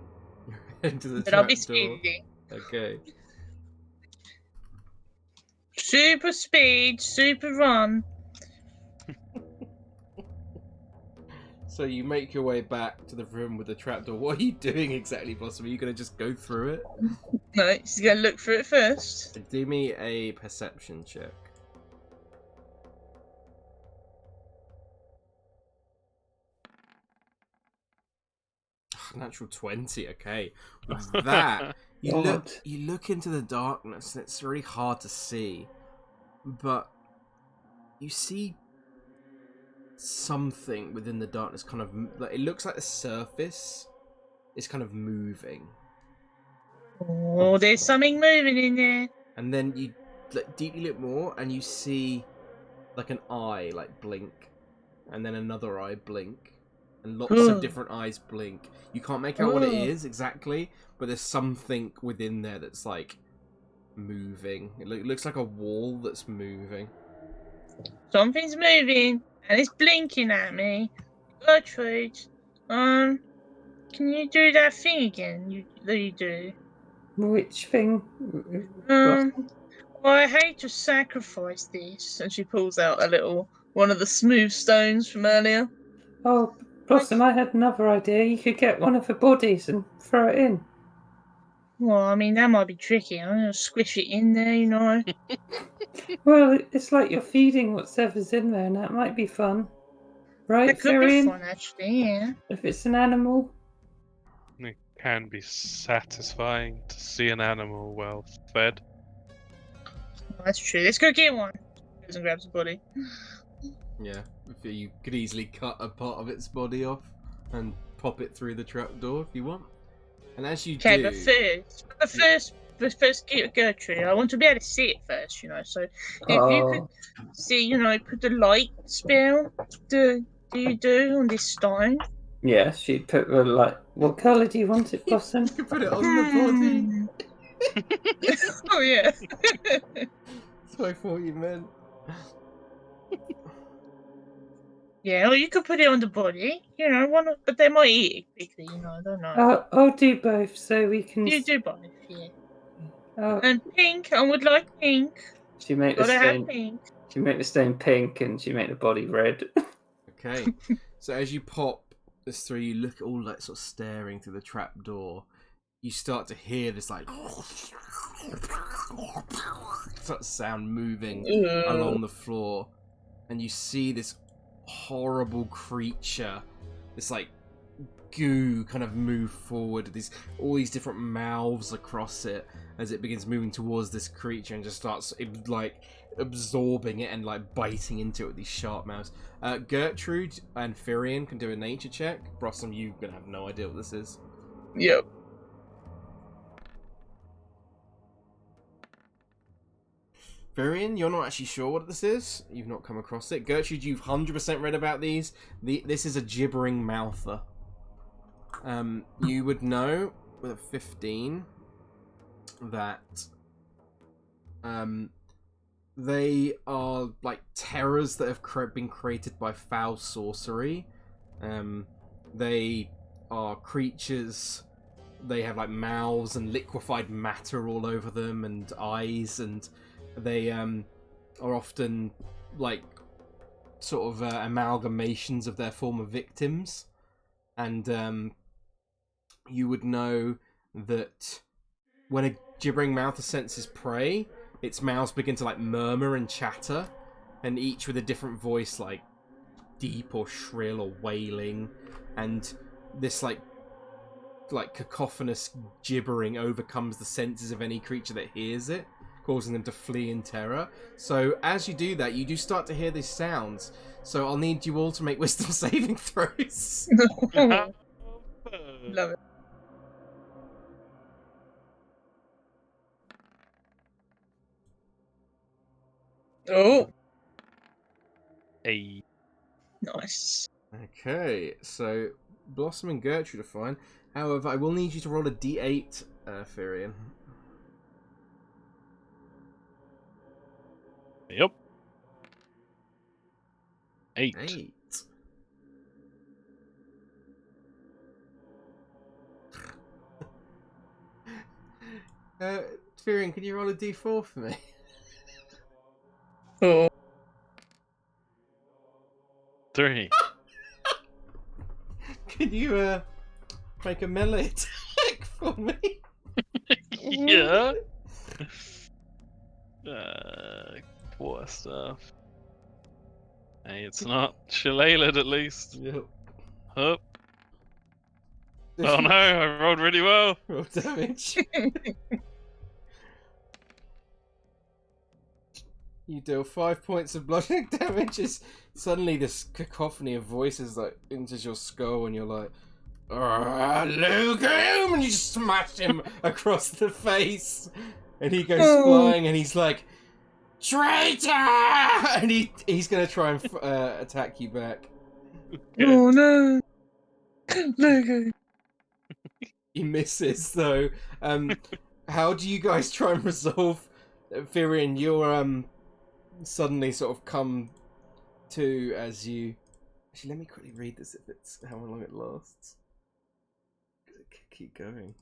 into the but I'll be trapdoor. speedy. Okay. Super speed, super run. So you make your way back to the room with the trapdoor. What are you doing exactly, Blossom? Are you going to just go through it? No, she's gonna look for it first. Do me a perception check. Natural 20. Okay. With that, you look into the darkness, and it's really hard to see, but you see something within the darkness. Kind of, it looks like the surface is kind of moving. Oh, there's something moving in there. And then you deeply look more, and you see like an eye like blink, and then another eye blink, and lots of different eyes blink. You can't make out what it is exactly, but there's something within there that's like moving. It looks like a wall that's moving. Something's moving, and it's blinking at me. Gertrude, can you do that thing again? That you do. Which thing? Well, I hate to sacrifice this. And she pulls out one of the smooth stones from earlier. Oh, Blossom, I had another idea. You could get one of the bodies and throw it in. Well, I mean, that might be tricky. I'm going to squish it in there, you know. Well, it's like you're feeding whatever's in there, and that might be fun. Right, That could be Firian? fun, actually, yeah. If it's an animal. It can be satisfying to see an animal well fed. That's true. Let's go get one. Goes and grabs the body. Yeah, you could easily cut a part of its body off and pop it through the trapdoor if you want. And as you Okay, do, but first get Gertrude. I want to be able to see it first, you know. So if you could see, you know, put the light spell. Do you do on this stone? Yes, she'd put the light. What colour do you want it, Blossom? you can put it on the body. Oh yeah. That's what I thought you meant. Yeah, or you could put it on the body, you know, but they might eat it quickly, you know, I don't know. I'll do both so we can. You do both, yeah. Oh, And pink, I would like pink. she make the Gotta have stain. pink. She make the stain pink, and she make the body red. Okay, so as you pop this through, you look all like sort of staring through the trapdoor. You start to hear this like sort of sound moving along the floor, and you see this horrible creature, this like goo kind of move forward. All these different mouths across it as it begins moving towards this creature and just starts like absorbing it and like biting into it with these sharp mouths. Gertrude and Firian can do a nature check. Blossom, you're gonna have no idea what this is. Yep. Firian, you're not actually sure what this is. You've not come across it. Gertrude, you've 100% read about these. This is a gibbering mouther. You would know with a 15 that they are like terrors that have been created by foul sorcery. They are creatures. They have like mouths and liquefied matter all over them and eyes, and they are often like sort of amalgamations of their former victims, and you would know that when a gibbering mouth senses prey, its mouths begin to like murmur and chatter, and each with a different voice, like deep or shrill or wailing, and this like cacophonous gibbering overcomes the senses of any creature that hears it, causing them to flee in terror. So as you do that, you do start to hear these sounds. So I'll need you all to make wisdom saving throws. Love it. Oh, Hey. nice. Okay, so Blossom and Gertrude are fine. However, I will need you to roll a d8, Firion. Yep. 8. 8. Firion, can you roll a d4 for me? Oh, 3. Can you make a melee attack for me? Yeah. Poor stuff. Hey, it's not shillelagh at least. Yep. Oh. Oh no, I rolled really well. Roll damage. You deal 5 points of bludgeoning damage as suddenly this cacophony of voices like enters your skull and you're like, look at him! And you just smash him across the face. And he goes flying and he's like, traitor! And he's going to try and attack you back. oh no. Look at He misses though. How do you guys try and resolve Firion? You're suddenly sort of come to as you. Actually, let me quickly read this. If it's how long it lasts, it could keep going.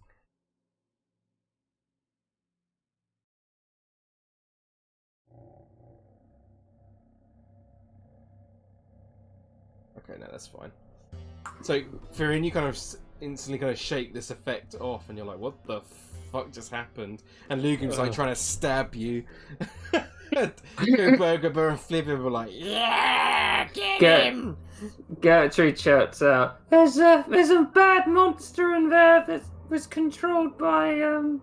Okay, no, that's fine. So, Firion, you kind of instantly kind of shake this effect off, and you're like, "What the fuck just happened?" And Lugan's like trying to stab you. Burger and Flipper were like, "Yeah, get him!" Gertrude shouts out, there's a bad monster in there that was controlled by oh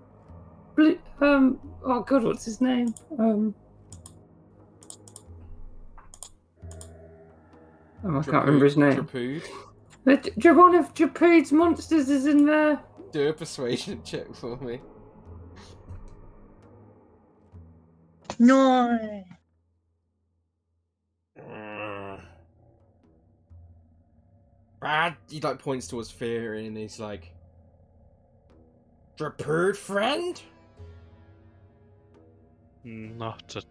god, what's his name? I can't remember his name. Drapood. One of Drapood's monsters is in there. Do a persuasion check for me. no. Brad, he like points towards Fear and he's like, Drapood friend? Not at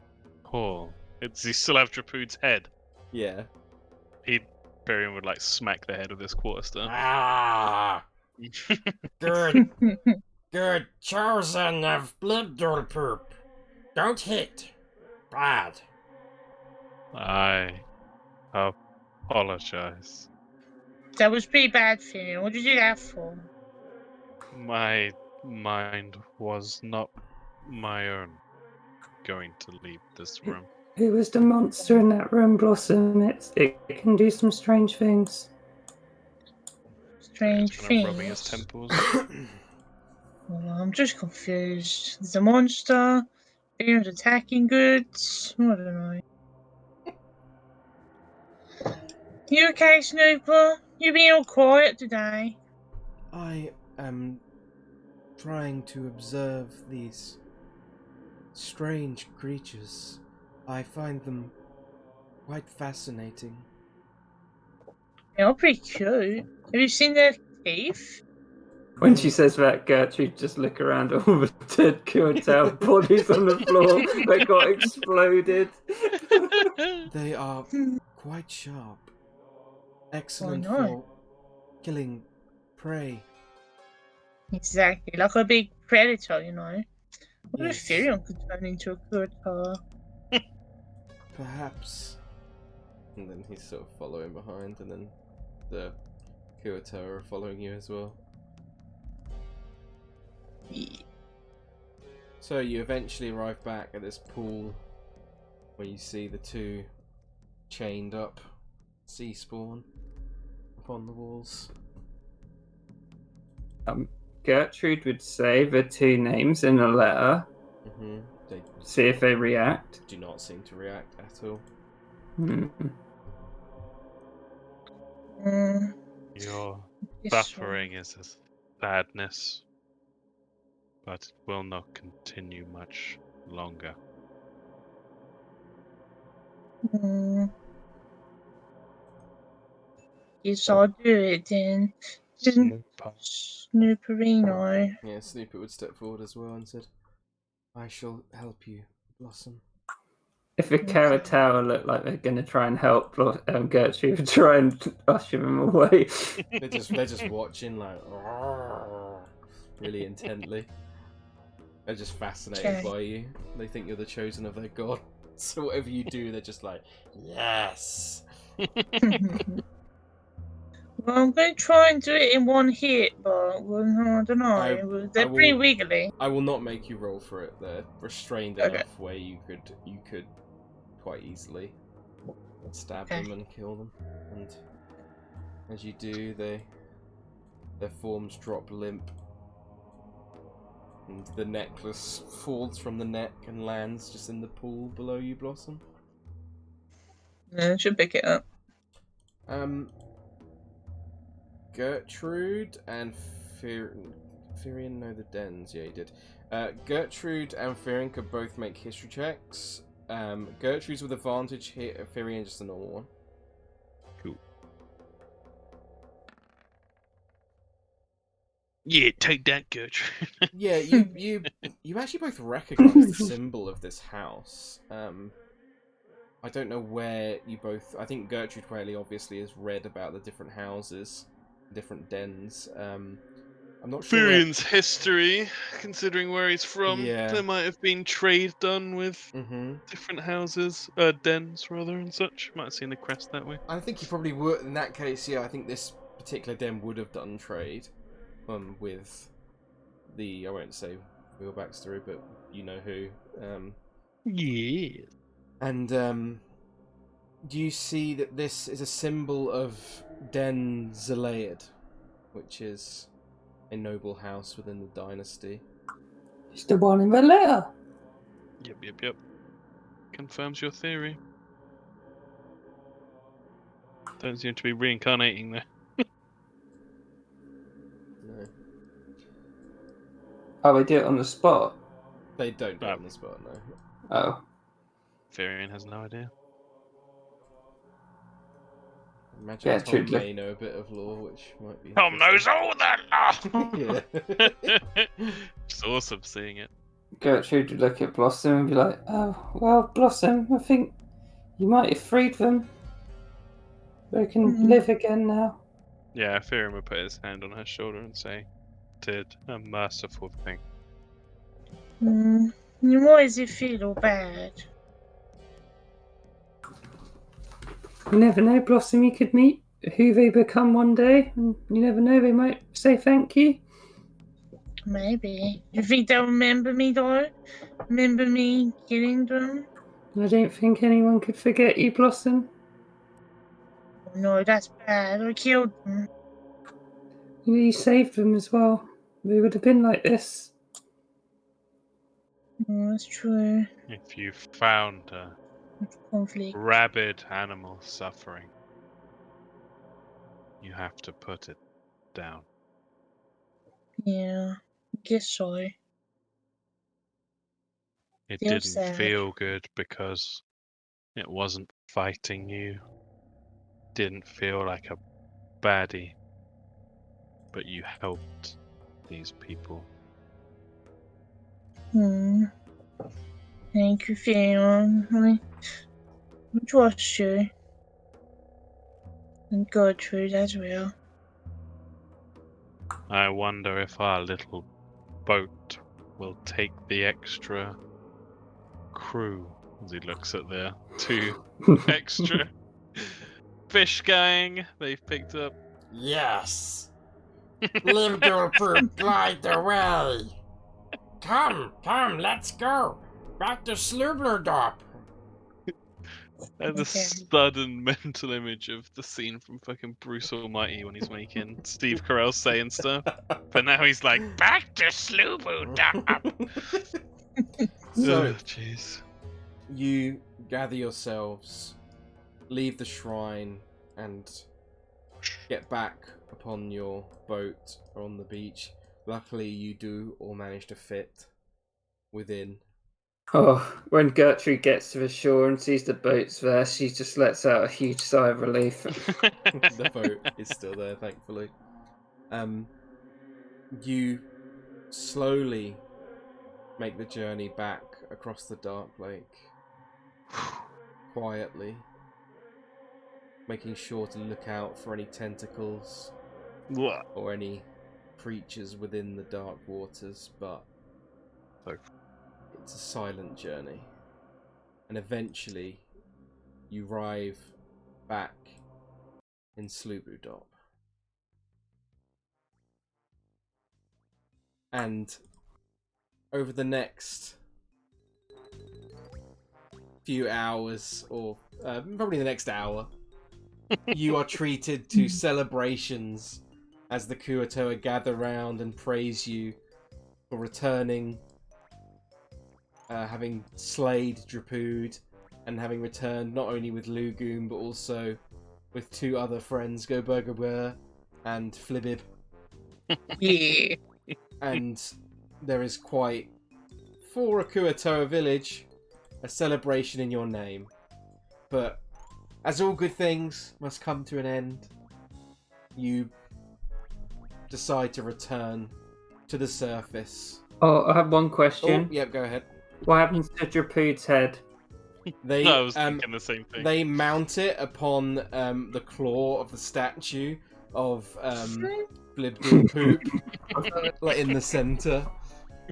all. Does he still have Drapood's head? Yeah. Barian would like smack the head of this quarterstaff. Ah, good, good chosen of blood poop. Don't hit. Bad. I apologize. That was pretty bad, Finn. What did you do that for? My mind was not my own going to leave this room. Who was the monster in that room, Blossom? It can do some strange things. Strange Kind of rubbing his things. temples. Well, I'm just confused. There's a monster. Fear's attacking goods. I don't know. You okay, Snooper? You being all quiet today? I am trying to observe these strange creatures. I find them quite fascinating. They're pretty cute. Have you seen their teeth? When she says that, Gertrude just look around at all the dead Kurtel bodies on the floor that got exploded. They are quite sharp. Excellent Why not? for killing prey. Exactly, like a big predator, you know. What if Yes. Firion could turn into a Kurtar? Perhaps. And then he's sort of following behind, and then the Kuatoa are following you as well. Yeah. So you eventually arrive back at this pool where you see the two chained up sea spawn upon the walls. Gertrude would say the two names in a letter. They See if they react. do not seem to react at all. Your Yes, suffering is a sadness, but it will not continue much longer. Yes, I'll do it then. Snooperino. Yeah, Snooper would step forward as well and said, I shall help you, Blossom. If the Kuatoa look like they're going to try and help Gertrude, would try and usher them away. They're just watching like really intently. They're just fascinated by you. They think you're the chosen of their god. So whatever you do, they're just like, yes. Well, I'm going to try and do it in one hit, but well, no, I don't know. They're pretty wiggly. I will not make you roll for it. They're restrained enough where you could quite easily stab them and kill them. And as you do, their forms drop limp, and the necklace falls from the neck and lands just in the pool below you, Blossom. Yeah, I should pick it up. Gertrude and Firion know the dens. Yeah, he did. Gertrude and Firion could both make history checks. Gertrude's with advantage here. Firion just a normal one. Cool. Yeah, take that, Gertrude. Yeah, you actually both recognise the symbol of this house. I don't know where you both. I think Gertrude Whaley obviously has read about the different houses, different dens. I'm not sure. Furion's history, considering where he's from, there might have been trade done with different houses, dens rather, and such. Might have seen the crest that way. I think he probably would. In that case, yeah, I think this particular den would have done trade, with the, I won't say real backstory, but you know who. Yeah. And you see that this is a symbol of Den Zalaid, which is a noble house within the dynasty. It's the one in the letter. Yep. Confirms your theory. Don't seem to be reincarnating there. No. Oh, they do it on the spot? They don't do it on the spot, no. Oh. Furion has no idea. Imagine Tom may know a bit of lore, which might be... Tom knows all that law! Yeah. It's awesome seeing it. Gertrude would look at Blossom and be like, oh, well, Blossom, I think you might have freed them. They can live again now. Yeah, Furion would put his hand on her shoulder and say, did a merciful thing. Why does it feel all bad? You never know, Blossom, you could meet who they become one day, and you never know, they might say thank you. Maybe. You think they'll remember me, though? Remember me killing them? I don't think anyone could forget you, Blossom. Oh, no, that's bad. I killed them. You saved them as well. They would have been like this. Oh, that's true. If you found a rabid animal suffering, you have to put it down. Yeah, I guess so. It didn't feel good because it wasn't fighting you. Didn't feel like a baddie. But you helped these people. Thank you, Fionn. I trust you. And Gertrude as well. I wonder if our little boat will take the extra crew, as he looks at the two extra fish going they've picked up. Yes. Libdulpoop, glide away. Come, let's go. Back to Slubblerdorp. And the Okay. sudden mental image of the scene from fucking Bruce Almighty when he's making Steve Carell saying stuff. But now he's like, back to Slubblerdorp. So, Jeez. you gather yourselves, leave the shrine, and get back upon your boat or on the beach. Luckily, you do all manage to fit within. Oh, when Gertrude gets to the shore and sees the boats there, she just lets out a huge sigh of relief. The boat is still there, thankfully. You slowly make the journey back across the dark lake, quietly, making sure to look out for any tentacles What? or any creatures within the dark waters, but it's a silent journey. And eventually, you arrive back in Slubblerdorp. And over the next few hours, or probably the next hour, you are treated to celebrations as the Kuatoa gather round and praise you for returning, having slayed Drapood, and having returned not only with Lugoom but also with two other friends, Go Burger Bear and Flibib. Yeah. And there is quite, for a Kuatoa village, a celebration in your name. But as all good things must come to an end, you decide to return to the surface. Oh, I have one Oh, question. yep, go ahead. What happens to Drapood's head? They, I was thinking the same thing. they mount it upon the claw of the statue of Blibdul Poop, like in the centre.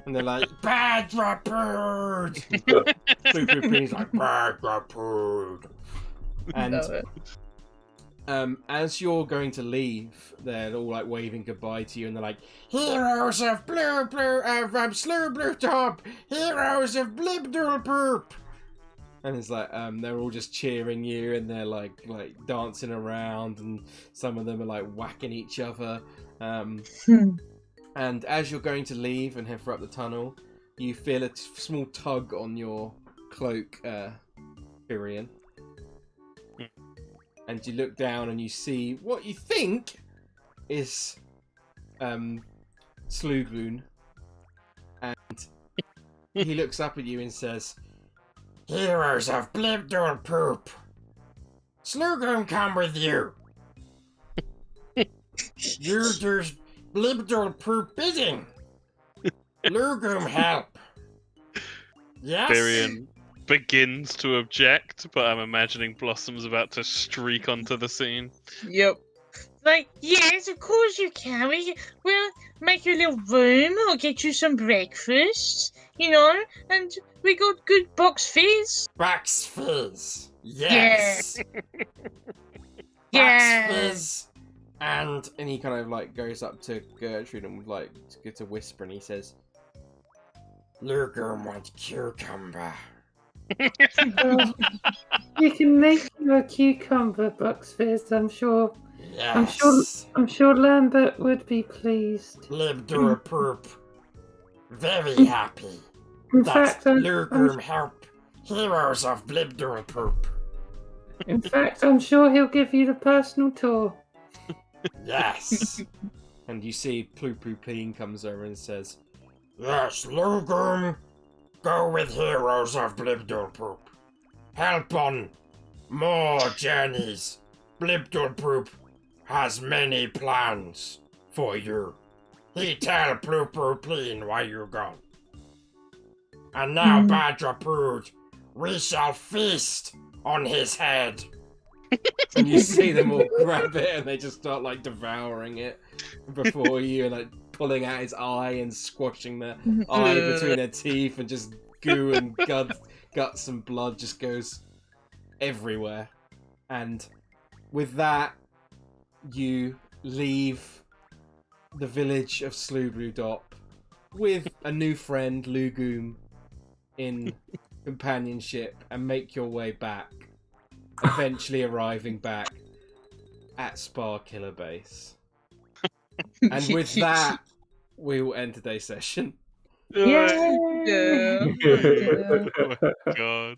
And they're like, Bad Drapood. Poop Poop Poop's like, Bad Drapood. And Love it. as you're going to leave, they're all like waving goodbye to you, and they're like, Heroes of Slubblerdorp. Heroes of Blibdul Poop. and it's like they're all just cheering you, and they're like dancing around, and some of them are like whacking each other. And as you're going to leave and head for up the tunnel, you feel a small tug on your cloak, Tyrion. And you look down and you see what you think is Slugloon. And he looks up at you and says, Heroes of Blibdul Poop. Slugoon come with you. You do Blibdul Poop bidding. Lugoom help. Yes? Tyrion begins to object, but I'm imagining Blossom's about to streak onto the scene. Yep. Like, yes, of course you can. We'll make you a little room. I'll get you some breakfast, and we got good box fizz. Box Fizz. Yes. Yeah. Box Fizz. and he kind of like goes up to Gertrude and like gets a whisper, and he says, Lugoom wants cucumber. You can make him a cucumber box fizz, I'm sure. Yes. I'm sure Lambert would be pleased. Blibdul Poop. Very happy. In That's fact, I'm Lugoom help. Heroes of Blibdul Poop. I'm sure he'll give you the personal tour. Yes. and you see Plu Plu Pleen comes over and says, Yes, Lugoom. Go with Heroes of Blibdul Poop. Help on more journeys. Blibdul Poop has many plans for you. He tell Plu Plu Pleen why you gone. And now, Badrapood, we shall feast on his head. and you see them all grab it, and they just start like devouring it before you, and like pulling out his eye and squashing the eye between their teeth, and just goo and guts and blood just goes everywhere. And with that, you leave the village of Slubrudop with a new friend, Lugum, in companionship, and make your way back, eventually arriving back at Sparkiller Base. And with that, we will end today's session. Yeah. Oh my god.